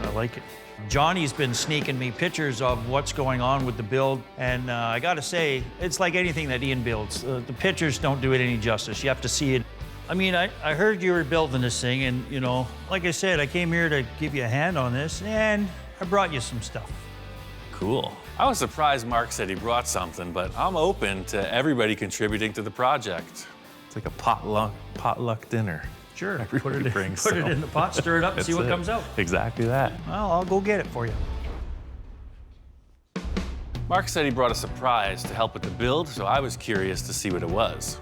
I like it. Johnny's been sneaking me pictures of what's going on with the build, and I gotta say, it's like anything that Ian builds. The pictures don't do it any justice. You have to see it. I mean, I heard you were building this thing, and you know, like I said, I came here to give you a hand on this, and I brought you some stuff. Cool. I was surprised Mark said he brought something, but I'm open to everybody contributing to the project. It's like a potluck dinner. Sure, Everybody put it in the pot, stir it up, and see what comes out. Exactly that. Well, I'll go get it for you. Mark said he brought a surprise to help with the build, so I was curious to see what it was.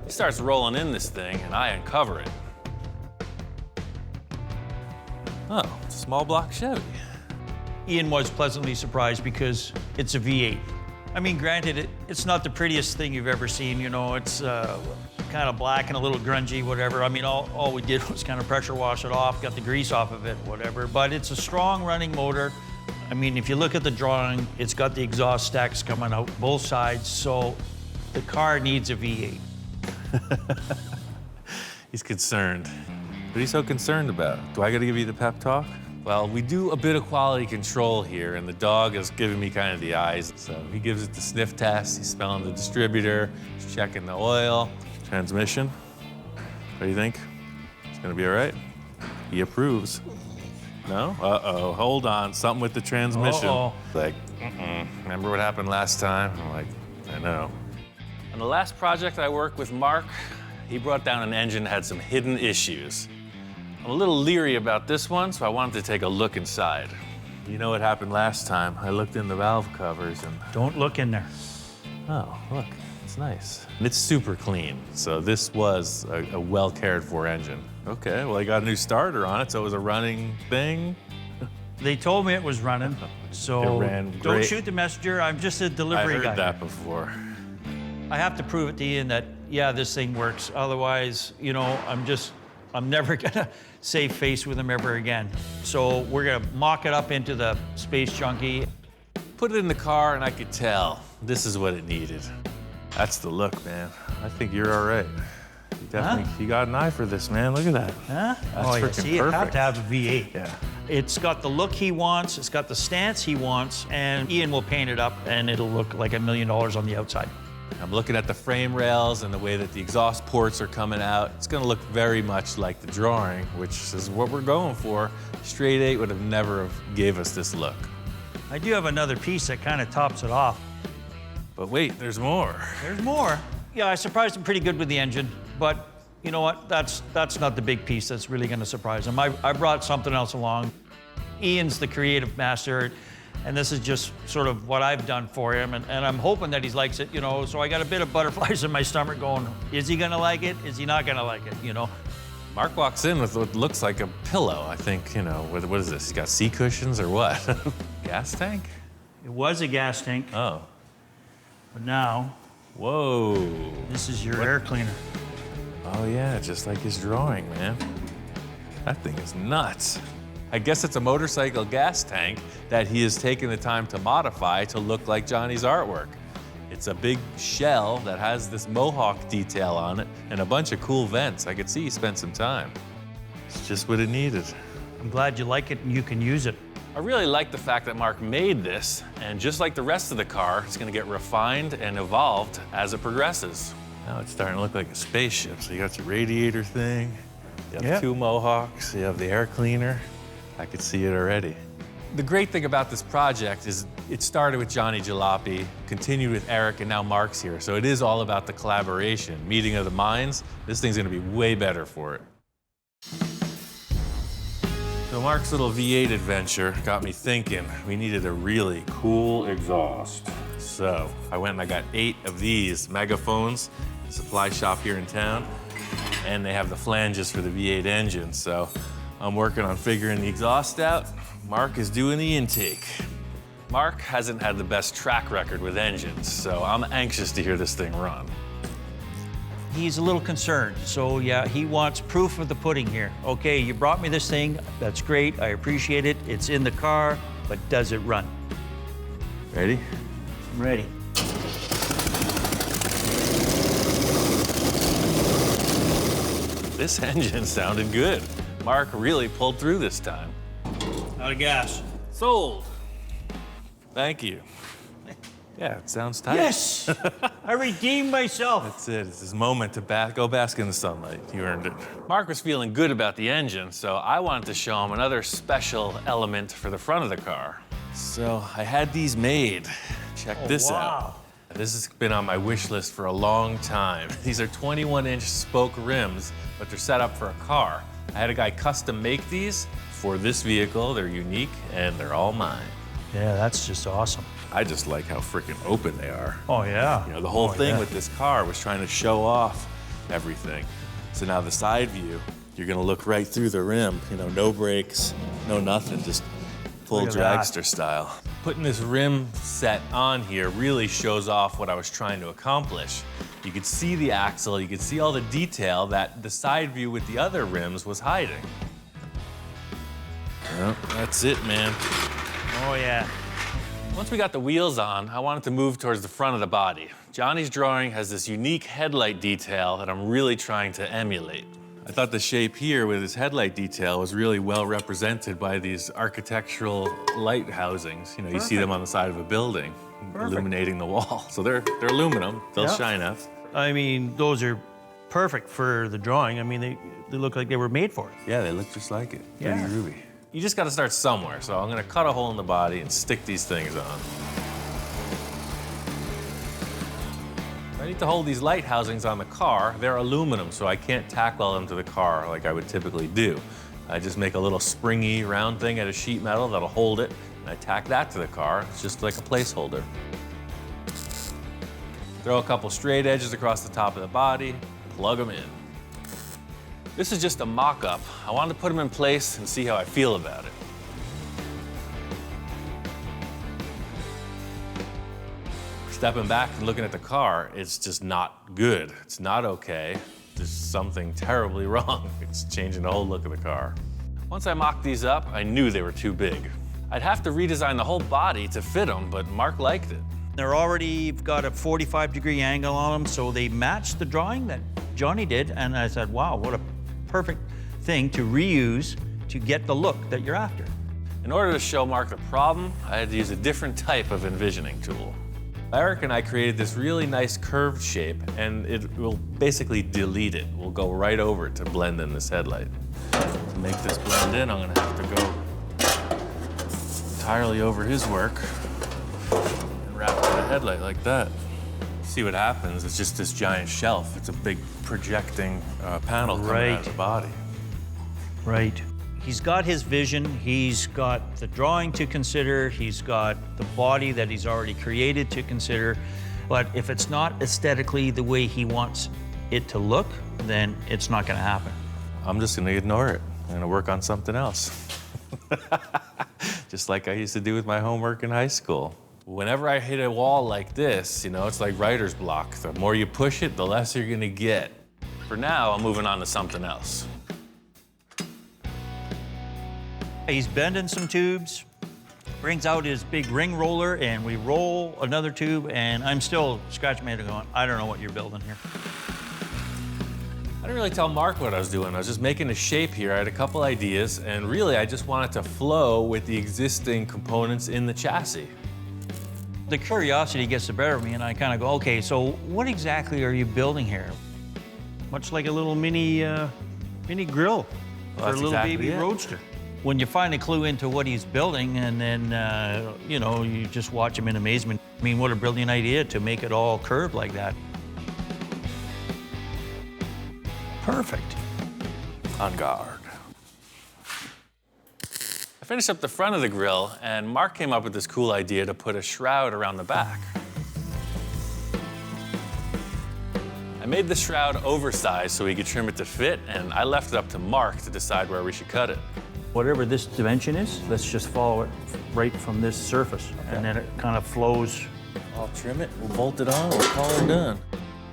He starts rolling in this thing, and I uncover it. Oh, it's a small block Chevy. Ian was pleasantly surprised because it's a V8. I mean, granted, it's not the prettiest thing you've ever seen, you know, it's kind of black and a little grungy, whatever. I mean, all we did was kind of pressure wash it off, got the grease off of it, whatever. But it's a strong running motor. I mean, if you look at the drawing, it's got the exhaust stacks coming out both sides, so the car needs a V8. He's concerned. What are you so concerned about? Do I gotta give you the pep talk? Well, we do a bit of quality control here, and the dog is giving me kind of the eyes. So he gives it the sniff test, he's smelling the distributor, he's checking the oil, transmission. What do you think? It's gonna be all right? He approves. No? Uh-oh, hold on, something with the transmission. Uh-oh. Like, remember what happened last time? I'm like, I know. On the last project I worked with Mark, he brought down an engine that had some hidden issues. I'm a little leery about this one, so I wanted to take a look inside. You know what happened last time? I looked in the valve covers and... Don't look in there. Oh, look, it's nice. And it's super clean, so this was a well cared for engine. Okay, well, I got a new starter on it, so it was a running thing. They told me it was running, so It ran don't great. shoot the messenger. I'm just a delivery I heard guy. that before. I have to prove it to Ian that, yeah, this thing works. Otherwise, you know, I'm never gonna save face with him ever again. So we're gonna mock it up into the Space Junkie. Put it in the car and I could tell this is what it needed. That's the look, man. I think you're all right. You definitely, you got an eye for this, man. Look at that. Huh? That's Oh, yeah, freaking see, you have perfect. to have a V8. Yeah. It's got the look he wants, it's got the stance he wants, and Ian will paint it up and it'll look like $1 million on the outside. I'm looking at the frame rails and the way that the exhaust ports are coming out. It's gonna look very much like the drawing, which is what we're going for. Straight 8 would have never have gave us this look. I do have another piece that kind of tops it off. But wait, there's more. There's more. Yeah, I surprised him pretty good with the engine, but you know what? That's not the big piece that's really gonna surprise him. I brought something else along. Ian's the creative master, and this is just sort of what I've done for him, and I'm hoping that he likes it, you know, so I got a bit of butterflies in my stomach going, is he gonna like it? Is he not gonna like it, you know? Mark walks in with what looks like a pillow, I think, you know, what is this? He's got sea cushions or what? Gas tank? It was a gas tank, Oh. but now, Whoa. this is your air cleaner. Oh yeah, just like his drawing, man. That thing is nuts. I guess it's a motorcycle gas tank that he has taken the time to modify to look like Johnny's artwork. It's a big shell that has this mohawk detail on it and a bunch of cool vents. I could see he spent some time. It's just what it needed. I'm glad you like it and you can use it. I really like the fact that Mark made this, and just like the rest of the car, it's gonna get refined and evolved as it progresses. Now it's starting to look like a spaceship. So you got your radiator thing, you have 2 mohawks, you have the air cleaner. I could see it already. The great thing about this project is it started with Johnny Jalopy, continued with Eric, and now Mark's here. So it is all about the collaboration, meeting of the minds. This thing's gonna be way better for it. So Mark's little V8 adventure got me thinking we needed a really cool exhaust. So I went and I got 8 of these megaphones, supply shop here in town, and they have the flanges for the V8 engine. So I'm working on figuring the exhaust out. Mark is doing the intake. Mark hasn't had the best track record with engines, so I'm anxious to hear this thing run. He's a little concerned, so yeah, he wants proof of the pudding here. Okay, you brought me this thing, that's great, I appreciate it, it's in the car, but does it run? Ready? I'm ready. This engine sounded good. Mark really pulled through this time. Out of gas. Sold. Thank you. Yeah, it sounds tight. Yes! I redeemed myself. That's it. It's his moment to go bask in the sunlight. You earned it. Mark was feeling good about the engine, so I wanted to show him another special element for the front of the car. So I had these made. Check this out. This has been on my wish list for a long time. These are 21-inch spoke rims, but they're set up for a car. I had a guy custom make these for this vehicle. They're unique, and they're all mine. Yeah, that's just awesome. I just like how freaking open they are. Oh, yeah. You know, the whole thing with this car was trying to show off everything. So now the side view, you're gonna look right through the rim. You know, no brakes, no nothing, just full Look at that. dragster style. Putting this rim set on here really shows off what I was trying to accomplish. You could see the axle, you could see all the detail that the side view with the other rims was hiding. Well, that's it, man. Oh, yeah. Once we got the wheels on, I wanted to move towards the front of the body. Johnny's drawing has this unique headlight detail that I'm really trying to emulate. I thought the shape here with his headlight detail was really well represented by these architectural light housings. You know, you see them on the side of a building, illuminating the wall. So they're aluminum, they'll shine up. I mean, those are perfect for the drawing. I mean, they look like they were made for it. Yeah, they look just like it. Yeah. Pretty groovy. You just got to start somewhere, so I'm going to cut a hole in the body and stick these things on. I need to hold these light housings on the car. They're aluminum, so I can't tack weld them to the car like I would typically do. I just make a little springy round thing out of sheet metal that'll hold it, and I tack that to the car. It's just like a placeholder. Throw a couple straight edges across the top of the body, plug them in. This is just a mock-up. I wanted to put them in place and see how I feel about it. Stepping back and looking at the car, it's just not good. It's not okay. There's something terribly wrong. It's changing the whole look of the car. Once I mocked these up, I knew they were too big. I'd have to redesign the whole body to fit them, but Mark liked it. They're already got a 45-degree angle on them, so they matched the drawing that Johnny did, and I said, wow, what a perfect thing to reuse to get the look that you're after. In order to show Mark the problem, I had to use a different type of envisioning tool. Eric and I created this really nice curved shape, and it will basically delete it. We'll go right over it to blend in this headlight. To make this blend in, I'm gonna have to go entirely over his work and wrap it in a headlight like that. See what happens, it's just this giant shelf. It's a big projecting panel coming out of the body. Right. He's got his vision, he's got the drawing to consider, he's got the body that he's already created to consider, but if it's not aesthetically the way he wants it to look, then it's not gonna happen. I'm just gonna ignore it. I'm gonna work on something else. Just like I used to do with my homework in high school. Whenever I hit a wall like this, you know, it's like writer's block. The more you push it, the less you're gonna get. For now, I'm moving on to something else. He's bending some tubes, brings out his big ring roller, and we roll another tube, and I'm still scratching my head going, I don't know what you're building here. I didn't really tell Mark what I was doing. I was just making a shape here. I had a couple ideas, and really I just wanted to flow with the existing components in the chassis. The curiosity gets the better of me, and I kind of go, okay, so what exactly are you building here? Much like a little mini grill for a little baby roadster. When you find a clue into what he's building, and then, you know, you just watch him in amazement. I mean, what a brilliant idea to make it all curved like that. Perfect. On guard. I finished up the front of the grill, and Mark came up with this cool idea to put a shroud around the back. I made the shroud oversized so he could trim it to fit, and I left it up to Mark to decide where we should cut it. Whatever this dimension is, let's just follow it right from this surface, and then it kind of flows. I'll trim it, we'll bolt it on, we'll call it done.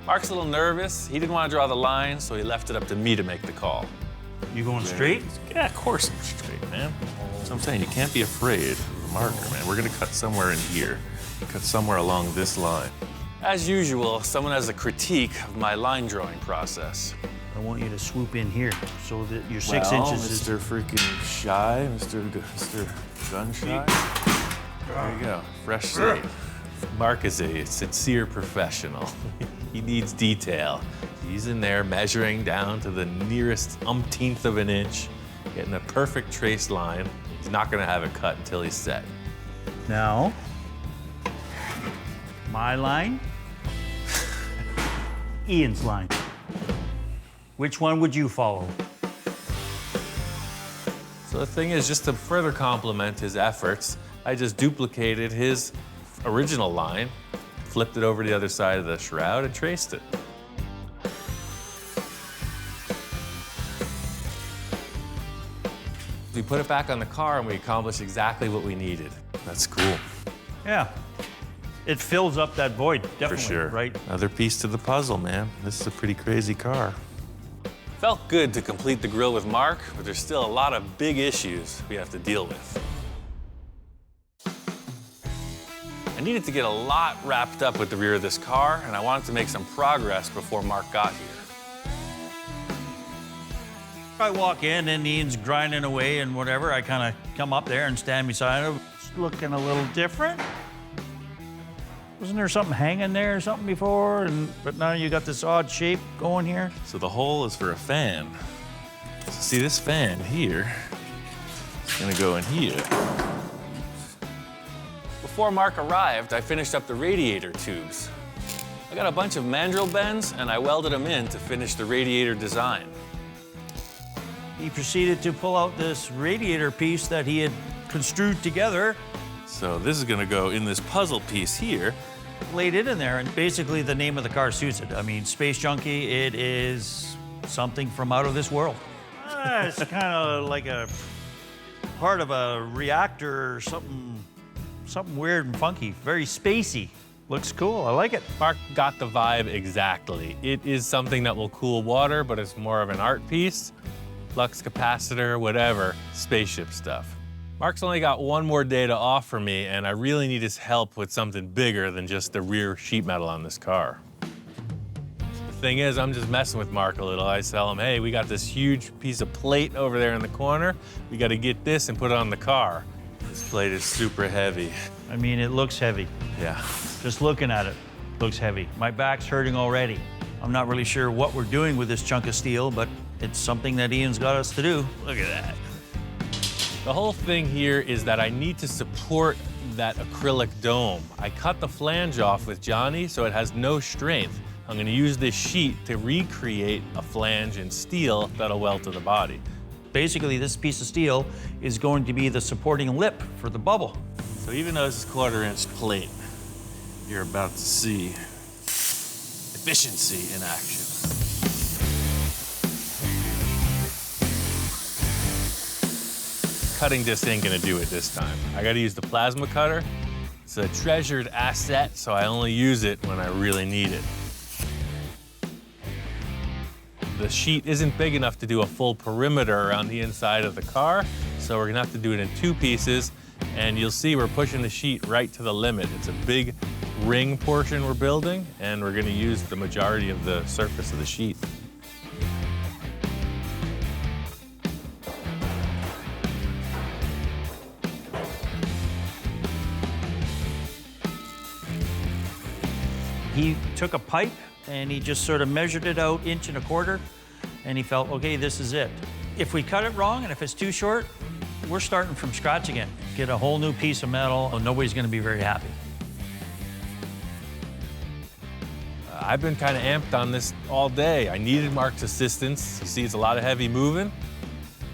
Mark's a little nervous. He didn't want to draw the line, so he left it up to me to make the call. You going straight? Yeah, of course I'm straight, man. So I'm saying, you can't be afraid of the marker, man. We're gonna cut somewhere in here. Cut somewhere along this line. As usual, someone has a critique of my line drawing process. I want you to swoop in here so that your 6 inches is... Mr. freaking shy, Mr. Gun shy. There you go, fresh slate. Mark is a sincere professional. He needs detail. He's in there measuring down to the nearest umpteenth of an inch, getting a perfect trace line. He's not gonna have it cut until he's set. Now, my line, Ian's line. Which one would you follow? So the thing is, just to further complement his efforts, I just duplicated his original line, flipped it over to the other side of the shroud, and traced it. We put it back on the car, and we accomplished exactly what we needed. That's cool. Yeah. It fills up that void, definitely, For sure. right? Another piece to the puzzle, man. This is a pretty crazy car. Felt good to complete the grill with Mark, but there's still a lot of big issues we have to deal with. I needed to get a lot wrapped up with the rear of this car, and I wanted to make some progress before Mark got here. I walk in and Ian's grinding away and whatever. I kind of come up there and stand beside him. It's looking a little different. Wasn't there something hanging there or something before? But now you got this odd shape going here. So the hole is for a fan. So see this fan here, it's gonna go in here. Before Mark arrived, I finished up the radiator tubes. I got a bunch of mandrel bends and I welded them in to finish the radiator design. He proceeded to pull out this radiator piece that he had construed together. So this is gonna go in this puzzle piece here. Laid it in there, and basically the name of the car suits it. I mean, Space Junkie, it is something from out of this world. It's kind of like a part of a reactor or something weird and funky, very spacey. Looks cool, I like it. Mark got the vibe exactly. It is something that will cool water, but it's more of an art piece. Flux capacitor, whatever, spaceship stuff. Mark's only got one more day to offer me, and I really need his help with something bigger than just the rear sheet metal on this car. The thing is, I'm just messing with Mark a little. I tell him, hey, we got this huge piece of plate over there in the corner. We got to get this and put it on the car. This plate is super heavy. I mean, it looks heavy. Yeah. Just looking at it, looks heavy. My back's hurting already. I'm not really sure what we're doing with this chunk of steel, but it's something that Ian's got us to do. Look at that. The whole thing here is that I need to support that acrylic dome. I cut the flange off with Johnny so it has no strength. I'm gonna use this sheet to recreate a flange in steel that'll weld to the body. Basically, this piece of steel is going to be the supporting lip for the bubble. So even though this is 1/4-inch plate, you're about to see efficiency in action. Cutting disc ain't gonna do it this time. I gotta use the plasma cutter. It's a treasured asset, so I only use it when I really need it. The sheet isn't big enough to do a full perimeter around the inside of the car, so we're gonna have to do it in 2 pieces, and you'll see we're pushing the sheet right to the limit. It's a big ring portion we're building, and we're gonna use the majority of the surface of the sheet. He took a pipe and he just sort of measured it out 1.25 inches, and he felt, okay, this is it. If we cut it wrong and if it's too short, we're starting from scratch again. Get a whole new piece of metal, nobody's gonna be very happy. I've been kind of amped on this all day. I needed Mark's assistance. You see, it's a lot of heavy moving.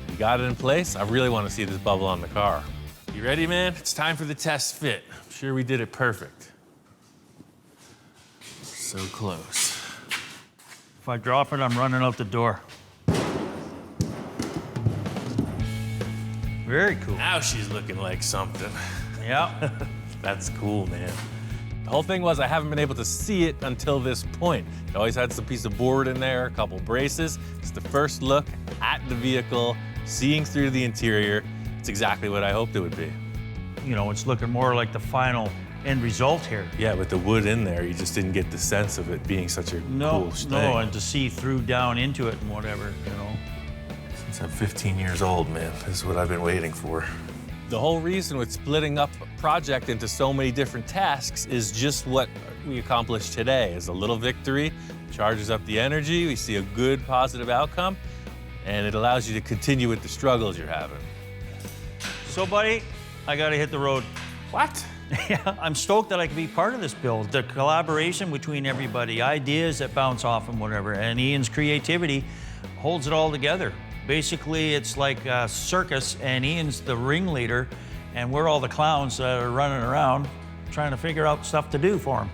We got it in place. I really want to see this bubble on the car. You ready, man? It's time for the test fit. I'm sure we did it perfect. So close. If I drop it, I'm running out the door. Very cool. Now she's looking like something. Yeah. That's cool, man. The whole thing was I haven't been able to see it until this point. It always had some piece of board in there, a couple braces. It's the first look at the vehicle, seeing through the interior. It's exactly what I hoped it would be. You know, it's looking more like the final end result here. Yeah, with the wood in there, you just didn't get the sense of it being such a cool thing. No, and to see through down into it and whatever, you know. Since I'm 15 years old, man, this is what I've been waiting for. The whole reason with splitting up a project into so many different tasks is just what we accomplished today. Is a little victory, charges up the energy, we see a good positive outcome, and it allows you to continue with the struggles you're having. So, buddy, I gotta hit the road. What? Yeah, I'm stoked that I can be part of this build. The collaboration between everybody, ideas that bounce off and whatever, and Ian's creativity holds it all together. Basically, it's like a circus, and Ian's the ringleader, and we're all the clowns that are running around trying to figure out stuff to do for him.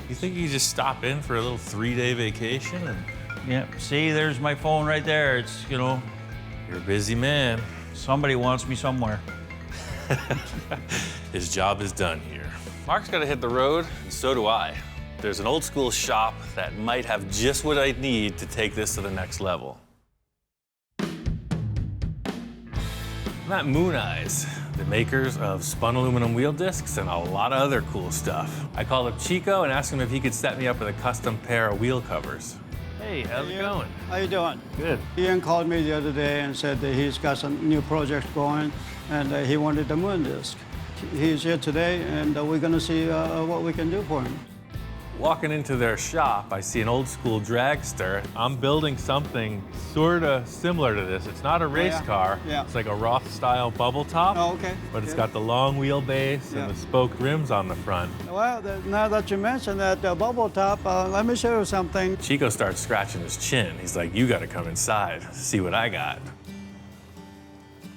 You think you could just stop in for a little 3-day vacation? And... Yeah, see, there's my phone right there. It's, you know. You're a busy man. Somebody wants me somewhere. His job is done here. Mark's got to hit the road, and so do I. There's an old school shop that might have just what I need to take this to the next level. I'm at Moon Eyes, the makers of spun aluminum wheel discs and a lot of other cool stuff. I called up Chico and asked him if he could set me up with a custom pair of wheel covers. Hey, how's it going? How you doing? Good. Ian called me the other day and said that he's got some new projects going, and he wanted the moon disc. he's here today, and we're going to see what we can do for him. Walking into their shop, I see an old school dragster. I'm building something sort of similar to this. It's not a race car. Yeah. It's like a Roth style bubble top. Oh, okay. But it's got the long wheelbase and the spoked rims on the front. Well, now that you mentioned that bubble top, let me show you something. Chico starts scratching his chin. He's like, you gotta come inside, see what I got.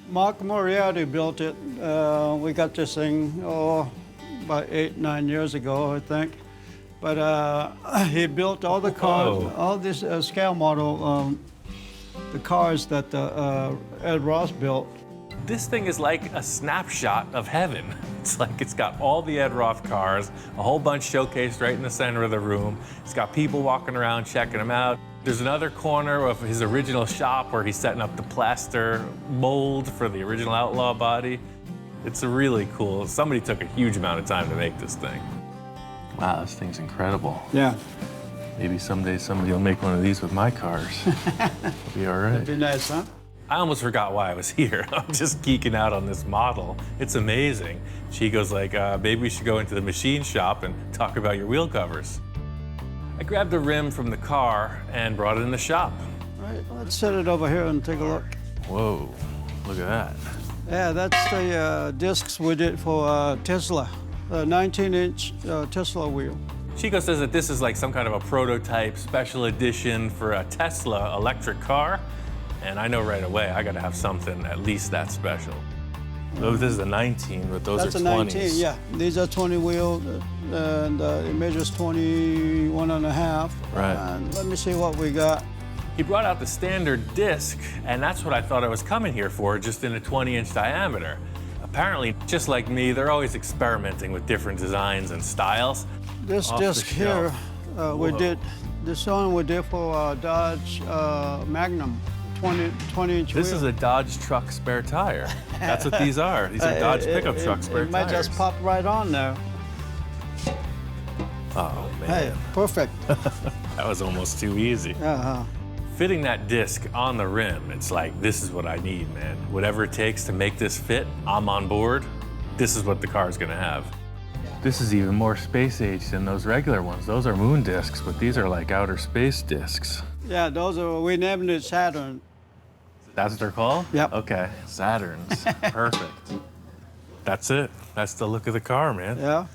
Mark Moriarty built it. We got this thing, about 8-9 years ago, I think. But he built all the cars, all this scale model, the cars that Ed Ross built. This thing is like a snapshot of heaven. It's like it's got all the Ed Roth cars, a whole bunch showcased right in the center of the room. It's got people walking around checking them out. There's another corner of his original shop where he's setting up the plaster mold for the original Outlaw body. It's really cool. Somebody took a huge amount of time to make this thing. Wow, this thing's incredible. Yeah. Maybe someday somebody will make one of these with my cars. It'll be all right. That'd be nice, huh? I almost forgot why I was here. I'm just geeking out on this model. It's amazing. Chico's like, maybe we should go into the machine shop and talk about your wheel covers. I grabbed a rim from the car and brought it in the shop. All right, let's set it over here and take a look. Whoa, look at that. Yeah, that's the discs we did for Tesla, a 19-inch Tesla wheel. Chico says that this is like some kind of a prototype special edition for a Tesla electric car. And I know right away I gotta have something at least that special. So this is a 19, but those That's are 20s. That's a 19, yeah. These are 20 wheel, and it measures 21 and a half. Right. And let me see what we got. He brought out the standard disc, and that's what I thought I was coming here for, just in a 20-inch diameter. Apparently, just like me, they're always experimenting with different designs and styles. This Off disc the here, shelf. we did, this one we did for Dodge Magnum, 20-inch wheel. This is a Dodge truck spare tire. That's what these are. These are Dodge pickup truck spare tires. It might just pop right on there. Oh, man. Hey, perfect. That was almost too easy. Uh-huh. Fitting that disc on the rim, it's like, this is what I need, man. Whatever it takes to make this fit, I'm on board. This is what the car's gonna have. This is even more space age than those regular ones. Those are moon discs, but these are like outer space discs. Yeah, those are, we named it Saturn. That's what they're called? Yep. Okay, Saturns, perfect. That's it, that's the look of the car, man. Yeah.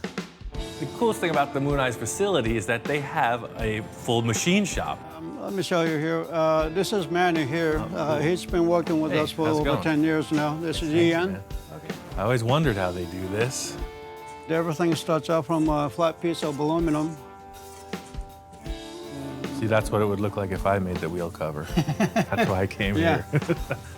The coolest thing about the Moon Eyes facility is that they have a full machine shop. Let me show you here. This is Manny here. He's been working with us for over 10 years now. This is Ian. Okay. I always wondered how they do this. Everything starts out from a flat piece of aluminum. See, that's what it would look like if I made the wheel cover. That's why I came here.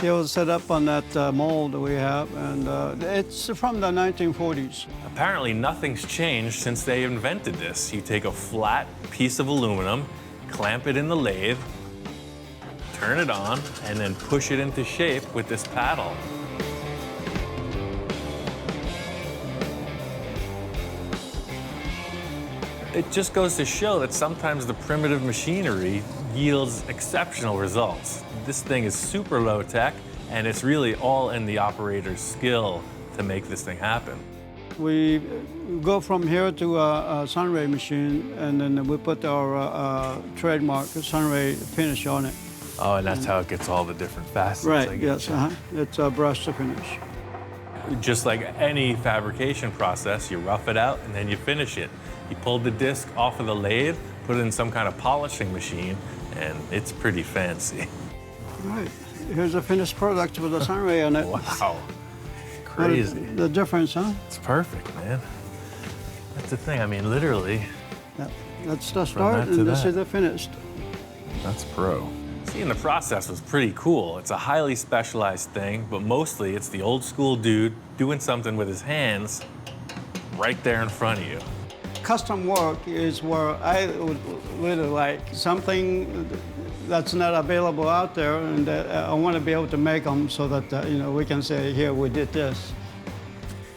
It was set up on that mold that we have, and it's from the 1940s. Apparently, nothing's changed since they invented this. You take a flat piece of aluminum, clamp it in the lathe, turn it on, and then push it into shape with this paddle. It just goes to show that sometimes the primitive machinery yields exceptional results. This thing is super low tech, and it's really all in the operator's skill to make this thing happen. We go from here to a Sunray machine, and then we put our trademark Sunray finish on it. Oh, and that's how it gets all the different facets. Right, yes, it's a brush to finish. Just like any fabrication process, you rough it out and then you finish it. You pull the disc off of the lathe, put it in some kind of polishing machine, and it's pretty fancy. All right, here's a finished product with a Sunray on it. Wow, crazy. The difference, huh? It's perfect, man. That's the thing, I mean, literally. Yeah. That's the start, and this is the finished. That's pro. Seeing the process was pretty cool. It's a highly specialized thing, but mostly it's the old school dude doing something with his hands right there in front of you. Custom work is where I would really like something that's not available out there, and I want to be able to make them so that we can say, here, we did this.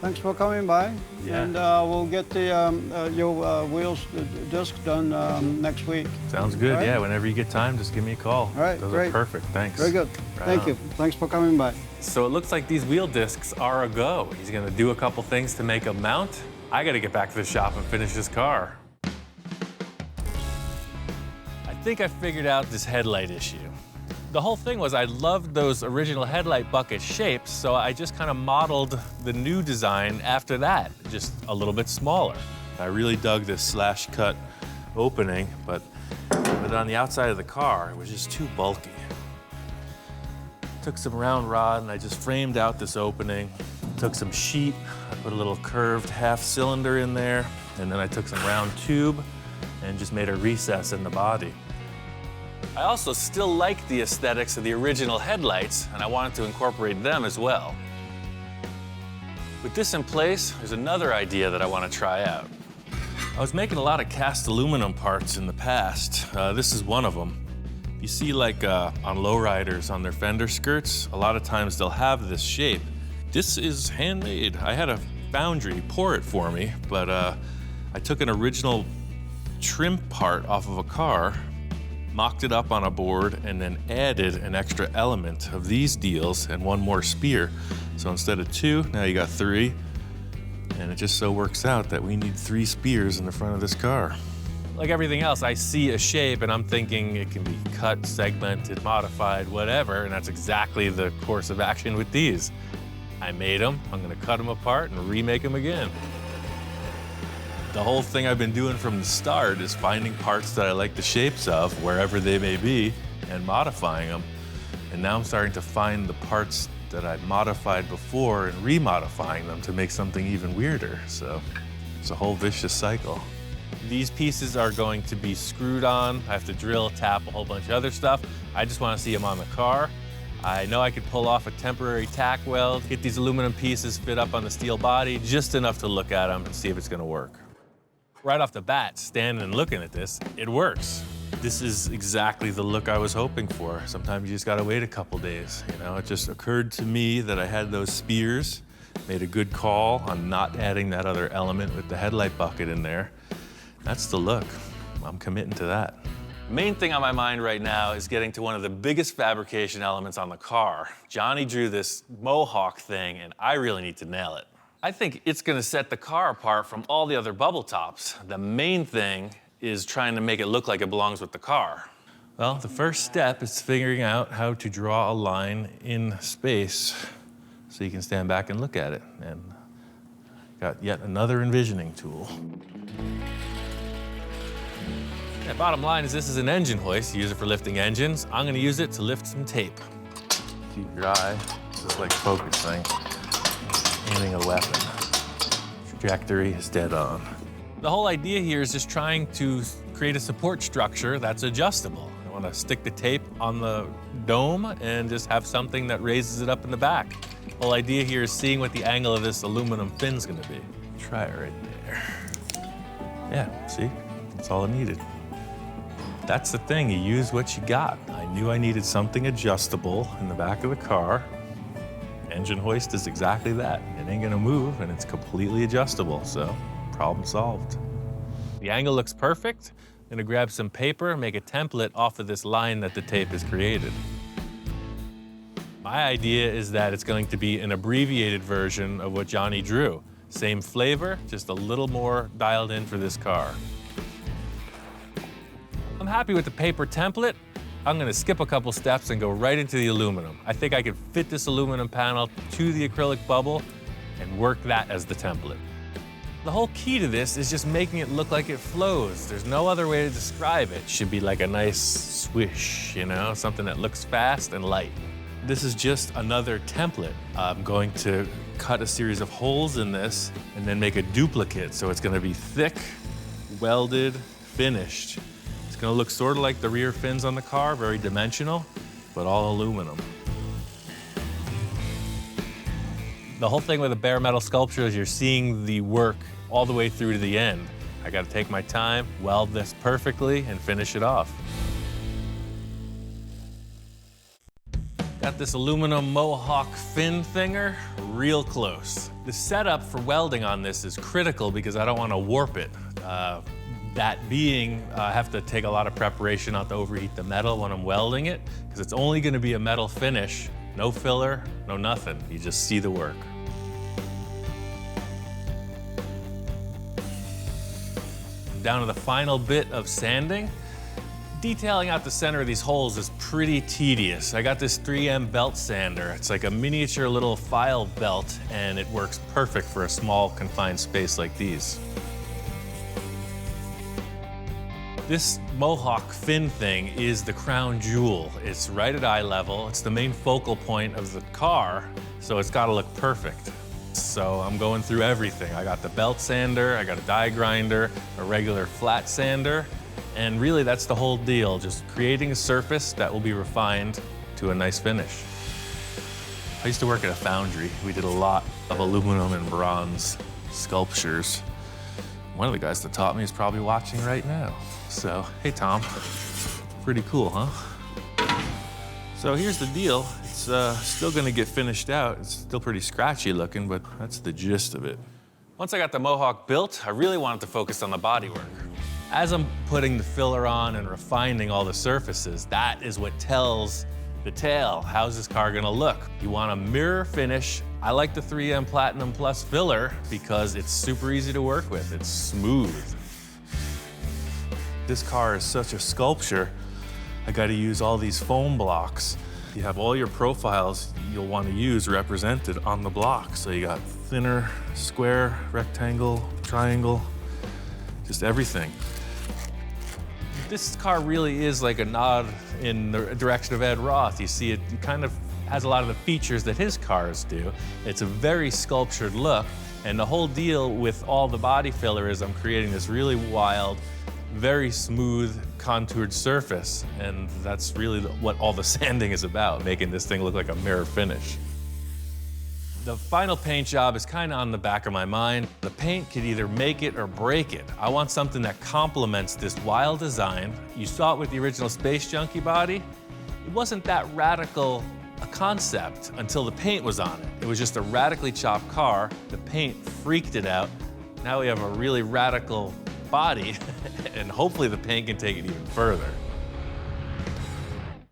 Thanks for coming by. Yeah. And we'll get your wheels disc done next week. Sounds good. All right? Yeah, whenever you get time, just give me a call. All right, Those great. are perfect. Thanks. Very good. Right Thank on. you. Thanks for coming by. So it looks like these wheel discs are a go. He's gonna do a couple things to make them mount. I gotta get back to the shop and finish this car. I think I figured out this headlight issue. The whole thing was I loved those original headlight bucket shapes, so I just kind of modeled the new design after that, just a little bit smaller. I really dug this slash cut opening, but on the outside of the car, it was just too bulky. Took some round rod and I just framed out this opening. Took some sheet, I put a little curved half cylinder in there, and then I took some round tube and just made a recess in the body. I also still like the aesthetics of the original headlights, and I wanted to incorporate them as well. With this in place, there's another idea that I want to try out. I was making a lot of cast aluminum parts in the past. This is one of them. You see, like on lowriders on their fender skirts, a lot of times they'll have this shape. This is handmade. I had a foundry pour it for me, but I took an original trim part off of a car, mocked it up on a board, and then added an extra element of these deals and one more spear. So instead of 2, now you got 3. And it just so works out that we need 3 spears in the front of this car. Like everything else, I see a shape and I'm thinking it can be cut, segmented, modified, whatever, and that's exactly the course of action with these. I made them, I'm gonna cut them apart and remake them again. The whole thing I've been doing from the start is finding parts that I like the shapes of, wherever they may be, and modifying them. And now I'm starting to find the parts that I'd modified before and remodifying them to make something even weirder. So it's a whole vicious cycle. These pieces are going to be screwed on. I have to drill, tap, a whole bunch of other stuff. I just want to see them on the car. I know I could pull off a temporary tack weld, get these aluminum pieces fit up on the steel body, just enough to look at them and see if it's gonna work. Right off the bat, standing and looking at this, it works. This is exactly the look I was hoping for. Sometimes you just gotta wait a couple days. You know, it just occurred to me that I had those spears, made a good call on not adding that other element with the headlight bucket in there. That's the look. I'm committing to that. The main thing on my mind right now is getting to one of the biggest fabrication elements on the car. Johnny drew this mohawk thing, and I really need to nail it. I think it's gonna set the car apart from all the other bubble tops. The main thing is trying to make it look like it belongs with the car. Well, the first step is figuring out how to draw a line in space so you can stand back and look at it. And got yet another envisioning tool. Yeah, bottom line is this is an engine hoist. You use it for lifting engines. I'm gonna use it to lift some tape. Keep your eye, just like focusing, aiming a weapon. Trajectory is dead on. The whole idea here is just trying to create a support structure that's adjustable. I want to stick the tape on the dome and just have something that raises it up in the back. The whole idea here is seeing what the angle of this aluminum fin's gonna be. Try it right there. Yeah, see? That's all I needed. That's the thing, you use what you got. I knew I needed something adjustable in the back of the car. Engine hoist is exactly that. It ain't gonna move and it's completely adjustable, so problem solved. The angle looks perfect. I'm gonna grab some paper, make a template off of this line that the tape has created. My idea is that it's going to be an abbreviated version of what Johnny drew. Same flavor, just a little more dialed in for this car. I'm happy with the paper template. I'm gonna skip a couple steps and go right into the aluminum. I think I could fit this aluminum panel to the acrylic bubble and work that as the template. The whole key to this is just making it look like it flows. There's no other way to describe it. It should be like a nice swish, you know, something that looks fast and light. This is just another template. I'm going to cut a series of holes in this and then make a duplicate. So it's gonna be thick, welded, finished. It's gonna look sort of like the rear fins on the car, very dimensional, but all aluminum. The whole thing with a bare metal sculpture is you're seeing the work all the way through to the end. I gotta take my time, weld this perfectly, and finish it off. Got this aluminum Mohawk fin thinger real close. The setup for welding on this is critical because I don't want to warp it. That being, I have to take a lot of preparation not to overheat the metal when I'm welding it, because it's only going to be a metal finish. No filler, no nothing. You just see the work. Down to the final bit of sanding. Detailing out the center of these holes is pretty tedious. I got this 3M belt sander. It's like a miniature little file belt, and it works perfect for a small confined space like these. This Mohawk fin thing is the crown jewel. It's right at eye level. It's the main focal point of the car, so it's gotta look perfect. So I'm going through everything. I got the belt sander, I got a die grinder, a regular flat sander, and really that's the whole deal, just creating a surface that will be refined to a nice finish. I used to work at a foundry. We did a lot of aluminum and bronze sculptures. One of the guys that taught me is probably watching right now. So, hey Tom, pretty cool, huh? So here's the deal. It's still gonna get finished out. It's still pretty scratchy looking, but that's the gist of it. Once I got the Mohawk built, I really wanted to focus on the bodywork. As I'm putting the filler on and refining all the surfaces, that is what tells the tale. How's this car gonna look? You want a mirror finish. I like the 3M Platinum Plus filler because it's super easy to work with. It's smooth. This car is such a sculpture. I gotta use all these foam blocks. You have all your profiles you'll wanna use represented on the block. So you got thinner, square, rectangle, triangle, just everything. This car really is like a nod in the direction of Ed Roth. You see it kind of has a lot of the features that his cars do. It's a very sculptured look, and the whole deal with all the body filler is I'm creating this really wild, very smooth, contoured surface, and that's really what all the sanding is about, making this thing look like a mirror finish. The final paint job is kind of on the back of my mind. The paint could either make it or break it. I want something that complements this wild design. You saw it with the original Space Junkie body. It wasn't that radical a concept until the paint was on it. It was just a radically chopped car. The paint freaked it out. Now we have a really radical body, and hopefully the paint can take it even further.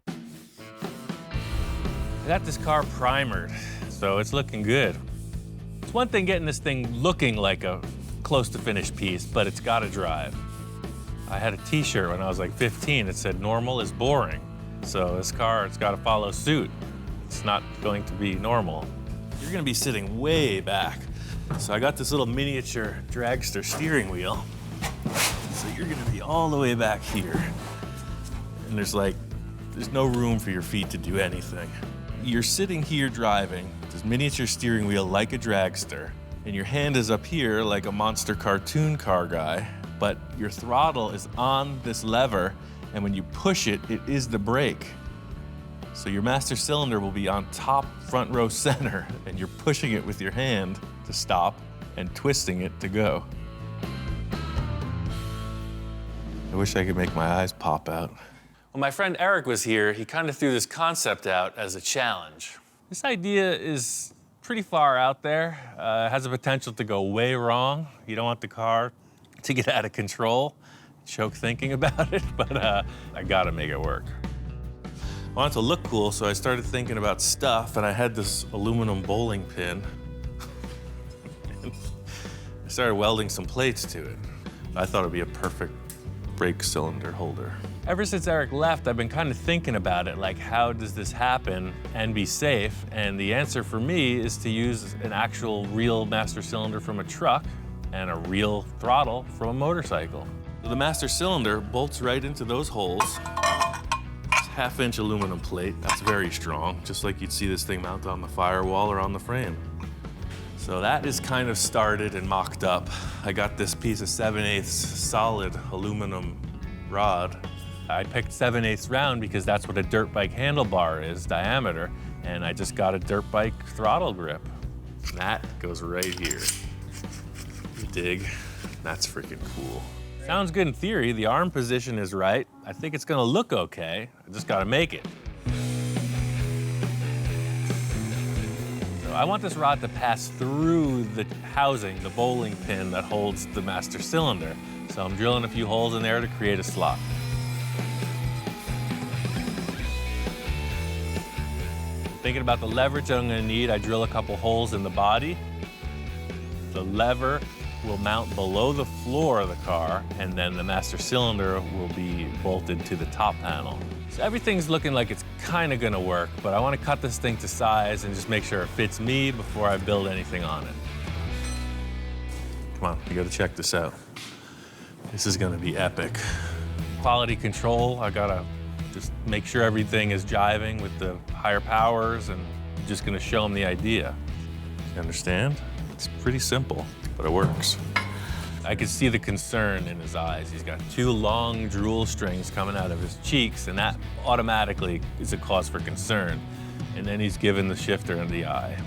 I got this car primered, so it's looking good. It's one thing getting this thing looking like a close to finished piece, but it's gotta drive. I had a t-shirt when I was like 15 that said normal is boring. So this car, it's gotta follow suit. It's not going to be normal. You're gonna be sitting way back. So I got this little miniature dragster steering wheel. So you're gonna be all the way back here. And there's no room for your feet to do anything. You're sitting here driving this miniature steering wheel like a dragster, and your hand is up here like a monster cartoon car guy, but your throttle is on this lever, and when you push it, it is the brake. So your master cylinder will be on top front row center, and you're pushing it with your hand to stop and twisting it to go. I wish I could make my eyes pop out. When my friend Eric was here, he kind of threw this concept out as a challenge. This idea is pretty far out there. It has the potential to go way wrong. You don't want the car to get out of control. Choke thinking about it, but I gotta make it work. I wanted to look cool, so I started thinking about stuff, and I had this aluminum bowling pin. I started welding some plates to it. I thought it'd be a perfect brake cylinder holder. Ever since Eric left, I've been kind of thinking about it, like how does this happen and be safe? And the answer for me is to use an actual real master cylinder from a truck and a real throttle from a motorcycle. So the master cylinder bolts right into those holes. It's a 1/2-inch aluminum plate. That's very strong, just like you'd see this thing mounted on the firewall or on the frame. So that is kind of started and mocked up. I got this piece of 7/8 solid aluminum rod. I picked 7/8 round because that's what a dirt bike handlebar is, diameter, and I just got a dirt bike throttle grip. And that goes right here. You dig? That's freaking cool. Sounds good in theory. The arm position is right. I think it's gonna look okay. I just gotta make it. I want this rod to pass through the housing, the bowling pin that holds the master cylinder. So I'm drilling a few holes in there to create a slot. Thinking about the leverage that I'm gonna need, I drill a couple holes in the body. The lever will mount below the floor of the car, and then the master cylinder will be bolted to the top panel. So everything's looking like it's kind of gonna work, but I want to cut this thing to size and just make sure it fits me before I build anything on it. Come on, you gotta check this out. This is gonna be epic. Quality control, I gotta just make sure everything is jiving with the higher powers, and I'm just gonna show them the idea. You understand? It's pretty simple, but it works. I could see the concern in his eyes. He's got two long drool strings coming out of his cheeks, and that automatically is a cause for concern. And then he's given the shifter in the eye.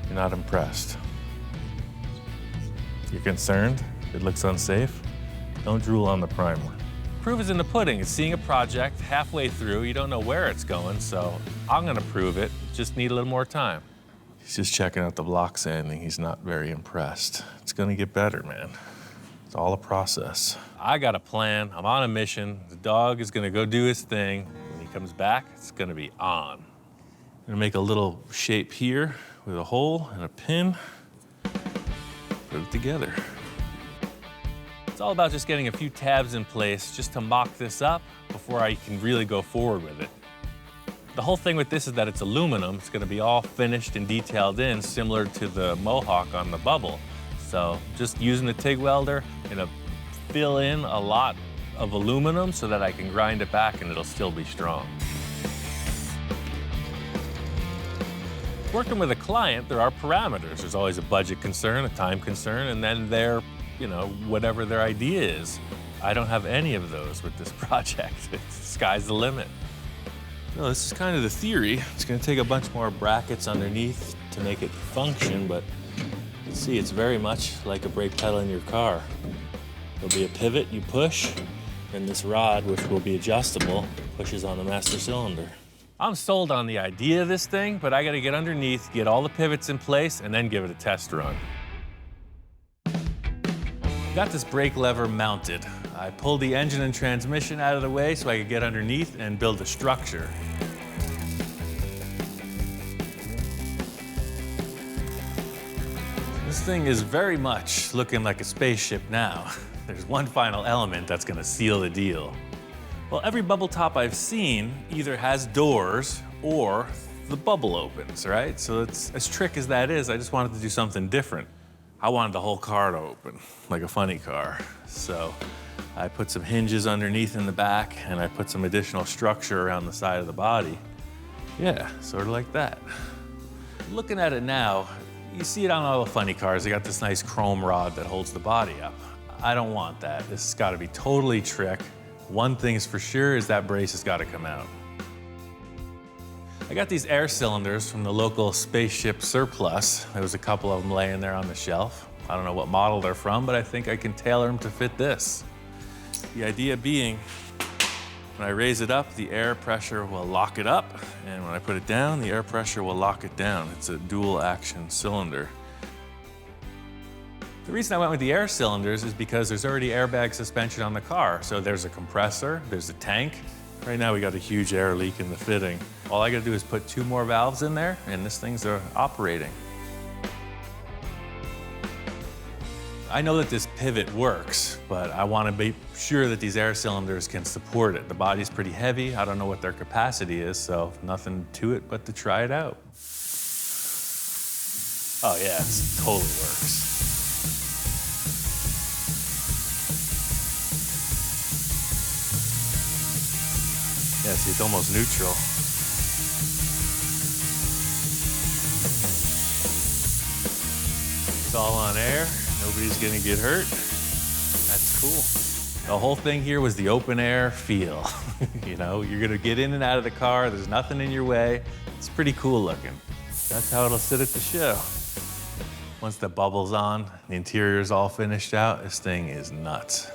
You're not impressed. You're concerned? It looks unsafe? Don't drool on the primer. Proof is in the pudding. It's seeing a project halfway through. You don't know where it's going, so I'm gonna prove it. Just need a little more time. He's just checking out the block sanding. He's not very impressed. It's gonna get better, man. It's all a process. I got a plan. I'm on a mission. The dog is gonna go do his thing. When he comes back, it's gonna be on. I'm gonna make a little shape here with a hole and a pin. Put it together. It's all about just getting a few tabs in place just to mock this up before I can really go forward with it. The whole thing with this is that it's aluminum. It's gonna be all finished and detailed in, similar to the Mohawk on the Bubble. So just using the TIG welder, gonna fill in a lot of aluminum so that I can grind it back and it'll still be strong. Working with a client, there are parameters. There's always a budget concern, a time concern, and then whatever their idea is. I don't have any of those with this project. Sky's the limit. No, this is kind of the theory. It's gonna take a bunch more brackets underneath to make it function, but you can see it's very much like a brake pedal in your car. There'll be a pivot you push, and this rod, which will be adjustable, pushes on the master cylinder. I'm sold on the idea of this thing, but I gotta get underneath, get all the pivots in place, and then give it a test run. Got this brake lever mounted. I pulled the engine and transmission out of the way so I could get underneath and build a structure. This thing is very much looking like a spaceship now. There's one final element that's gonna seal the deal. Well, every bubble top I've seen either has doors or the bubble opens, right? So it's, as trick as that is, I just wanted to do something different. I wanted the whole car to open, like a funny car. So I put some hinges underneath in the back, and I put some additional structure around the side of the body. Yeah, sort of like that. Looking at it now, you see it on all the funny cars. They got this nice chrome rod that holds the body up. I don't want that. This has got to be totally trick. One thing is for sure is that brace has got to come out. I got these air cylinders from the local spaceship surplus. There was a couple of them laying there on the shelf. I don't know what model they're from, but I think I can tailor them to fit this. The idea being, when I raise it up, the air pressure will lock it up, and when I put it down, the air pressure will lock it down. It's a dual action cylinder. The reason I went with the air cylinders is because there's already airbag suspension on the car. So there's a compressor, there's a tank. Right now we got a huge air leak in the fitting. All I gotta do is put 2 more valves in there and this thing's operating. I know that this pivot works, but I wanna be sure that these air cylinders can support it. The body's pretty heavy. I don't know what their capacity is, so nothing to it but to try it out. Oh yeah, it totally works. Yeah, see, it's almost neutral. It's all on air. Nobody's gonna get hurt. That's cool. The whole thing here was the open air feel. You know, you're gonna get in and out of the car. There's nothing in your way. It's pretty cool looking. That's how it'll sit at the show. Once the bubble's on, the interior's all finished out, this thing is nuts.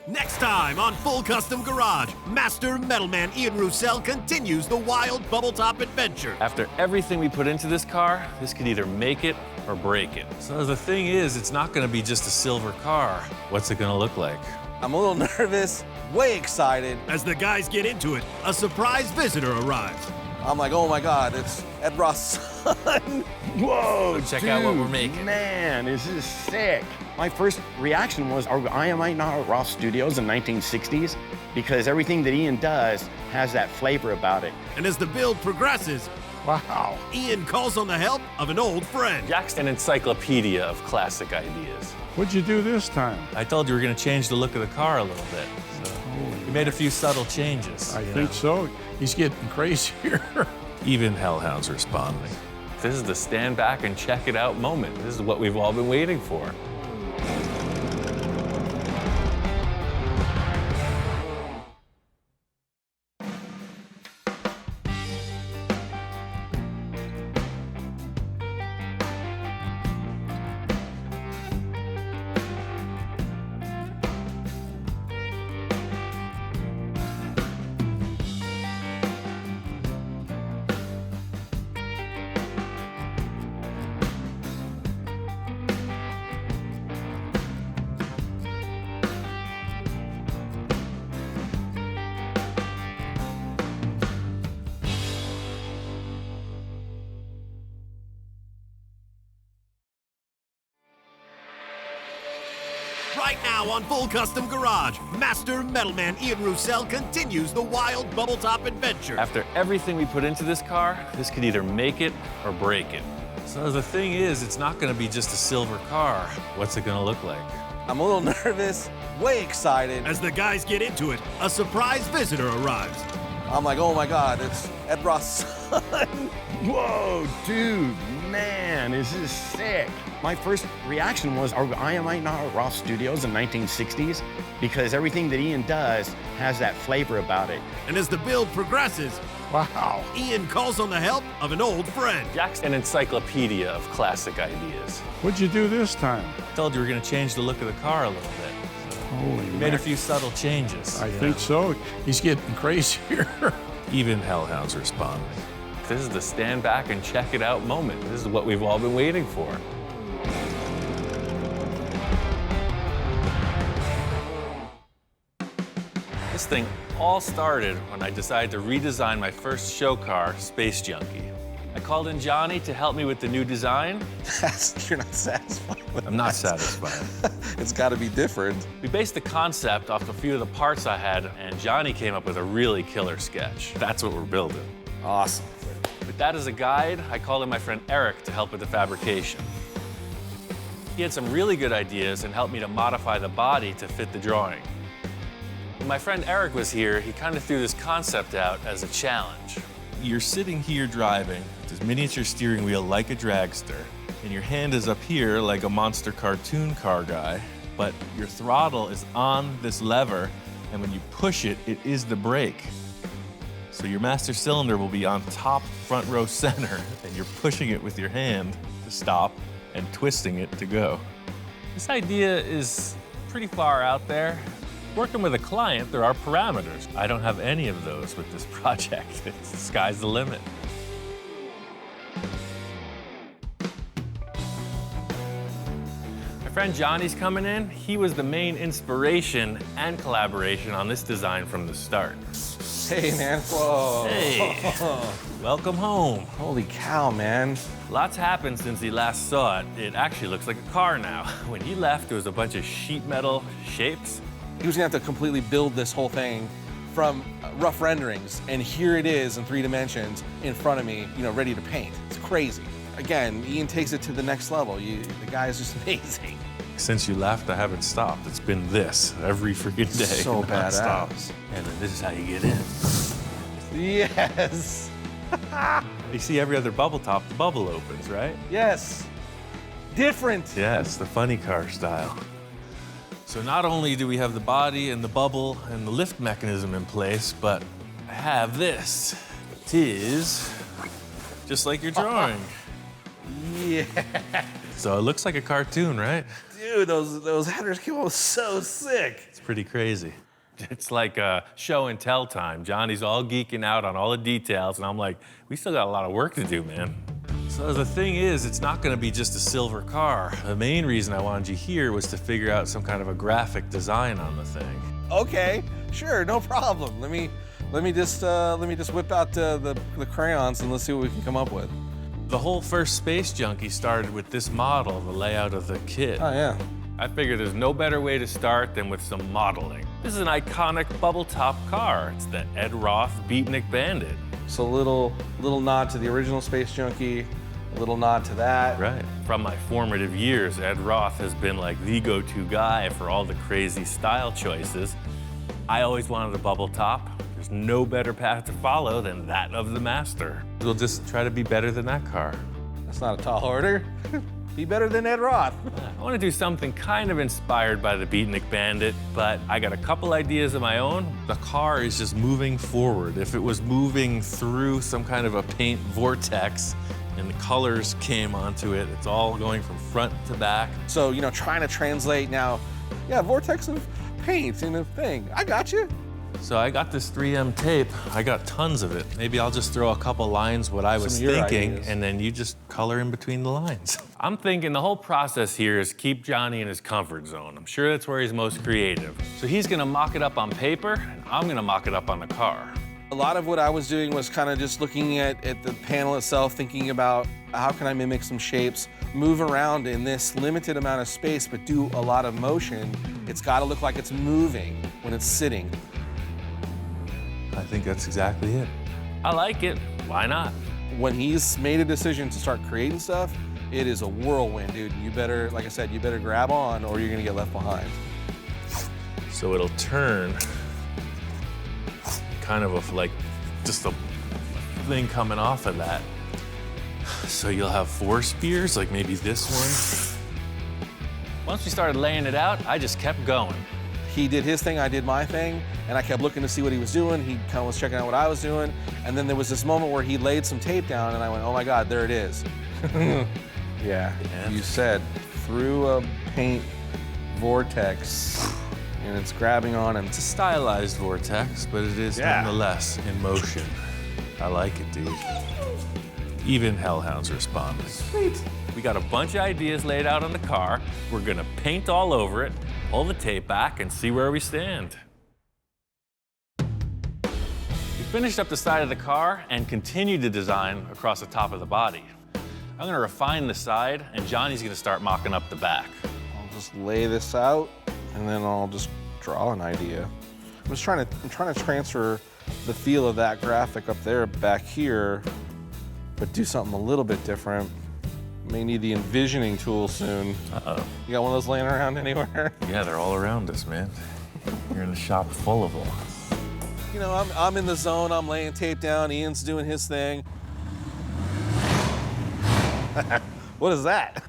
Next time on Full Custom Garage, Master Metalman Ian Roussel continues the wild bubble top adventure. After everything we put into this car, this could either make it or break it. So the thing is, it's not gonna be just a silver car. What's it gonna look like? I'm a little nervous, way excited. As the guys get into it, a surprise visitor arrives. I'm like, oh my God, it's Ed Ross' son. Whoa, So check out what we're making. Man, this is sick. My first reaction was, am I not at Ross Studios in 1960s? Because everything that Ian does has that flavor about it. And as the build progresses, wow, Ian calls on the help of an old friend. Jack's an encyclopedia of classic ideas. What'd you do this time? I told you we're gonna change the look of the car a little bit. So we made a few subtle changes. I think so. He's getting crazier. Even hellhounds responding. This is the stand back and check it out moment. This is what we've all been waiting for. Right now on Full Custom Garage, Master Metalman Ian Roussel continues the wild bubble top adventure. After everything we put into this car, this could either make it or break it. So the thing is, it's not gonna be just a silver car. What's it gonna look like? I'm a little nervous, way excited. As the guys get into it, a surprise visitor arrives. I'm like, oh my God, it's Ed Ross' son. Whoa, dude, man, this is sick. My first reaction was, am I not at Ross Studios in 1960s? Because everything that Ian does has that flavor about it. And as the build progresses, wow, Ian calls on the help of an old friend. Jack's an encyclopedia of classic ideas. What'd you do this time? I told you we're gonna change the look of the car a little bit. So Holy we made a few subtle changes. I think so. He's getting crazier. Even hellhounds responding. This is the stand back and check it out moment. This is what we've all been waiting for. This thing all started when I decided to redesign my first show car, Space Junkie. I called in Johnny to help me with the new design. You're not satisfied with I'm not that. satisfied. It's gotta be different. We based the concept off a few of the parts I had, and Johnny came up with a really killer sketch. That's what we're building. Awesome. With that as a guide, I called in my friend Eric to help with the fabrication. He had some really good ideas and helped me to modify the body to fit the drawing. When my friend Eric was here, he kind of threw this concept out as a challenge. You're sitting here driving with this miniature steering wheel like a dragster, and your hand is up here like a monster cartoon car guy, but your throttle is on this lever, and when you push it, it is the brake. So your master cylinder will be on top front row center, and you're pushing it with your hand to stop and twisting it to go. This idea is pretty far out there. Working with a client, there are parameters. I don't have any of those with this project. The sky's the limit. My friend Johnny's coming in. He was the main inspiration and collaboration on this design from the start. Hey, man. Whoa. Hey. Welcome home. Holy cow, man. Lots happened since he last saw it. It actually looks like a car now. When he left, there was a bunch of sheet metal shapes. He was gonna have to completely build this whole thing from rough renderings, and here it is in 3 dimensions in front of me, ready to paint. It's crazy. Again, Ian takes it to the next level. The guy is just amazing. Since you left, I haven't stopped. It's been this every freaking day. So nonstop. badass. And then this is how you get in. Yes. You see every other bubble top, the bubble opens, right? Yes. Different. Yes, the funny car style. So not only do we have the body and the bubble and the lift mechanism in place, but I have this. It is just like your drawing. Yeah. So it looks like a cartoon, right? Dude, Dude, those headers came out so sick. It's pretty crazy. It's like show and tell time. Johnny's all geeking out on all the details, and I'm like, we still got a lot of work to do, man. So the thing is, it's not gonna be just a silver car. The main reason I wanted you here was to figure out some kind of a graphic design on the thing. Okay, sure, no problem. Let me just whip out the crayons and let's see what we can come up with. The whole first Space Junkie started with this model, the layout of the kit. Oh yeah. I figured there's no better way to start than with some modeling. This is an iconic bubble top car. It's the Ed Roth Beatnik Bandit. So a little nod to the original Space Junkie, a little nod to that. Right. From my formative years, Ed Roth has been like the go-to guy for all the crazy style choices. I always wanted a bubble top. There's no better path to follow than that of the master. We'll just try to be better than that car. That's not a tall order. Be better than Ed Roth. I want to do something kind of inspired by the Beatnik Bandit, but I got a couple ideas of my own. The car is just moving forward. If it was moving through some kind of a paint vortex and the colors came onto it, it's all going from front to back. So, you know, trying to translate now, yeah, vortex of paint in a thing. I got you. So I got this 3M tape. I got tons of it. Maybe I'll just throw a couple lines what I was thinking, and then you just color in between the lines. I'm thinking the whole process here is keep Johnny in his comfort zone. I'm sure that's where he's most creative. So he's gonna mock it up on paper, and I'm gonna mock it up on the car. A lot of what I was doing was kind of just looking at the panel itself, thinking about how can I mimic some shapes, move around in this limited amount of space, but do a lot of motion. It's gotta look like it's moving when it's sitting. I think that's exactly it. I like it. Why not? When he's made a decision to start creating stuff, it is a whirlwind, dude. You better, like I said, you better grab on or you're gonna get left behind. So it'll turn kind of like just a thing coming off of that. So you'll have 4 spears, like maybe this one. Once we started laying it out, I just kept going. He did his thing, I did my thing, and I kept looking to see what he was doing. He kind of was checking out what I was doing, and then there was this moment where he laid some tape down, and I went, oh my God, there it is. Yeah, you said through a paint vortex, and it's grabbing on him. It's a stylized vortex, but it is nonetheless in motion. I like it, dude. Even hellhounds respond. Sweet. We got a bunch of ideas laid out on the car. We're gonna paint all over it, pull the tape back, and see where we stand. We finished up the side of the car and continued to design across the top of the body. I'm gonna refine the side, and Johnny's gonna start mocking up the back. I'll just lay this out, and then I'll just draw an idea. I'm trying to transfer the feel of that graphic up there back here, but do something a little bit different. May need the envisioning tool soon. Uh-oh. You got one of those laying around anywhere? Yeah, they're all around us, man. You're in a shop full of them. You know, I'm in the zone, I'm laying tape down, Ian's doing his thing. What is that?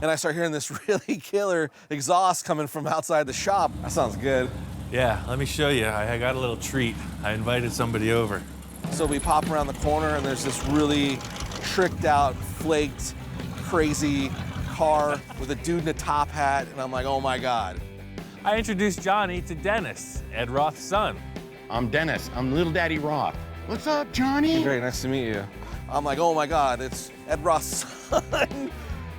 And I start hearing this really killer exhaust coming from outside the shop. That sounds good. Yeah, let me show you. I got a little treat. I invited somebody over. So we pop around the corner and there's this really tricked out, flaked, crazy car with a dude in a top hat, and I'm like, oh my God. I introduced Johnny to Dennis, Ed Roth's son. I'm Dennis, I'm Little Daddy Roth. What's up, Johnny? Great, nice to meet you. I'm like, oh my God, it's Ed Roth's son.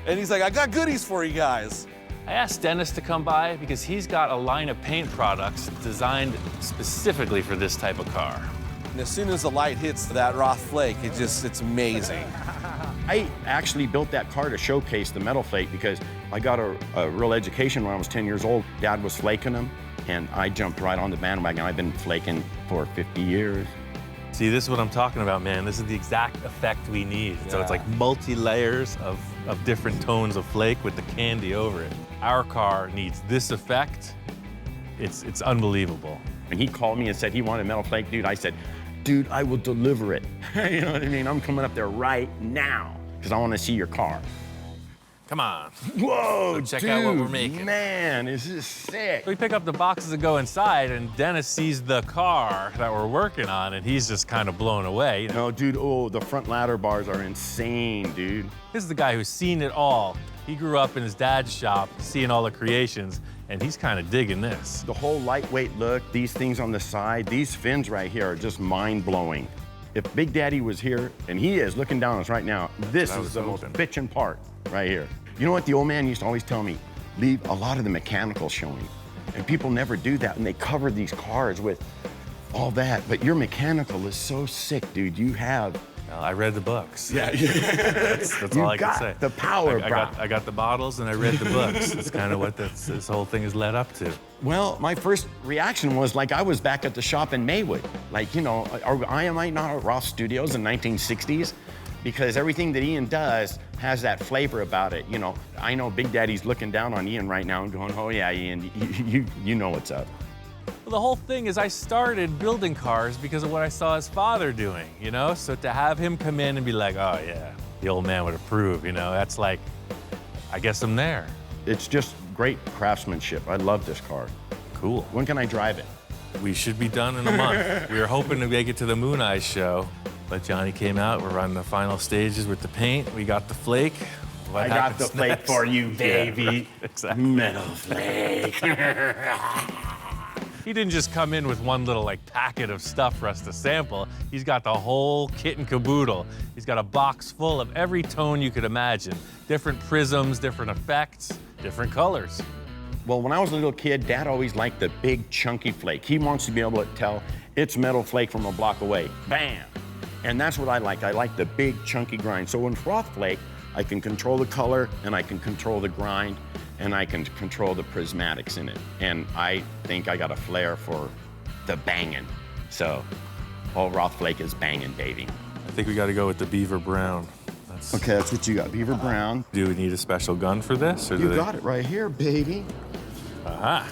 And he's like, I got goodies for you guys. I asked Dennis to come by because he's got a line of paint products designed specifically for this type of car. And as soon as the light hits that Roth flake, it's amazing. I actually built that car to showcase the metal flake because I got a real education when I was 10 years old. Dad was flaking them, and I jumped right on the bandwagon. I've been flaking for 50 years. See, this is what I'm talking about, man. This is the exact effect we need. So it's like multi-layers of different tones of flake with the candy over it. Our car needs this effect. It's unbelievable. And he called me and said he wanted metal flake, dude. I said, dude, I will deliver it. You know what I mean? I'm coming up there right now because I want to see your car. Come on. Whoa, Let's check dude, out what we're making. Man, this is sick. We pick up the boxes and go inside, and Dennis sees the car that we're working on, and he's just kind of blown away. No, dude, oh, the front ladder bars are insane, dude. This is the guy who's seen it all. He grew up in his dad's shop, seeing all the creations, and he's kind of digging this. The whole lightweight look, these things on the side, these fins right here are just mind-blowing. If Big Daddy was here, and he is looking down on us right now, this is the most bitchin' part right here. You know what the old man used to always tell me? Leave a lot of the mechanical showing. And people never do that, and they cover these cars with all that. But your mechanical is so sick, dude. You have... Well, I read the books. Yeah. That's all I can say. The power, bro. I got the bottles and I read the books. That's kind of what this whole thing has led up to. Well, my first reaction was like I was back at the shop in Maywood. Like, you know, I might not at Ross Studios in 1960s because everything that Ian does has that flavor about it. You know, I know Big Daddy's looking down on Ian right now and going, oh yeah, Ian, you know what's up. Well, the whole thing is I started building cars because of what I saw his father doing, you know? So to have him come in and be like, oh yeah, the old man would approve, you know? That's like, I guess I'm there. It's just great craftsmanship. I love this car. Cool. When can I drive it? We should be done in a month. We were hoping to make it to the Moon Eyes show, but Johnny came out. We're on the final stages with the paint. We got the flake. What I got the flake next? for you, baby. Yeah, exactly. Metal flake. He didn't just come in with one little like packet of stuff for us to sample. He's got the whole kit and caboodle. He's got a box full of every tone you could imagine. Different prisms, different effects, different colors. Well, when I was a little kid, Dad always liked the big chunky flake. He wants to be able to tell it's metal flake from a block away. Bam! And that's what I like. I like the big chunky grind. So in froth flake, I can control the color and I can control the grind and I can control the prismatics in it. And I think I got a flair for the banging. So all Roth flake is banging, baby. I think we got to go with the beaver brown. Okay, that's what you got, beaver brown. Do we need a special gun for this? Or You got it right here, baby. Aha.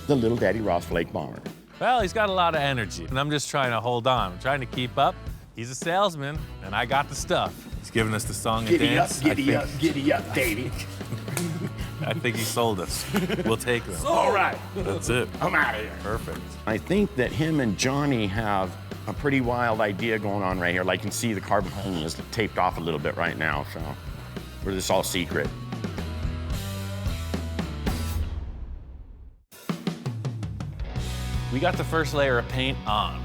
The little Daddy Roth flake bomber. Well, he's got a lot of energy, and I'm just trying to hold on. I'm trying to keep up. He's a salesman, and I got the stuff. He's giving us the song and dance. Giddy up, baby. I think he sold us. We'll take them. All right. That's it. I'm out of here. Perfect. I think that him and Johnny have a pretty wild idea going on right here. Like you can see the carbon hole is taped off a little bit right now, so we're just all secret. We got the first layer of paint on.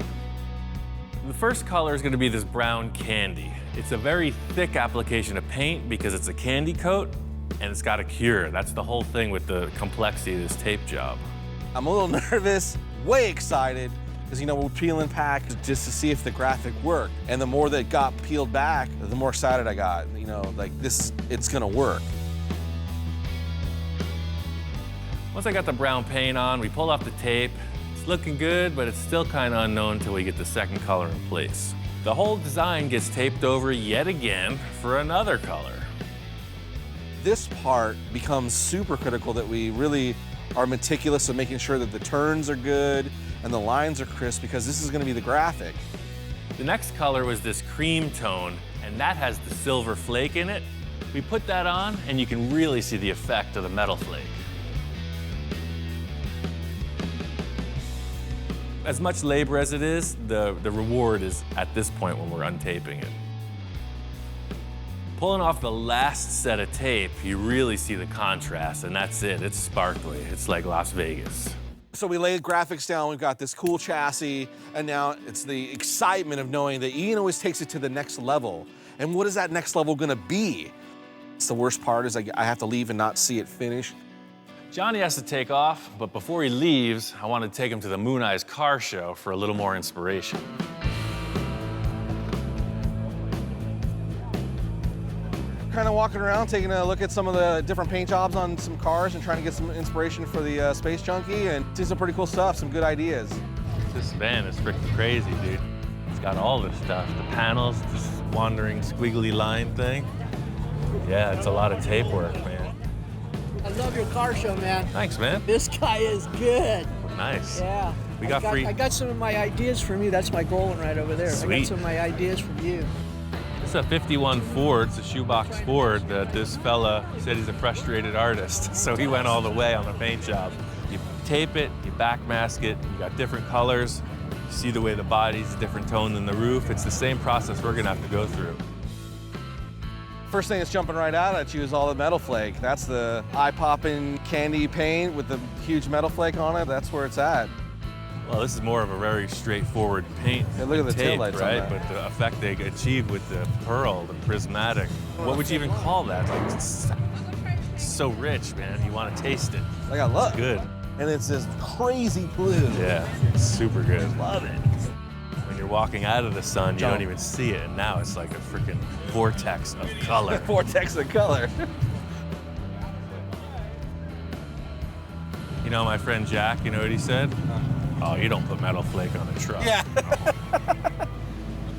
The first color is going to be this brown candy. It's a very thick application of paint because it's a candy coat and it's got a cure. That's the whole thing with the complexity of this tape job. I'm a little nervous, way excited, because you know we're peeling pack just to see if the graphic worked. And the more that got peeled back, the more excited I got. You know, like it's gonna work. Once I got the brown paint on, we pulled off the tape. It's looking good, but it's still kind of unknown until we get the second color in place. The whole design gets taped over yet again for another color. This part becomes super critical that we really are meticulous in making sure that the turns are good and the lines are crisp because this is gonna be the graphic. The next color was this cream tone, and that has the silver flake in it. We put that on, and you can really see the effect of the metal flake. As much labor as it is, the reward is at this point when we're untaping it. Pulling off the last set of tape, you really see the contrast, and that's it. It's sparkly. It's like Las Vegas. So we laid graphics down, we've got this cool chassis, and now it's the excitement of knowing that Ian always takes it to the next level. And what is that next level gonna be? It's the worst part is I have to leave and not see it finish. Johnny has to take off, but before he leaves, I want to take him to the Moon Eyes car show for a little more inspiration. Kind of walking around, taking a look at some of the different paint jobs on some cars and trying to get some inspiration for the Space Junkie and see some pretty cool stuff, some good ideas. This van is freaking crazy, dude. It's got all this stuff. The panels, this wandering squiggly line thing. Yeah, it's a lot of tape work, man. I love your car show, man. Thanks, man. This guy is good. Nice. Yeah. We got free. I got some of my ideas from you. That's my Golden right over there. Sweet. I got some of my ideas from you. This is a 51 Ford, it's a shoebox Ford that this fella said he's a frustrated artist. So he went all the way on the paint job. You tape it, you backmask it, you got different colors. You see the way the body's a different tone than the roof. It's the same process we're gonna have to go through. First thing that's jumping right out at you is all the metal flake. That's the eye-popping candy paint with the huge metal flake on it. That's where it's at. Well, this is more of a very straightforward paint. Hey, look at the tape, taillights on right? that. But the effect they achieve with the pearl, the prismatic, what would you even call that? Like, it's so rich, man. You want to taste it. I got look. It's good. And it's this crazy blue. Yeah, it's super good. Love it. When you're walking out of the sun, you Jump. don't even see it, and now it's like a freaking vortex of color. Vortex of color. You know my friend Jack, you know what he said? Oh, you don't put metal flake on a truck. Yeah.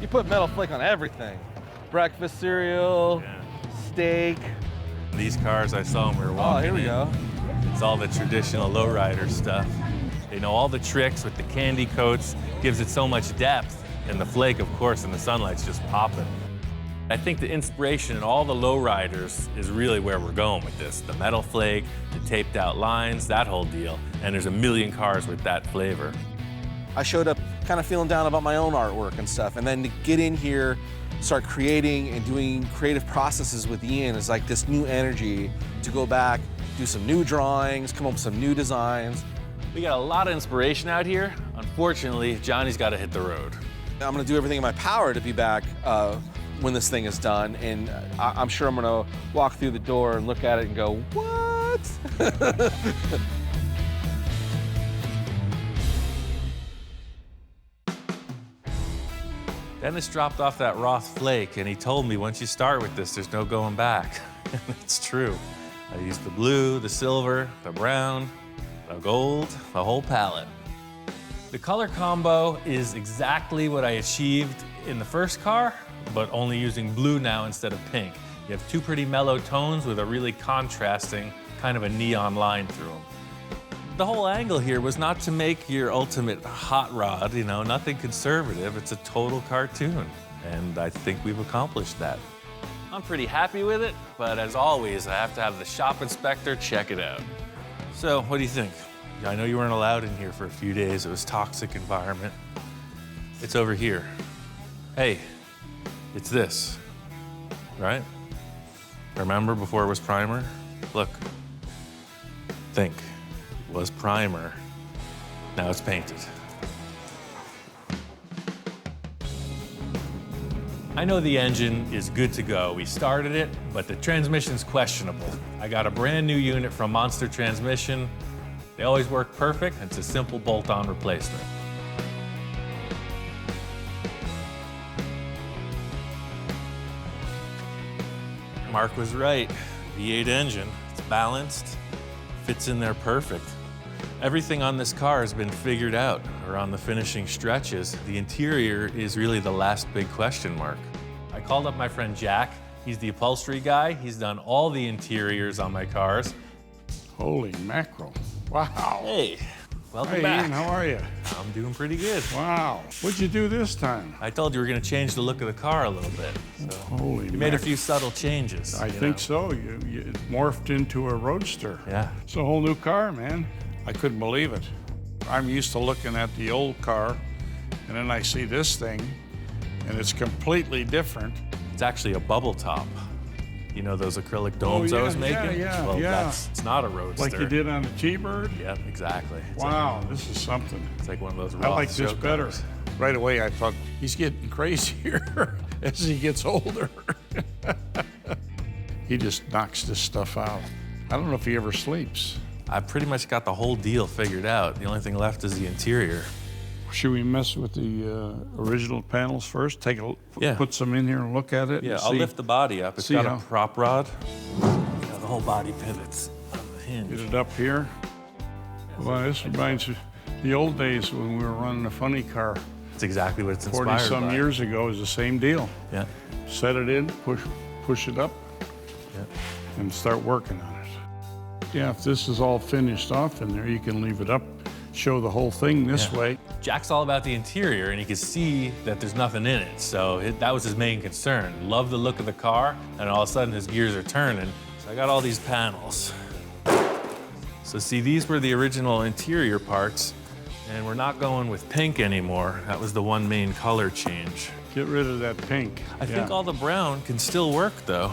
You put metal flake on everything. Breakfast cereal, steak. These cars, I saw when we were walking Oh, here we in. go. It's all the traditional lowrider stuff. You know, all the tricks with the candy coats gives it so much depth. And the flake, of course, in the sunlight's just popping. I think the inspiration in all the lowriders is really where we're going with this. The metal flake, the taped out lines, that whole deal. And there's a million cars with that flavor. I showed up kind of feeling down about my own artwork and stuff. And then to get in here, start creating and doing creative processes with Ian is like this new energy to go back, do some new drawings, come up with some new designs. We got a lot of inspiration out here. Unfortunately, Johnny's got to hit the road. I'm gonna do everything in my power to be back when this thing is done. And I'm sure I'm gonna walk through the door and look at it and go, what? Dennis dropped off that Roth flake, and he told me once you start with this, there's no going back. It's true. I used the blue, the silver, the brown, the gold, the whole palette. The color combo is exactly what I achieved in the first car, but only using blue now instead of pink. You have two pretty mellow tones with a really contrasting kind of a neon line through them. The whole angle here was not to make your ultimate hot rod, you know, nothing conservative. It's a total cartoon, and I think we've accomplished that. I'm pretty happy with it, but as always, I have to have the shop inspector check it out. So, what do you think? I know you weren't allowed in here for a few days. It was a toxic environment. It's over here. Hey, it's this, right? Remember before it was primer? Look, think. It was primer. Now it's painted. I know the engine is good to go. We started it, but the transmission's questionable. I got a brand new unit from Monster Transmission. They always work perfect. It's a simple bolt-on replacement. Mark was right. V8 engine, it's balanced, fits in there perfect. Everything on this car has been figured out around the finishing stretches. The interior is really the last big question mark. I called up my friend Jack. He's the upholstery guy. He's done all the interiors on my cars. Holy mackerel. Wow. Hey, welcome hey, back. Ian, how are you? I'm doing pretty good. Wow. What'd you do this time? I told you we're going to change the look of the car a little bit. So Holy you made a few subtle changes. I think so. You morphed into a roadster. Yeah. It's a whole new car, man. I couldn't believe it. I'm used to looking at the old car, and then I see this thing, and it's completely different. It's actually a bubble top. You know those acrylic domes I was making? Well, it's not a roadster. Like you did on the T-Bird? Yep, exactly. It's wow, this is something. It's like one of those I Roth like this show better. cars. Right away, I thought, he's getting crazier as he gets older. He just knocks this stuff out. I don't know if he ever sleeps. I pretty much got the whole deal figured out. The only thing left is the interior. Should we mess with the original panels first? Put some in here and look at it? Yeah, and I'll see, lift the body up. It's see got how- a prop rod. You know, the whole body pivots on the hinge. Get it up here. Well, this reminds me the old days when we were running a funny car. It's exactly what it's inspired 40-some by. years ago is the same deal. Yeah. Set it in, push it up, Yeah. and start working on it. Yeah, if this is all finished off in there, you can leave it up, show the whole thing this way. Jack's all about the interior, and he could see that there's nothing in it, so that was his main concern. Loved the look of the car, and all of a sudden his gears are turning. So I got all these panels. So see, these were the original interior parts, and we're not going with pink anymore. That was the one main color change. Get rid of that pink. I think all the brown can still work, though.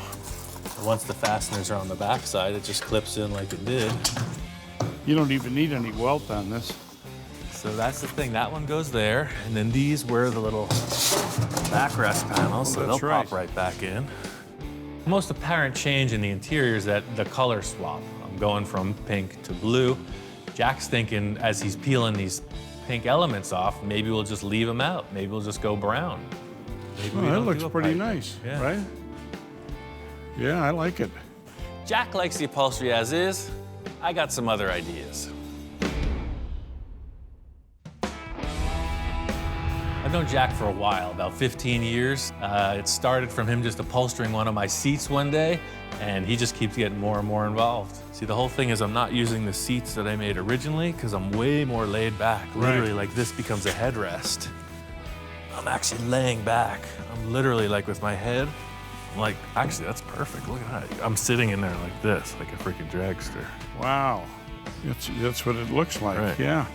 Once the fasteners are on the backside, it just clips in like it did. You don't even need any welt on this. So that's the thing, that one goes there, and then these were the little backrest panels, so they'll pop right back in. The most apparent change in the interior is that the color swap. I'm going from pink to blue. Jack's thinking, as he's peeling these pink elements off, maybe we'll just leave them out. Maybe we'll just go brown. Maybe that looks pretty nice, right? Yeah, I like it. Jack likes the upholstery as is. I got some other ideas. I've known Jack for a while, about 15 years. It started from him just upholstering one of my seats one day, and he just keeps getting more and more involved. See, the whole thing is I'm not using the seats that I made originally because I'm way more laid back. Literally, like this becomes a headrest. I'm actually laying back. I'm literally like with my head. I'm like, actually, that's perfect. Look at that. I'm sitting in there like this, like a freaking dragster. Wow, that's what it looks like, Right. yeah.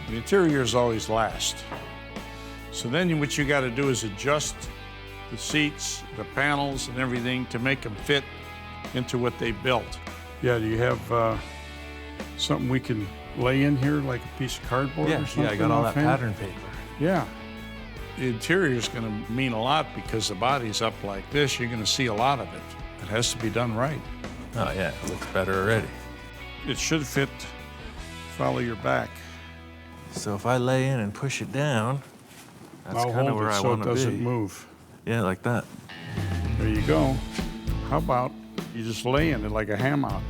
The interior is always last. So then what you got to do is adjust the seats, the panels, and everything to make them fit into what they built. Yeah, do you have something we can lay in here, like a piece of cardboard or something? Yeah, I got all that offhand? pattern paper. Yeah. The interior is going to mean a lot because the body's up like this. You're going to see a lot of it. It has to be done right. Oh yeah, it looks better already. It should fit, follow your back. So if I lay in and push it down, that's I'll kind of hold where it I so want it to be. doesn't move. Yeah, like that. There you go. How about you just lay in it like a hammock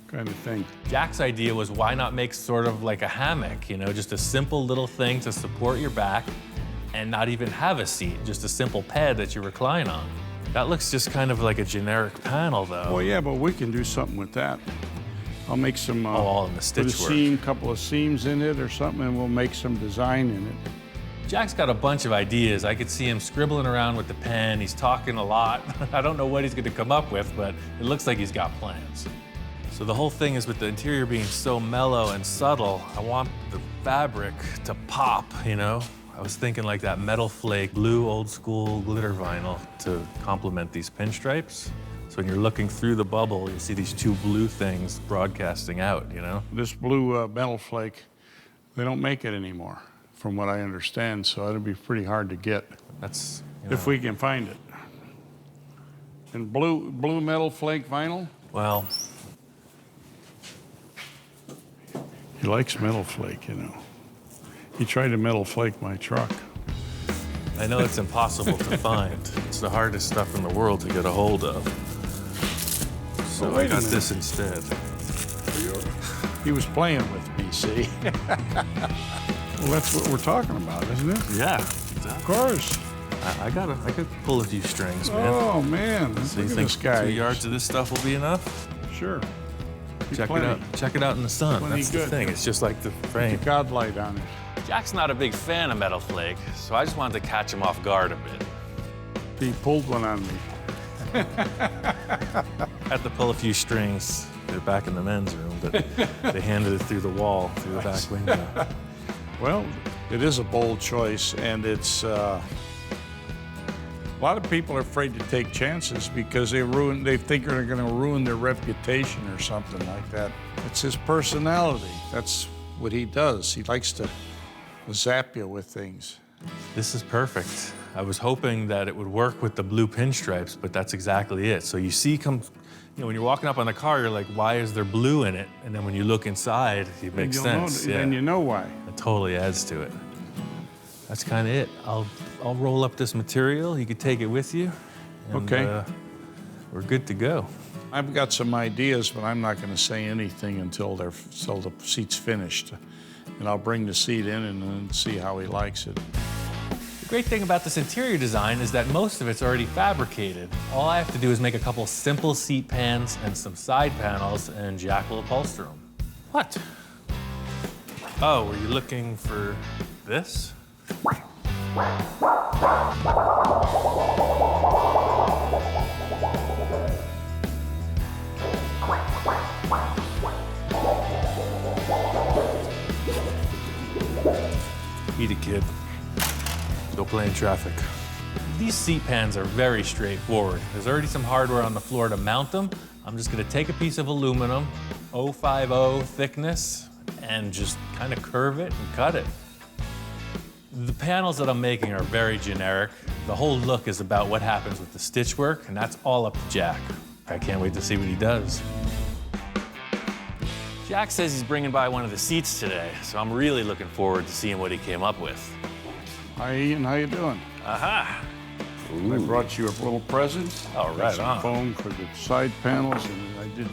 kind of thing? Jack's idea was why not make sort of like a hammock, you know, just a simple little thing to support your back and not even have a seat, just a simple pad that you recline on. That looks just kind of like a generic panel, though. Well, yeah, but we can do something with that. I'll make some all in the stitch put a work. seam, couple of seams in it or something, and we'll make some design in it. Jack's got a bunch of ideas. I could see him scribbling around with the pen. He's talking a lot. I don't know what he's going to come up with, but it looks like he's got plans. So the whole thing is with the interior being so mellow and subtle, I want the fabric to pop, you know? I was thinking like that metal flake, blue old school glitter vinyl to complement these pinstripes. So when you're looking through the bubble, you see these two blue things broadcasting out, you know? This blue metal flake, they don't make it anymore, from what I understand, so it'll be pretty hard to get. That's, if we can find it. And blue metal flake vinyl? Well, he likes metal flake, you know. He tried to metal flake my truck. I know it's impossible to find. It's the hardest stuff in the world to get a hold of. So Oh, I wait a got minute. this instead. He was playing with me, see? Well, that's what we're talking about, isn't it? Yeah. Of course. I could pull a few strings, man. Oh, man. So you Look at think this guy. 2 yards of this stuff will be enough? Sure. Check Plenty. it out. Check it out in the sun. Plenty That's the good. thing. It's just like the frame. Put the God light on it. Jack's not a big fan of metal flake, so I just wanted to catch him off guard a bit. He pulled one on me. Had to pull a few strings. They're back in the men's room, but they handed it through the wall, through the back window. Well, it is a bold choice, and it's a lot of people are afraid to take chances because they think they're going to ruin their reputation or something like that. It's his personality. That's what he does. He likes to zap you with things. This is perfect. I was hoping that it would work with the blue pinstripes, but that's exactly it. So you see, when you're walking up on the car, you're like, why is there blue in it? And then when you look inside, it makes sense. Then you know why. It totally adds to it. That's kind of it. I'll roll up this material. You could take it with you. And, Okay. We're good to go. I've got some ideas, but I'm not going to say anything until the seat's finished. And I'll bring the seat in and then see how he likes it. The great thing about this interior design is that most of it's already fabricated. All I have to do is make a couple simple seat pans and some side panels, and Jack will upholster them. What? Oh, were you looking for this? Eat it, kid. Go play in traffic. These seat pans are very straightforward. There's already some hardware on the floor to mount them. I'm just gonna take a piece of aluminum, 050 thickness, and just kind of curve it and cut it. The panels that I'm making are very generic. The whole look is about what happens with the stitch work, and that's all up to Jack. I can't wait to see what he does. Jack says he's bringing by one of the seats today, so I'm really looking forward to seeing what he came up with. Hi, Ian. How you doing? Aha! I brought you a little present. Oh, right some on. foam for the side panels, and I did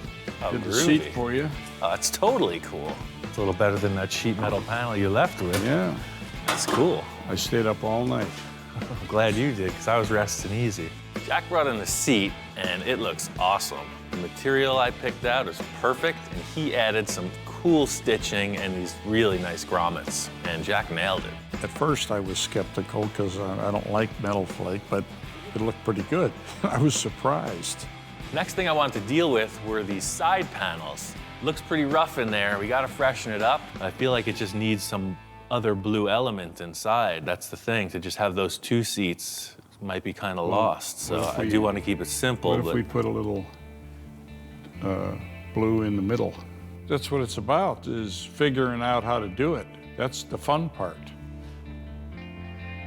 the groovy. seat for you. Oh, that's totally cool. It's a little better than that sheet metal panel you left with. Yeah. That's cool. I stayed up all night. I'm glad you did, because I was resting easy. Jack brought in the seat, and it looks awesome. The material I picked out is perfect, and he added some cool stitching and these really nice grommets, and Jack nailed it. At first, I was skeptical because I don't like metal flake, but it looked pretty good. I was surprised. Next thing I wanted to deal with were these side panels. Looks pretty rough in there. We gotta freshen it up. I feel like it just needs some other blue element inside. That's the thing, to just have those two seats might be kind of lost. So I do want to keep it simple. What if we put a little blue in the middle? That's what it's about, is figuring out how to do it. That's the fun part.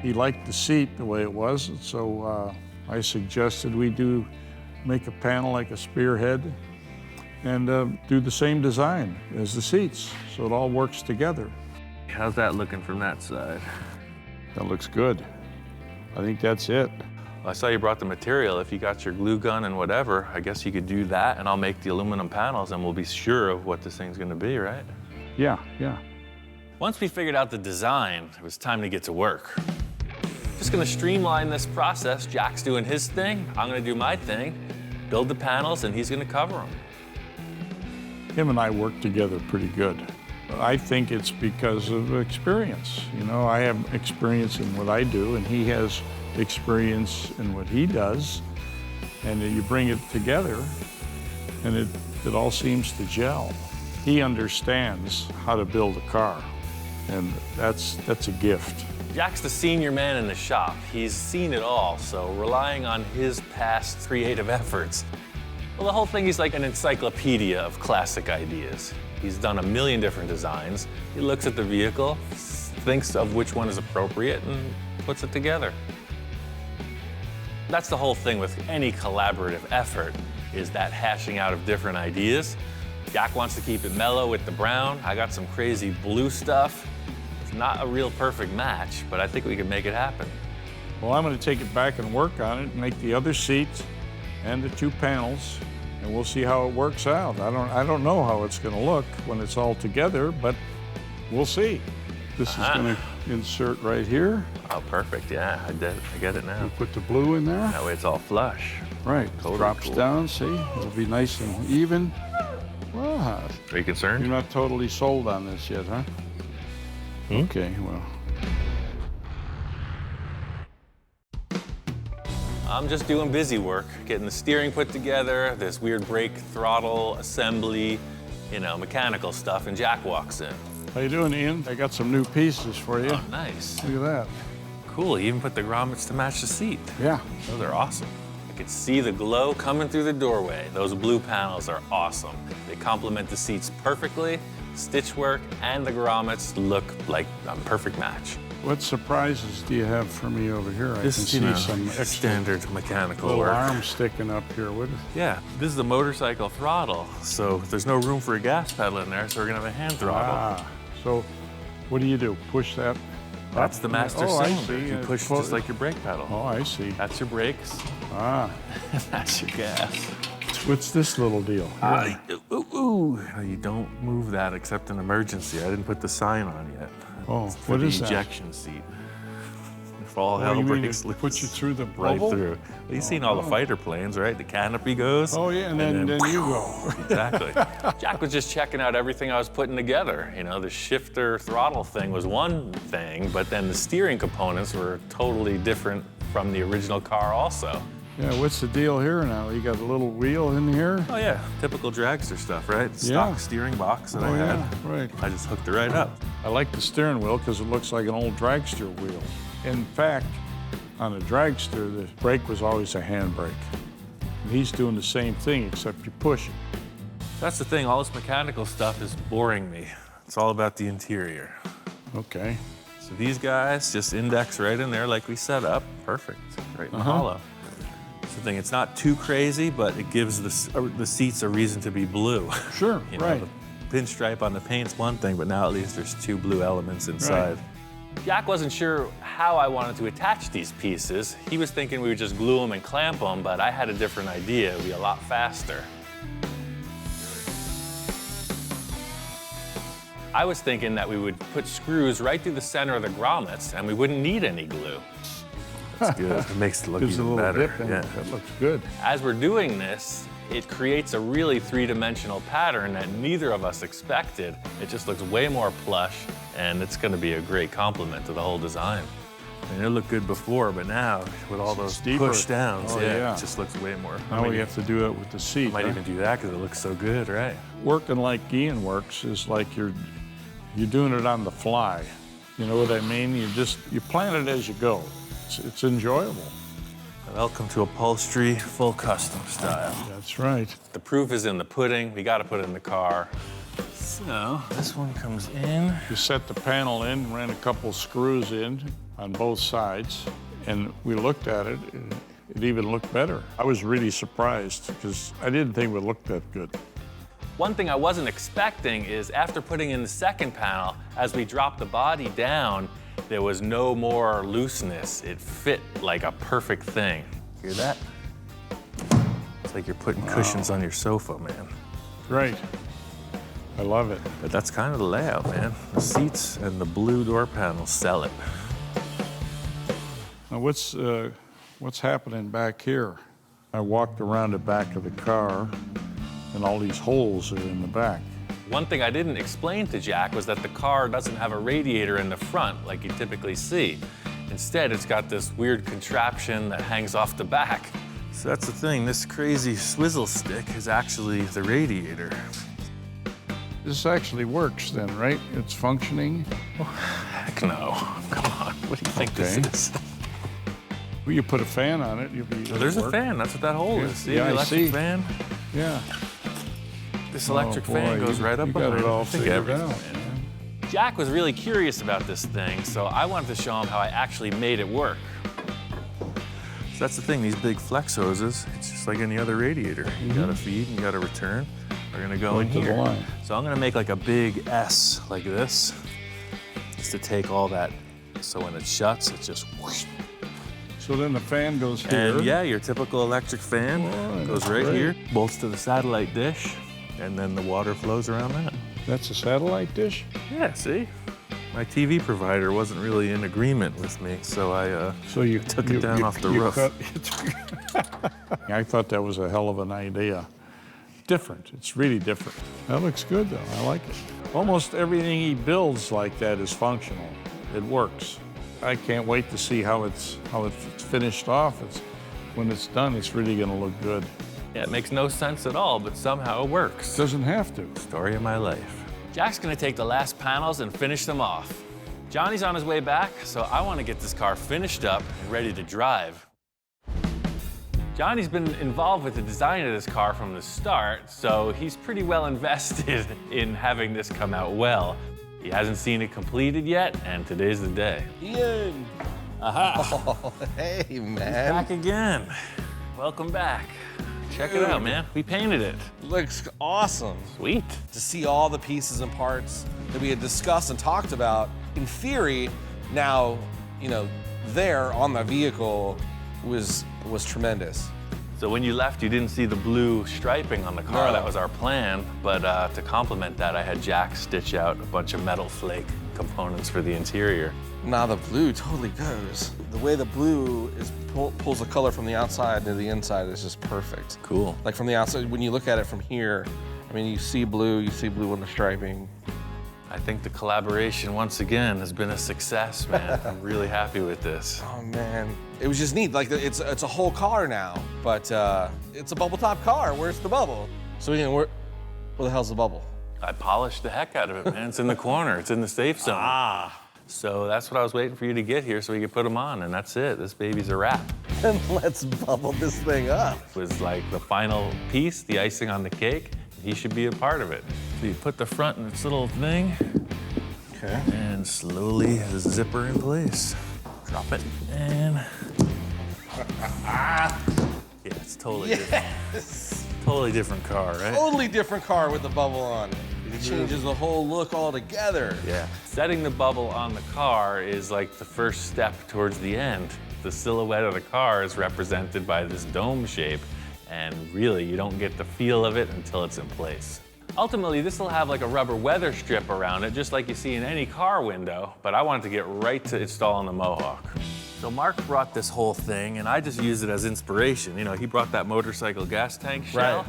He liked the seat the way it was, and so I suggested we make a panel like a spearhead and do the same design as the seats, so it all works together. How's that looking from that side? That looks good. I think that's it. Well, I saw you brought the material. If you got your glue gun and whatever, I guess you could do that, and I'll make the aluminum panels, and we'll be sure of what this thing's gonna be, right? Yeah, yeah. Once we figured out the design, it was time to get to work. Just gonna streamline this process. Jack's doing his thing, I'm gonna do my thing, build the panels, and he's gonna cover them. Him and I work together pretty good. I think it's because of experience. You know, I have experience in what I do, and he has experience in what he does. And you bring it together, and it all seems to gel. He understands how to build a car, and that's a gift. Jack's the senior man in the shop. He's seen it all, so relying on his past creative efforts. Well, the whole thing is like an encyclopedia of classic ideas. He's done a million different designs. He looks at the vehicle, thinks of which one is appropriate, and puts it together. That's the whole thing with any collaborative effort, is that hashing out of different ideas. Jack wants to keep it mellow with the brown. I got some crazy blue stuff. It's not a real perfect match, but I think we can make it happen. Well, I'm going to take it back and work on it, make the other seat and the two panels, and we'll see how it works out. I don't know how it's going to look when it's all together, but we'll see. This is going to insert right here. Oh, perfect. Yeah, I get it now. You put the blue in there. That way it's all flush. Right. Totally Drops cool. down. See, it'll be nice and even. Wow. Are you concerned? You're not totally sold on this yet, huh? Okay. Well. I'm just doing busy work, getting the steering put together, this weird brake throttle assembly, you know, mechanical stuff, and Jack walks in. How you doing, Ian? I got some new pieces for you. Oh, nice. Look at that. Cool, you even put the grommets to match the seat. Yeah. Those are awesome. I could see the glow coming through the doorway. Those blue panels are awesome. They complement the seats perfectly. Stitch work and the grommets look like a perfect match. What surprises do you have for me over here? I can see some extra standard mechanical little work. arm sticking up here. What is Yeah, this is a motorcycle throttle, so there's no room for a gas pedal in there, so we're gonna have a hand throttle. Ah, so what do? Push that? That's the master I cylinder. see. You push just like your brake pedal. Oh, I see. That's your brakes. Ah. That's your gas. What's this little deal? You don't move that except in emergency. I didn't put the sign on yet. Oh, It's for what the is that? ejection seat. if all hell you mean breaks it loose. puts you through the right bubble? through. Well, you've seen all the fighter planes, right? The canopy goes. Oh yeah, and then you go. Exactly. Jack was just checking out everything I was putting together. You know, the shifter throttle thing was one thing, but then the steering components were totally different from the original car also. Yeah, what's the deal here now? You got a little wheel in here? Oh yeah, typical dragster stuff, right? Stock steering box that I had. Yeah, right. I just hooked it right up. I like the steering wheel because it looks like an old dragster wheel. In fact, on a dragster, the brake was always a handbrake. And he's doing the same thing, except you push it. That's the thing, all this mechanical stuff is boring me. It's all about the interior. Okay. So these guys just index right in there like we set up. Perfect, right in the hollow. That's the thing, it's not too crazy, but it gives the seats a reason to be blue. Sure, You know, right. The pinstripe on the paint's one thing, but now at least there's two blue elements inside. Jack wasn't sure how I wanted to attach these pieces. He was thinking we would just glue them and clamp them, but I had a different idea. It would be a lot faster. I was thinking that we would put screws right through the center of the grommets and we wouldn't need any glue. That's good. It makes it look Gives a even little better. dip in it. That looks good. As we're doing this, it creates a really three-dimensional pattern that neither of us expected. It just looks way more plush, and it's going to be a great complement to the whole design. And it looked good before, but now with all those push downs, it just looks way more. Now we have to do it with the seat. I might even do that because it looks so good, right? Working like Ian works is like you're doing it on the fly. You know what I mean? You plan it as you go. It's enjoyable. Welcome to upholstery, full custom style. That's right. The proof is in the pudding. We got to put it in the car. So this one comes in. You set the panel in, ran a couple screws in on both sides, and we looked at it. It even looked better. I was really surprised because I didn't think it would look that good. One thing I wasn't expecting is after putting in the second panel, as we dropped the body down, there was no more looseness. It fit like a perfect thing. Hear that? It's like you're putting cushions on your sofa, man. Right. I love it. But that's kind of the layout, man. The seats and the blue door panels sell it. Now what's happening back here? I walked around the back of the car, and all these holes are in the back. One thing I didn't explain to Jack was that the car doesn't have a radiator in the front like you typically see. Instead, it's got this weird contraption that hangs off the back. So that's the thing, this crazy swizzle stick is actually the radiator. This actually works then, right? It's functioning? Oh, heck no. Come on, what do you think this is? Well, you put a fan on it, you'll be. So there's a fan, that's what that hole is. See, Yeah, the I electric see. fan? Yeah. This electric Oh, fan boy, goes right up you got behind it all I think figured everything, out. man. Jack was really curious about this thing, so I wanted to show him how I actually made it work. So that's the thing, these big flex hoses, it's just like any other radiator. You gotta feed and you gotta return. We're gonna go in Right to the here. line. So I'm gonna make like a big S like this, just to take all that, so when it shuts, it just whoosh. So then the fan goes here. And yeah, your typical electric fan goes right here, bolts to the satellite dish, and then the water flows around that. That's a satellite dish? Yeah, see? My TV provider wasn't really in agreement with me, so I took it down off the roof. I thought that was a hell of an idea. Different, it's really different. That looks good though, I like it. Almost everything he builds like that is functional. It works. I can't wait to see how it's finished off. When it's done, it's really gonna look good. Yeah, it makes no sense at all, but somehow it works. Doesn't have to. Story of my life. Jack's gonna take the last panels and finish them off. Johnny's on his way back, so I wanna get this car finished up and ready to drive. Johnny's been involved with the design of this car from the start, so he's pretty well invested in having this come out well. He hasn't seen it completed yet, and today's the day. Ian! Aha! Oh, hey, man. Back again. Welcome back. Check it out, man. We painted it. Looks awesome. Sweet. To see all the pieces and parts that we had discussed and talked about, in theory, now, you know, there on the vehicle was tremendous. So when you left, you didn't see the blue striping on the car. No. That was our plan. But to complement that, I had Jack stitch out a bunch of metal flake components for the interior. Nah, the blue totally goes. The way the blue is pulls the color from the outside to the inside is just perfect. Cool. Like from the outside, when you look at it from here, I mean, you see blue in the striping. I think the collaboration, once again, has been a success, man. I'm really happy with this. Oh, man. It was just neat. Like, it's a whole car now, but it's a bubble top car. Where's the bubble? So, Ian, where the hell's the bubble? I polished the heck out of it, man. It's in the corner. It's in the safe zone. Ah. So that's what I was waiting for you to get here so we could put them on, and that's it. This baby's a wrap. And let's bubble this thing up. It was like the final piece, the icing on the cake. He should be a part of it. So you put the front in its little thing. Okay. And slowly zipper in place. Drop it, and... yeah, it's totally different. Totally different car, right? Totally different car with the bubble on it. It changes the whole look altogether. Yeah. Setting the bubble on the car is like the first step towards the end. The silhouette of the car is represented by this dome shape, and really, you don't get the feel of it until it's in place. Ultimately, this will have like a rubber weather strip around it, just like you see in any car window, but I wanted to get right to installing the Mohawk. So Mark brought this whole thing, and I just used it as inspiration. You know, he brought that motorcycle gas tank shell,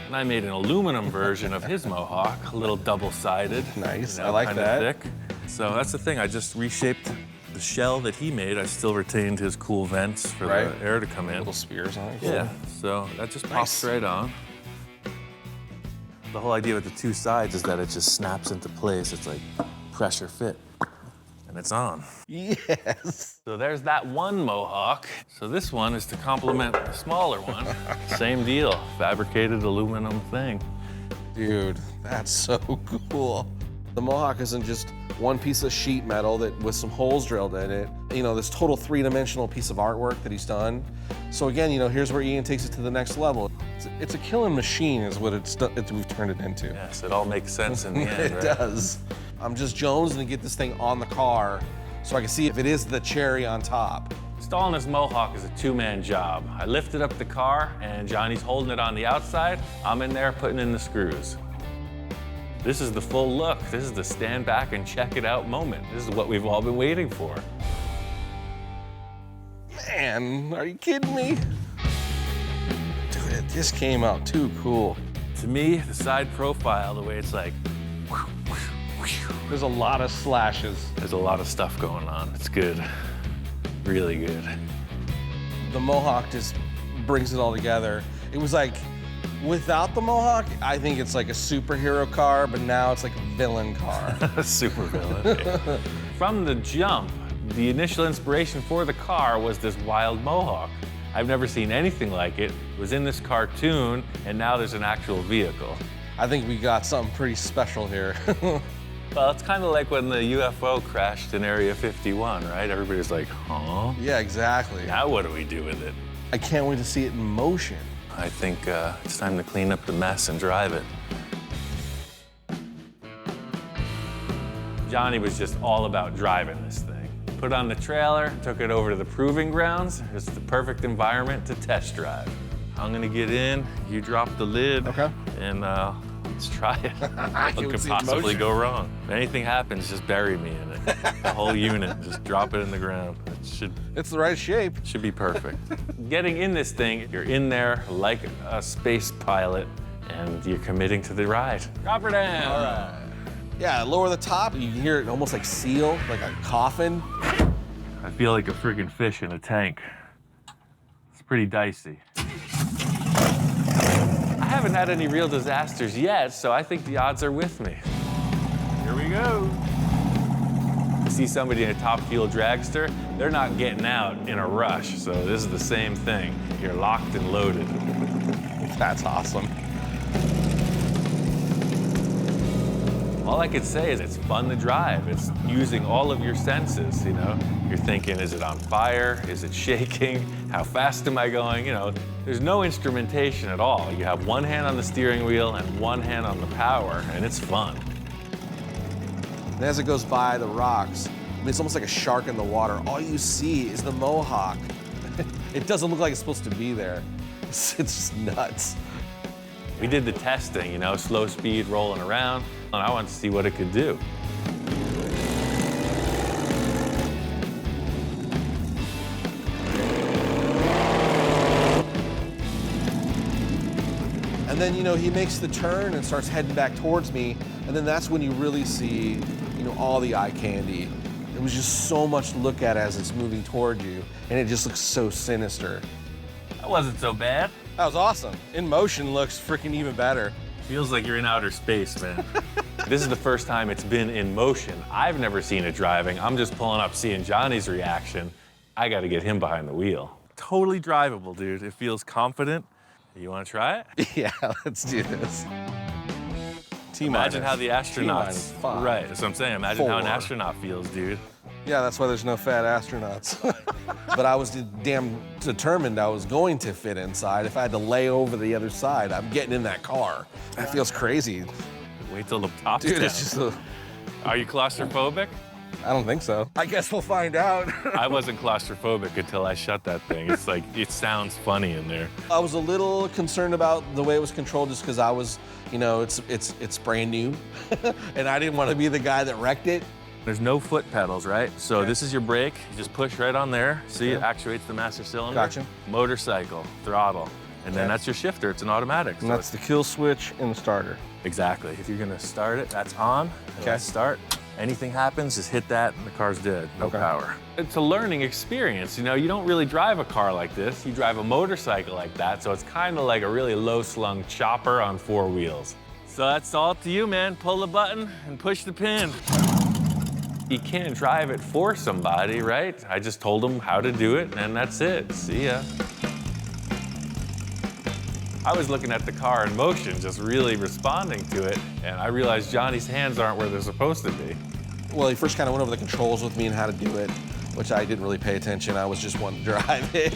and I made an aluminum version of his Mohawk, a little double-sided. Nice, you know, I like kinda that. thick. So that's the thing, I just reshaped the shell that he made. I still retained his cool vents for the air to come in. Little spears on it. Yeah, so that just pops right on. The whole idea with the two sides is that it just snaps into place. It's like pressure fit, and it's on. Yes. So there's that one Mohawk. So this one is to complement the smaller one. Same deal, fabricated aluminum thing. Dude, that's so cool. The Mohawk isn't just one piece of sheet metal that with some holes drilled in it. You know, this total three-dimensional piece of artwork that he's done. So again, you know, here's where Ian takes it to the next level. It's a killing machine is what we've turned it into. Yes, it all makes sense in the end, It does. I'm just jonesing to get this thing on the car so I can see if it is the cherry on top. Installing this Mohawk is a two-man job. I lifted up the car, and Johnny's holding it on the outside. I'm in there putting in the screws. This is the full look. This is the stand back and check it out moment. This is what we've all been waiting for. Man, are you kidding me? Dude, this came out too cool. To me, the side profile, the way it's like, there's a lot of slashes. There's a lot of stuff going on. It's good, really good. The Mohawk just brings it all together. It was like, without the Mohawk, I think it's like a superhero car, but now it's like a villain car. A super villain. Yeah. From the jump, the initial inspiration for the car was this wild Mohawk. I've never seen anything like it. It was in this cartoon, and now there's an actual vehicle. I think we got something pretty special here. Well, it's kind of like when the UFO crashed in Area 51, right? Everybody's like, huh? Yeah, exactly. Now what do we do with it? I can't wait to see it in motion. I think it's time to clean up the mess and drive it. Johnny was just all about driving this thing. Put on the trailer, took it over to the proving grounds. It's the perfect environment to test drive. I'm gonna get in, you drop the lid, and let's try it. What could possibly go wrong? If anything happens, just bury me in it. The whole unit, just drop it in the ground. It's the right shape. Should be perfect. Getting in this thing, you're in there like a space pilot, and you're committing to the ride. Drop her down. All right. Yeah, lower the top. You can hear it almost like seal, like a coffin. I feel like a friggin' fish in a tank. It's pretty dicey. I haven't had any real disasters yet, so I think the odds are with me. Here we go. You see somebody in a top fuel dragster, they're not getting out in a rush, so this is the same thing. You're locked and loaded. That's awesome. All I could say is it's fun to drive. It's using all of your senses, you know? You're thinking, is it on fire? Is it shaking? How fast am I going? You know, there's no instrumentation at all. You have one hand on the steering wheel and one hand on the power, and it's fun. And as it goes by the rocks, I mean, it's almost like a shark in the water. All you see is the Mohawk. It doesn't look like it's supposed to be there. It's just nuts. We did the testing, you know, slow speed rolling around, and I wanted to see what it could do. And then, you know, he makes the turn and starts heading back towards me. And then that's when you really see, you know, all the eye candy. It was just so much to look at as it's moving toward you. And it just looks so sinister. That wasn't so bad. That was awesome. In motion looks freaking even better. Feels like you're in outer space, man. This is the first time it's been in motion. I've never seen it driving. I'm just pulling up, seeing Johnny's reaction. I got to get him behind the wheel. Totally drivable, dude. It feels confident. You want to try it? Yeah, let's do this. Imagine how the astronauts. T-5, right, that's what I'm saying. Imagine how an 4. astronaut feels, dude. Yeah, that's why there's no fat astronauts. But I was damn determined I was going to fit inside. If I had to lay over the other side, I'm getting in that car. That feels crazy. Wait till the top's Dude, down. it's just a... Are you claustrophobic? I don't think so. I guess we'll find out. I wasn't claustrophobic until I shut that thing. It's like, it sounds funny in there. I was a little concerned about the way it was controlled just because I was, you know, it's brand new. And I didn't want to be the guy that wrecked it. There's no foot pedals, right? So this is your brake. You just push right on there. See, it actuates the master cylinder. Gotcha. Motorcycle, throttle. And then that's your shifter. It's an automatic. And that's the kill switch and the starter. Exactly. If you're gonna start it, that's on. Okay. Start. Anything happens, just hit that and the car's dead. No power. It's a learning experience. You know, you don't really drive a car like this. You drive a motorcycle like that, so it's kind of like a really low-slung chopper on 4 wheels. So that's all up to you, man. Pull the button and push the pin. You can't drive it for somebody, right? I just told them how to do it, and that's it. See ya. I was looking at the car in motion, just really responding to it, and I realized Johnny's hands aren't where they're supposed to be. Well, he first kind of went over the controls with me and how to do it, which I didn't really pay attention. I was just wanting to drive it.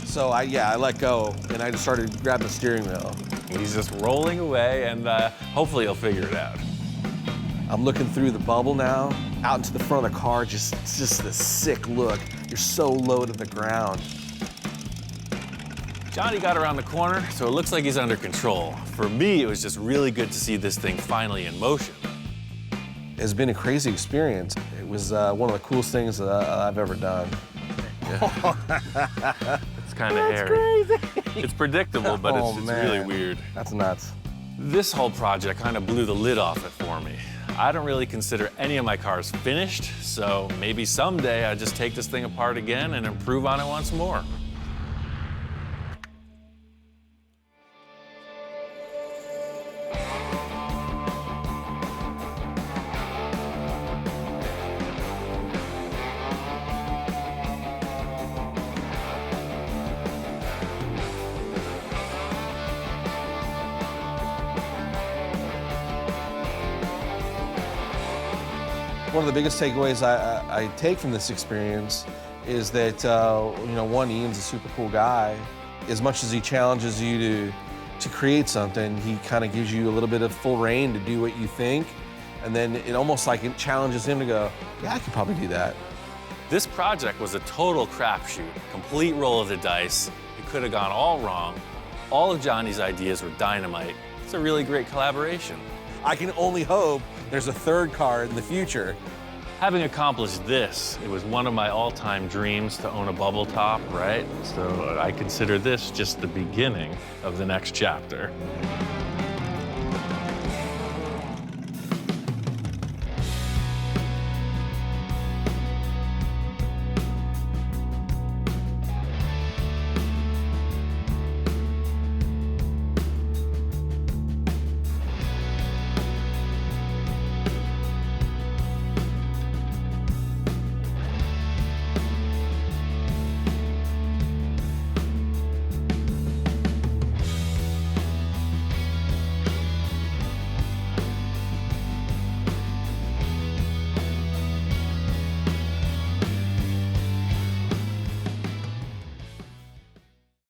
So I let go, and I just started grabbing the steering wheel. He's just rolling away, and hopefully he'll figure it out. I'm looking through the bubble now, out into the front of the car, it's just this sick look. You're so low to the ground. Johnny got around the corner, so it looks like he's under control. For me, it was just really good to see this thing finally in motion. It's been a crazy experience. It was one of the coolest things that I've ever done. Yeah. It's kind of hairy. Crazy. It's predictable, but it's really weird. That's nuts. This whole project kind of blew the lid off it for me. I don't really consider any of my cars finished, so maybe someday I just take this thing apart again and improve on it once more. One of the biggest takeaways I take from this experience is that, you know, one, Ian's a super cool guy. As much as he challenges you to create something, he kind of gives you a little bit of full reign to do what you think. And then it almost like it challenges him to go, yeah, I could probably do that. This project was a total crapshoot, complete roll of the dice. It could have gone all wrong. All of Johnny's ideas were dynamite. It's a really great collaboration. I can only hope there's a third car in the future. Having accomplished this, it was one of my all-time dreams to own a bubble top, right? So I consider this just the beginning of the next chapter.